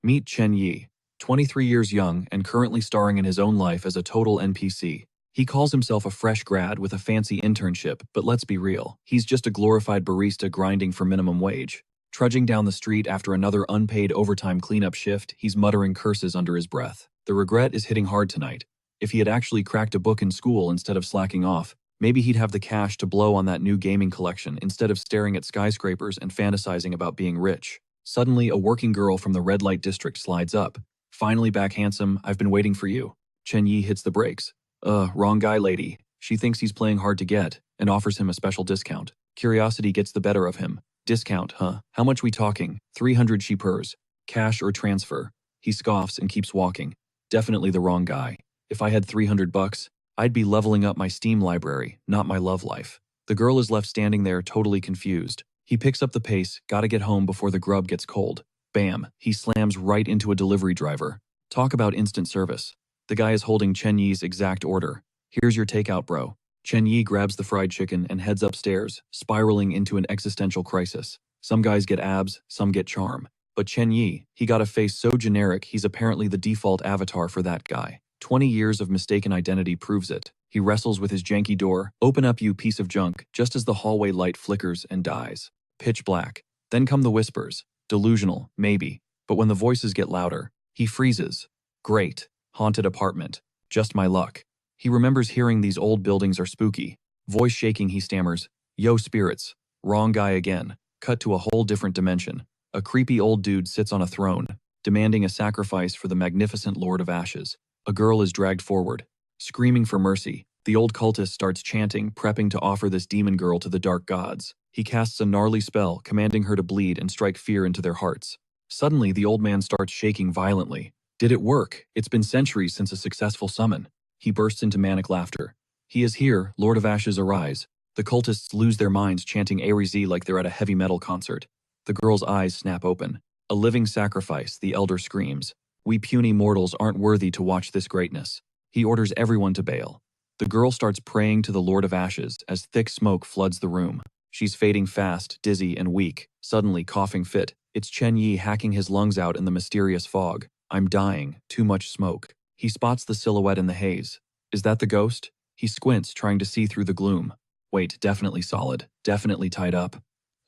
Meet Chen Yi, 23 years young and currently starring in his own life as a total NPC. He calls himself a fresh grad with a fancy internship, but let's be real, he's just a glorified barista grinding for minimum wage. Trudging down the street after another unpaid overtime cleanup shift, he's muttering curses under his breath. The regret is hitting hard tonight. If he had actually cracked a book in school instead of slacking off, maybe he'd have the cash to blow on that new gaming collection instead of staring at skyscrapers and fantasizing about being rich. Suddenly, a working girl from the red light district slides up. Finally back, handsome, I've been waiting for you. Chen Yi hits the brakes. Wrong guy, lady. She thinks he's playing hard to get and offers him a special discount. Curiosity gets the better of him. Discount, huh? How much we talking? 300, she purrs. Cash or transfer? He scoffs and keeps walking. Definitely the wrong guy. If I had 300 bucks, I'd be leveling up my Steam library, not my love life. The girl is left standing there totally confused. He picks up the pace, gotta get home before the grub gets cold. Bam, he slams right into a delivery driver. Talk about instant service. The guy is holding Chen Yi's exact order. Here's your takeout, bro. Chen Yi grabs the fried chicken and heads upstairs, spiraling into an existential crisis. Some guys get abs, some get charm. But Chen Yi, he got a face so generic he's apparently the default avatar for that guy. 20 years of mistaken identity proves it. He wrestles with his janky door. Open up, you piece of junk, just as the hallway light flickers and dies. Pitch black. Then come the whispers. Delusional, maybe. But when the voices get louder, he freezes. Great. Haunted apartment. Just my luck. He remembers hearing these old buildings are spooky. Voice shaking, he stammers. Yo, spirits. Wrong guy again. Cut to a whole different dimension. A creepy old dude sits on a throne, demanding a sacrifice for the magnificent Lord of Ashes. A girl is dragged forward, screaming for mercy. The old cultist starts chanting, prepping to offer this demon girl to the dark gods. He casts a gnarly spell, commanding her to bleed and strike fear into their hearts. Suddenly, the old man starts shaking violently. Did it work? It's been centuries since a successful summon. He bursts into manic laughter. He is here, Lord of Ashes, arise. The cultists lose their minds, chanting Ares like they're at a heavy metal concert. The girl's eyes snap open. A living sacrifice, the elder screams. We puny mortals aren't worthy to watch this greatness. He orders everyone to bail. The girl starts praying to the Lord of Ashes as thick smoke floods the room. She's fading fast, dizzy, and weak, suddenly coughing fit. It's Chen Yi hacking his lungs out in the mysterious fog. I'm dying, too much smoke. He spots the silhouette in the haze. Is that the ghost? He squints, trying to see through the gloom. Wait, definitely solid, definitely tied up.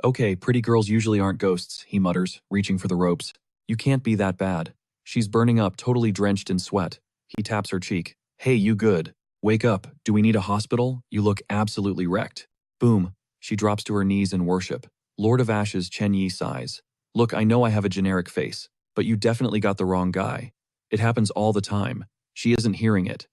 Okay, pretty girls usually aren't ghosts, he mutters, reaching for the ropes. You can't be that bad. She's burning up, totally drenched in sweat. He taps her cheek. Hey, you good? Wake up. Do we need a hospital? You look absolutely wrecked. Boom. She drops to her knees in worship. Lord of Ashes, Chen Yi sighs. Look, I know I have a generic face, but you definitely got the wrong guy. It happens all the time. She isn't hearing it.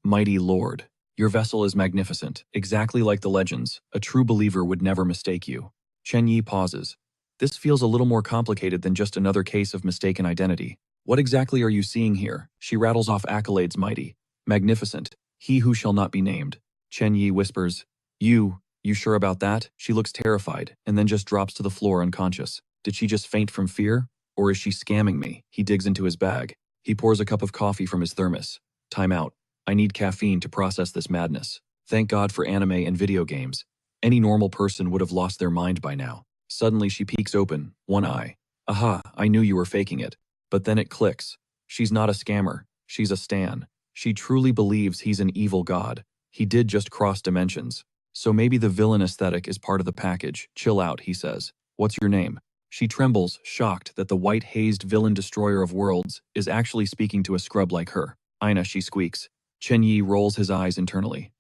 Mighty Lord, your vessel is magnificent, exactly like the legends. A true believer would never mistake you. Chen Yi pauses. This feels a little more complicated than just another case of mistaken identity. What exactly are you seeing here? She rattles off accolades mighty. Magnificent. He who shall not be named. Chen Yi whispers. You sure about that? She looks terrified, and then just drops to the floor unconscious. Did she just faint from fear? Or is she scamming me? He digs into his bag. He pours a cup of coffee from his thermos. Time out. I need caffeine to process this madness. Thank God for anime and video games. Any normal person would have lost their mind by now. Suddenly she peeks open, one eye. Aha, I knew you were faking it. But then it clicks. She's not a scammer. She's a stan. She truly believes he's an evil god. He did just cross dimensions. So maybe the villain aesthetic is part of the package. Chill out, he says. What's your name? She trembles, shocked that the white-hazed villain destroyer of worlds is actually speaking to a scrub like her. Ina, she squeaks. Chen Yi rolls his eyes internally.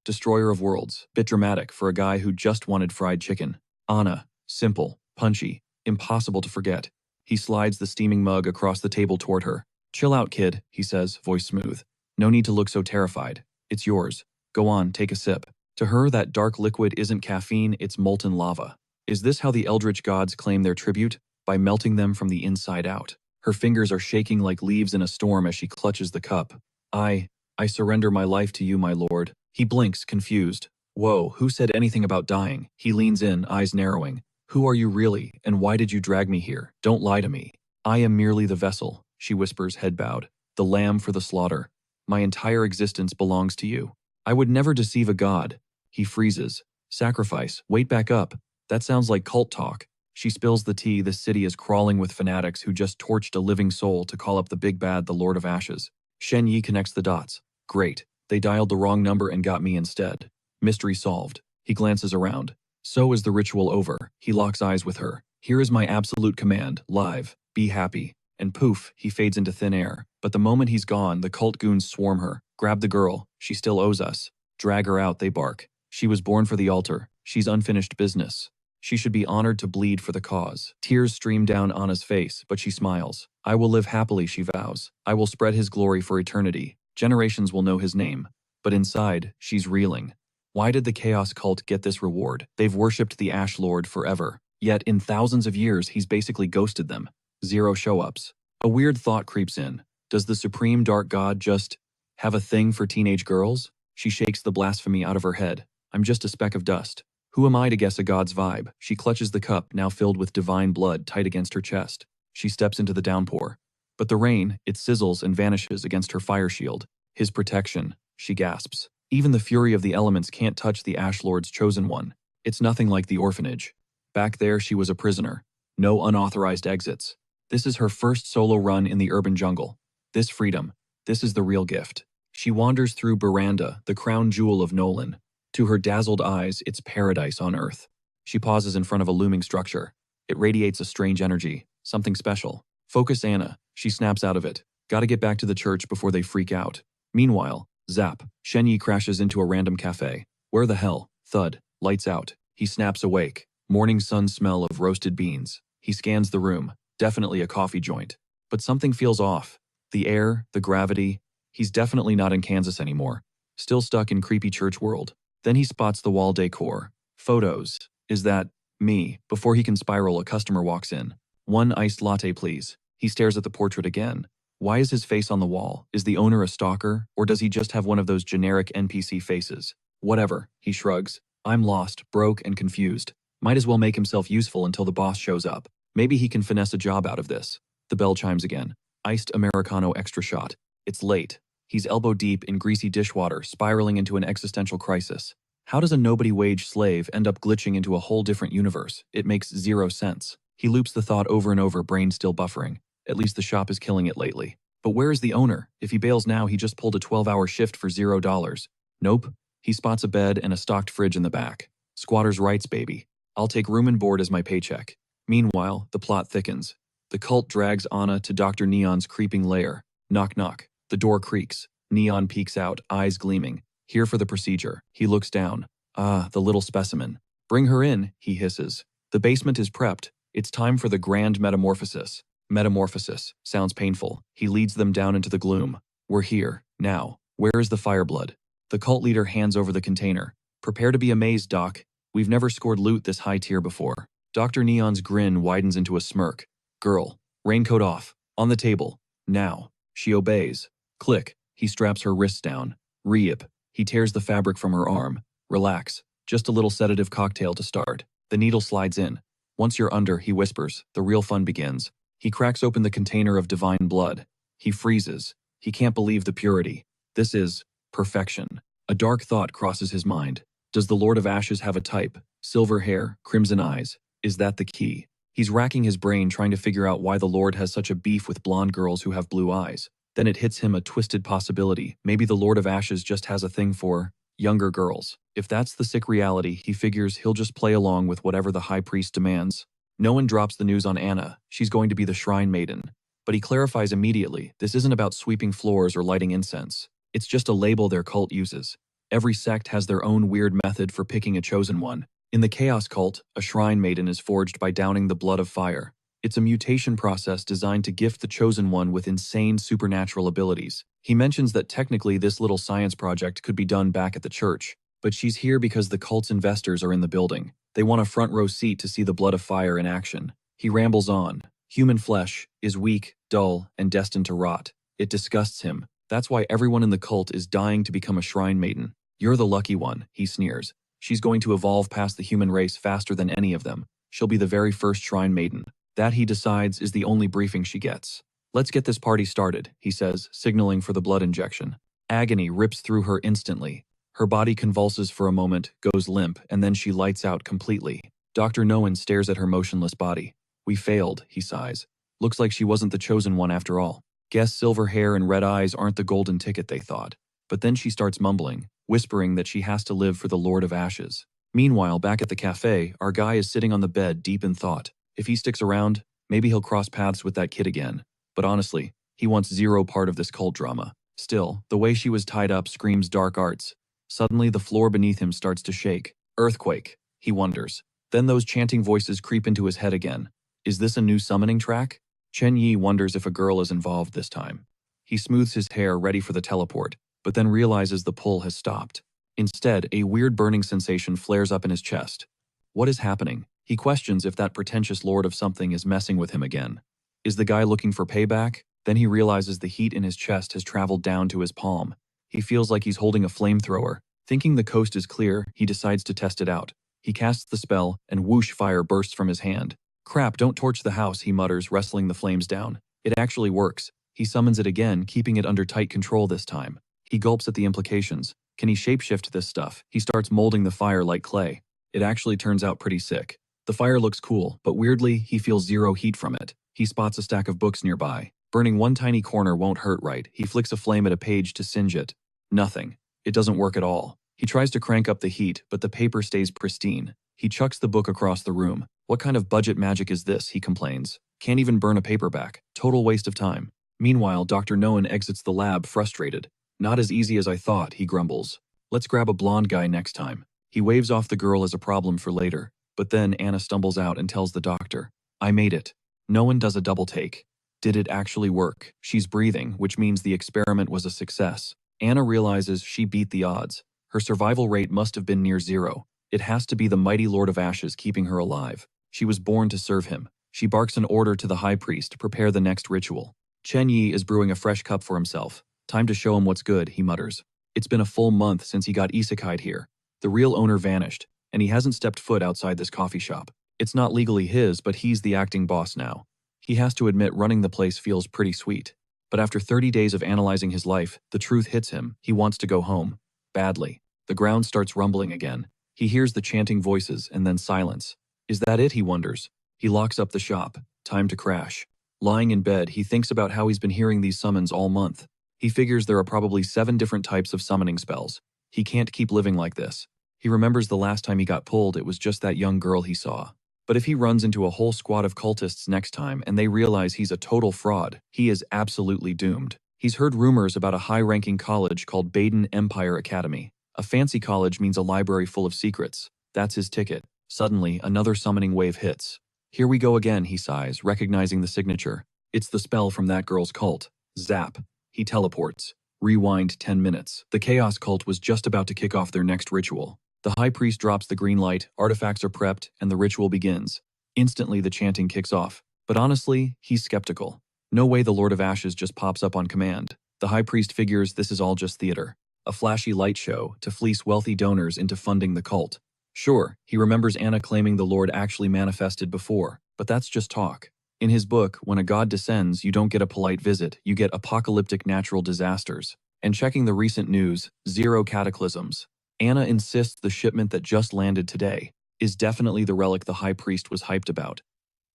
Destroyer of worlds. Bit dramatic for a guy who just wanted fried chicken. Anna. Simple. Punchy. Impossible to forget. He slides the steaming mug across the table toward her. Chill out, kid, he says, voice smooth. No need to look so terrified. It's yours. Go on, take a sip. To her, that dark liquid isn't caffeine, it's molten lava. Is this how the eldritch gods claim their tribute? By melting them from the inside out. Her fingers are shaking like leaves in a storm as she clutches the cup. I surrender my life to you, my lord. He blinks, confused. Whoa, who said anything about dying? He leans in, eyes narrowing. Who are you really, and why did you drag me here? Don't lie to me. I am merely the vessel, she whispers, head bowed. The lamb for the slaughter. My entire existence belongs to you. I would never deceive a god. He freezes. Sacrifice, wait back up. That sounds like cult talk. She spills the tea. This city is crawling with fanatics who just torched a living soul to call up the big bad, the Lord of Ashes. Shen Yi connects the dots. Great. They dialed the wrong number and got me instead. Mystery solved. He glances around. So is the ritual over. He locks eyes with her. Here is my absolute command. Live. Be happy. And poof, he fades into thin air. But the moment he's gone, the cult goons swarm her. Grab the girl. She still owes us. Drag her out, they bark. She was born for the altar. She's unfinished business. She should be honored to bleed for the cause. Tears stream down Anna's face, but she smiles. I will live happily, she vows. I will spread his glory for eternity. Generations will know his name. But inside, she's reeling. Why did the Chaos Cult get this reward? They've worshipped the Ash Lord forever. Yet, in thousands of years, he's basically ghosted them. Zero show-ups. A weird thought creeps in. Does the Supreme Dark God just have a thing for teenage girls? She shakes the blasphemy out of her head. I'm just a speck of dust. Who am I to guess a god's vibe? She clutches the cup, now filled with divine blood, tight against her chest. She steps into the downpour. But the rain, it sizzles and vanishes against her fire shield. His protection, she gasps. Even the fury of the elements can't touch the Ash Lord's chosen one. It's nothing like the orphanage. Back there, she was a prisoner. No unauthorized exits. This is her first solo run in the urban jungle. This freedom, this is the real gift. She wanders through Baranda, the crown jewel of Nolan. To her dazzled eyes, it's paradise on earth. She pauses in front of a looming structure. It radiates a strange energy, something special. Focus, Anna. She snaps out of it. Gotta get back to the church before they freak out. Meanwhile, zap, Shen Yi crashes into a random cafe. Where the hell? Thud. Lights out. He snaps awake. Morning sun smell of roasted beans. He scans the room. Definitely a coffee joint. But something feels off. The air, the gravity. He's definitely not in Kansas anymore. Still stuck in creepy church world. Then he spots the wall decor. Photos. Is that me? Before he can spiral, a customer walks in. One iced latte, please. He stares at the portrait again. Why is his face on the wall? Is the owner a stalker, or does he just have one of those generic NPC faces? Whatever, he shrugs. I'm lost, broke, and confused. Might as well make himself useful until the boss shows up. Maybe he can finesse a job out of this. The bell chimes again. Iced Americano extra shot. It's late. He's elbow deep in greasy dishwater, spiraling into an existential crisis. How does a nobody-wage slave end up glitching into a whole different universe? It makes zero sense. He loops the thought over and over, brain still buffering. At least the shop is killing it lately. But where is the owner? If he bails now, he just pulled a 12-hour shift for $0. Nope. He spots a bed and a stocked fridge in the back. Squatter's rights, baby. I'll take room and board as my paycheck. Meanwhile, the plot thickens. The cult drags Anna to Dr. Neon's creeping lair. Knock knock. The door creaks. Neon peeks out, eyes gleaming. Here for the procedure. He looks down. Ah, the little specimen. Bring her in, he hisses. The basement is prepped. It's time for the grand metamorphosis. Metamorphosis. Sounds painful. He leads them down into the gloom. We're here. Now. Where is the fireblood? The cult leader hands over the container. Prepare to be amazed, Doc. We've never scored loot this high tier before. Dr. Neon's grin widens into a smirk. Girl. Raincoat off. On the table. Now. She obeys. Click. He straps her wrists down. Re-ip. He tears the fabric from her arm. Relax. Just a little sedative cocktail to start. The needle slides in. Once you're under, he whispers, the real fun begins. He cracks open the container of divine blood. He freezes. He can't believe the purity. This is perfection. A dark thought crosses his mind. Does the Lord of Ashes have a type? Silver hair, crimson eyes. Is that the key? He's racking his brain trying to figure out why the Lord has such a beef with blonde girls who have blue eyes. Then it hits him a twisted possibility. Maybe the Lord of Ashes just has a thing for younger girls. If that's the sick reality, he figures he'll just play along with whatever the High Priest demands. No one drops the news on Anna. She's going to be the Shrine Maiden. But he clarifies immediately, this isn't about sweeping floors or lighting incense. It's just a label their cult uses. Every sect has their own weird method for picking a chosen one. In the Chaos Cult, a Shrine Maiden is forged by downing the blood of fire. It's a mutation process designed to gift the chosen one with insane supernatural abilities. He mentions that technically this little science project could be done back at the church, but she's here because the cult's investors are in the building. They want a front row seat to see the blood of fire in action. He rambles on. Human flesh is weak, dull, and destined to rot. It disgusts him. That's why everyone in the cult is dying to become a Shrine Maiden. You're the lucky one, he sneers. She's going to evolve past the human race faster than any of them. She'll be the very first Shrine Maiden. That, he decides, is the only briefing she gets. Let's get this party started, he says, signaling for the blood injection. Agony rips through her instantly. Her body convulses for a moment, goes limp, and then she lights out completely. Dr. Noen stares at her motionless body. We failed, he sighs. Looks like she wasn't the chosen one after all. Guess silver hair and red eyes aren't the golden ticket they thought. But then she starts mumbling, whispering that she has to live for the Lord of Ashes. Meanwhile, back at the cafe, our guy is sitting on the bed deep in thought. If he sticks around, maybe he'll cross paths with that kid again. But honestly, he wants zero part of this cult drama. Still, the way she was tied up screams dark arts. Suddenly, the floor beneath him starts to shake. Earthquake, he wonders. Then those chanting voices creep into his head again. Is this a new summoning track? Chen Yi wonders if a girl is involved this time. He smooths his hair ready for the teleport, but then realizes the pull has stopped. Instead, a weird burning sensation flares up in his chest. What is happening? He questions if that pretentious lord of something is messing with him again. Is the guy looking for payback? Then he realizes the heat in his chest has traveled down to his palm. He feels like he's holding a flamethrower. Thinking the coast is clear, he decides to test it out. He casts the spell, and whoosh, fire bursts from his hand. Crap, don't torch the house, he mutters, wrestling the flames down. It actually works. He summons it again, keeping it under tight control this time. He gulps at the implications. Can he shapeshift this stuff? He starts molding the fire like clay. It actually turns out pretty sick. The fire looks cool, but weirdly, he feels zero heat from it. He spots a stack of books nearby. Burning one tiny corner won't hurt, right? He flicks a flame at a page to singe it. Nothing. It doesn't work at all. He tries to crank up the heat, but the paper stays pristine. He chucks the book across the room. What kind of budget magic is this, he complains. Can't even burn a paperback. Total waste of time. Meanwhile, Dr. Noen exits the lab frustrated. Not as easy as I thought, he grumbles. Let's grab a blonde guy next time. He waves off the girl as a problem for later. But then Anna stumbles out and tells the doctor, I made it. Noen does a double take. Did it actually work? She's breathing, which means the experiment was a success. Anna realizes she beat the odds. Her survival rate must have been near zero. It has to be the mighty Lord of Ashes keeping her alive. She was born to serve him. She barks an order to the high priest to prepare the next ritual. Chen Yi is brewing a fresh cup for himself. Time to show him what's good, he mutters. It's been a full month since he got isekai'd here. The real owner vanished, and he hasn't stepped foot outside this coffee shop. It's not legally his, but he's the acting boss now. He has to admit running the place feels pretty sweet. But after 30 days of analyzing his life, the truth hits him. He wants to go home. Badly. The ground starts rumbling again. He hears the chanting voices and then silence. Is that it, he wonders. He locks up the shop. Time to crash. Lying in bed, he thinks about how he's been hearing these summons all month. He figures there are probably 7 different types of summoning spells. He can't keep living like this. He remembers the last time he got pulled, it was just that young girl he saw. But if he runs into a whole squad of cultists next time and they realize he's a total fraud, he is absolutely doomed. He's heard rumors about a high-ranking college called Baden Empire Academy. A fancy college means a library full of secrets. That's his ticket. Suddenly, another summoning wave hits. Here we go again, he sighs, recognizing the signature. It's the spell from that girl's cult. Zap. He teleports. Rewind 10 minutes. The Chaos Cult was just about to kick off their next ritual. The high priest drops the green light, artifacts are prepped, and the ritual begins. Instantly, the chanting kicks off. But honestly, he's skeptical. No way the Lord of Ashes just pops up on command. The high priest figures this is all just theater. A flashy light show to fleece wealthy donors into funding the cult. Sure, he remembers Anna claiming the Lord actually manifested before, but that's just talk. In his book, when a god descends, you don't get a polite visit, you get apocalyptic natural disasters. And checking the recent news, 0 cataclysms. Anna insists the shipment that just landed today is definitely the relic the high priest was hyped about.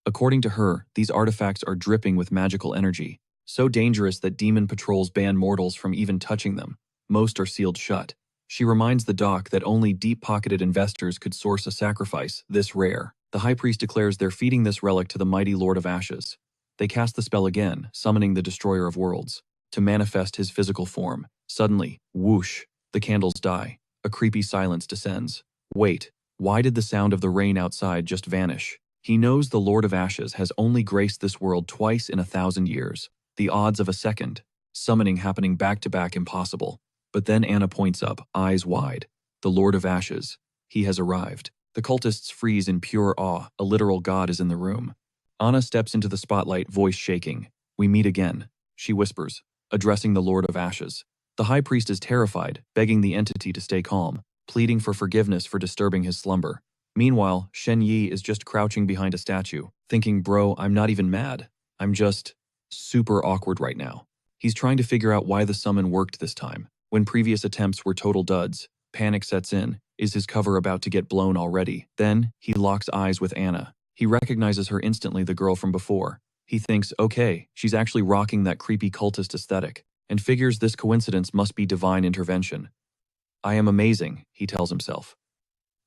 According to her, these artifacts are dripping with magical energy, so dangerous that demon patrols ban mortals from even touching them. Most are sealed shut. She reminds the doc that only deep-pocketed investors could source a sacrifice this rare. The high priest declares they're feeding this relic to the mighty Lord of Ashes. They cast the spell again, summoning the Destroyer of Worlds to manifest his physical form. Suddenly, whoosh, the candles die. A creepy silence descends. Wait, why did the sound of the rain outside just vanish? He knows the Lord of Ashes has only graced this world twice in 1,000 years. The odds of a second. Summoning happening back-to-back impossible. But then Anna points up, eyes wide. The Lord of Ashes. He has arrived. The cultists freeze in pure awe. A literal god is in the room. Anna steps into the spotlight, voice shaking. We meet again, she whispers, addressing the Lord of Ashes. The high priest is terrified, begging the entity to stay calm, pleading for forgiveness for disturbing his slumber. Meanwhile, Shen Yi is just crouching behind a statue, thinking, bro, I'm not even mad. I'm just super awkward right now. He's trying to figure out why the summon worked this time. When previous attempts were total duds, panic sets in. Is his cover about to get blown already? Then, he locks eyes with Anna. He recognizes her instantly, the girl from before. He thinks, okay, she's actually rocking that creepy cultist aesthetic, and figures this coincidence must be divine intervention. I am amazing, he tells himself.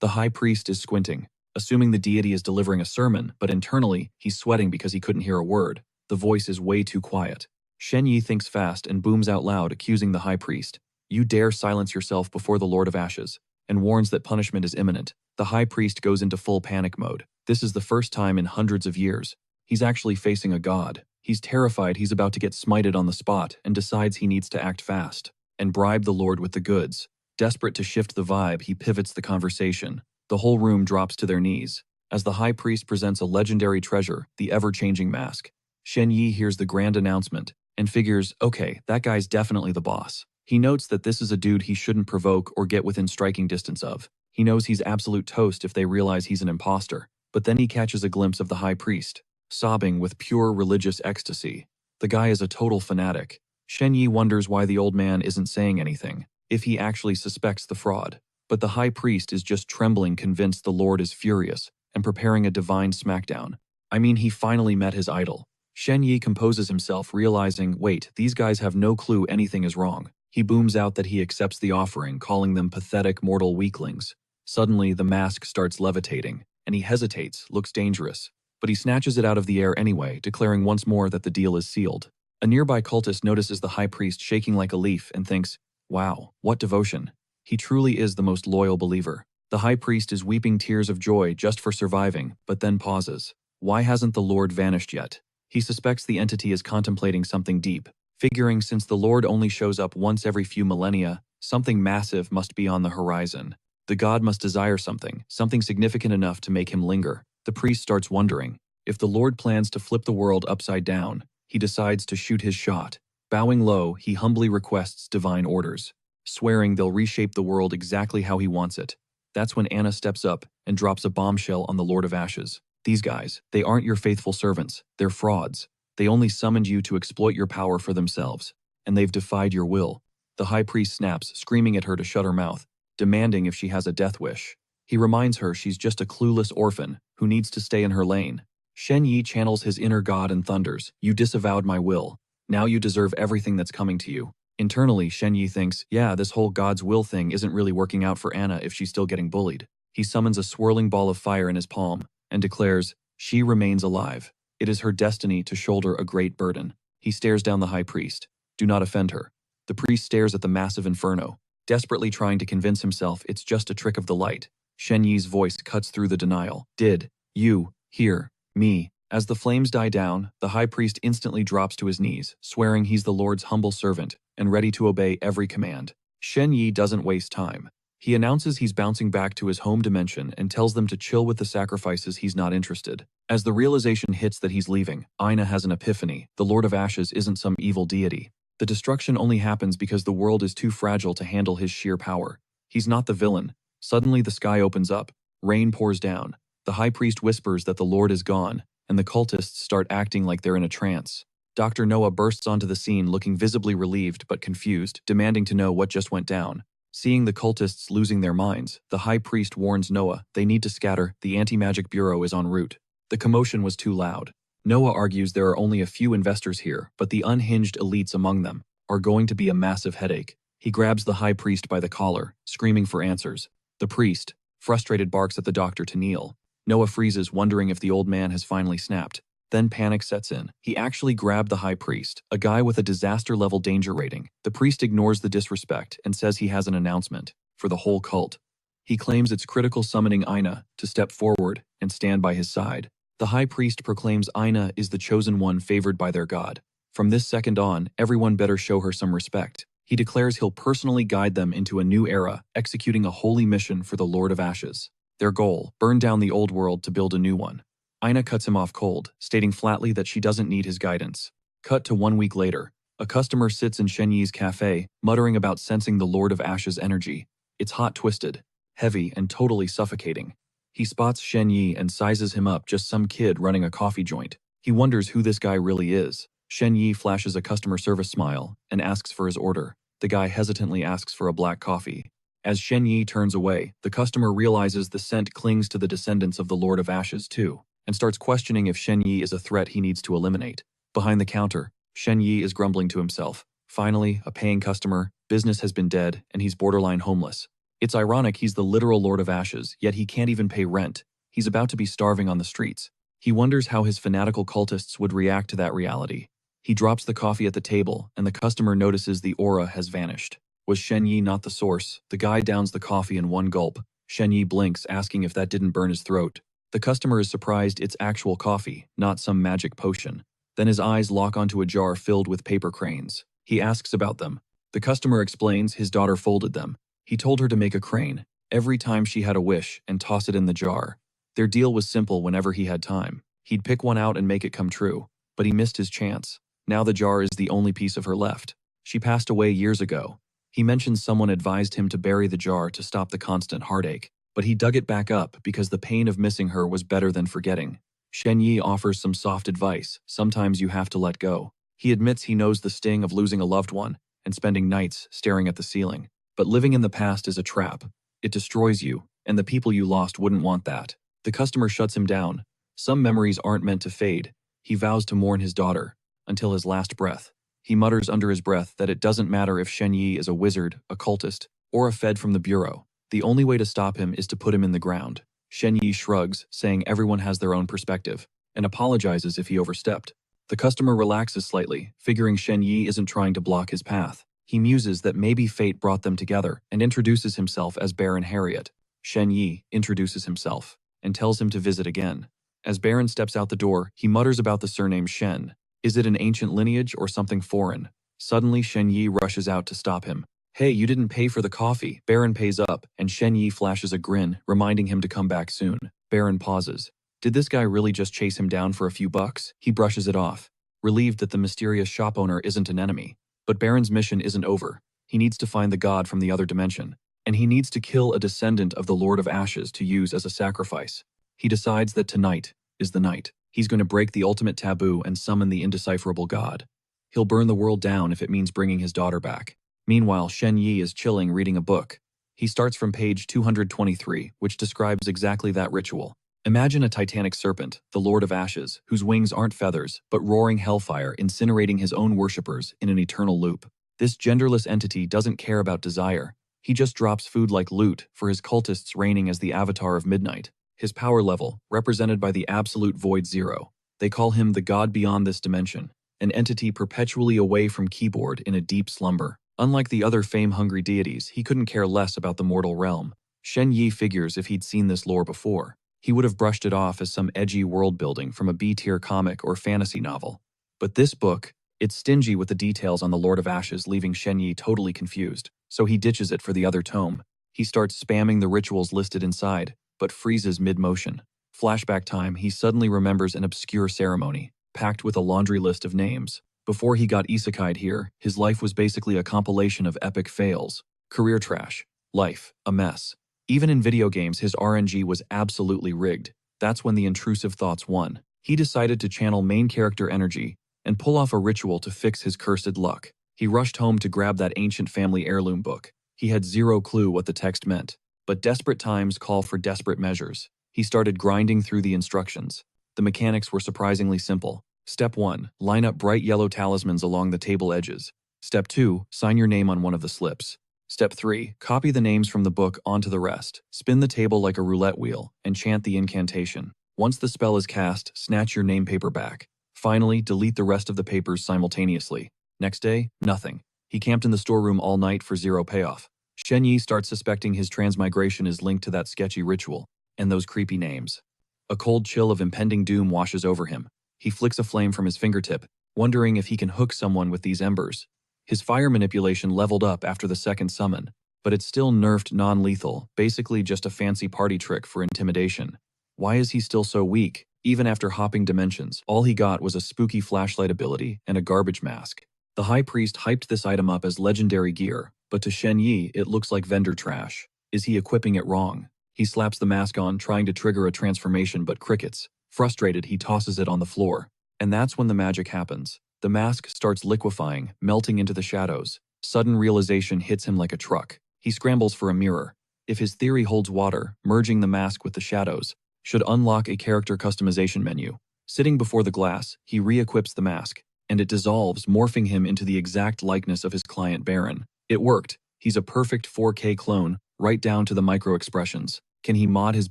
The high priest is squinting, assuming the deity is delivering a sermon, but internally, he's sweating because he couldn't hear a word. The voice is way too quiet. Shen Yi thinks fast and booms out loud, accusing the high priest. You dare silence yourself before the Lord of Ashes, and warns that punishment is imminent. The high priest goes into full panic mode. This is the first time in hundreds of years. He's actually facing a god. He's terrified he's about to get smited on the spot and decides he needs to act fast and bribe the Lord with the goods. Desperate to shift the vibe, he pivots the conversation. The whole room drops to their knees as the high priest presents a legendary treasure, the ever-changing mask. Shen Yi hears the grand announcement and figures, okay, that guy's definitely the boss. He notes that this is a dude he shouldn't provoke or get within striking distance of. He knows he's absolute toast if they realize he's an imposter. But then he catches a glimpse of the high priest, sobbing with pure religious ecstasy. The guy is a total fanatic. Shen Yi wonders why the old man isn't saying anything, if he actually suspects the fraud. But the high priest is just trembling, convinced the Lord is furious and preparing a divine smackdown. I mean, he finally met his idol. Shen Yi composes himself, realizing, wait, these guys have no clue anything is wrong. He booms out that he accepts the offering, calling them pathetic mortal weaklings. Suddenly, the mask starts levitating, and he hesitates, looks dangerous. But he snatches it out of the air anyway, declaring once more that the deal is sealed. A nearby cultist notices the high priest shaking like a leaf and thinks, wow, what devotion. He truly is the most loyal believer. The high priest is weeping tears of joy just for surviving, but then pauses. Why hasn't the Lord vanished yet? He suspects the entity is contemplating something deep, figuring since the Lord only shows up once every few millennia, something massive must be on the horizon. The god must desire something significant enough to make him linger. The priest starts wondering, if the Lord plans to flip the world upside down, he decides to shoot his shot. Bowing low, he humbly requests divine orders, swearing they'll reshape the world exactly how he wants it. That's when Anna steps up and drops a bombshell on the Lord of Ashes. These guys, they aren't your faithful servants, they're frauds. They only summoned you to exploit your power for themselves, and they've defied your will. The high priest snaps, screaming at her to shut her mouth, demanding if she has a death wish. He reminds her she's just a clueless orphan who needs to stay in her lane. Shen Yi channels his inner god and thunders, you disavowed my will. Now you deserve everything that's coming to you. Internally, Shen Yi thinks, yeah, this whole God's will thing isn't really working out for Anna if she's still getting bullied. He summons a swirling ball of fire in his palm and declares, she remains alive. It is her destiny to shoulder a great burden. He stares down the high priest. Do not offend her. The priest stares at the massive inferno, desperately trying to convince himself it's just a trick of the light. Shen Yi's voice cuts through the denial. Did you hear me? As the flames die down, the high priest instantly drops to his knees, swearing he's the Lord's humble servant and ready to obey every command. Shen Yi doesn't waste time. He announces he's bouncing back to his home dimension and tells them to chill with the sacrifices, he's not interested. As the realization hits that he's leaving, Aina has an epiphany. The Lord of Ashes isn't some evil deity. The destruction only happens because the world is too fragile to handle his sheer power. He's not the villain. Suddenly the sky opens up. Rain pours down. The high priest whispers that the Lord is gone, and the cultists start acting like they're in a trance. Dr. Noah bursts onto the scene looking visibly relieved but confused, demanding to know what just went down. Seeing the cultists losing their minds, the high priest warns Noah they need to scatter, the anti-magic bureau is en route. The commotion was too loud. Noah argues there are only a few investors here, but the unhinged elites among them are going to be a massive headache. He grabs the high priest by the collar, screaming for answers. The priest, frustrated, barks at the doctor to kneel. Noah freezes, wondering if the old man has finally snapped. Then panic sets in. He actually grabbed the high priest, a guy with a disaster-level danger rating. The priest ignores the disrespect and says he has an announcement for the whole cult. He claims it's critical, summoning Aina to step forward and stand by his side. The high priest proclaims Aina is the chosen one favored by their god. From this second on, everyone better show her some respect. He declares he'll personally guide them into a new era, executing a holy mission for the Lord of Ashes. Their goal, burn down the old world to build a new one. Aina cuts him off cold, stating flatly that she doesn't need his guidance. Cut to 1 week later. A customer sits in Shen Yi's cafe, muttering about sensing the Lord of Ashes energy. It's hot, twisted, heavy, and totally suffocating. He spots Shen Yi and sizes him up, just some kid running a coffee joint. He wonders who this guy really is. Shen Yi flashes a customer service smile and asks for his order. The guy hesitantly asks for a black coffee. As Shen Yi turns away, the customer realizes the scent clings to the descendants of the Lord of Ashes too, and starts questioning if Shen Yi is a threat he needs to eliminate. Behind the counter, Shen Yi is grumbling to himself. Finally, a paying customer, business has been dead, and he's borderline homeless. It's ironic he's the literal Lord of Ashes, yet he can't even pay rent. He's about to be starving on the streets. He wonders how his fanatical cultists would react to that reality. He drops the coffee at the table, and the customer notices the aura has vanished. Was Shen Yi not the source? The guy downs the coffee in one gulp. Shen Yi blinks, asking if that didn't burn his throat. The customer is surprised it's actual coffee, not some magic potion. Then his eyes lock onto a jar filled with paper cranes. He asks about them. The customer explains his daughter folded them. He told her to make a crane every time she had a wish and toss it in the jar. Their deal was simple whenever he had time. He'd pick one out and make it come true. But he missed his chance. Now the jar is the only piece of her left. She passed away years ago. He mentions someone advised him to bury the jar to stop the constant heartache, but he dug it back up because the pain of missing her was better than forgetting. Shen Yi offers some soft advice. Sometimes you have to let go. He admits he knows the sting of losing a loved one and spending nights staring at the ceiling. But living in the past is a trap. It destroys you, and the people you lost wouldn't want that. The customer shuts him down. Some memories aren't meant to fade. He vows to mourn his daughter until his last breath. He mutters under his breath that it doesn't matter if Shen Yi is a wizard, a cultist, or a fed from the bureau. The only way to stop him is to put him in the ground. Shen Yi shrugs, saying everyone has their own perspective, and apologizes if he overstepped. The customer relaxes slightly, figuring Shen Yi isn't trying to block his path. He muses that maybe fate brought them together and introduces himself as Baron Harriet. Shen Yi introduces himself and tells him to visit again. As Baron steps out the door, he mutters about the surname Shen. Is it an ancient lineage or something foreign? Suddenly, Shen Yi rushes out to stop him. Hey, you didn't pay for the coffee. Baron pays up, and Shen Yi flashes a grin, reminding him to come back soon. Baron pauses. Did this guy really just chase him down for a few bucks? He brushes it off, relieved that the mysterious shop owner isn't an enemy. But Baron's mission isn't over. He needs to find the god from the other dimension, and he needs to kill a descendant of the Lord of Ashes to use as a sacrifice. He decides that tonight is the night. He's going to break the ultimate taboo and summon the indecipherable god. He'll burn the world down if it means bringing his daughter back. Meanwhile, Shen Yi is chilling reading a book. He starts from page 223, which describes exactly that ritual. Imagine a titanic serpent, the Lord of Ashes, whose wings aren't feathers, but roaring hellfire incinerating his own worshippers in an eternal loop. This genderless entity doesn't care about desire. He just drops food like loot for his cultists reigning as the avatar of midnight. His power level, represented by the absolute void zero. They call him the god beyond this dimension, an entity perpetually away from keyboard in a deep slumber. Unlike the other fame-hungry deities, he couldn't care less about the mortal realm. Shen Yi figures if he'd seen this lore before, he would have brushed it off as some edgy world-building from a B-tier comic or fantasy novel. But this book, it's stingy with the details on the Lord of Ashes, leaving Shen Yi totally confused, so he ditches it for the other tome. He starts spamming the rituals listed inside, but freezes mid-motion. Flashback time, he suddenly remembers an obscure ceremony, packed with a laundry list of names. Before he got isekai'd here, his life was basically a compilation of epic fails. Career trash. Life, a mess. Even in video games, his RNG was absolutely rigged. That's when the intrusive thoughts won. He decided to channel main character energy and pull off a ritual to fix his cursed luck. He rushed home to grab that ancient family heirloom book. He had zero clue what the text meant. But desperate times call for desperate measures. He started grinding through the instructions. The mechanics were surprisingly simple. Step 1. Line up bright yellow talismans along the table edges. Step 2. Sign your name on one of the slips. Step 3. Copy the names from the book onto the rest. Spin the table like a roulette wheel and chant the incantation. Once the spell is cast, snatch your name paper back. Finally, delete the rest of the papers simultaneously. Next day, nothing. He camped in the storeroom all night for zero payoff. Shen Yi starts suspecting his transmigration is linked to that sketchy ritual and those creepy names. A cold chill of impending doom washes over him. He flicks a flame from his fingertip, wondering if he can hook someone with these embers. His fire manipulation leveled up after the second summon, but it's still nerfed non-lethal, basically just a fancy party trick for intimidation. Why is he still so weak? Even after hopping dimensions, all he got was a spooky flashlight ability and a garbage mask. The High Priest hyped this item up as legendary gear, but to Shen Yi, it looks like vendor trash. Is he equipping it wrong? He slaps the mask on, trying to trigger a transformation, but crickets. Frustrated, he tosses it on the floor. And that's when the magic happens. The mask starts liquefying, melting into the shadows. Sudden realization hits him like a truck. He scrambles for a mirror. If his theory holds water, merging the mask with the shadows should unlock a character customization menu. Sitting before the glass, he re-equips the mask, and it dissolves, morphing him into the exact likeness of his client Baron. It worked. He's a perfect 4K clone, right down to the micro-expressions. Can he mod his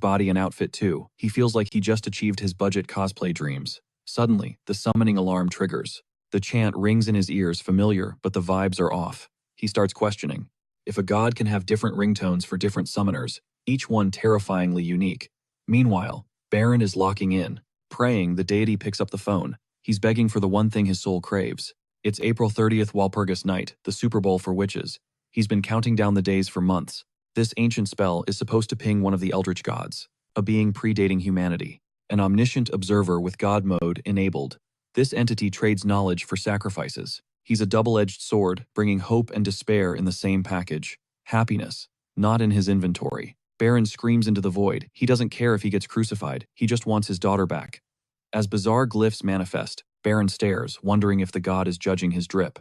body and outfit too? He feels like he just achieved his budget cosplay dreams. Suddenly, the summoning alarm triggers. The chant rings in his ears, familiar, but the vibes are off. He starts questioning. If a god can have different ringtones for different summoners, each one terrifyingly unique. Meanwhile, Baron is locking in. Praying, the deity picks up the phone. He's begging for the one thing his soul craves. It's April 30th Walpurgis Night, the Super Bowl for witches. He's been counting down the days for months. This ancient spell is supposed to ping one of the eldritch gods, a being predating humanity, an omniscient observer with god mode enabled. This entity trades knowledge for sacrifices. He's a double-edged sword, bringing hope and despair in the same package. Happiness, not in his inventory. Baron screams into the void. He doesn't care if he gets crucified, he just wants his daughter back. As bizarre glyphs manifest, Baron stares, wondering if the god is judging his drip.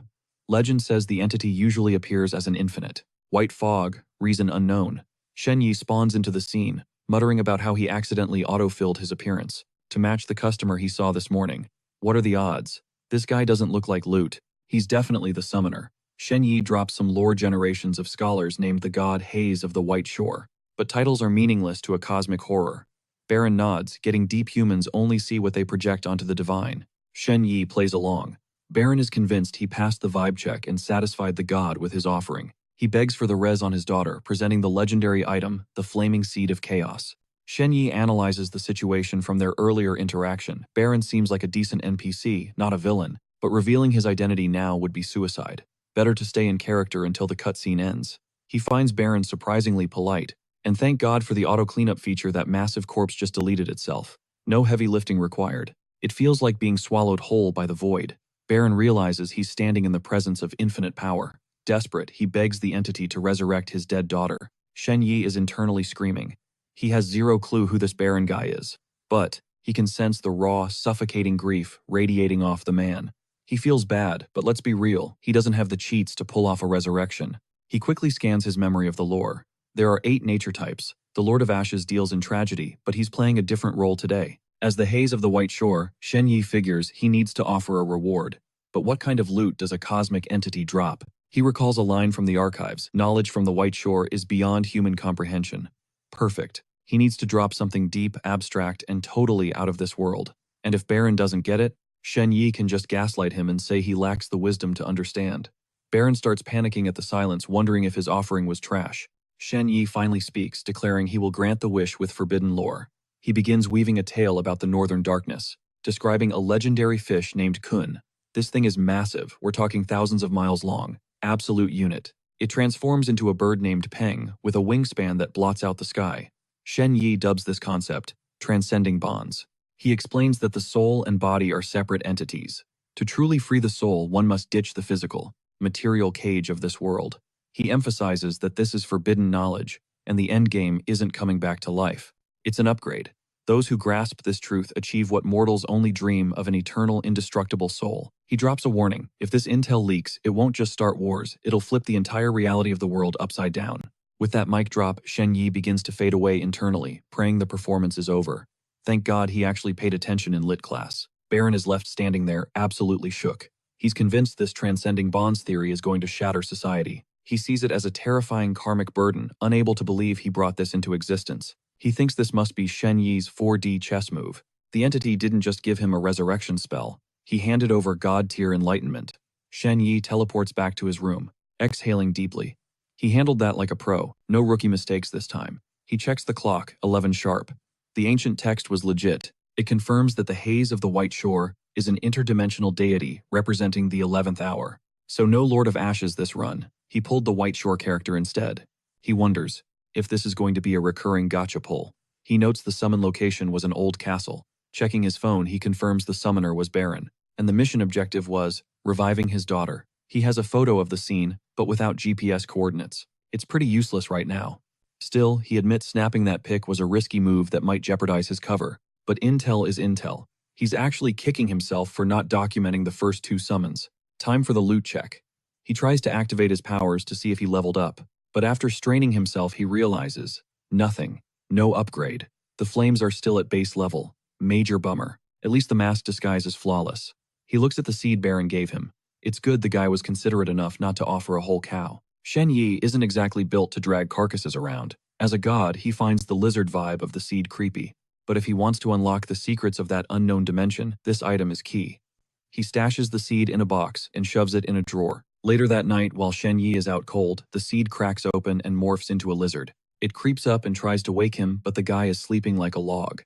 Legend says the entity usually appears as an infinite. White fog, reason unknown. Shen Yi spawns into the scene, muttering about how he accidentally auto-filled his appearance to match the customer he saw this morning. What are the odds? This guy doesn't look like loot. He's definitely the summoner. Shen Yi drops some lore generations of scholars named the god Haze of the White Shore, but titles are meaningless to a cosmic horror. Baron nods, getting deep humans only see what they project onto the divine. Shen Yi plays along. Baron is convinced he passed the vibe check and satisfied the god with his offering. He begs for the res on his daughter, presenting the legendary item, the Flaming Seed of Chaos. Shen Yi analyzes the situation from their earlier interaction. Baron seems like a decent NPC, not a villain, but revealing his identity now would be suicide. Better to stay in character until the cutscene ends. He finds Baron surprisingly polite, and thank God for the auto-cleanup feature that massive corpse just deleted itself. No heavy lifting required. It feels like being swallowed whole by the void. Baron realizes he's standing in the presence of infinite power. Desperate, he begs the entity to resurrect his dead daughter. Shen Yi is internally screaming. He has zero clue who this Baron guy is, but he can sense the raw, suffocating grief radiating off the man. He feels bad, but let's be real, he doesn't have the cheats to pull off a resurrection. He quickly scans his memory of the lore. There are 8 nature types. The Lord of Ashes deals in tragedy, but he's playing a different role today. As the Haze of the White Shore, Shen Yi figures he needs to offer a reward. But what kind of loot does a cosmic entity drop? He recalls a line from the archives. Knowledge from the White Shore is beyond human comprehension. Perfect. He needs to drop something deep, abstract, and totally out of this world. And if Baron doesn't get it, Shen Yi can just gaslight him and say he lacks the wisdom to understand. Baron starts panicking at the silence, wondering if his offering was trash. Shen Yi finally speaks, declaring he will grant the wish with forbidden lore. He begins weaving a tale about the northern darkness, describing a legendary fish named Kun. This thing is massive, we're talking thousands of miles long. Absolute unit. It transforms into a bird named Peng, with a wingspan that blots out the sky. Shen Yi dubs this concept transcending bonds. He explains that the soul and body are separate entities. To truly free the soul, one must ditch the physical, material cage of this world. He emphasizes that this is forbidden knowledge, and the endgame isn't coming back to life. It's an upgrade. Those who grasp this truth achieve what mortals only dream of: an eternal, indestructible soul. He drops a warning. If this intel leaks, it won't just start wars, it'll flip the entire reality of the world upside down. With that mic drop, Shen Yi begins to fade away internally, praying the performance is over. Thank God he actually paid attention in lit class. Baron is left standing there, absolutely shook. He's convinced this transcending bonds theory is going to shatter society. He sees it as a terrifying karmic burden, unable to believe he brought this into existence. He thinks this must be Shen Yi's 4D chess move. The entity didn't just give him a resurrection spell. He handed over God-tier enlightenment. Shen Yi teleports back to his room, exhaling deeply. He handled that like a pro, no rookie mistakes this time. He checks the clock, 11 sharp. The ancient text was legit. It confirms that the Haze of the White Shore is an interdimensional deity representing the 11th hour. So no Lord of Ashes this run. He pulled the White Shore character instead. He wonders if this is going to be a recurring gacha pull. He notes the summon location was an old castle. Checking his phone, he confirms the summoner was Baron, and the mission objective was reviving his daughter. He has a photo of the scene, but without GPS coordinates. It's pretty useless right now. Still, he admits snapping that pic was a risky move that might jeopardize his cover. But intel is intel. He's actually kicking himself for not documenting the first 2 summons. Time for the loot check. He tries to activate his powers to see if he leveled up, But after straining himself, he realizes nothing. No upgrade. The flames are still at base level. Major bummer. At least the mask disguise is flawless. He looks at the seed Baron gave him. It's good the guy was considerate enough not to offer a whole cow. Shen Yi isn't exactly built to drag carcasses around. As a god, he finds the lizard vibe of the seed creepy. But if he wants to unlock the secrets of that unknown dimension, this item is key. He stashes the seed in a box and shoves it in a drawer. Later that night, while Shen Yi is out cold, the seed cracks open and morphs into a lizard. It creeps up and tries to wake him, but the guy is sleeping like a log.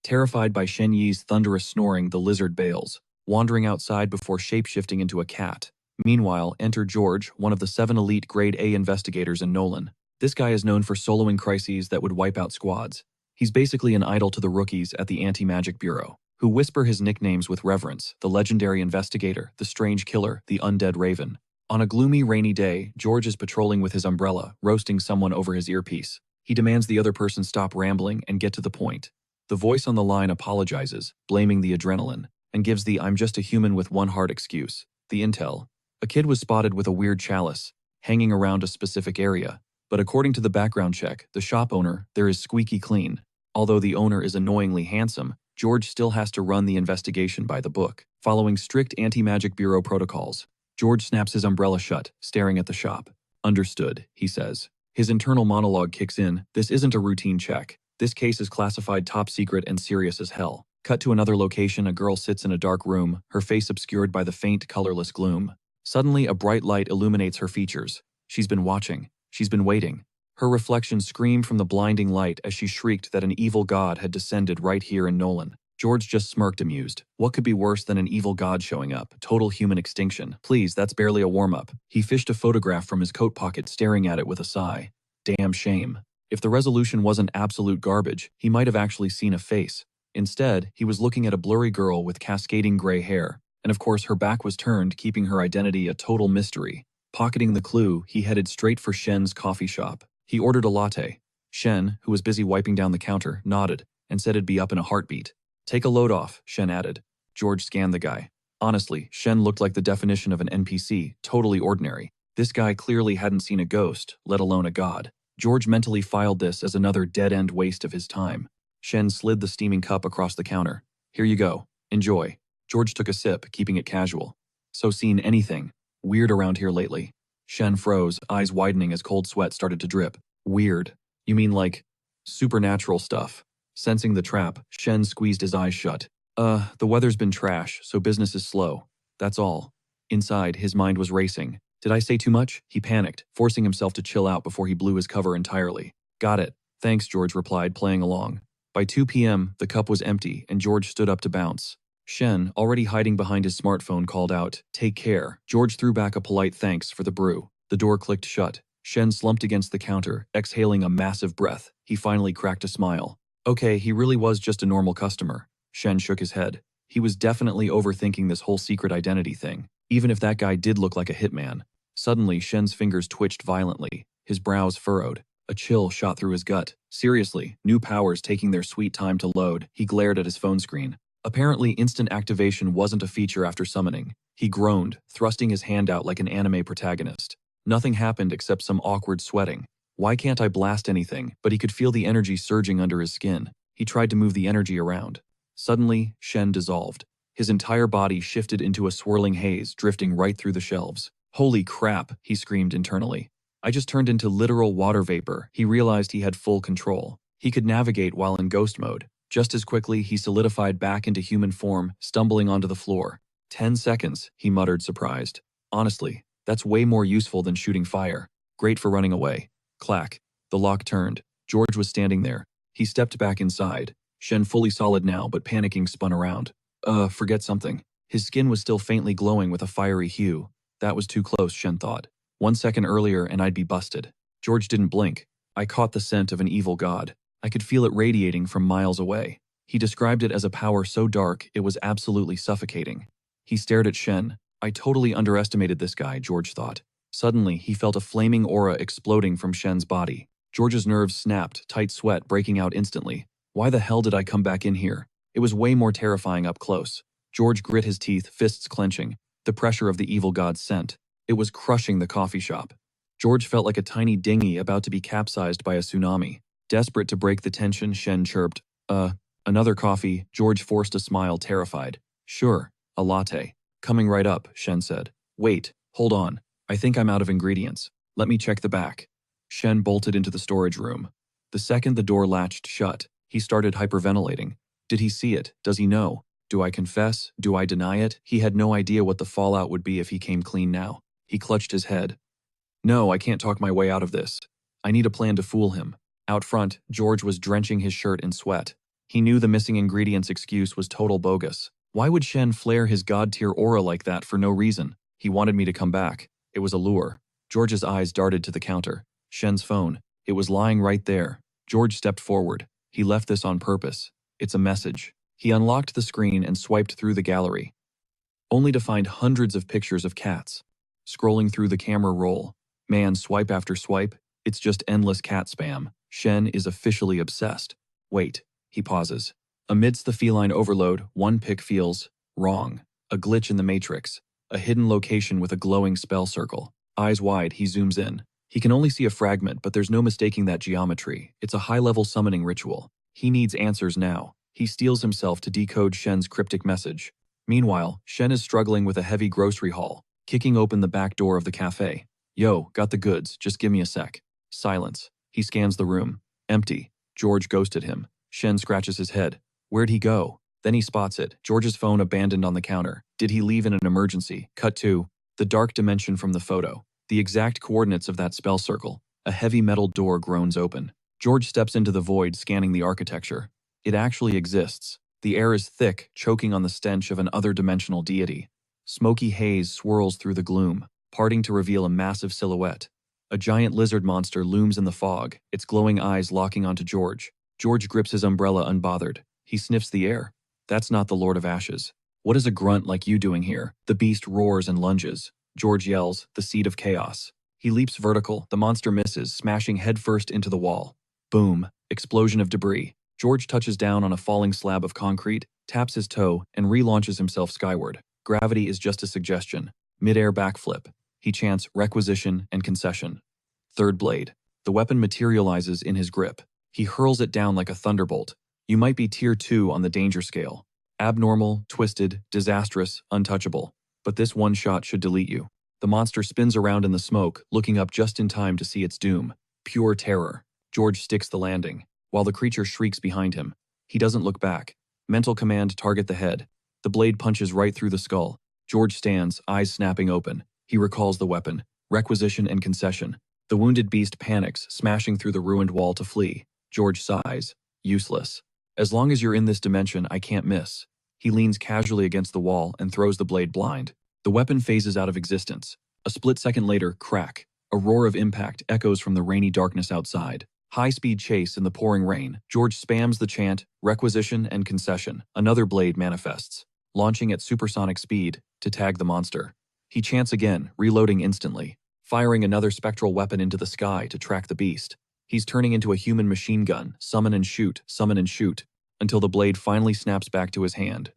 Terrified by Shen Yi's thunderous snoring, the lizard bails, wandering outside before shapeshifting into a cat. Meanwhile, enter George, one of the 7 elite Grade A investigators in Nolan. This guy is known for soloing crises that would wipe out squads. He's basically an idol to the rookies at the Anti-Magic Bureau, who whisper his nicknames with reverence: the legendary investigator, the strange killer, the undead raven. On a gloomy, rainy day, George is patrolling with his umbrella, roasting someone over his earpiece. He demands the other person stop rambling and get to the point. The voice on the line apologizes, blaming the adrenaline, and gives the "I'm just a human with one heart" excuse. The intel: a kid was spotted with a weird chalice, hanging around a specific area. But according to the background check, the shop owner, there is squeaky clean. Although the owner is annoyingly handsome, George still has to run the investigation by the book, following strict Anti-Magic Bureau protocols. George snaps his umbrella shut, staring at the shop. "Understood," he says. His internal monologue kicks in. This isn't a routine check. This case is classified top secret and serious as hell. Cut to another location. A girl sits in a dark room, her face obscured by the faint, colorless gloom. Suddenly, a bright light illuminates her features. She's been watching. She's been waiting. Her reflection screamed from the blinding light as she shrieked that an evil god had descended right here in Nolan. George just smirked, amused. What could be worse than an evil god showing up? Total human extinction. Please, that's barely a warm-up. He fished a photograph from his coat pocket, staring at it with a sigh. Damn shame. If the resolution wasn't absolute garbage, he might have actually seen a face. Instead, he was looking at a blurry girl with cascading gray hair. And of course, her back was turned, keeping her identity a total mystery. Pocketing the clue, he headed straight for Shen's coffee shop. He ordered a latte. Shen, who was busy wiping down the counter, nodded and said it'd be up in a heartbeat. "Take a load off," Shen added. George scanned the guy. Honestly, Shen looked like the definition of an NPC, totally ordinary. This guy clearly hadn't seen a ghost, let alone a god. George mentally filed this as another dead-end waste of his time. Shen slid the steaming cup across the counter. "Here you go. Enjoy." George took a sip, keeping it casual. "So seen anything weird around here lately?" Shen froze, eyes widening as cold sweat started to drip. "Weird? You mean like supernatural stuff?" Sensing the trap, Shen squeezed his eyes shut. The weather's been trash, so business is slow. That's all." Inside, his mind was racing. Did I say too much? He panicked, forcing himself to chill out before he blew his cover entirely. "Got it. Thanks," George replied, playing along. By 2 p.m., the cup was empty, and George stood up to bounce. Shen, already hiding behind his smartphone, called out, "Take care." George threw back a polite thanks for the brew. The door clicked shut. Shen slumped against the counter, exhaling a massive breath. He finally cracked a smile. Okay, he really was just a normal customer. Shen shook his head. He was definitely overthinking this whole secret identity thing, even if that guy did look like a hitman. Suddenly, Shen's fingers twitched violently. His brows furrowed. A chill shot through his gut. Seriously, new powers taking their sweet time to load. He glared at his phone screen. Apparently, instant activation wasn't a feature after summoning. He groaned, thrusting his hand out like an anime protagonist. Nothing happened except some awkward sweating. Why can't I blast anything? But he could feel the energy surging under his skin. He tried to move the energy around. Suddenly, Shen dissolved. His entire body shifted into a swirling haze, drifting right through the shelves. Holy crap, he screamed internally. I just turned into literal water vapor. He realized he had full control. He could navigate while in ghost mode. Just as quickly, he solidified back into human form, stumbling onto the floor. 10 seconds, he muttered, surprised. Honestly, that's way more useful than shooting fire. Great for running away. Clack. The lock turned. George was standing there. He stepped back inside. Shen, fully solid now, but panicking, spun around. Forget something. His skin was still faintly glowing with a fiery hue. That was too close, Shen thought. 1 second earlier and I'd be busted. George didn't blink. I caught the scent of an evil god. I could feel it radiating from miles away. He described it as a power so dark it was absolutely suffocating. He stared at Shen. I totally underestimated this guy, George thought. Suddenly, he felt a flaming aura exploding from Shen's body. George's nerves snapped, tight sweat breaking out instantly. Why the hell did I come back in here? It was way more terrifying up close. George grit his teeth, fists clenching. The pressure of the evil god's scent. It was crushing the coffee shop. George felt like a tiny dinghy about to be capsized by a tsunami. Desperate to break the tension, Shen chirped, another coffee." George forced a smile, terrified. "Sure, a latte." "Coming right up," Shen said. "Wait, hold on. I think I'm out of ingredients. Let me check the back." Shen bolted into the storage room. The second the door latched shut, he started hyperventilating. Did he see it? Does he know? Do I confess? Do I deny it? He had no idea what the fallout would be if he came clean now. He clutched his head. "No, I can't talk my way out of this. I need a plan to fool him." Out front, George was drenching his shirt in sweat. He knew the missing ingredients excuse was total bogus. Why would Shen flare his god-tier aura like that for no reason? He wanted me to come back. It was a lure. George's eyes darted to the counter. Shen's phone. It was lying right there. George stepped forward. He left this on purpose. It's a message. He unlocked the screen and swiped through the gallery, only to find hundreds of pictures of cats. Scrolling through the camera roll. Man, swipe after swipe, it's just endless cat spam. Shen is officially obsessed. Wait, he pauses. Amidst the feline overload, one pic feels wrong. A glitch in the matrix. A hidden location with a glowing spell circle. Eyes wide, he zooms in. He can only see a fragment, but there's no mistaking that geometry. It's a high-level summoning ritual. He needs answers now. He steels himself to decode Shen's cryptic message. Meanwhile, Shen is struggling with a heavy grocery haul, kicking open the back door of the cafe. "Yo, got the goods, just give me a sec." Silence. He scans the room. Empty. George ghosted him. Shen scratches his head. Where'd he go? Then he spots it. George's phone abandoned on the counter. Did he leave in an emergency? Cut to the dark dimension from the photo. The exact coordinates of that spell circle. A heavy metal door groans open. George steps into the void, scanning the architecture. It actually exists. The air is thick, choking on the stench of an other-dimensional deity. Smoky haze swirls through the gloom, parting to reveal a massive silhouette. A giant lizard monster looms in the fog, its glowing eyes locking onto George. George grips his umbrella unbothered. He sniffs the air. That's not the Lord of Ashes. "What is a grunt like you doing here?" The beast roars and lunges. George yells, the seed of chaos. He leaps vertical, the monster misses, smashing headfirst into the wall. Boom, explosion of debris. George touches down on a falling slab of concrete, taps his toe, and relaunches himself skyward. Gravity is just a suggestion. Mid-air backflip. He chants requisition and concession. Third blade. The weapon materializes in his grip. He hurls it down like a thunderbolt. You might be tier 2 on the danger scale. Abnormal, twisted, disastrous, untouchable. But this one shot should delete you. The monster spins around in the smoke, looking up just in time to see its doom. Pure terror. George sticks the landing, while the creature shrieks behind him. He doesn't look back. Mental command, target the head. The blade punches right through the skull. George stands, eyes snapping open. He recalls the weapon. Requisition and concession. The wounded beast panics, smashing through the ruined wall to flee. George sighs. Useless. As long as you're in this dimension, I can't miss. He leans casually against the wall and throws the blade blind. The weapon phases out of existence. A split second later, crack. A roar of impact echoes from the rainy darkness outside. High-speed chase in the pouring rain. George spams the chant, requisition and concession. Another blade manifests, launching at supersonic speed to tag the monster. He chants again, reloading instantly, firing another spectral weapon into the sky to track the beast. He's turning into a human machine gun, summon and shoot, until the blade finally snaps back to his hand.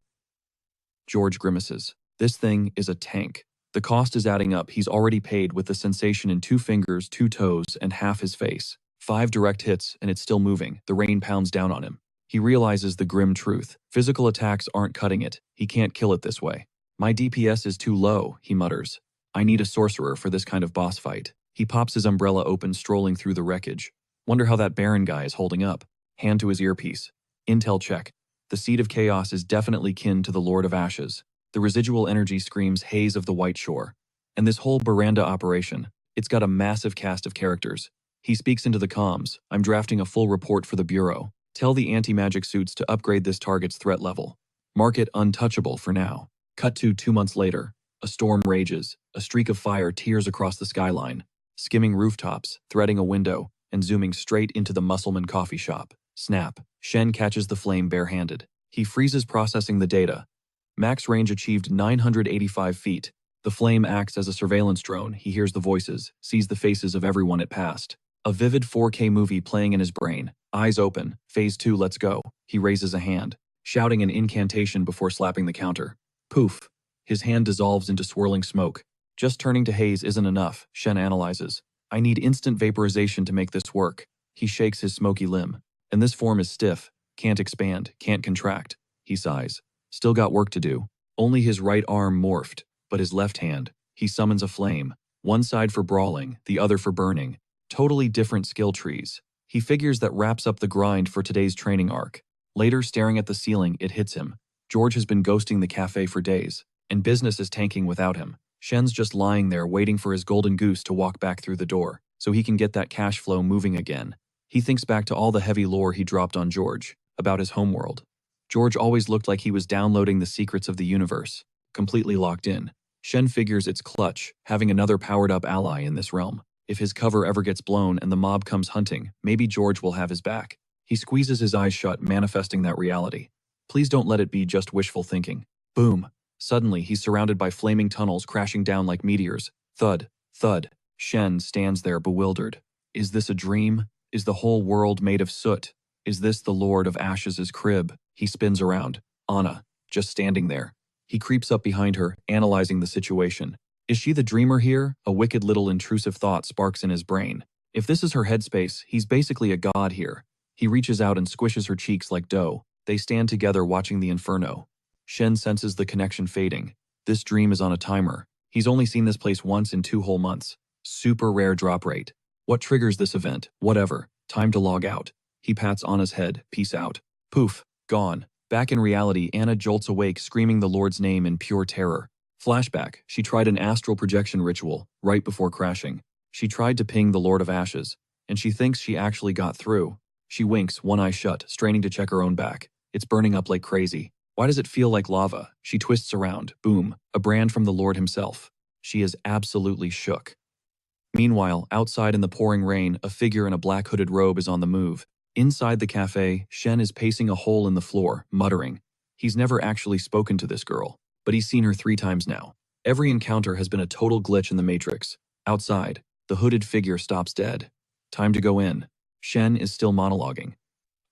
George grimaces. This thing is a tank. The cost is adding up. He's already paid with the sensation in 2 fingers, 2 toes, and half his face. 5 direct hits, and it's still moving. The rain pounds down on him. He realizes the grim truth. Physical attacks aren't cutting it. He can't kill it this way. My DPS is too low, he mutters. I need a sorcerer for this kind of boss fight. He pops his umbrella open, strolling through the wreckage. Wonder how that Baron guy is holding up. Hand to his earpiece. Intel check. The seed of chaos is definitely kin to the Lord of Ashes. The residual energy screams haze of the White Shore. And this whole Baranda operation, it's got a massive cast of characters. He speaks into the comms. I'm drafting a full report for the Bureau. Tell the anti-magic suits to upgrade this target's threat level. Mark it untouchable for now. Cut to 2 months later. A storm rages. A streak of fire tears across the skyline, skimming rooftops, threading a window, and zooming straight into the Musselman coffee shop. Snap. Shen catches the flame barehanded. He freezes processing the data. Max range achieved 985 feet. The flame acts as a surveillance drone. He hears the voices, sees the faces of everyone it passed. A vivid 4K movie playing in his brain. Eyes open. Phase 2, let's go. He raises a hand, shouting an incantation before slapping the counter. Poof. His hand dissolves into swirling smoke. Just turning to haze isn't enough, Shen analyzes. I need instant vaporization to make this work. He shakes his smoky limb. And this form is stiff. Can't expand, can't contract. He sighs. Still got work to do. Only his right arm morphed, but his left hand, he summons a flame. One side for brawling, the other for burning. Totally different skill trees. He figures that wraps up the grind for today's training arc. Later, staring at the ceiling, it hits him. George has been ghosting the cafe for days, and business is tanking without him. Shen's just lying there waiting for his golden goose to walk back through the door, so he can get that cash flow moving again. He thinks back to all the heavy lore he dropped on George, about his homeworld. George always looked like he was downloading the secrets of the universe, completely locked in. Shen figures it's clutch, having another powered-up ally in this realm. If his cover ever gets blown and the mob comes hunting, maybe George will have his back. He squeezes his eyes shut, manifesting that reality. Please don't let it be just wishful thinking. Boom. Suddenly, he's surrounded by flaming tunnels crashing down like meteors. Thud, thud. Shen stands there bewildered. Is this a dream? Is the whole world made of soot? Is this the Lord of Ashes' crib? He spins around. Anna, just standing there. He creeps up behind her, analyzing the situation. Is she the dreamer here? A wicked little intrusive thought sparks in his brain. If this is her headspace, he's basically a god here. He reaches out and squishes her cheeks like dough. They stand together watching the inferno. Shen senses the connection fading. This dream is on a timer. He's only seen this place once in 2 whole months. Super rare drop rate. What triggers this event? Whatever. Time to log out. He pats Anna's head. Peace out. Poof. Gone. Back in reality, Anna jolts awake screaming the Lord's name in pure terror. Flashback. She tried an astral projection ritual, right before crashing. She tried to ping the Lord of Ashes, and she thinks she actually got through. She winks, one eye shut, straining to check her own back. It's burning up like crazy. Why does it feel like lava? She twists around. Boom. A brand from the Lord himself. She is absolutely shook. Meanwhile, outside in the pouring rain, a figure in a black hooded robe is on the move. Inside the cafe, Shen is pacing a hole in the floor, muttering. He's never actually spoken to this girl, but he's seen her 3 times now. Every encounter has been a total glitch in the Matrix. Outside, the hooded figure stops dead. Time to go in. Shen is still monologuing.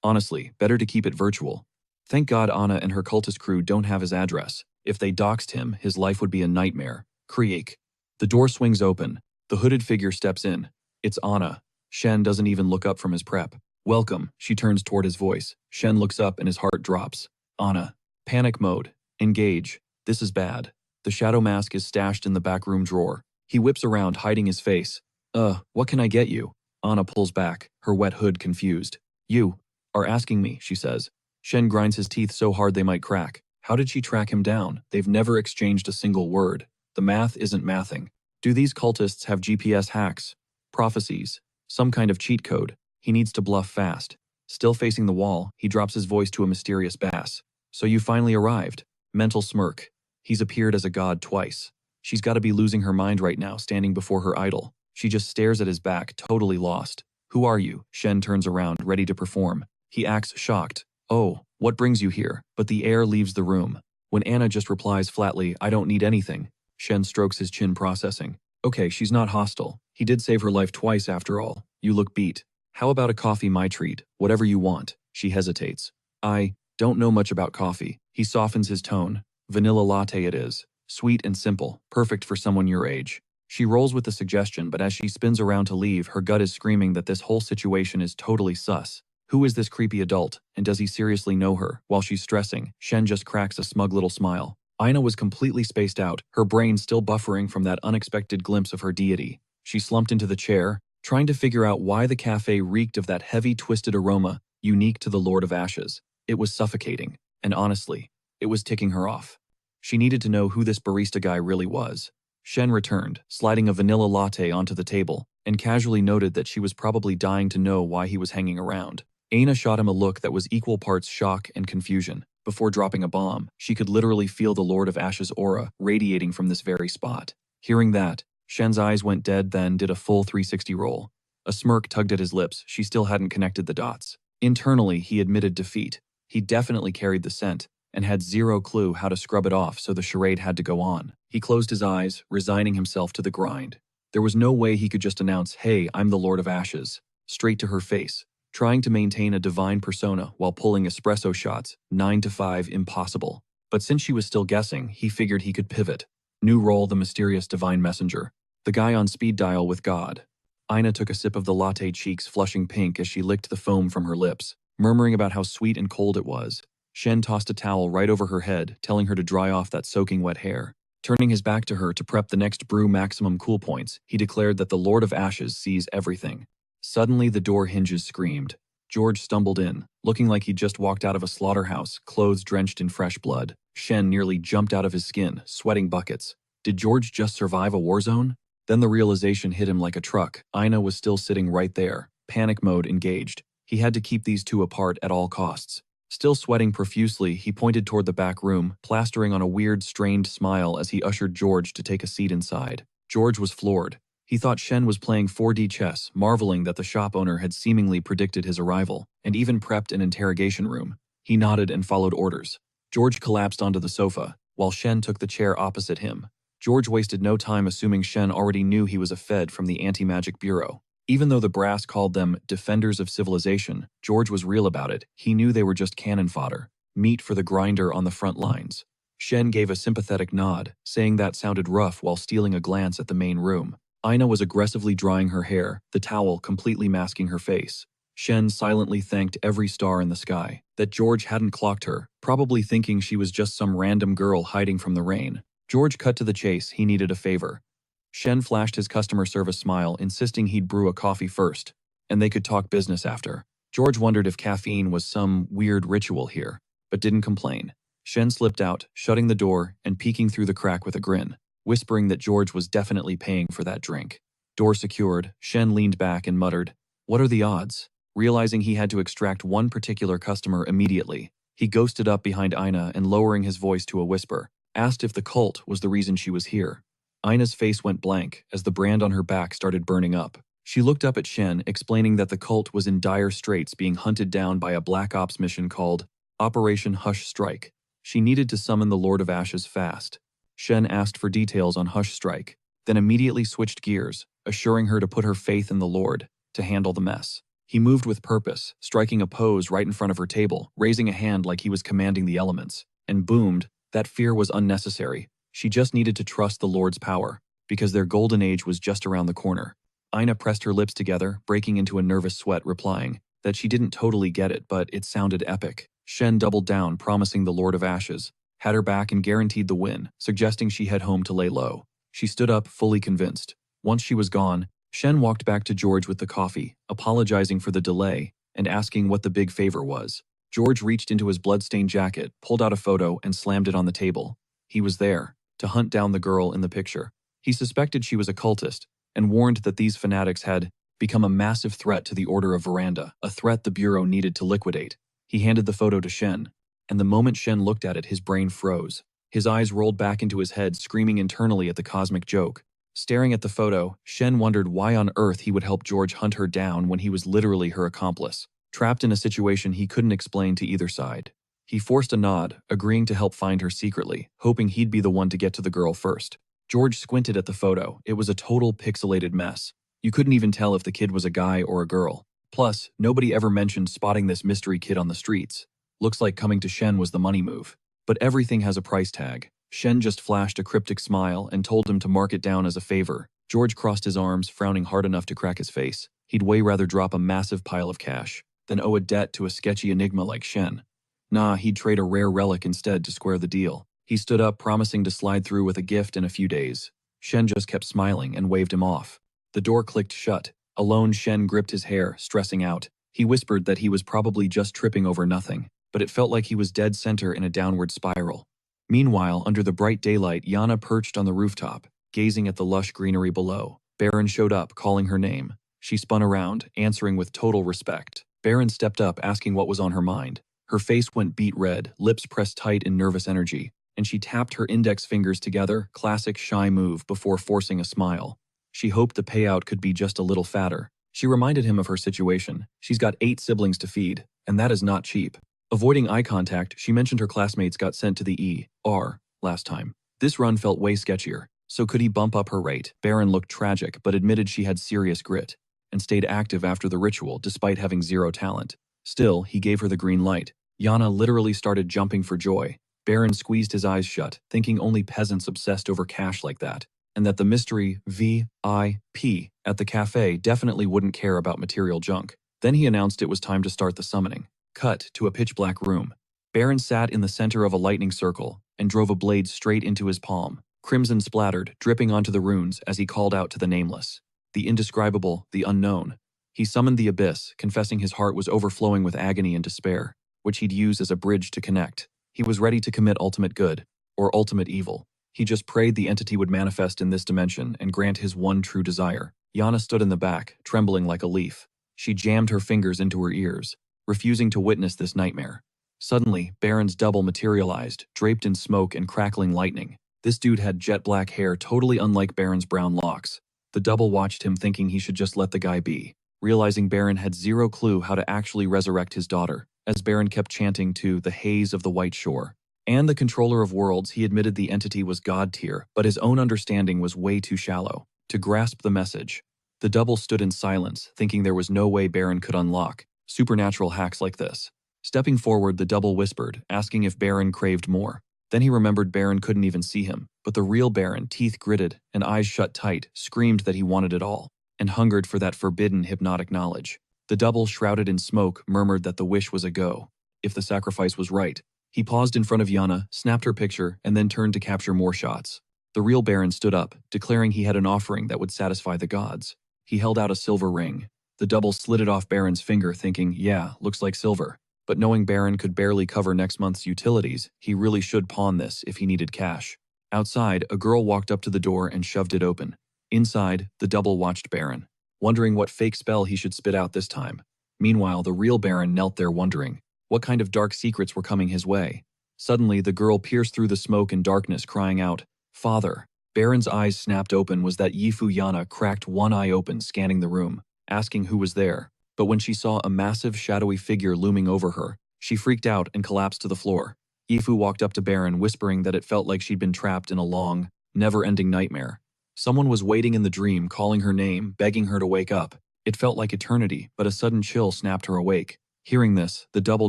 Honestly, better to keep it virtual. Thank God Anna and her cultist crew don't have his address. If they doxed him, his life would be a nightmare. Creak. The door swings open. The hooded figure steps in. It's Anna. Shen doesn't even look up from his prep. Welcome, she turns toward his voice. Shen looks up and his heart drops. Anna. Panic mode. Engage. This is bad. The shadow mask is stashed in the backroom drawer. He whips around, hiding his face. What can I get you? Anna pulls back, her wet hood confused. You are asking me, she says. Shen grinds his teeth so hard they might crack. How did she track him down? They've never exchanged a single word. The math isn't mathing. Do these cultists have GPS hacks? Prophecies? Some kind of cheat code? He needs to bluff fast. Still facing the wall, he drops his voice to a mysterious bass. So you finally arrived. Mental smirk. He's appeared as a god twice. She's got to be losing her mind right now, standing before her idol. She just stares at his back, totally lost. Who are you? Shen turns around, ready to perform. He acts shocked. Oh, what brings you here? But the air leaves the room. When Anna just replies flatly, I don't need anything. Shen strokes his chin, processing. Okay, she's not hostile. He did save her life twice after all. You look beat. How about a coffee, my treat? Whatever you want. She hesitates. I don't know much about coffee. He softens his tone. Vanilla latte it is. Sweet and simple. Perfect for someone your age. She rolls with the suggestion, but as she spins around to leave, her gut is screaming that this whole situation is totally sus. Who is this creepy adult, and does he seriously know her? While she's stressing, Shen just cracks a smug little smile. Aina was completely spaced out, her brain still buffering from that unexpected glimpse of her deity. She slumped into the chair, trying to figure out why the cafe reeked of that heavy, twisted aroma unique to the Lord of Ashes. It was suffocating, and honestly, it was ticking her off. She needed to know who this barista guy really was. Shen returned, sliding a vanilla latte onto the table, and casually noted that she was probably dying to know why he was hanging around. Aina shot him a look that was equal parts shock and confusion. Before dropping a bomb, she could literally feel the Lord of Ashes aura radiating from this very spot. Hearing that, Shen's eyes went dead, then did a full 360 roll. A smirk tugged at his lips. She still hadn't connected the dots. Internally, he admitted defeat. He definitely carried the scent, and had zero clue how to scrub it off, so the charade had to go on. He closed his eyes, resigning himself to the grind. There was no way he could just announce, hey, I'm the Lord of Ashes, straight to her face. Trying to maintain a divine persona while pulling espresso shots, 9 to 5, impossible. But since she was still guessing, he figured he could pivot. New role, the mysterious divine messenger. The guy on speed dial with God. Ina took a sip of the latte, cheeks flushing pink as she licked the foam from her lips, murmuring about how sweet and cold it was. Shen tossed a towel right over her head, telling her to dry off that soaking wet hair. Turning his back to her to prep the next brew maximum cool points, he declared that the Lord of Ashes sees everything. Suddenly, the door hinges screamed. George stumbled in, looking like he'd just walked out of a slaughterhouse, clothes drenched in fresh blood. Shen nearly jumped out of his skin, sweating buckets. Did George just survive a war zone? Then the realization hit him like a truck. Ina was still sitting right there, panic mode engaged. He had to keep these two apart at all costs. Still sweating profusely, he pointed toward the back room, plastering on a weird, strained smile as he ushered George to take a seat inside. George was floored. He thought Shen was playing 4D chess, marveling that the shop owner had seemingly predicted his arrival, and even prepped an interrogation room. He nodded and followed orders. George collapsed onto the sofa, while Shen took the chair opposite him. George wasted no time assuming Shen already knew he was a Fed from the Anti-Magic Bureau. Even though the brass called them defenders of civilization, George was real about it. He knew they were just cannon fodder, meat for the grinder on the front lines. Shen gave a sympathetic nod, saying that sounded rough while stealing a glance at the main room. Ina was aggressively drying her hair, the towel completely masking her face. Shen silently thanked every star in the sky that George hadn't clocked her, probably thinking she was just some random girl hiding from the rain. George cut to the chase. He needed a favor. Shen flashed his customer service smile, insisting he'd brew a coffee first, and they could talk business after. George wondered if caffeine was some weird ritual here, but didn't complain. Shen slipped out, shutting the door and peeking through the crack with a grin, whispering that George was definitely paying for that drink. Door secured, Shen leaned back and muttered, "What are the odds?" Realizing he had to extract one particular customer immediately, he ghosted up behind Ina and, lowering his voice to a whisper, asked if the cult was the reason she was here. Ina's face went blank as the brand on her back started burning up. She looked up at Shen, explaining that the cult was in dire straits, being hunted down by a Black Ops mission called Operation Hush Strike. She needed to summon the Lord of Ashes fast. Shen asked for details on Hush Strike, then immediately switched gears, assuring her to put her faith in the Lord to handle the mess. He moved with purpose, striking a pose right in front of her table, raising a hand like he was commanding the elements, and boomed. That fear was unnecessary. She just needed to trust the Lord's power, because their golden age was just around the corner. Ina pressed her lips together, breaking into a nervous sweat, replying that she didn't totally get it, but it sounded epic. Shen doubled down, promising the Lord of Ashes, had her back and guaranteed the win, suggesting she head home to lay low. She stood up, fully convinced. Once she was gone, Shen walked back to George with the coffee, apologizing for the delay and asking what the big favor was. George reached into his bloodstained jacket, pulled out a photo, and slammed it on the table. He was there to hunt down the girl in the picture. He suspected she was a cultist and warned that these fanatics had become a massive threat to the Order of Veranda, a threat the Bureau needed to liquidate. He handed the photo to Shen, and the moment Shen looked at it, his brain froze. His eyes rolled back into his head, screaming internally at the cosmic joke. Staring at the photo, Shen wondered why on earth he would help George hunt her down when he was literally her accomplice, trapped in a situation he couldn't explain to either side. He forced a nod, agreeing to help find her secretly, hoping he'd be the one to get to the girl first. George squinted at the photo. It was a total pixelated mess. You couldn't even tell if the kid was a guy or a girl. Plus, nobody ever mentioned spotting this mystery kid on the streets. Looks like coming to Shen was the money move. But everything has a price tag. Shen just flashed a cryptic smile and told him to mark it down as a favor. George crossed his arms, frowning hard enough to crack his face. He'd way rather drop a massive pile of cash than owe a debt to a sketchy enigma like Shen. Nah, he'd trade a rare relic instead to square the deal. He stood up, promising to slide through with a gift in a few days. Shen just kept smiling and waved him off. The door clicked shut. Alone, Shen gripped his hair, stressing out. He whispered that he was probably just tripping over nothing, but it felt like he was dead center in a downward spiral. Meanwhile, under the bright daylight, Yana perched on the rooftop, gazing at the lush greenery below. Baron showed up, calling her name. She spun around, answering with total respect. Baron stepped up, asking what was on her mind. Her face went beet red, lips pressed tight in nervous energy, and she tapped her index fingers together, classic shy move, before forcing a smile. She hoped the payout could be just a little fatter. She reminded him of her situation. She's got 8 siblings to feed, and that is not cheap. Avoiding eye contact, she mentioned her classmates got sent to the E.R. last time. This run felt way sketchier, so could he bump up her rate? Baron looked tragic, but admitted she had serious grit, and stayed active after the ritual despite having 0 talent. Still, he gave her the green light. Yana literally started jumping for joy. Baron squeezed his eyes shut, thinking only peasants obsessed over cash like that. and that the mystery VIP at the cafe definitely wouldn't care about material junk. Then he announced it was time to start the summoning. Cut to a pitch-black room. Baron sat in the center of a lightning circle and drove a blade straight into his palm. Crimson splattered, dripping onto the runes as he called out to the nameless, the indescribable, the unknown. He summoned the abyss, confessing his heart was overflowing with agony and despair, which he'd use as a bridge to connect. He was ready to commit ultimate good, or ultimate evil. He just prayed the entity would manifest in this dimension and grant his one true desire. Yana stood in the back, trembling like a leaf. She jammed her fingers into her ears, refusing to witness this nightmare. Suddenly, Baron's double materialized, draped in smoke and crackling lightning. This dude had jet black hair totally unlike Baron's brown locks. The double watched him thinking he should just let the guy be, realizing Baron had zero clue how to actually resurrect his daughter, as Baron kept chanting to the haze of the white shore. And the controller of worlds, he admitted the entity was god tier, but his own understanding was way too shallow to grasp the message. The double stood in silence, thinking there was no way Baron could unlock supernatural hacks like this. Stepping forward, the double whispered, asking if Baron craved more. Then he remembered Baron couldn't even see him, but the real Baron, teeth gritted and eyes shut tight, screamed that he wanted it all, and hungered for that forbidden hypnotic knowledge. The double, shrouded in smoke, murmured that the wish was a go, if the sacrifice was right. He paused in front of Yana, snapped her picture, and then turned to capture more shots. The real Baron stood up, declaring he had an offering that would satisfy the gods. He held out a silver ring. The double slid it off Baron's finger, thinking, yeah, looks like silver. But knowing Baron could barely cover next month's utilities, he really should pawn this if he needed cash. Outside, a girl walked up to the door and shoved it open. Inside, the double watched Baron, wondering what fake spell he should spit out this time. Meanwhile, the real Baron knelt there wondering what kind of dark secrets were coming his way. Suddenly, the girl pierced through the smoke and darkness, crying out, "Father!" Baron's eyes snapped open. Was that Yifu? Yana cracked one eye open, scanning the room, asking who was there. But when she saw a massive, shadowy figure looming over her, she freaked out and collapsed to the floor. Yifu walked up to Baron, whispering that it felt like she'd been trapped in a long, never-ending nightmare. Someone was waiting in the dream, calling her name, begging her to wake up. It felt like eternity, but a sudden chill snapped her awake. Hearing this, the double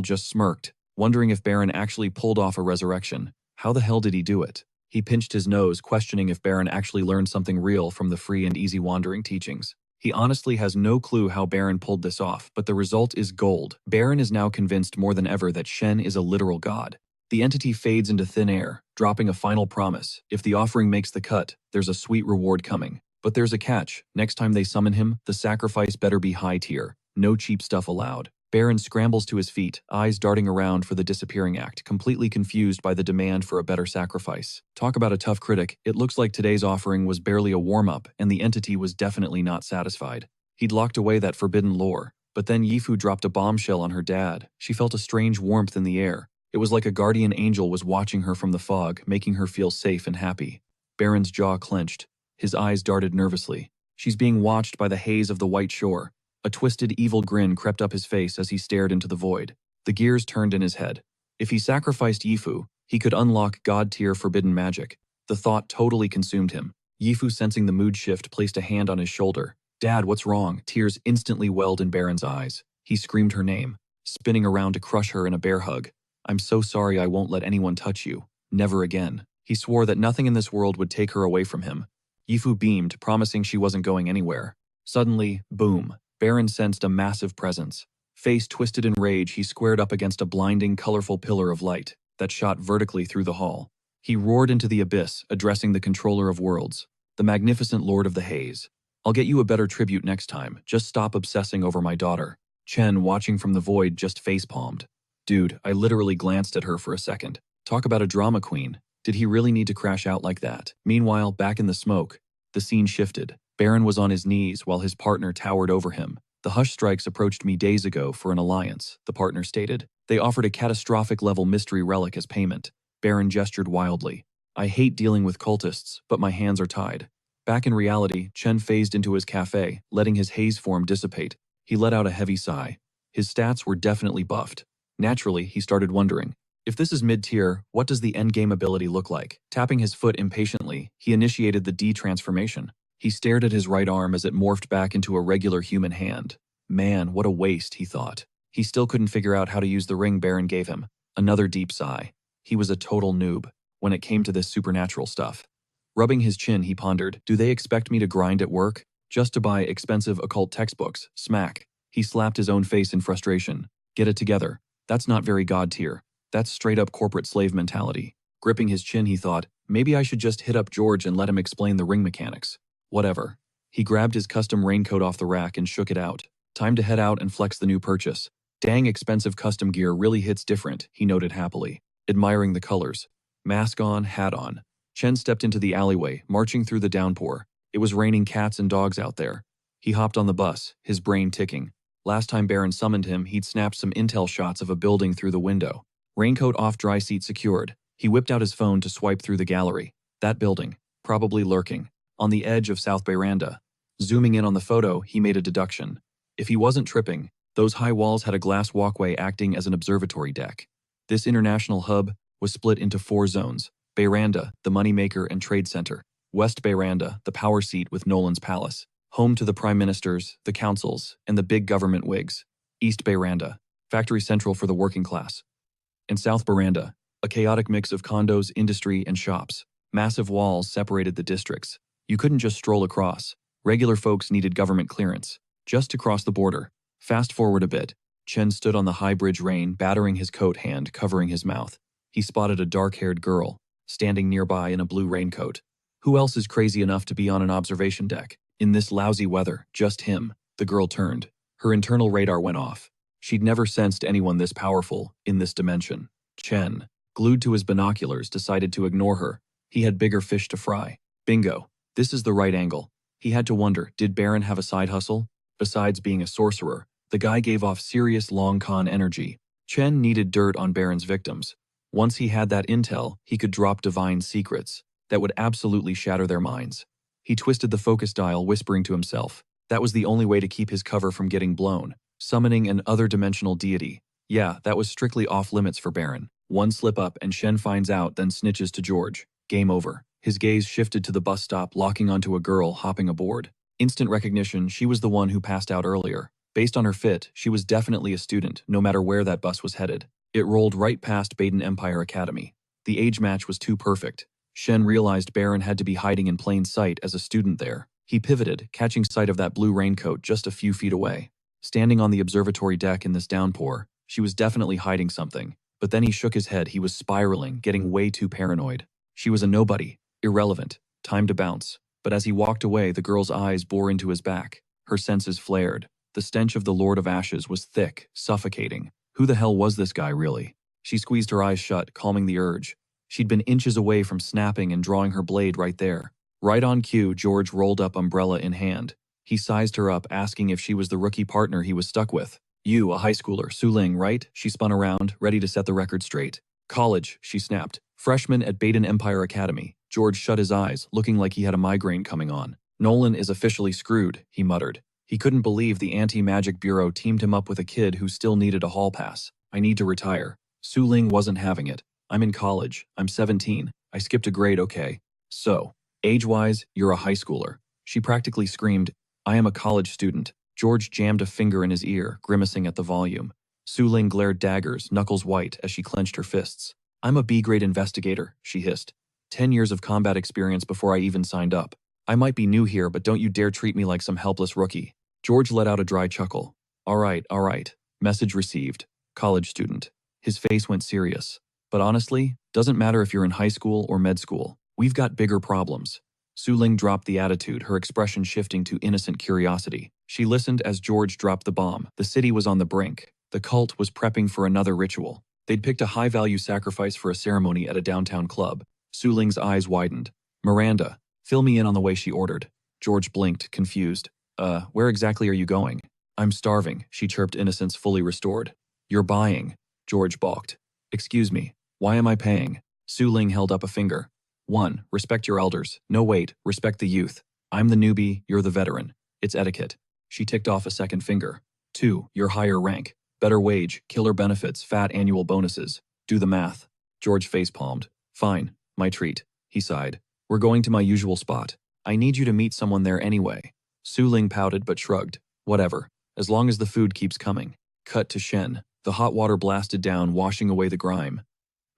just smirked, wondering if Baron actually pulled off a resurrection. How the hell did he do it? He pinched his nose, questioning if Baron actually learned something real from the free and easy wandering teachings. He honestly has no clue how Baron pulled this off, but the result is gold. Baron is now convinced more than ever that Shen is a literal god. The entity fades into thin air, dropping a final promise. If the offering makes the cut, there's a sweet reward coming. But there's a catch. Next time they summon him, the sacrifice better be high tier. No cheap stuff allowed. Baron scrambles to his feet, eyes darting around for the disappearing act, completely confused by the demand for a better sacrifice. Talk about a tough critic. It looks like today's offering was barely a warm-up, and the entity was definitely not satisfied. He'd locked away that forbidden lore, but then Yifu dropped a bombshell on her dad. She felt a strange warmth in the air. It was like a guardian angel was watching her from the fog, making her feel safe and happy. Baron's jaw clenched. His eyes darted nervously. She's being watched by the haze of the white shore. A twisted, evil grin crept up his face as he stared into the void. The gears turned in his head. If he sacrificed Yifu, he could unlock god-tier forbidden magic. The thought totally consumed him. Yifu, sensing the mood shift, placed a hand on his shoulder. "Dad, what's wrong?" Tears instantly welled in Baron's eyes. He screamed her name, spinning around to crush her in a bear hug. "I'm so sorry. I won't let anyone touch you. Never again." He swore that nothing in this world would take her away from him. Yifu beamed, promising she wasn't going anywhere. Suddenly, boom. Baron sensed a massive presence. Face twisted in rage, he squared up against a blinding, colorful pillar of light that shot vertically through the hall. He roared into the abyss, addressing the controller of worlds, the magnificent lord of the haze. "I'll get you a better tribute next time. Just stop obsessing over my daughter." Chen, watching from the void, just facepalmed. Dude, I literally glanced at her for a second. Talk about a drama queen. Did he really need to crash out like that? Meanwhile, back in the smoke, the scene shifted. Baron was on his knees while his partner towered over him. "The Hush Strikes approached me days ago for an alliance," the partner stated. "They offered a catastrophic-level mystery relic as payment." Baron gestured wildly. "I hate dealing with cultists, but my hands are tied." Back in reality, Chen phased into his cafe, letting his haze form dissipate. He let out a heavy sigh. His stats were definitely buffed. Naturally, he started wondering, if this is mid-tier, what does the endgame ability look like? Tapping his foot impatiently, he initiated the D-transformation. He stared at his right arm as it morphed back into a regular human hand. Man, what a waste, he thought. He still couldn't figure out how to use the ring Baron gave him. Another deep sigh. He was a total noob when it came to this supernatural stuff. Rubbing his chin, he pondered, do they expect me to grind at work? Just to buy expensive occult textbooks? Smack. He slapped his own face in frustration. Get it together. That's not very god tier. That's straight up corporate slave mentality. Gripping his chin, he thought, maybe I should just hit up George and let him explain the ring mechanics. Whatever. He grabbed his custom raincoat off the rack and shook it out. Time to head out and flex the new purchase. Dang, expensive custom gear really hits different, he noted happily, admiring the colors. Mask on, hat on. Chen stepped into the alleyway, marching through the downpour. It was raining cats and dogs out there. He hopped on the bus, his brain ticking. Last time Baron summoned him, he'd snapped some intel shots of a building through the window. Raincoat off, dry seat secured. He whipped out his phone to swipe through the gallery. That building, probably lurking, on the edge of South Bayranda. Zooming in on the photo, he made a deduction. If he wasn't tripping, those high walls had a glass walkway acting as an observatory deck. This international hub was split into 4 zones. Bayranda, the moneymaker and trade center. West Bayranda, the power seat with Nolan's palace. Home to the prime ministers, the councils, and the big government wigs. East Bayranda, factory central for the working class. And South Bayranda, a chaotic mix of condos, industry, and shops. Massive walls separated the districts. You couldn't just stroll across. Regular folks needed government clearance. Just to cross the border. Fast forward a bit. Chen stood on the high bridge rain, battering his coat hand, covering his mouth. He spotted a dark-haired girl, standing nearby in a blue raincoat. Who else is crazy enough to be on an observation deck? In this lousy weather, just him. The girl turned. Her internal radar went off. She'd never sensed anyone this powerful, in this dimension. Chen, glued to his binoculars, decided to ignore her. He had bigger fish to fry. Bingo. This is the right angle. He had to wonder, did Baron have a side hustle? Besides being a sorcerer, the guy gave off serious long con energy. Chen needed dirt on Baron's victims. Once he had that intel, he could drop divine secrets that would absolutely shatter their minds. He twisted the focus dial, whispering to himself. That was the only way to keep his cover from getting blown. Summoning an other-dimensional deity. Yeah, that was strictly off-limits for Baron. One slip-up and Shen finds out, then snitches to George. Game over. His gaze shifted to the bus stop, locking onto a girl hopping aboard. Instant recognition, she was the one who passed out earlier. Based on her fit, she was definitely a student, no matter where that bus was headed. It rolled right past Baden Empire Academy. The age match was too perfect. Shen realized Baron had to be hiding in plain sight as a student there. He pivoted, catching sight of that blue raincoat just a few feet away. Standing on the observatory deck in this downpour, she was definitely hiding something. But then he shook his head. He was spiraling, getting way too paranoid. She was a nobody, irrelevant, time to bounce. But as he walked away, the girl's eyes bore into his back. Her senses flared. The stench of the Lord of Ashes was thick, suffocating. Who the hell was this guy, really? She squeezed her eyes shut, calming the urge. She'd been inches away from snapping and drawing her blade right there. Right on cue, George rolled up, umbrella in hand. He sized her up, asking if she was the rookie partner he was stuck with. You, a high schooler, Su Ling, right? She spun around, ready to set the record straight. College, she snapped. Freshman at Baden Empire Academy. George shut his eyes, looking like he had a migraine coming on. Nolan is officially screwed, he muttered. He couldn't believe the Anti-Magic Bureau teamed him up with a kid who still needed a hall pass. I need to retire. Su Ling wasn't having it. I'm in college. I'm 17. I skipped a grade, okay. So, age-wise, you're a high schooler. She practically screamed, I am a college student. George jammed a finger in his ear, grimacing at the volume. Su Ling glared daggers, knuckles white, as she clenched her fists. I'm a B-grade investigator, she hissed. 10 years of combat experience before I even signed up. I might be new here, but don't you dare treat me like some helpless rookie. George let out a dry chuckle. All right. Message received. College student. His face went serious. But honestly, doesn't matter if you're in high school or med school. We've got bigger problems. Su Ling dropped the attitude, her expression shifting to innocent curiosity. She listened as George dropped the bomb. The city was on the brink. The cult was prepping for another ritual. They'd picked a high-value sacrifice for a ceremony at a downtown club. Su Ling's eyes widened. Miranda, fill me in on the way, she ordered. George blinked, confused. Where exactly are you going? I'm starving, she chirped, innocence fully restored. You're buying. George balked. Excuse me, why am I paying? Su Ling held up a finger. 1. Respect your elders. No, wait, respect the youth. I'm the newbie, you're the veteran. It's etiquette. She ticked off a second finger. 2. You're higher rank. Better wage, killer benefits, fat annual bonuses. Do the math. George facepalmed. Fine, my treat. He sighed. We're going to my usual spot. I need you to meet someone there anyway. Su Ling pouted but shrugged. Whatever, as long as the food keeps coming. Cut to Shen. The hot water blasted down, washing away the grime.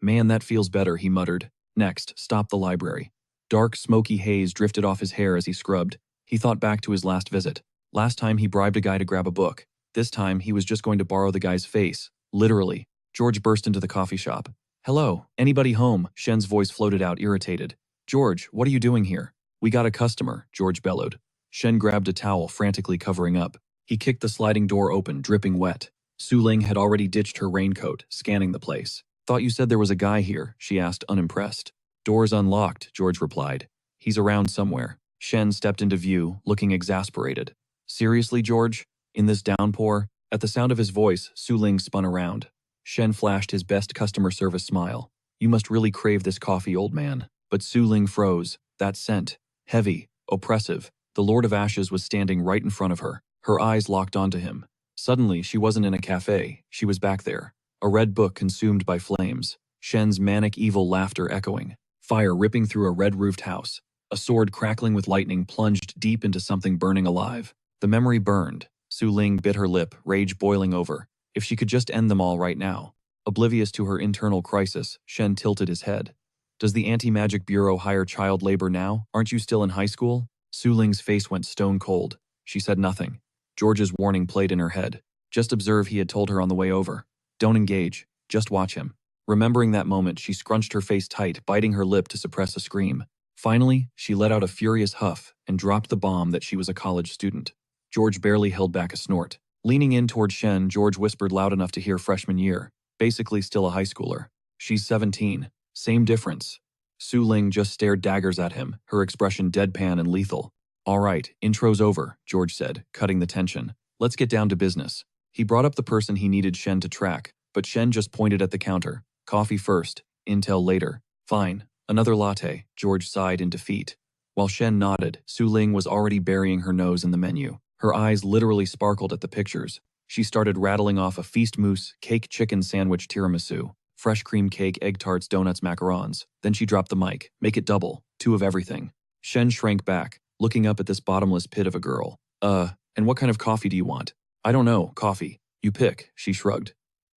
Man, that feels better, he muttered. Next, stop the library. Dark, smoky haze drifted off his hair as he scrubbed. He thought back to his last visit. Last time he bribed a guy to grab a book. This time he was just going to borrow the guy's face. Literally. George burst into the coffee shop. "Hello, anybody home?" Shen's voice floated out, irritated. "George, what are you doing here?" "We got a customer," George bellowed. Shen grabbed a towel, frantically covering up. He kicked the sliding door open, dripping wet. Su Ling had already ditched her raincoat, scanning the place. "Thought you said there was a guy here," she asked, unimpressed. "Door's unlocked," George replied. "He's around somewhere." Shen stepped into view, looking exasperated. "Seriously, George? In this downpour?" At the sound of his voice, Su Ling spun around. Shen flashed his best customer service smile. "You must really crave this coffee, old man." But Su Ling froze. That scent. Heavy. Oppressive. The Lord of Ashes was standing right in front of her. Her eyes locked onto him. Suddenly, she wasn't in a cafe. She was back there. A red book consumed by flames. Shen's manic evil laughter echoing. Fire ripping through a red-roofed house. A sword crackling with lightning plunged deep into something burning alive. The memory burned. Su Ling bit her lip, rage boiling over. If she could just end them all right now. Oblivious to her internal crisis, Shen tilted his head. "Does the Anti-Magic Bureau hire child labor now? Aren't you still in high school?" Su Ling's face went stone cold. She said nothing. George's warning played in her head. Just observe, he had told her on the way over. Don't engage. Just watch him. Remembering that moment, she scrunched her face tight, biting her lip to suppress a scream. Finally, she let out a furious huff and dropped the bomb that she was a college student. George barely held back a snort. Leaning in toward Shen, George whispered loud enough to hear freshman year. Basically still a high schooler. She's 17. Same difference. Su Ling just stared daggers at him, her expression deadpan and lethal. "All right, intro's over," George said, cutting the tension. "Let's get down to business." He brought up the person he needed Shen to track, but Shen just pointed at the counter. "Coffee first, intel later." "Fine. Another latte," George sighed in defeat. While Shen nodded, Su Ling was already burying her nose in the menu. Her eyes literally sparkled at the pictures. She started rattling off a feast mousse, cake chicken sandwich tiramisu, fresh cream cake, egg tarts, donuts, macarons. Then she dropped the mic. "Make it double. 2 of everything." Shen shrank back, looking up at this bottomless pit of a girl. And what kind of coffee do you want?" "I don't know, coffee. You pick," she shrugged.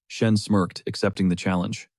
Shen smirked, accepting the challenge.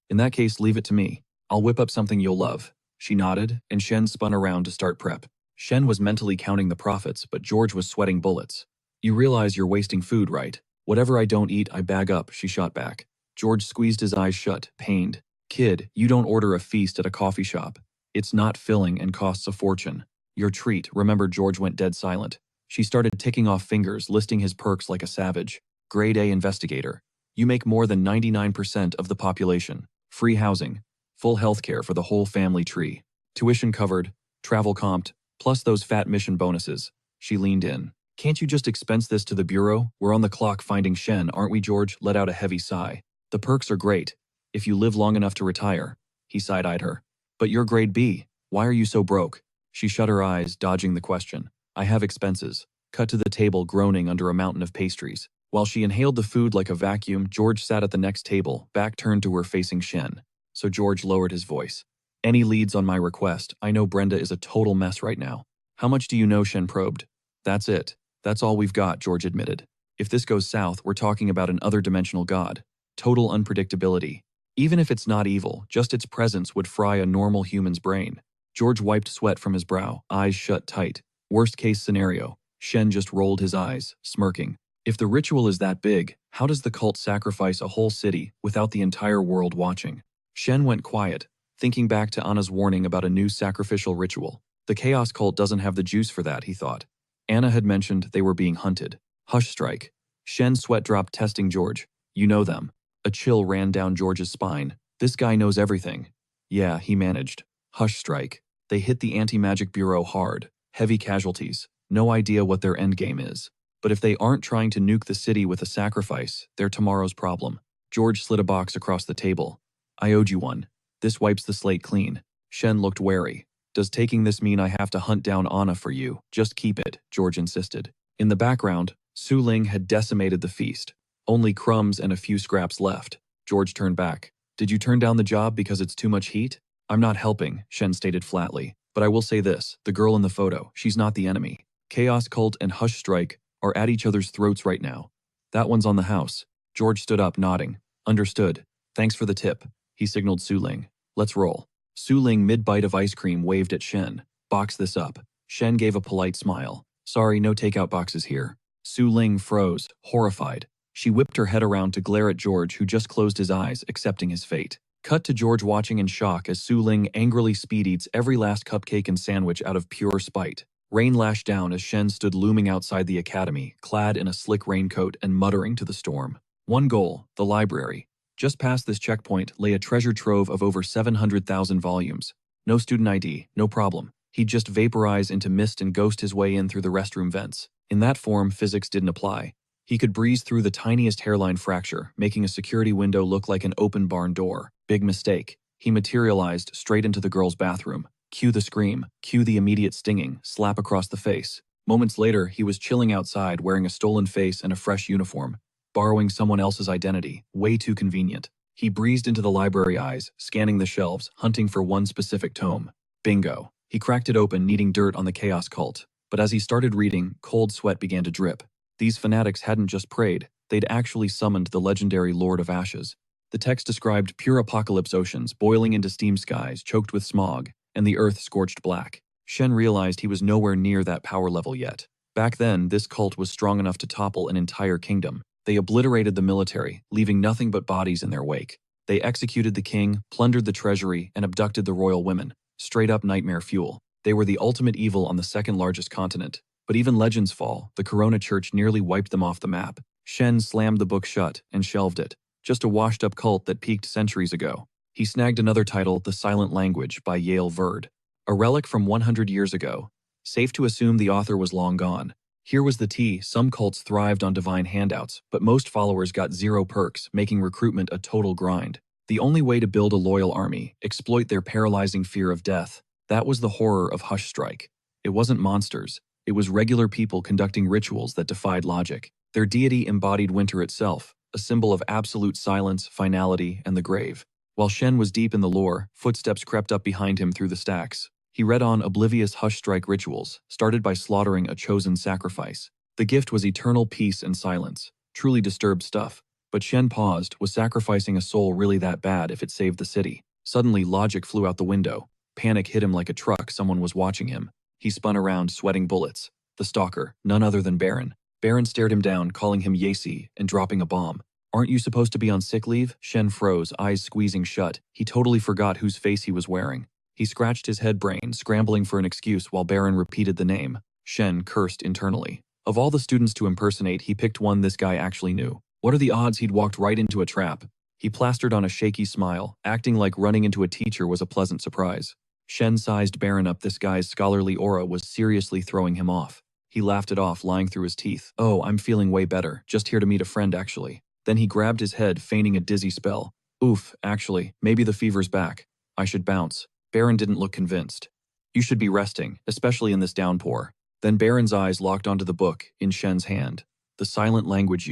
"In that case, leave it to me. I'll whip up something you'll love." She nodded, and Shen spun around to start prep. Shen was mentally counting the profits, but George was sweating bullets. "You realize you're wasting food, right?" "Whatever I don't eat, I bag up," she shot back. George squeezed his eyes shut, pained. "Kid, you don't order a feast at a coffee shop. It's not filling and costs a fortune. Your treat." Remember, George went dead silent. She started ticking off fingers, listing his perks like a savage. "Grade A investigator. You make more than 99% of the population. Free housing. Full healthcare for the whole family tree. Tuition covered. Travel comped. Plus those fat mission bonuses." She leaned in. "Can't you just expense this to the bureau? We're on the clock finding Shen, aren't we?" George let out a heavy sigh. "The perks are great. If you live long enough to retire." He side-eyed her. "But you're grade B. Why are you so broke?" She shut her eyes, dodging the question. "I have expenses." Cut to the table, groaning under a mountain of pastries. While she inhaled the food like a vacuum, George sat at the next table, back turned to her facing Shen. So George lowered his voice. "Any leads on my request? I know Brenda is a total mess right now." "How much do you know?" Shen probed. "That's it. That's all we've got," George admitted. "If this goes south, we're talking about an other-dimensional god. Total unpredictability. Even if it's not evil, just its presence would fry a normal human's brain." George wiped sweat from his brow, eyes shut tight. Worst-case scenario. Shen just rolled his eyes, smirking. If the ritual is that big, how does the cult sacrifice a whole city without the entire world watching? Shen went quiet, thinking back to Anna's warning about a new sacrificial ritual. The Chaos Cult doesn't have the juice for that, he thought. Anna had mentioned they were being hunted. Hush strike. Shen's sweat dropped, testing George. "You know them." A chill ran down George's spine. This guy knows everything. "Yeah," he managed. Hush strike. They hit the Anti-Magic Bureau hard. Heavy casualties. No idea what their endgame is. But if they aren't trying to nuke the city with a sacrifice, they're tomorrow's problem. George slid a box across the table. "I owed you one. This wipes the slate clean." Shen looked wary. "Does taking this mean I have to hunt down Anna for you?" "Just keep it," George insisted. In the background, Su Ling had decimated the feast. Only crumbs and a few scraps left. George turned back. "Did you turn down the job because it's too much heat?" "I'm not helping," Shen stated flatly. "But I will say this, the girl in the photo, she's not the enemy. Chaos Cult and Hush Strike are at each other's throats right now. That one's on the house." George stood up, nodding. "Understood. Thanks for the tip." He signaled Su Ling. "Let's roll." Su Ling, mid-bite of ice cream, waved at Shen. Box this up. Shen gave a polite smile. Sorry, no takeout boxes here. Su Ling froze, horrified. She whipped her head around to glare at George, who just closed his eyes, accepting his fate. Cut to George watching in shock as Su Ling angrily speed eats every last cupcake and sandwich out of pure spite. Rain lashed down as Shen stood looming outside the academy, clad in a slick raincoat and muttering to the storm. One goal, the library. Just past this checkpoint lay a treasure trove of over 700,000 volumes. No student ID, no problem. He'd just vaporize into mist and ghost his way in through the restroom vents. In that form, physics didn't apply. He could breeze through the tiniest hairline fracture, making a security window look like an open barn door. Big mistake. He materialized straight into the girl's bathroom. Cue the scream, cue the immediate stinging, slap across the face. Moments later, he was chilling outside wearing a stolen face and a fresh uniform. Borrowing someone else's identity, way too convenient. He breezed into the library eyes, scanning the shelves, hunting for one specific tome. Bingo. He cracked it open, needing dirt on the chaos cult. But as he started reading, cold sweat began to drip. These fanatics hadn't just prayed, they'd actually summoned the legendary Lord of Ashes. The text described pure apocalypse oceans boiling into steam skies choked with smog, and the earth scorched black. Shen realized he was nowhere near that power level yet. Back then, this cult was strong enough to topple an entire kingdom. They obliterated the military, leaving nothing but bodies in their wake. They executed the king, plundered the treasury, and abducted the royal women. Straight up nightmare fuel. They were the ultimate evil on the second largest continent. But even legends fall, the Corona Church nearly wiped them off the map. Shen slammed the book shut and shelved it. Just a washed-up cult that peaked centuries ago. He snagged another title, The Silent Language by Yale Verd. A relic from 100 years ago. Safe to assume the author was long gone. Here was the tea: some cults thrived on divine handouts, but most followers got zero perks, making recruitment a total grind. The only way to build a loyal army, exploit their paralyzing fear of death. That was the horror of Hush Strike. It wasn't monsters. It was regular people conducting rituals that defied logic. Their deity embodied winter itself, a symbol of absolute silence, finality, and the grave. While Shen was deep in the lore, footsteps crept up behind him through the stacks. He read on oblivious Hush Strike rituals, started by slaughtering a chosen sacrifice. The gift was eternal peace and silence. Truly disturbed stuff. But Shen paused. Was sacrificing a soul really that bad if it saved the city? Suddenly, logic flew out the window. Panic hit him like a truck. Someone was watching him. He spun around, sweating bullets. The stalker, none other than Baron. Baron stared him down, calling him Yasi, and dropping a bomb. Aren't you supposed to be on sick leave? Shen froze, eyes squeezing shut. He totally forgot whose face he was wearing. He scratched his head brain, scrambling for an excuse while Baron repeated the name. Shen cursed internally. Of all the students to impersonate, he picked one this guy actually knew. What are the odds he'd walked right into a trap? He plastered on a shaky smile, acting like running into a teacher was a pleasant surprise. Shen sized Baron up. This guy's scholarly aura was seriously throwing him off. He laughed it off, lying through his teeth. Oh, I'm feeling way better. Just here to meet a friend, actually. Then he grabbed his head, feigning a dizzy spell. Oof, actually, maybe the fever's back. I should bounce. Baron didn't look convinced. You should be resting, especially in this downpour. Then Baron's eyes locked onto the book, in Shen's hand. The Silent Language,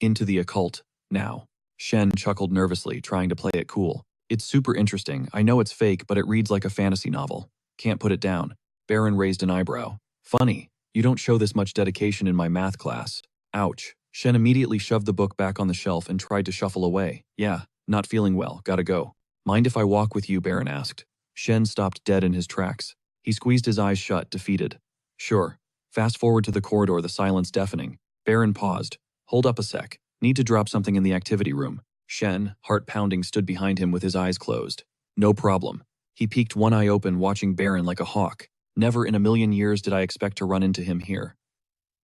into the occult, now. Shen chuckled nervously, trying to play it cool. It's super interesting. I know it's fake, but it reads like a fantasy novel. Can't put it down. Baron raised an eyebrow. Funny. You don't show this much dedication in my math class. Ouch. Shen immediately shoved the book back on the shelf and tried to shuffle away. Yeah, not feeling well, gotta go. Mind if I walk with you? Baron asked. Shen stopped dead in his tracks. He squeezed his eyes shut, defeated. Sure. Fast forward to the corridor, the silence deafening. Baron paused. Hold up a sec. Need to drop something in the activity room. Shen, heart pounding, stood behind him with his eyes closed. No problem. He peeked one eye open, watching Baron like a hawk. Never in a million years did I expect to run into him here.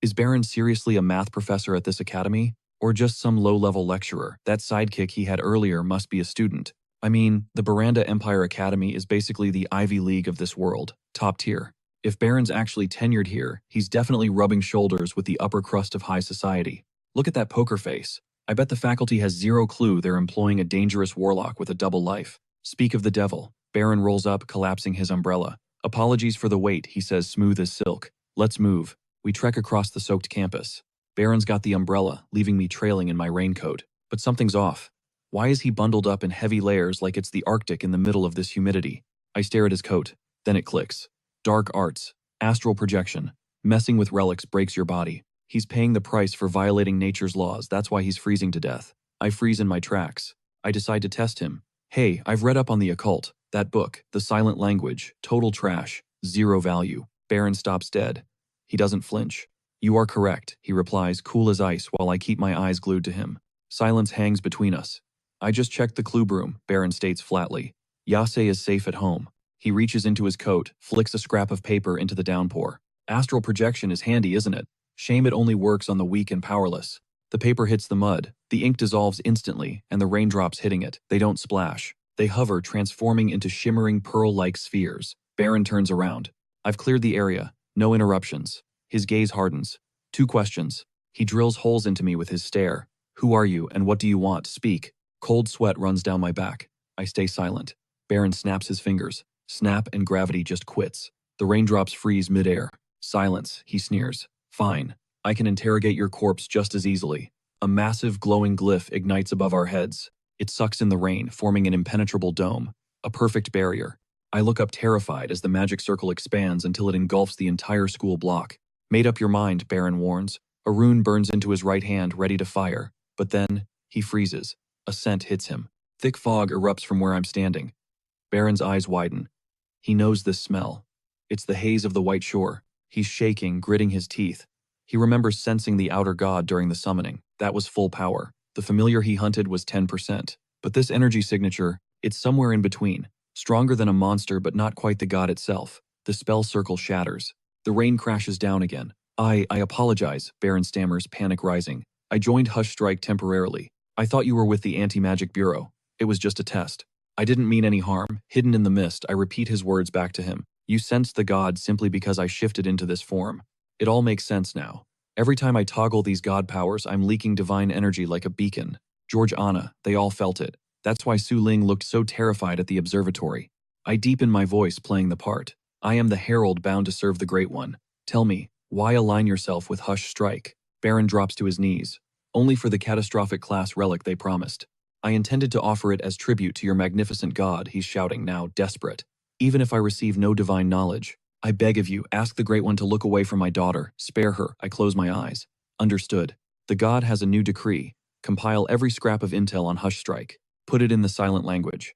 Is Baron seriously a math professor at this academy? Or just some low-level lecturer? That sidekick he had earlier must be a student. I mean, the Baranda Empire Academy is basically the Ivy League of this world. Top tier. If Baron's actually tenured here, he's definitely rubbing shoulders with the upper crust of high society. Look at that poker face. I bet the faculty has zero clue they're employing a dangerous warlock with a double life. Speak of the devil. Baron rolls up, collapsing his umbrella. Apologies for the wait, he says, smooth as silk. Let's move. We trek across the soaked campus. Baron's got the umbrella, leaving me trailing in my raincoat. But something's off. Why is he bundled up in heavy layers like it's the Arctic in the middle of this humidity? I stare at his coat. Then it clicks. Dark arts. Astral projection. Messing with relics breaks your body. He's paying the price for violating nature's laws. That's why he's freezing to death. I freeze in my tracks. I decide to test him. Hey, I've read up on the occult. That book, The Silent Language, total trash, zero value. Baron stops dead. He doesn't flinch. You are correct, he replies, cool as ice while I keep my eyes glued to him. Silence hangs between us. I just checked the clue broom, Baron states flatly. Yase is safe at home. He reaches into his coat, flicks a scrap of paper into the downpour. Astral projection is handy, isn't it? Shame it only works on the weak and powerless. The paper hits the mud, the ink dissolves instantly, and the raindrops hitting it, they don't splash. They hover, transforming into shimmering pearl-like spheres. Baron turns around. I've cleared the area. No interruptions. His gaze hardens. 2 questions. He drills holes into me with his stare. Who are you, and what do you want? Speak. Cold sweat runs down my back. I stay silent. Baron snaps his fingers. Snap, and gravity just quits. The raindrops freeze midair. Silence, he sneers. Fine. I can interrogate your corpse just as easily. A massive glowing glyph ignites above our heads. It sucks in the rain, forming an impenetrable dome. A perfect barrier. I look up terrified as the magic circle expands until it engulfs the entire school block. Made up your mind, Baron warns. A rune burns into his right hand, ready to fire. But then, he freezes. A scent hits him. Thick fog erupts from where I'm standing. Baron's eyes widen. He knows this smell. It's the haze of the White Shore. He's shaking, gritting his teeth. He remembers sensing the outer god during the summoning. That was full power. The familiar he hunted was 10%. But this energy signature, it's somewhere in between. Stronger than a monster, but not quite the god itself. The spell circle shatters. The rain crashes down again. I apologize, Baron stammers, panic rising. I joined Hush Strike temporarily. I thought you were with the Anti-Magic Bureau. It was just a test. I didn't mean any harm. Hidden in the mist, I repeat his words back to him. You sensed the god simply because I shifted into this form. It all makes sense now. Every time I toggle these god powers, I'm leaking divine energy like a beacon. George, Anna, they all felt it. That's why Su Ling looked so terrified at the observatory. I deepen my voice, playing the part. I am the herald bound to serve the Great One. Tell me, why align yourself with Hush Strike? Baron drops to his knees. Only for the catastrophic class relic they promised. I intended to offer it as tribute to your magnificent god, he's shouting now, desperate. Even if I receive no divine knowledge, I beg of you, ask the Great One to look away from my daughter. Spare her. I close my eyes. Understood. The god has a new decree. Compile every scrap of intel on Hush Strike. Put it in the silent language.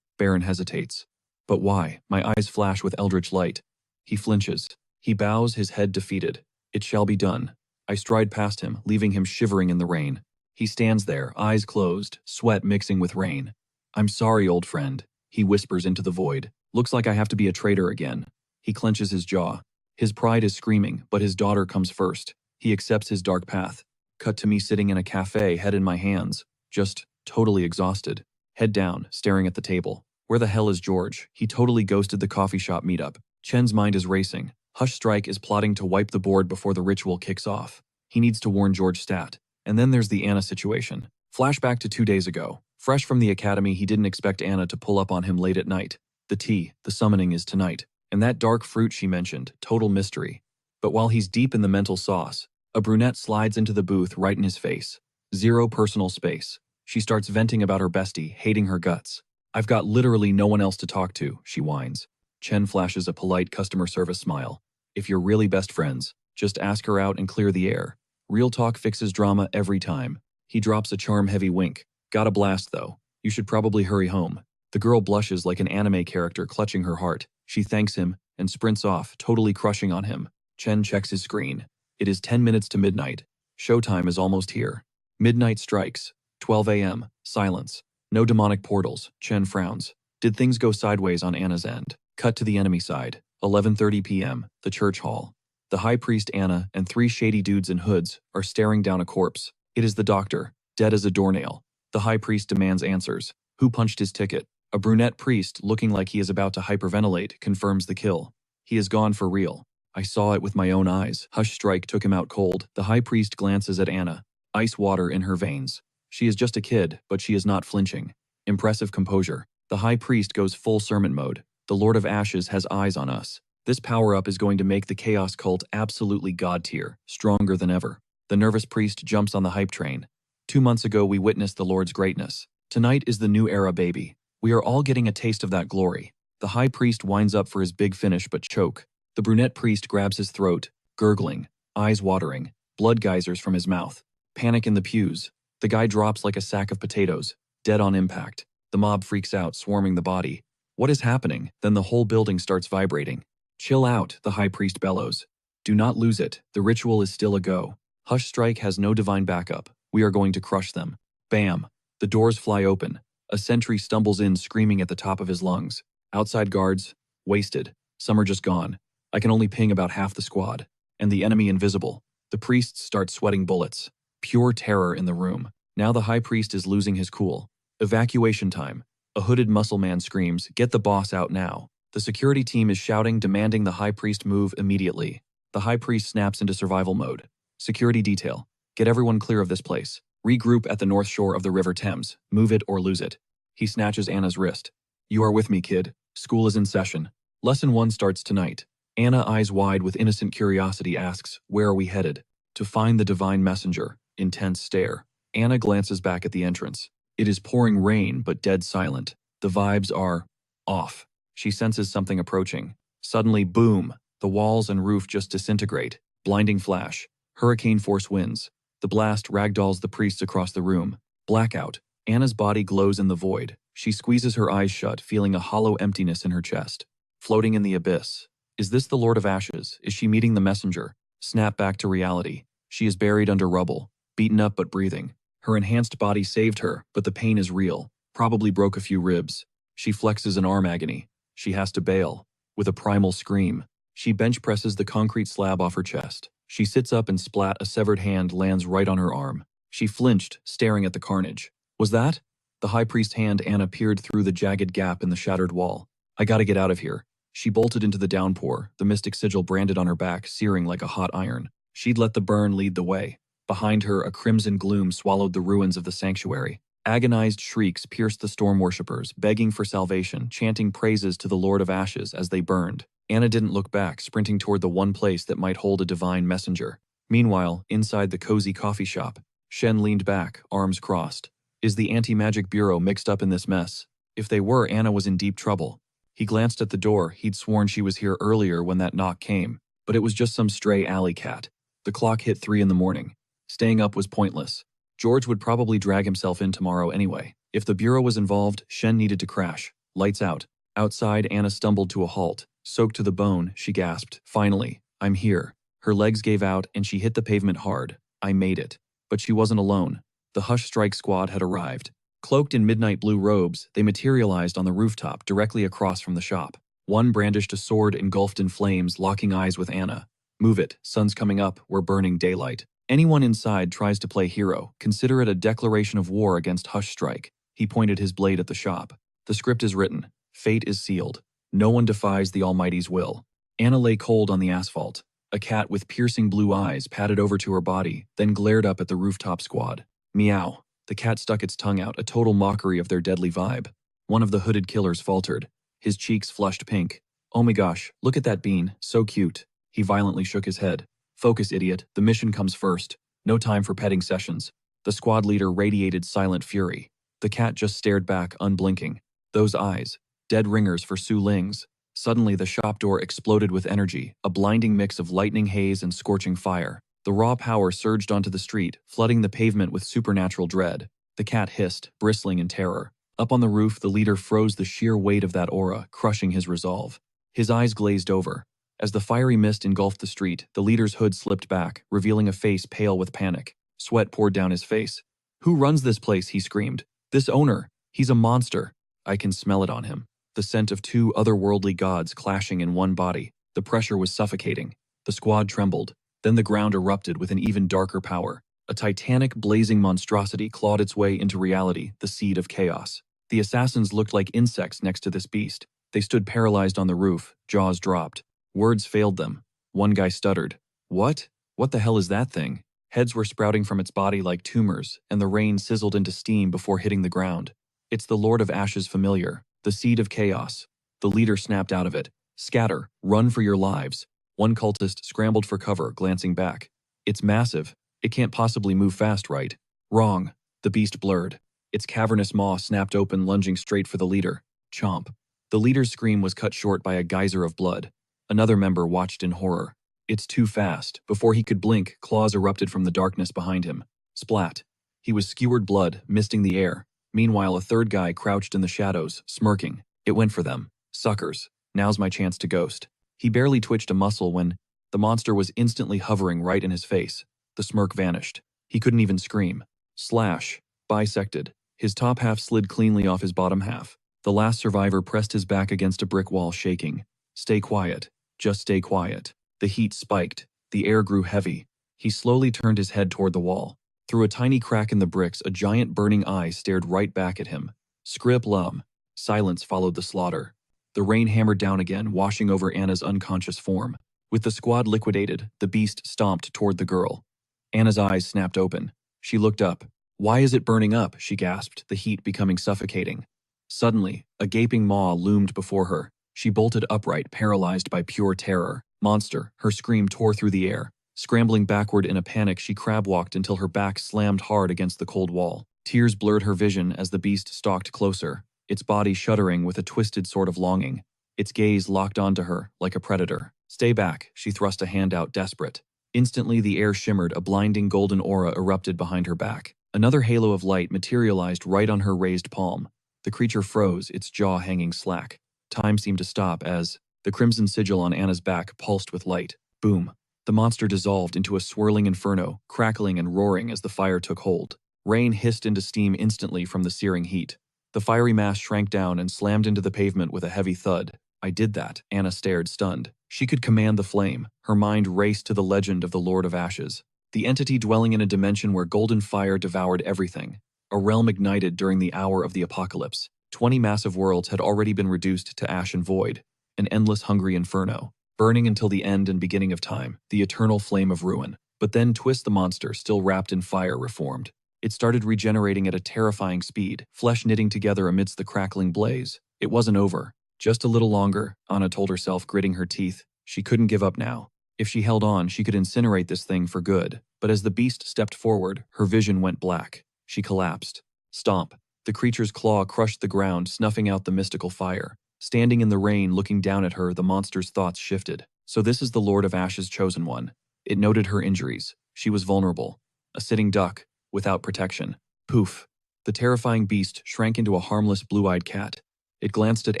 Baron hesitates. But why? My eyes flash with eldritch light. He flinches. He bows, his head defeated. It shall be done. I stride past him, leaving him shivering in the rain. He stands there, eyes closed, sweat mixing with rain. I'm sorry, old friend, he whispers into the void. Looks like I have to be a traitor again. He clenches his jaw. His pride is screaming, but his daughter comes first. He accepts his dark path. Cut to me sitting in a cafe, head in my hands. Just totally exhausted. Head down, staring at the table. Where the hell is George? He totally ghosted the coffee shop meetup. Chen's mind is racing. Hush Strike is plotting to wipe the board before the ritual kicks off. He needs to warn George stat. And then there's the Anna situation. Flashback to 2 days ago. Fresh from the academy, he didn't expect Anna to pull up on him late at night. The tea, the summoning is tonight. And that dark fruit she mentioned, total mystery. But while he's deep in the mental sauce, a brunette slides into the booth right in his face. Zero personal space. She starts venting about her bestie, hating her guts. I've got literally no one else to talk to, she whines. Chen flashes a polite customer service smile. If you're really best friends, just ask her out and clear the air. Real talk fixes drama every time. He drops a charm-heavy wink. Got a blast, though. You should probably hurry home. The girl blushes like an anime character clutching her heart. She thanks him and sprints off, totally crushing on him. Chen checks his screen. It is 10 minutes to midnight. Showtime is almost here. Midnight strikes. 12 a.m. Silence. No demonic portals. Chen frowns. Did things go sideways on Anna's end? Cut to the enemy side. 11:30 p.m. The church hall. The high priest Anna and 3 shady dudes in hoods are staring down a corpse. It is the doctor, dead as a doornail. The high priest demands answers. Who punched his ticket? A brunette priest, looking like he is about to hyperventilate, confirms the kill. He is gone for real. I saw it with my own eyes. Hush Strike took him out cold. The high priest glances at Anna. Ice water in her veins. She is just a kid, but she is not flinching. Impressive composure. The high priest goes full sermon mode. The Lord of Ashes has eyes on us. This power-up is going to make the Chaos Cult absolutely god-tier, stronger than ever. The nervous priest jumps on the hype train. 2 months ago, we witnessed the Lord's greatness. Tonight is the new era, baby. We are all getting a taste of that glory. The high priest winds up for his big finish but choke. The brunette priest grabs his throat, gurgling, eyes watering, blood geysers from his mouth. Panic in the pews. The guy drops like a sack of potatoes, dead on impact. The mob freaks out, swarming the body. What is happening? Then the whole building starts vibrating. Chill out, the high priest bellows. Do not lose it. The ritual is still a go. Hush Strike has no divine backup. We are going to crush them. Bam! The doors fly open. A sentry stumbles in screaming at the top of his lungs. Outside guards, wasted. Some are just gone. I can only ping about half the squad. And the enemy invisible. The priests start sweating bullets. Pure terror in the room. Now the high priest is losing his cool. Evacuation time. A hooded muscle man screams, "Get the boss out now." The security team is shouting, demanding the high priest move immediately. The high priest snaps into survival mode. Security detail. Get everyone clear of this place. Regroup at the north shore of the River Thames. Move it or lose it. He snatches Anna's wrist. You are with me, kid. School is in session. Lesson 1 starts tonight. Anna, eyes wide with innocent curiosity, asks, where are we headed? To find the divine messenger. Intense stare. Anna glances back at the entrance. It is pouring rain, but dead silent. The vibes are off. She senses something approaching. Suddenly, boom! The walls and roof just disintegrate. Blinding flash. Hurricane force winds. The blast ragdolls the priests across the room. Blackout. Anna's body glows in the void. She squeezes her eyes shut, feeling a hollow emptiness in her chest. Floating in the abyss. Is this the Lord of Ashes? Is she meeting the messenger? Snap back to reality. She is buried under rubble. Beaten up but breathing. Her enhanced body saved her, but the pain is real. Probably broke a few ribs. She flexes in arm agony. She has to bail. With a primal scream. She bench presses the concrete slab off her chest. She sits up and splat, a severed hand lands right on her arm. She flinched, staring at the carnage. Was that? The high priest's hand. Anna peered through the jagged gap in the shattered wall. I gotta get out of here. She bolted into the downpour, the mystic sigil branded on her back, searing like a hot iron. She'd let the burn lead the way. Behind her, a crimson gloom swallowed the ruins of the sanctuary. Agonized shrieks pierced the storm worshippers, begging for salvation, chanting praises to the Lord of Ashes as they burned. Anna didn't look back, sprinting toward the one place that might hold a divine messenger. Meanwhile, inside the cozy coffee shop, Shen leaned back, arms crossed. Is the anti-magic bureau mixed up in this mess? If they were, Anna was in deep trouble. He glanced at the door. He'd sworn she was here earlier when that knock came, but it was just some stray alley cat. The clock hit 3 in the morning. Staying up was pointless. George would probably drag himself in tomorrow anyway. If the bureau was involved, Shen needed to crash. Lights out. Outside, Anna stumbled to a halt. Soaked to the bone, she gasped. Finally, I'm here. Her legs gave out and she hit the pavement hard. I made it. But she wasn't alone. The Hush Strike squad had arrived. Cloaked in midnight blue robes, they materialized on the rooftop directly across from the shop. One brandished a sword engulfed in flames, locking eyes with Anna. Move it, sun's coming up, we're burning daylight. Anyone inside tries to play hero, consider it a declaration of war against Hush Strike. He pointed his blade at the shop. The script is written. Fate is sealed. No one defies the Almighty's will. Anna lay cold on the asphalt. A cat with piercing blue eyes padded over to her body, then glared up at the rooftop squad. Meow. The cat stuck its tongue out, a total mockery of their deadly vibe. One of the hooded killers faltered. His cheeks flushed pink. Oh my gosh, look at that bean, so cute. He violently shook his head. Focus, idiot, the mission comes first. No time for petting sessions. The squad leader radiated silent fury. The cat just stared back, unblinking. Those eyes, dead ringers for Su Ling's. Suddenly the shop door exploded with energy, a blinding mix of lightning haze and scorching fire. The raw power surged onto the street, flooding the pavement with supernatural dread. The cat hissed, bristling in terror. Up on the roof, the leader froze, the sheer weight of that aura, crushing his resolve. His eyes glazed over. As the fiery mist engulfed the street, the leader's hood slipped back, revealing a face pale with panic. Sweat poured down his face. Who runs this place? He screamed. This owner. He's a monster. I can smell it on him. The scent of 2 otherworldly gods clashing in one body. The pressure was suffocating. The squad trembled. Then the ground erupted with an even darker power. A titanic, blazing monstrosity clawed its way into reality, the seed of chaos. The assassins looked like insects next to this beast. They stood paralyzed on the roof, jaws dropped. Words failed them. One guy stuttered. What? What the hell is that thing? Heads were sprouting from its body like tumors, and the rain sizzled into steam before hitting the ground. It's the Lord of Ashes familiar, the seed of chaos. The leader snapped out of it. Scatter, run for your lives. One cultist scrambled for cover, glancing back. It's massive. It can't possibly move fast, right? Wrong. The beast blurred. Its cavernous maw snapped open, lunging straight for the leader. Chomp. The leader's scream was cut short by a geyser of blood. Another member watched in horror. It's too fast. Before he could blink, claws erupted from the darkness behind him. Splat. He was skewered blood, misting the air. Meanwhile, a third guy crouched in the shadows, smirking. It went for them. Suckers. Now's my chance to ghost. He barely twitched a muscle when the monster was instantly hovering right in his face. The smirk vanished. He couldn't even scream. Slash. Bisected. His top half slid cleanly off his bottom half. The last survivor pressed his back against a brick wall, shaking. Stay quiet. Just stay quiet. The heat spiked. The air grew heavy. He slowly turned his head toward the wall. Through a tiny crack in the bricks, a giant burning eye stared right back at him. Scrip lum. Silence followed the slaughter. The rain hammered down again, washing over Anna's unconscious form. With the squad liquidated, the beast stomped toward the girl. Anna's eyes snapped open. She looked up. Why is it burning up? She gasped, the heat becoming suffocating. Suddenly, a gaping maw loomed before her. She bolted upright, paralyzed by pure terror. Monster, her scream tore through the air. Scrambling backward in a panic, she crab-walked until her back slammed hard against the cold wall. Tears blurred her vision as the beast stalked closer, its body shuddering with a twisted sort of longing. Its gaze locked onto her, like a predator. Stay back, she thrust a hand out, desperate. Instantly, the air shimmered, a blinding golden aura erupted behind her back. Another halo of light materialized right on her raised palm. The creature froze, its jaw hanging slack. Time seemed to stop as the crimson sigil on Anna's back pulsed with light. Boom. The monster dissolved into a swirling inferno, crackling and roaring as the fire took hold. Rain hissed into steam instantly from the searing heat. The fiery mass shrank down and slammed into the pavement with a heavy thud. I did that, Anna stared, stunned. She could command the flame. Her mind raced to the legend of the Lord of Ashes, the entity dwelling in a dimension where golden fire devoured everything. A realm ignited during the hour of the apocalypse. 20 massive worlds had already been reduced to ash and void, an endless hungry inferno, burning until the end and beginning of time, the eternal flame of ruin. But then Twist the monster, still wrapped in fire, reformed. It started regenerating at a terrifying speed, flesh knitting together amidst the crackling blaze. It wasn't over. Just a little longer, Anna told herself, gritting her teeth. She couldn't give up now. If she held on, she could incinerate this thing for good. But as the beast stepped forward, her vision went black. She collapsed. Stomp. The creature's claw crushed the ground, snuffing out the mystical fire. Standing in the rain, looking down at her, the monster's thoughts shifted. So this is the Lord of Ashes' chosen one. It noted her injuries. She was vulnerable. A sitting duck, without protection. Poof. The terrifying beast shrank into a harmless blue-eyed cat. It glanced at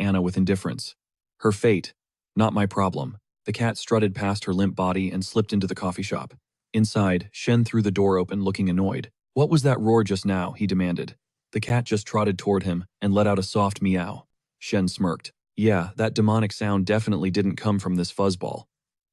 Anna with indifference. Her fate. Not my problem. The cat strutted past her limp body and slipped into the coffee shop. Inside, Shen threw the door open, looking annoyed. What was that roar just now? He demanded. The cat just trotted toward him and let out a soft meow. Shen smirked. Yeah, that demonic sound definitely didn't come from this fuzzball.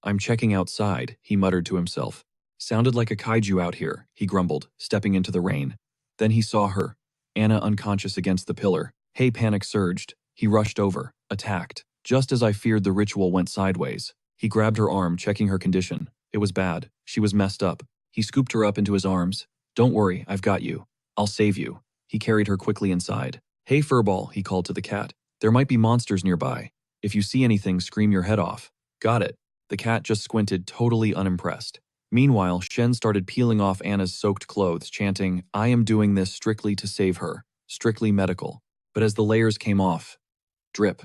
I'm checking outside, he muttered to himself. Sounded like a kaiju out here, he grumbled, stepping into the rain. Then he saw her. Anna unconscious against the pillar. Hey, panic surged. He rushed over, attacked. Just as I feared, the ritual went sideways. He grabbed her arm, checking her condition. It was bad. She was messed up. He scooped her up into his arms. Don't worry, I've got you. I'll save you. He carried her quickly inside. Hey, Furball, he called to the cat. There might be monsters nearby. If you see anything, scream your head off. Got it. The cat just squinted, totally unimpressed. Meanwhile, Shen started peeling off Anna's soaked clothes, chanting, I am doing this strictly to save her. Strictly medical. But as the layers came off, drip.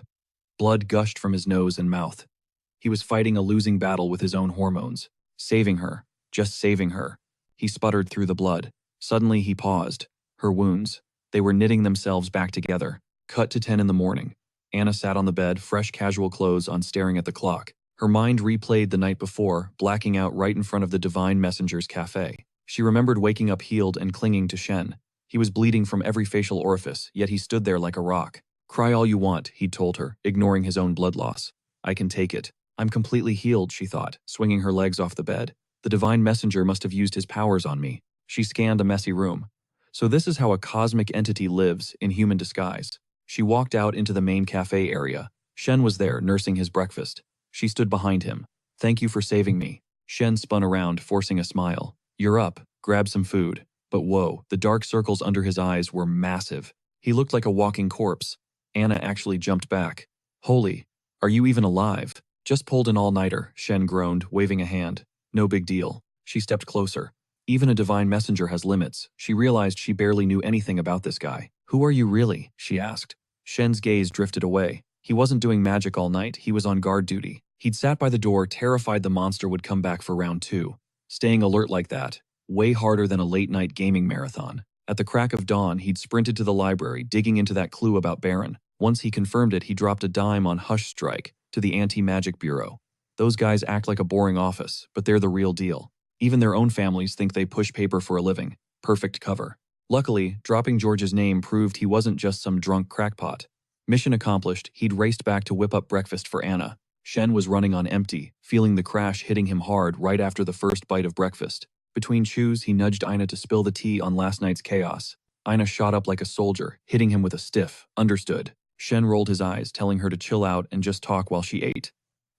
Blood gushed from his nose and mouth. He was fighting a losing battle with his own hormones. Saving her. Just saving her. He sputtered through the blood. Suddenly he paused. Her wounds. They were knitting themselves back together. Cut to 10 in the morning. Anna sat on the bed, fresh casual clothes on, staring at the clock. Her mind replayed the night before, blacking out right in front of the Divine Messenger's cafe. She remembered waking up healed and clinging to Shen. He was bleeding from every facial orifice, yet he stood there like a rock. Cry all you want, he'd told her, ignoring his own blood loss. I can take it. I'm completely healed, she thought, swinging her legs off the bed. The Divine Messenger must have used his powers on me. She scanned a messy room. So this is how a cosmic entity lives, in human disguise. She walked out into the main cafe area. Shen was there, nursing his breakfast. She stood behind him. Thank you for saving me. Shen spun around, forcing a smile. You're up. Grab some food. But whoa, the dark circles under his eyes were massive. He looked like a walking corpse. Anna actually jumped back. Holy, are you even alive? Just pulled an all-nighter, Shen groaned, waving a hand. No big deal. She stepped closer. Even a divine messenger has limits. She realized she barely knew anything about this guy. Who are you really? She asked. Shen's gaze drifted away. He wasn't doing magic all night, he was on guard duty. He'd sat by the door, terrified the monster would come back for round 2. Staying alert like that, way harder than a late-night gaming marathon. At the crack of dawn, he'd sprinted to the library, digging into that clue about Baron. Once he confirmed it, he dropped a dime on Hush Strike to the Anti-Magic Bureau. Those guys act like a boring office, but they're the real deal. Even their own families think they push paper for a living. Perfect cover. Luckily, dropping George's name proved he wasn't just some drunk crackpot. Mission accomplished, he'd raced back to whip up breakfast for Anna. Shen was running on empty, feeling the crash hitting him hard right after the first bite of breakfast. Between chews, he nudged Ina to spill the tea on last night's chaos. Ina shot up like a soldier, hitting him with a stiff, understood. Shen rolled his eyes, telling her to chill out and just talk while she ate.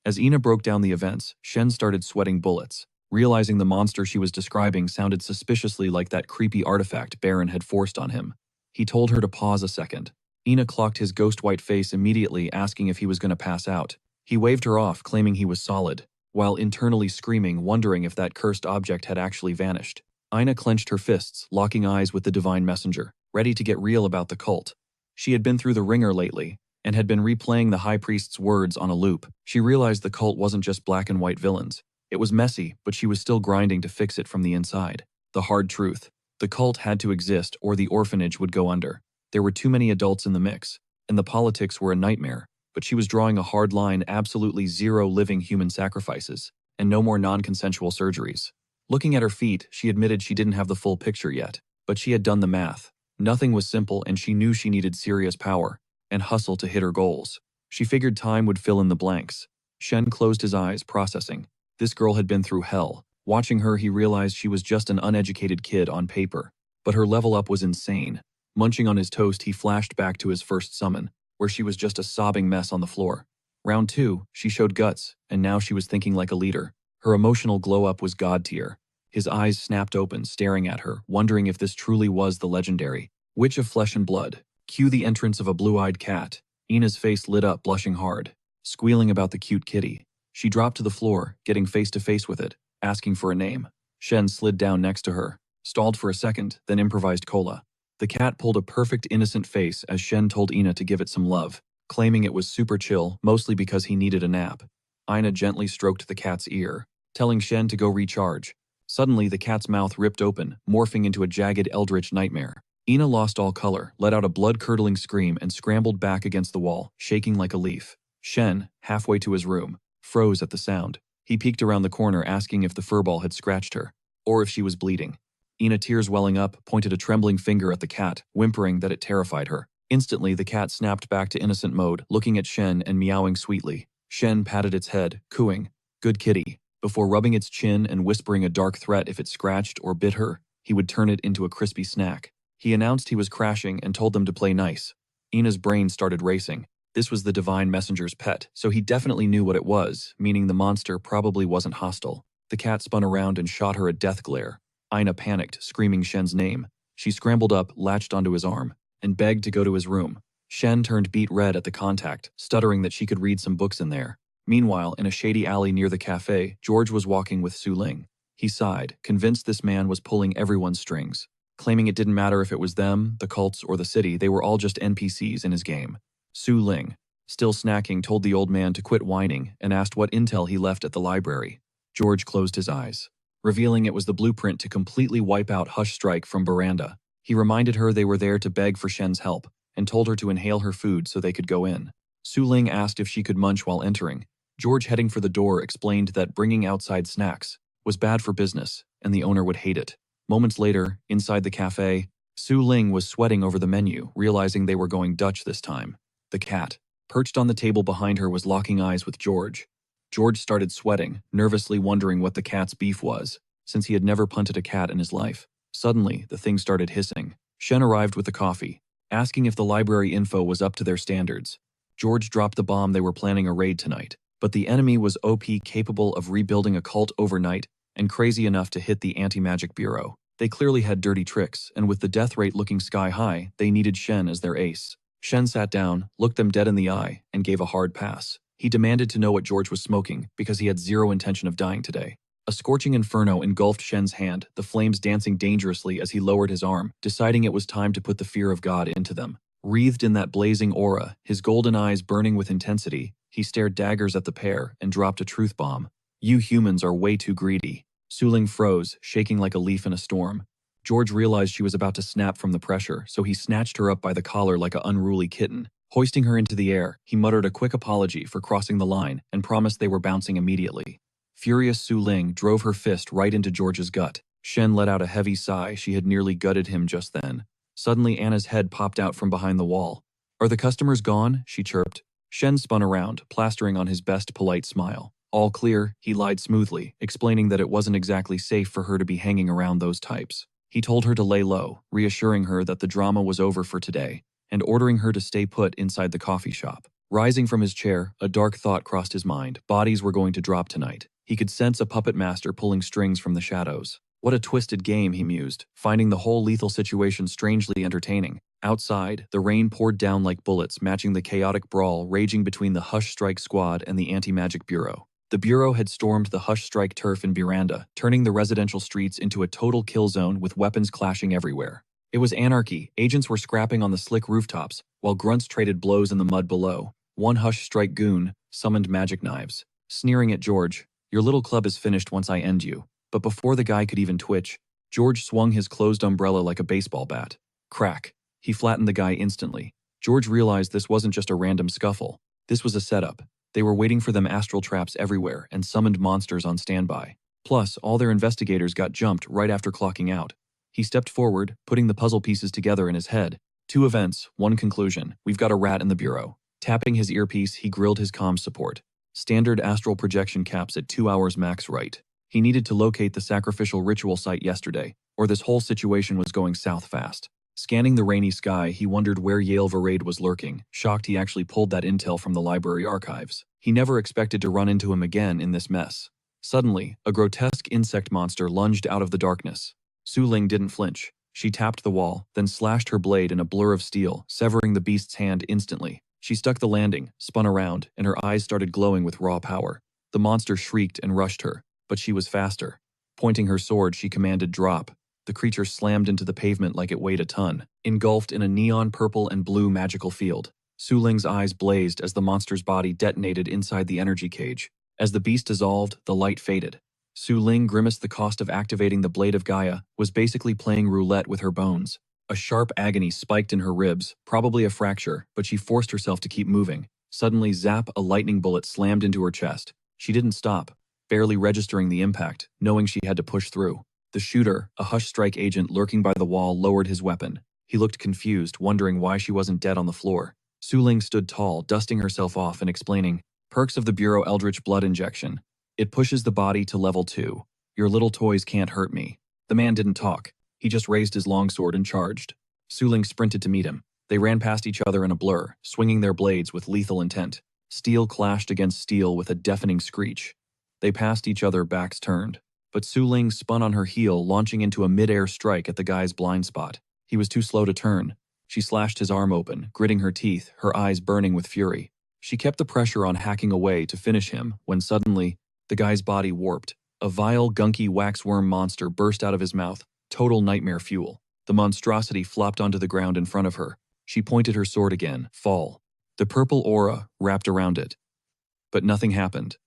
As Ina broke down the events, Shen started sweating bullets, realizing the monster she was describing sounded suspiciously like that creepy artifact Baron had forced on him. He told her to pause a second. Ina clocked his ghost-white face immediately, asking if he was going to pass out. He waved her off, claiming he was solid, while internally screaming, wondering if that cursed object had actually vanished. Ina clenched her fists, locking eyes with the divine messenger, ready to get real about the cult. She had been through the ringer lately, and had been replaying the high priest's words on a loop. She realized the cult wasn't just black and white villains. It was messy, but she was still grinding to fix it from the inside. The hard truth. The cult had to exist, or the orphanage would go under. There were too many adults in the mix, and the politics were a nightmare, but she was drawing a hard line: absolutely zero living human sacrifices, and no more non-consensual surgeries. Looking at her feet, she admitted she didn't have the full picture yet, but she had done the math. Nothing was simple, and she knew she needed serious power and hustle to hit her goals. She figured time would fill in the blanks. Shen closed his eyes, processing. This girl had been through hell. Watching her, he realized she was just an uneducated kid on paper, but her level up was insane. Munching on his toast, he flashed back to his first summon, where she was just a sobbing mess on the floor. Round 2, she showed guts, and now she was thinking like a leader. Her emotional glow-up was god tier. His eyes snapped open, staring at her, wondering if this truly was the legendary Witch of Flesh and Blood. Cue the entrance of a blue-eyed cat. Ina's face lit up, blushing hard, squealing about the cute kitty. She dropped to the floor, getting face-to-face with it, asking for a name. Shen slid down next to her, stalled for a second, then improvised cola. The cat pulled a perfect innocent face as Shen told Ina to give it some love, claiming it was super chill, mostly because he needed a nap. Ina gently stroked the cat's ear, telling Shen to go recharge. Suddenly, the cat's mouth ripped open, morphing into a jagged eldritch nightmare. Ina lost all color, let out a blood-curdling scream, and scrambled back against the wall, shaking like a leaf. Shen, halfway to his room, froze at the sound. He peeked around the corner, asking if the furball had scratched her, or if she was bleeding. Ina, tears welling up, pointed a trembling finger at the cat, whimpering that it terrified her. Instantly, the cat snapped back to innocent mode, looking at Shen and meowing sweetly. Shen patted its head, cooing, "Good kitty," before rubbing its chin and whispering a dark threat if it scratched or bit her, he would turn it into a crispy snack. He announced he was crashing and told them to play nice. Ina's brain started racing. This was the divine messenger's pet, so he definitely knew what it was, meaning the monster probably wasn't hostile. The cat spun around and shot her a death glare. Ina panicked, screaming Shen's name. She scrambled up, latched onto his arm, and begged to go to his room. Shen turned beet red at the contact, stuttering that she could read some books in there. Meanwhile, in a shady alley near the cafe, George was walking with Su Ling. He sighed, convinced this man was pulling everyone's strings. Claiming it didn't matter if it was them, the cults, or the city, they were all just NPCs in his game. Su Ling, still snacking, told the old man to quit whining and asked what intel he left at the library. George closed his eyes, revealing it was the blueprint to completely wipe out Hush Strike from Veranda. He reminded her they were there to beg for Shen's help, and told her to inhale her food so they could go in. Su Ling asked if she could munch while entering. George, heading for the door, explained that bringing outside snacks was bad for business, and the owner would hate it. Moments later, inside the cafe, Su Ling was sweating over the menu, realizing they were going Dutch this time. The cat, perched on the table behind her, was locking eyes with George. George started sweating, nervously wondering what the cat's beef was, since he had never punted a cat in his life. Suddenly, the thing started hissing. Shen arrived with the coffee, asking if the library info was up to their standards. George dropped the bomb they were planning a raid tonight, but the enemy was OP, capable of rebuilding a cult overnight, and crazy enough to hit the Anti-Magic Bureau. They clearly had dirty tricks, and with the death rate looking sky high, they needed Shen as their ace. Shen sat down, looked them dead in the eye, and gave a hard pass. He demanded to know what George was smoking, because he had zero intention of dying today. A scorching inferno engulfed Shen's hand, the flames dancing dangerously as he lowered his arm, deciding it was time to put the fear of God into them. Wreathed in that blazing aura, his golden eyes burning with intensity, he stared daggers at the pair and dropped a truth bomb. "You humans are way too greedy." Su Ling froze, shaking like a leaf in a storm. George realized she was about to snap from the pressure, so he snatched her up by the collar like an unruly kitten. Hoisting her into the air, he muttered a quick apology for crossing the line and promised they were bouncing immediately. Furious Su Ling drove her fist right into George's gut. Shen let out a heavy sigh. She had nearly gutted him just then. Suddenly, Anna's head popped out from behind the wall. "Are the customers gone?" she chirped. Shen spun around, plastering on his best polite smile. "All clear," he lied smoothly, explaining that it wasn't exactly safe for her to be hanging around those types. He told her to lay low, reassuring her that the drama was over for today, and ordering her to stay put inside the coffee shop. Rising from his chair, a dark thought crossed his mind. Bodies were going to drop tonight. He could sense a puppet master pulling strings from the shadows. What a twisted game, he mused, finding the whole lethal situation strangely entertaining. Outside, the rain poured down like bullets, matching the chaotic brawl raging between the Hush Strike Squad and the Anti-Magic Bureau. The Bureau had stormed the Hush Strike turf in Buranda, turning the residential streets into a total kill zone with weapons clashing everywhere. It was anarchy. Agents were scrapping on the slick rooftops, while grunts traded blows in the mud below. One Hush Strike goon summoned magic knives, sneering at George. "Your little club is finished once I end you." But before the guy could even twitch, George swung his closed umbrella like a baseball bat. Crack. He flattened the guy instantly. George realized this wasn't just a random scuffle. This was a setup. They were waiting for them astral traps everywhere and summoned monsters on standby. Plus, all their investigators got jumped right after clocking out. He stepped forward, putting the puzzle pieces together in his head. 2 events, 1 conclusion. We've got a rat in the Bureau. Tapping his earpiece, he grilled his comms support. Standard astral projection caps at 2 hours max right. He needed to locate the sacrificial ritual site yesterday, or this whole situation was going south fast. Scanning the rainy sky, he wondered where Yale Varade was lurking, shocked he actually pulled that intel from the library archives. He never expected to run into him again in this mess. Suddenly, a grotesque insect monster lunged out of the darkness. Su Ling didn't flinch. She tapped the wall, then slashed her blade in a blur of steel, severing the beast's hand instantly. She stuck the landing, spun around, and her eyes started glowing with raw power. The monster shrieked and rushed her, but she was faster. Pointing her sword, she commanded drop. The creature slammed into the pavement like it weighed a ton, engulfed in a neon purple and blue magical field. Su Ling's eyes blazed as the monster's body detonated inside the energy cage. As the beast dissolved, the light faded. Su Ling grimaced. The cost of activating the Blade of Gaia was basically playing roulette with her bones. A sharp agony spiked in her ribs, probably a fracture, but she forced herself to keep moving. Suddenly, zap, a lightning bullet slammed into her chest. She didn't stop, barely registering the impact, knowing she had to push through. The shooter, a Hush Strike agent lurking by the wall, lowered his weapon. He looked confused, wondering why she wasn't dead on the floor. Su Ling stood tall, dusting herself off and explaining, "Perks of the Bureau Eldritch Blood Injection. It pushes the body to level 2. Your little toys can't hurt me." The man didn't talk. He just raised his longsword and charged. Su Ling sprinted to meet him. They ran past each other in a blur, swinging their blades with lethal intent. Steel clashed against steel with a deafening screech. They passed each other, backs turned. But Su Ling spun on her heel, launching into a mid-air strike at the guy's blind spot. He was too slow to turn. She slashed his arm open, gritting her teeth, her eyes burning with fury. She kept the pressure on, hacking away to finish him, when suddenly, the guy's body warped. A vile, gunky waxworm monster burst out of his mouth, total nightmare fuel. The monstrosity flopped onto the ground in front of her. She pointed her sword again, fall. The purple aura wrapped around it. But nothing happened.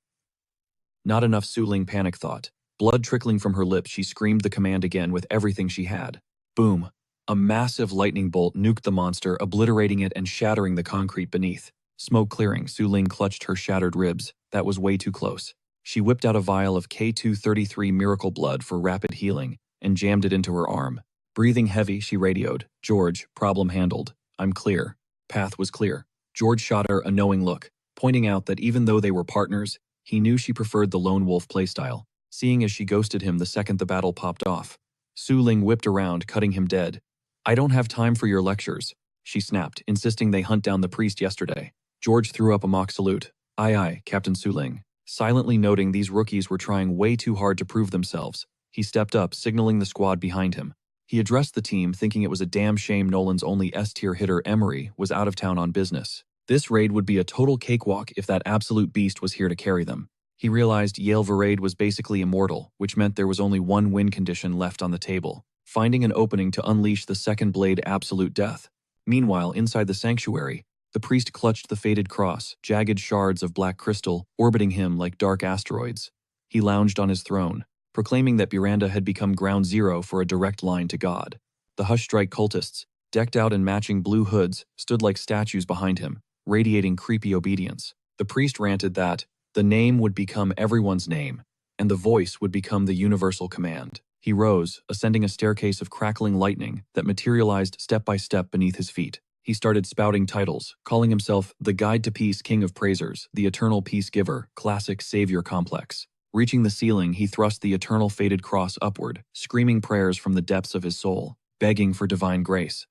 Not enough, Su Ling panic thought. Blood trickling from her lips, she screamed the command again with everything she had. Boom. A massive lightning bolt nuked the monster, obliterating it and shattering the concrete beneath. Smoke clearing, Su Ling clutched her shattered ribs. That was way too close. She whipped out a vial of K233 miracle blood for rapid healing and jammed it into her arm. Breathing heavy, she radioed, "George, problem handled. I'm clear." Path was clear. George shot her a knowing look, pointing out that even though they were partners, he knew she preferred the lone wolf playstyle, seeing as she ghosted him the second the battle popped off. Su Ling whipped around, cutting him dead. "I don't have time for your lectures," she snapped, insisting they hunt down the priest yesterday. George threw up a mock salute. "Aye aye, Captain Su Ling." Silently noting these rookies were trying way too hard to prove themselves, he stepped up, signaling the squad behind him. He addressed the team, thinking it was a damn shame Nolan's only S-tier hitter, Emery, was out of town on business. This raid would be a total cakewalk if that absolute beast was here to carry them. He realized Yale Varade was basically immortal, which meant there was only one win condition left on the table: finding an opening to unleash the second blade, absolute death. Meanwhile, inside the sanctuary, the priest clutched the faded cross, jagged shards of black crystal orbiting him like dark asteroids. He lounged on his throne, proclaiming that Buranda had become ground zero for a direct line to God. The Hush Strike cultists, decked out in matching blue hoods, stood like statues behind him, radiating creepy obedience. The priest ranted that the name would become everyone's name, and the voice would become the universal command. He rose, ascending a staircase of crackling lightning that materialized step by step beneath his feet. He started spouting titles, calling himself the Guide to Peace King of Praisers, the Eternal Peace Giver, Classic Savior Complex. Reaching the ceiling, he thrust the eternal faded cross upward, screaming prayers from the depths of his soul, begging for divine grace.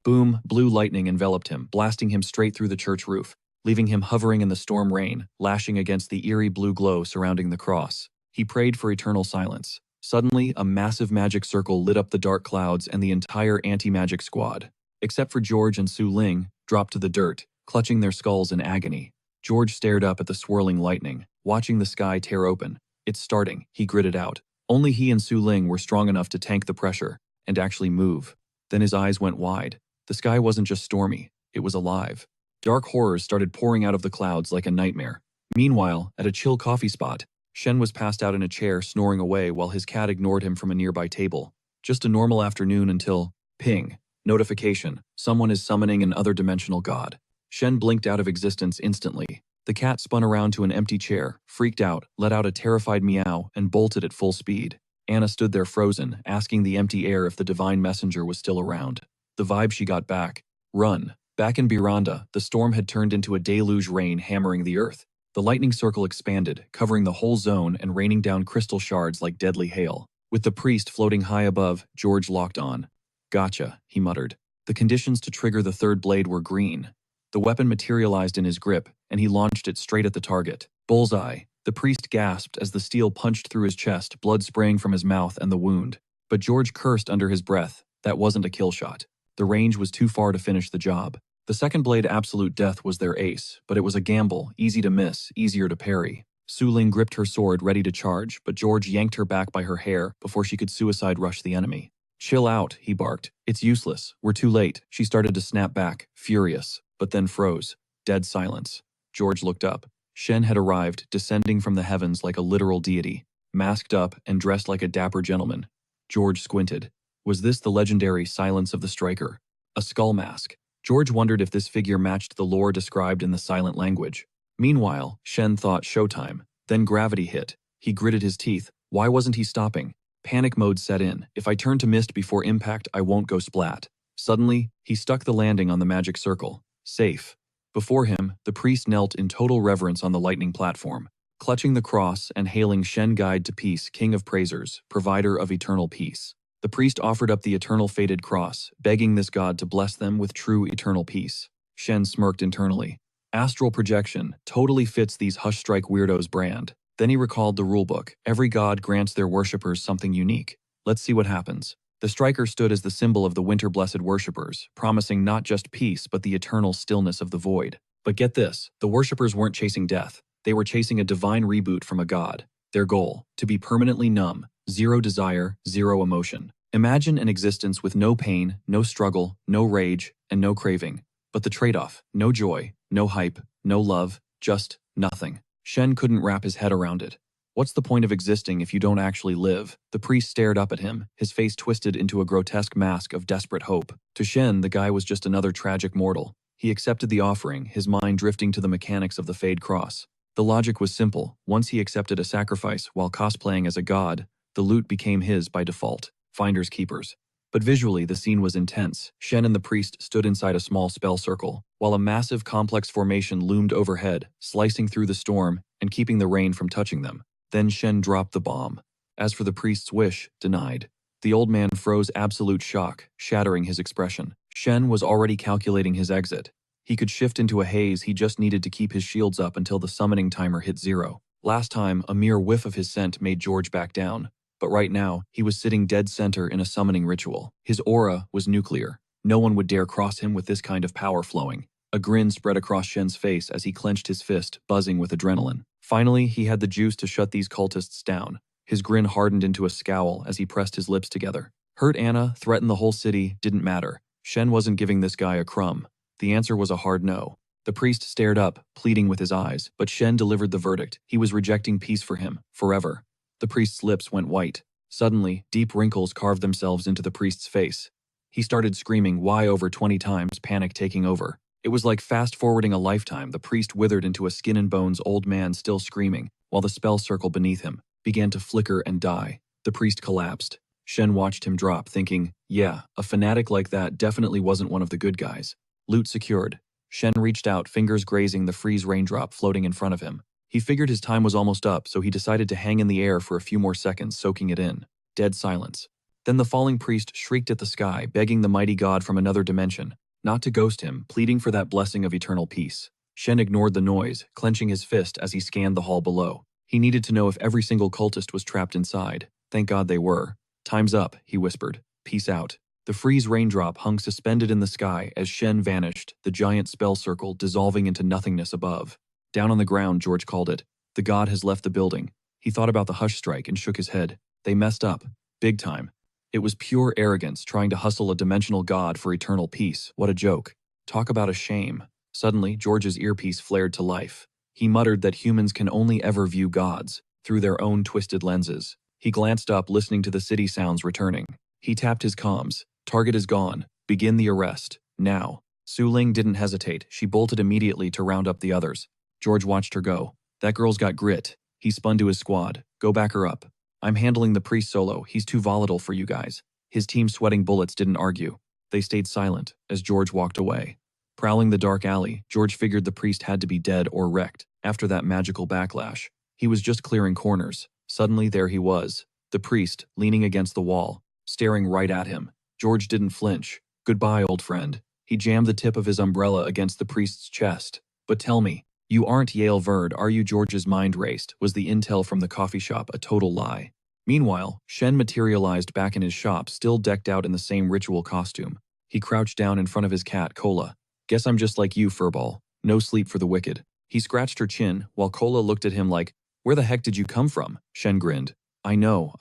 Boom, blue lightning enveloped him, blasting him straight through the church roof, leaving him hovering in the storm rain, lashing against the eerie blue glow surrounding the cross. He prayed for eternal silence. Suddenly, a massive magic circle lit up the dark clouds and the entire anti-magic squad, except for George and Su Ling, dropped to the dirt, clutching their skulls in agony. George stared up at the swirling lightning, watching the sky tear open. It's starting, he gritted out. Only he and Su Ling were strong enough to tank the pressure and actually move. Then his eyes went wide. The sky wasn't just stormy, it was alive. Dark horrors started pouring out of the clouds like a nightmare. Meanwhile, at a chill coffee spot, Shen was passed out in a chair snoring away while his cat ignored him from a nearby table. Just a normal afternoon until, ping, notification, someone is summoning an other-dimensional god. Shen blinked out of existence instantly. The cat spun around to an empty chair, freaked out, let out a terrified meow, and bolted at full speed. Anna stood there frozen, asking the empty air if the divine messenger was still around. The vibe she got back. Run. Back in Biranda, the storm had turned into a deluge rain hammering the earth. The lightning circle expanded, covering the whole zone and raining down crystal shards like deadly hail. With the priest floating high above, George locked on. Gotcha, he muttered. The conditions to trigger the third blade were green. The weapon materialized in his grip, and he launched it straight at the target. Bullseye. The priest gasped as the steel punched through his chest, blood spraying from his mouth and the wound. But George cursed under his breath. That wasn't a kill shot. The range was too far to finish the job. The second blade absolute death was their ace, but it was a gamble, easy to miss, easier to parry. Su Ling gripped her sword ready to charge, but George yanked her back by her hair before she could suicide rush the enemy. Chill out, he barked. It's useless. We're too late. She started to snap back, furious, but then froze. Dead silence. George looked up. Shen had arrived, descending from the heavens like a literal deity, masked up and dressed like a dapper gentleman. George squinted. Was this the legendary Silence of the Striker? A skull mask. George wondered if this figure matched the lore described in the silent language. Meanwhile, Shen thought showtime. Then gravity hit. He gritted his teeth. Why wasn't he stopping? Panic mode set in. If I turn to mist before impact, I won't go splat. Suddenly, he stuck the landing on the magic circle. Safe. Before him, the priest knelt in total reverence on the lightning platform, clutching the cross and hailing Shen Guide to Peace, King of Praisers, provider of eternal peace. The priest offered up the eternal faded cross, begging this god to bless them with true eternal peace. Shen smirked internally. Astral projection totally fits these hush-strike weirdos brand. Then he recalled the rulebook. Every god grants their worshippers something unique. Let's see what happens. The striker stood as the symbol of the winter-blessed worshippers, promising not just peace but the eternal stillness of the void. But get this, the worshippers weren't chasing death. They were chasing a divine reboot from a god. Their goal, to be permanently numb, zero desire, zero emotion. Imagine an existence with no pain, no struggle, no rage, and no craving. But the trade-off, no joy, no hype, no love, just nothing. Shen couldn't wrap his head around it. What's the point of existing if you don't actually live? The priest stared up at him, his face twisted into a grotesque mask of desperate hope. To Shen, the guy was just another tragic mortal. He accepted the offering, his mind drifting to the mechanics of the Fade Cross. The logic was simple. Once he accepted a sacrifice while cosplaying as a god, the loot became his by default, finders keepers. But visually, the scene was intense. Shen and the priest stood inside a small spell circle, while a massive complex formation loomed overhead, slicing through the storm and keeping the rain from touching them. Then Shen dropped the bomb. As for the priest's wish, denied. The old man froze absolute shock, shattering his expression. Shen was already calculating his exit. He could shift into a haze, he just needed to keep his shields up until the summoning timer hit 0. Last time, a mere whiff of his scent made George back down. But right now, he was sitting dead center in a summoning ritual. His aura was nuclear. No one would dare cross him with this kind of power flowing. A grin spread across Shen's face as he clenched his fist, buzzing with adrenaline. Finally, he had the juice to shut these cultists down. His grin hardened into a scowl as he pressed his lips together. Hurt Anna, threaten the whole city, didn't matter. Shen wasn't giving this guy a crumb. The answer was a hard no. The priest stared up, pleading with his eyes, but Shen delivered the verdict. He was rejecting peace for him, forever. The priest's lips went white. Suddenly, deep wrinkles carved themselves into the priest's face. He started screaming why over 20 times, panic taking over. It was like fast-forwarding a lifetime. The priest withered into a skin-and-bones old man still screaming, while the spell circle beneath him began to flicker and die. The priest collapsed. Shen watched him drop, thinking, yeah, a fanatic like that definitely wasn't one of the good guys. Loot secured. Shen reached out, fingers grazing the freeze raindrop floating in front of him. He figured his time was almost up, so he decided to hang in the air for a few more seconds, soaking it in. Dead silence. Then the falling priest shrieked at the sky, begging the mighty god from another dimension not to ghost him, pleading for that blessing of eternal peace. Shen ignored the noise, clenching his fist as he scanned the hall below. He needed to know if every single cultist was trapped inside. Thank God they were. Time's up, he whispered. Peace out. The freeze raindrop hung suspended in the sky as Shen vanished, the giant spell circle dissolving into nothingness above. Down on the ground, George called it. The god has left the building. He thought about the hush strike and shook his head. They messed up. Big time. It was pure arrogance trying to hustle a dimensional god for eternal peace. What a joke. Talk about a shame. Suddenly, George's earpiece flared to life. He muttered that humans can only ever view gods through their own twisted lenses. He glanced up, listening to the city sounds returning. He tapped his comms. Target is gone. Begin the arrest. Now. Su Ling didn't hesitate. She bolted immediately to round up the others. George watched her go. That girl's got grit. He spun to his squad. Go back her up. I'm handling the priest solo. He's too volatile for you guys. His team sweating bullets didn't argue. They stayed silent as George walked away. Prowling the dark alley, George figured the priest had to be dead or wrecked after that magical backlash. He was just clearing corners. Suddenly there he was, the priest, leaning against the wall, staring right at him. George didn't flinch. Goodbye, old friend. He jammed the tip of his umbrella against the priest's chest. But tell me, you aren't Yale Verd, are you? George's mind raced. Was the intel from the coffee shop a total lie? Meanwhile, Shen materialized back in his shop, still decked out in the same ritual costume. He crouched down in front of his cat, Cola. Guess I'm just like you, furball. No sleep for the wicked. He scratched her chin, while Cola looked at him like, where the heck did you come from? Shen grinned. I know.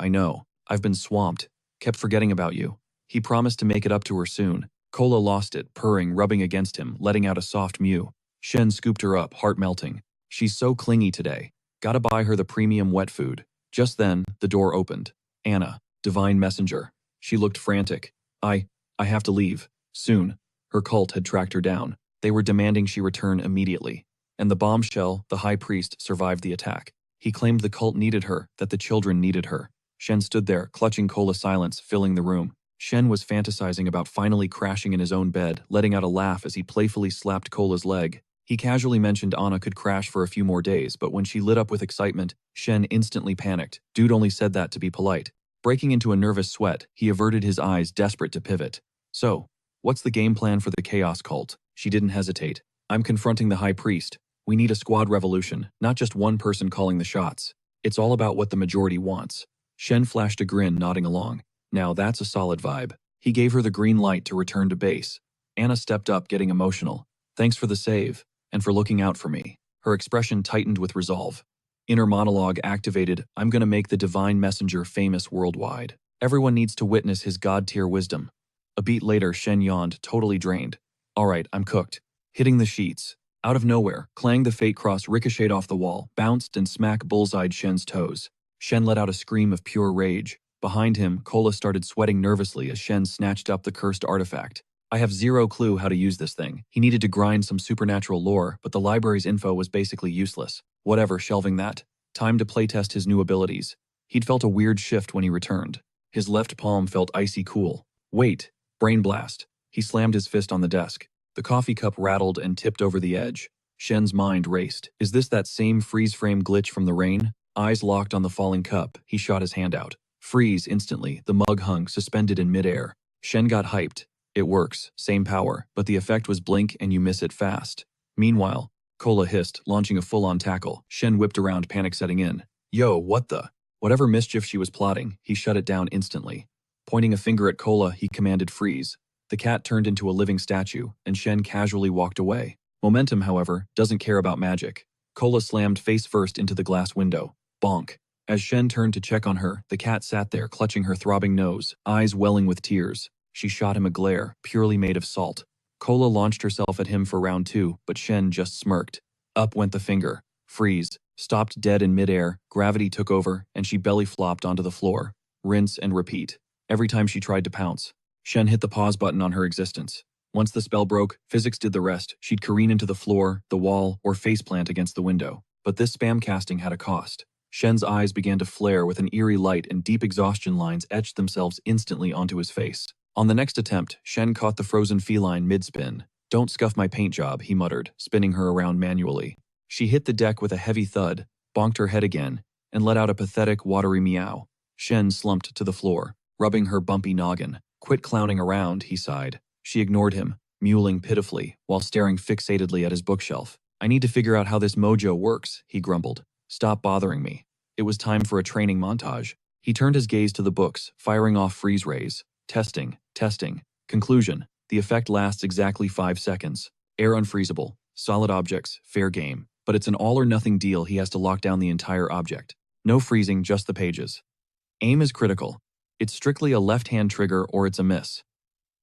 I've been swamped. Kept forgetting about you. He promised to make it up to her soon. Cola lost it, purring, rubbing against him, letting out a soft mew. Shen scooped her up, heart melting. She's so clingy today. Gotta buy her the premium wet food. Just then, the door opened. Anna, divine messenger. She looked frantic. I have to leave. Soon. Her cult had tracked her down. They were demanding she return immediately. And the bombshell, the high priest, survived the attack. He claimed the cult needed her, that the children needed her. Shen stood there, clutching Cola, silence filling the room. Shen was fantasizing about finally crashing in his own bed, letting out a laugh as he playfully slapped Cola's leg. He casually mentioned Anna could crash for a few more days, but when she lit up with excitement, Shen instantly panicked. Dude only said that to be polite. Breaking into a nervous sweat, he averted his eyes, desperate to pivot. So, what's the game plan for the Chaos Cult? She didn't hesitate. I'm confronting the High Priest. We need a squad revolution, not just one person calling the shots. It's all about what the majority wants. Shen flashed a grin, nodding along. Now that's a solid vibe. He gave her the green light to return to base. Anna stepped up, getting emotional. Thanks for the save, and for looking out for me. Her expression tightened with resolve. Inner monologue activated. I'm gonna make the divine messenger famous worldwide. Everyone needs to witness his god-tier wisdom. A beat later, Shen yawned, totally drained. Alright, I'm cooked. Hitting the sheets. Out of nowhere, Clang the Fate Cross ricocheted off the wall, bounced and smack bullseyed Shen's toes. Shen let out a scream of pure rage. Behind him, Cola started sweating nervously as Shen snatched up the cursed artifact. I have zero clue how to use this thing. He needed to grind some supernatural lore, but the library's info was basically useless. Whatever, shelving that. Time to playtest his new abilities. He'd felt a weird shift when he returned. His left palm felt icy cool. Wait, brain blast. He slammed his fist on the desk. The coffee cup rattled and tipped over the edge. Shen's mind raced. Is this that same freeze frame glitch from the rain? Eyes locked on the falling cup, he shot his hand out. Freeze instantly, the mug hung, suspended in midair. Shen got hyped. It works, same power, but the effect was blink and you miss it fast. Meanwhile, Cola hissed, launching a full-on tackle. Shen whipped around, panic setting in. Yo, what the? Whatever mischief she was plotting, he shut it down instantly. Pointing a finger at Cola, he commanded freeze. The cat turned into a living statue, and Shen casually walked away. Momentum, however, doesn't care about magic. Cola slammed face first into the glass window. Bonk. As Shen turned to check on her, the cat sat there clutching her throbbing nose, eyes welling with tears. She shot him a glare, purely made of salt. Cola launched herself at him for round 2, but Shen just smirked. Up went the finger. Freeze. Stopped dead in midair, gravity took over, and she belly flopped onto the floor. Rinse and repeat. Every time she tried to pounce. Shen hit the pause button on her existence. Once the spell broke, physics did the rest. She'd careen into the floor, the wall, or faceplant against the window. But this spam casting had a cost. Shen's eyes began to flare with an eerie light and deep exhaustion lines etched themselves instantly onto his face. On the next attempt, Shen caught the frozen feline mid-spin. "Don't scuff my paint job," he muttered, spinning her around manually. She hit the deck with a heavy thud, bonked her head again, and let out a pathetic, watery meow. Shen slumped to the floor, rubbing her bumpy noggin. "Quit clowning around," he sighed. She ignored him, mewling pitifully, while staring fixatedly at his bookshelf. "I need to figure out how this mojo works," he grumbled. "Stop bothering me." It was time for a training montage. He turned his gaze to the books, firing off freeze rays. Testing, testing. Conclusion. The effect lasts exactly 5 seconds. Air unfreezable. Solid objects, fair game. But it's an all-or-nothing deal. He has to lock down the entire object. No freezing, just the pages. Aim is critical. It's strictly a left-hand trigger or it's a miss.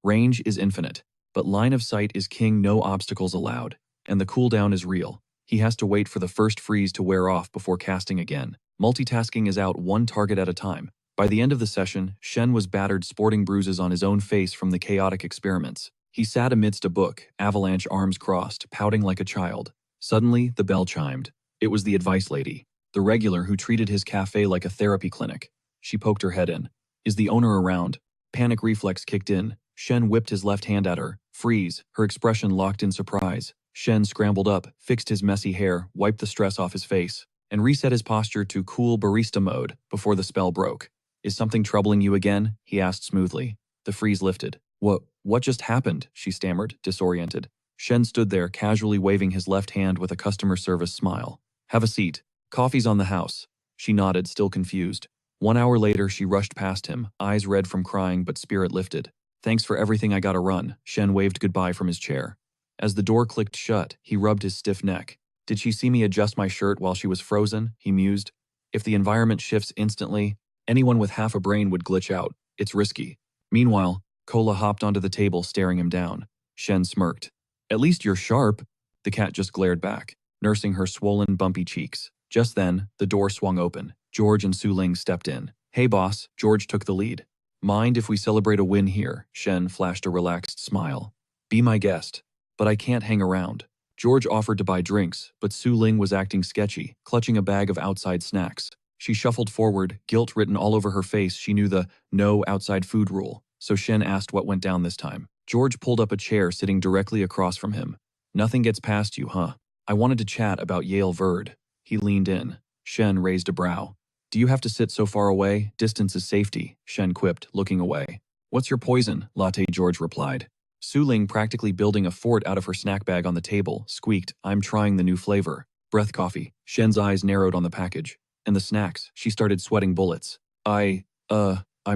Range is infinite, but line of sight is king, no obstacles allowed. And the cooldown is real. He has to wait for the first freeze to wear off before casting again. Multitasking is out one target at a time. By the end of the session, Shen was battered, sporting bruises on his own face from the chaotic experiments. He sat amidst a book, avalanche arms crossed, pouting like a child. Suddenly, the bell chimed. It was the advice lady, the regular who treated his cafe like a therapy clinic. She poked her head in. "Is the owner around?" Panic reflex kicked in. Shen whipped his left hand at her. Freeze, her expression locked in surprise. Shen scrambled up, fixed his messy hair, wiped the stress off his face, and reset his posture to cool barista mode before the spell broke. "Is something troubling you again?" he asked smoothly. The freeze lifted. What just happened?" she stammered, disoriented. Shen stood there, casually waving his left hand with a customer service smile. "Have a seat. Coffee's on the house." She nodded, still confused. 1 hour later, she rushed past him, eyes red from crying but spirit lifted. "Thanks for everything, I gotta run." Shen waved goodbye from his chair. As the door clicked shut, he rubbed his stiff neck. "Did she see me adjust my shirt while she was frozen?" he mused. "If the environment shifts instantly, anyone with half a brain would glitch out. It's risky." Meanwhile, Cola hopped onto the table, staring him down. Shen smirked. "At least you're sharp." The cat just glared back, nursing her swollen, bumpy cheeks. Just then, the door swung open. George and Su Ling stepped in. "Hey boss," George took the lead. "Mind if we celebrate a win here?" Shen flashed a relaxed smile. "Be my guest. But I can't hang around." George offered to buy drinks, but Su Ling was acting sketchy, clutching a bag of outside snacks. She shuffled forward, guilt written all over her face. She knew the no outside food rule, so Shen asked what went down this time. George pulled up a chair, sitting directly across from him. "Nothing gets past you, huh? I wanted to chat about Yale Verd." He leaned in. Shen raised a brow. "Do you have to sit so far away? Distance is safety," Shen quipped, looking away. "What's your poison?" Latte George replied. Su Ling, practically building a fort out of her snack bag on the table, squeaked, "I'm trying the new flavor. Breath coffee." Shen's eyes narrowed on the package. "And the snacks." She started sweating bullets. I'm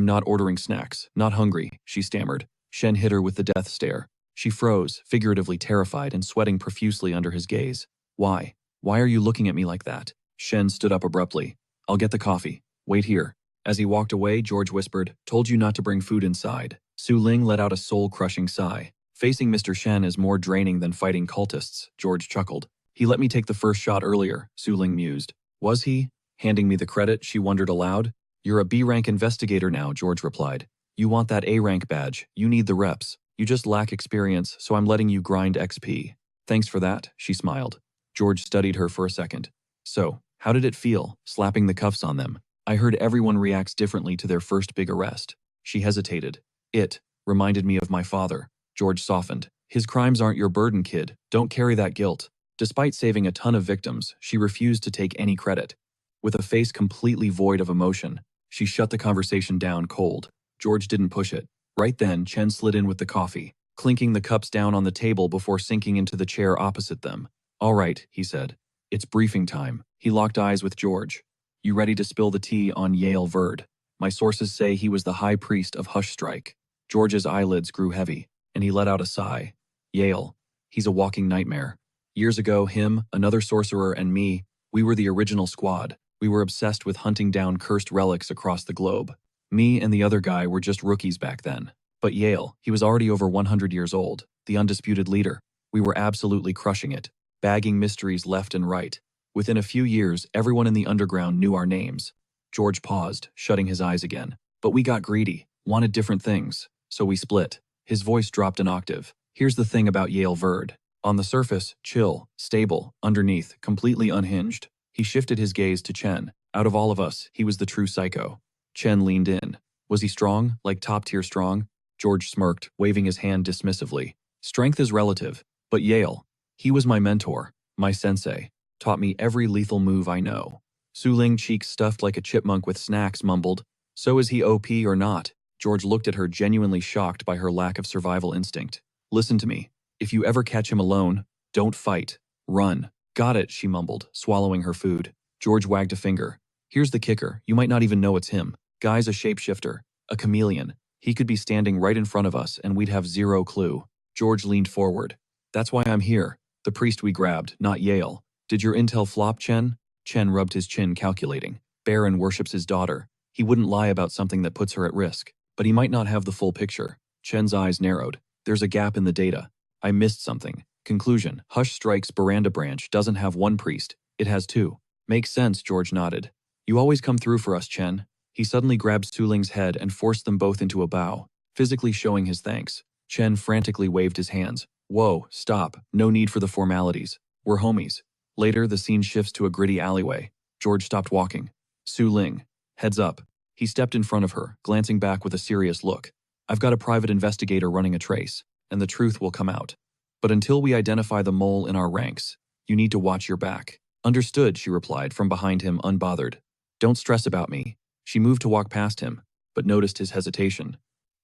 not ordering snacks. Not hungry," she stammered. Shen hit her with the death stare. She froze, figuratively terrified and sweating profusely under his gaze. "Why? Why are you looking at me like that?" Shen stood up abruptly. "I'll get the coffee. Wait here." As he walked away, George whispered, "Told you not to bring food inside." Su Ling let out a soul-crushing sigh. Facing Mr. Shen is more draining than fighting cultists, George chuckled. "He let me take the first shot earlier," Su Ling mused. "Was he?" Handing me the credit, she wondered aloud. "You're a B-rank investigator now," George replied. "You want that A-rank badge. You need the reps. You just lack experience, so I'm letting you grind XP. "Thanks for that," she smiled. George studied her for a second. "So, how did it feel, slapping the cuffs on them? I heard everyone reacts differently to their first big arrest." She hesitated. "It reminded me of my father." George softened. "His crimes aren't your burden, kid. Don't carry that guilt." Despite saving a ton of victims, she refused to take any credit. With a face completely void of emotion, she shut the conversation down cold. George didn't push it. Right then, Chen slid in with the coffee, clinking the cups down on the table before sinking into the chair opposite them. "All right," he said. "It's briefing time." He locked eyes with George. "You ready to spill the tea on Yale Verd? My sources say he was the high priest of Hush Strike." George's eyelids grew heavy, and he let out a sigh. "Yale. He's a walking nightmare. Years ago, him, another sorcerer, and me, we were the original squad. We were obsessed with hunting down cursed relics across the globe. Me and the other guy were just rookies back then. But Yale, he was already over 100 years old, the undisputed leader. We were absolutely crushing it, bagging mysteries left and right. Within a few years, everyone in the underground knew our names." George paused, shutting his eyes again. "But we got greedy, wanted different things. So we split. His voice dropped an octave. Here's the thing about Yale Verd. On the surface, chill, stable, underneath, completely unhinged. He shifted his gaze to Chen. Out of all of us, he was the true psycho. Chen leaned in. Was he strong, like top-tier strong? George smirked, waving his hand dismissively. Strength is relative, but Yale. He was my mentor, my sensei. Taught me every lethal move I know. Su Ling, cheeks stuffed like a chipmunk with snacks, mumbled, "So is he OP or not?" George looked at her, genuinely shocked by her lack of survival instinct. "Listen to me. If you ever catch him alone, don't fight. Run." "Got it," she mumbled, swallowing her food. George wagged a finger. "Here's the kicker. You might not even know it's him. Guy's a shapeshifter, a chameleon. He could be standing right in front of us and we'd have zero clue." George leaned forward. "That's why I'm here. The priest we grabbed, not Yale. Did your intel flop, Chen?" Chen rubbed his chin, calculating. Baron worships his daughter. He wouldn't lie about something that puts her at risk. But he might not have the full picture. Chen's eyes narrowed. "There's a gap in the data. I missed something." Conclusion: Hush Strike's Baranda branch doesn't have one priest. It has two. "Makes sense," George nodded. "You always come through for us, Chen." He suddenly grabbed Su Ling's head and forced them both into a bow, physically showing his thanks. Chen frantically waved his hands. "Whoa, stop. No need for the formalities. We're homies." Later, the scene shifts to a gritty alleyway. George stopped walking. "Su Ling, heads up." He stepped in front of her, glancing back with a serious look. "I've got a private investigator running a trace, and the truth will come out. But until we identify the mole in our ranks, you need to watch your back." "Understood," she replied from behind him, unbothered. "Don't stress about me." She moved to walk past him, but noticed his hesitation.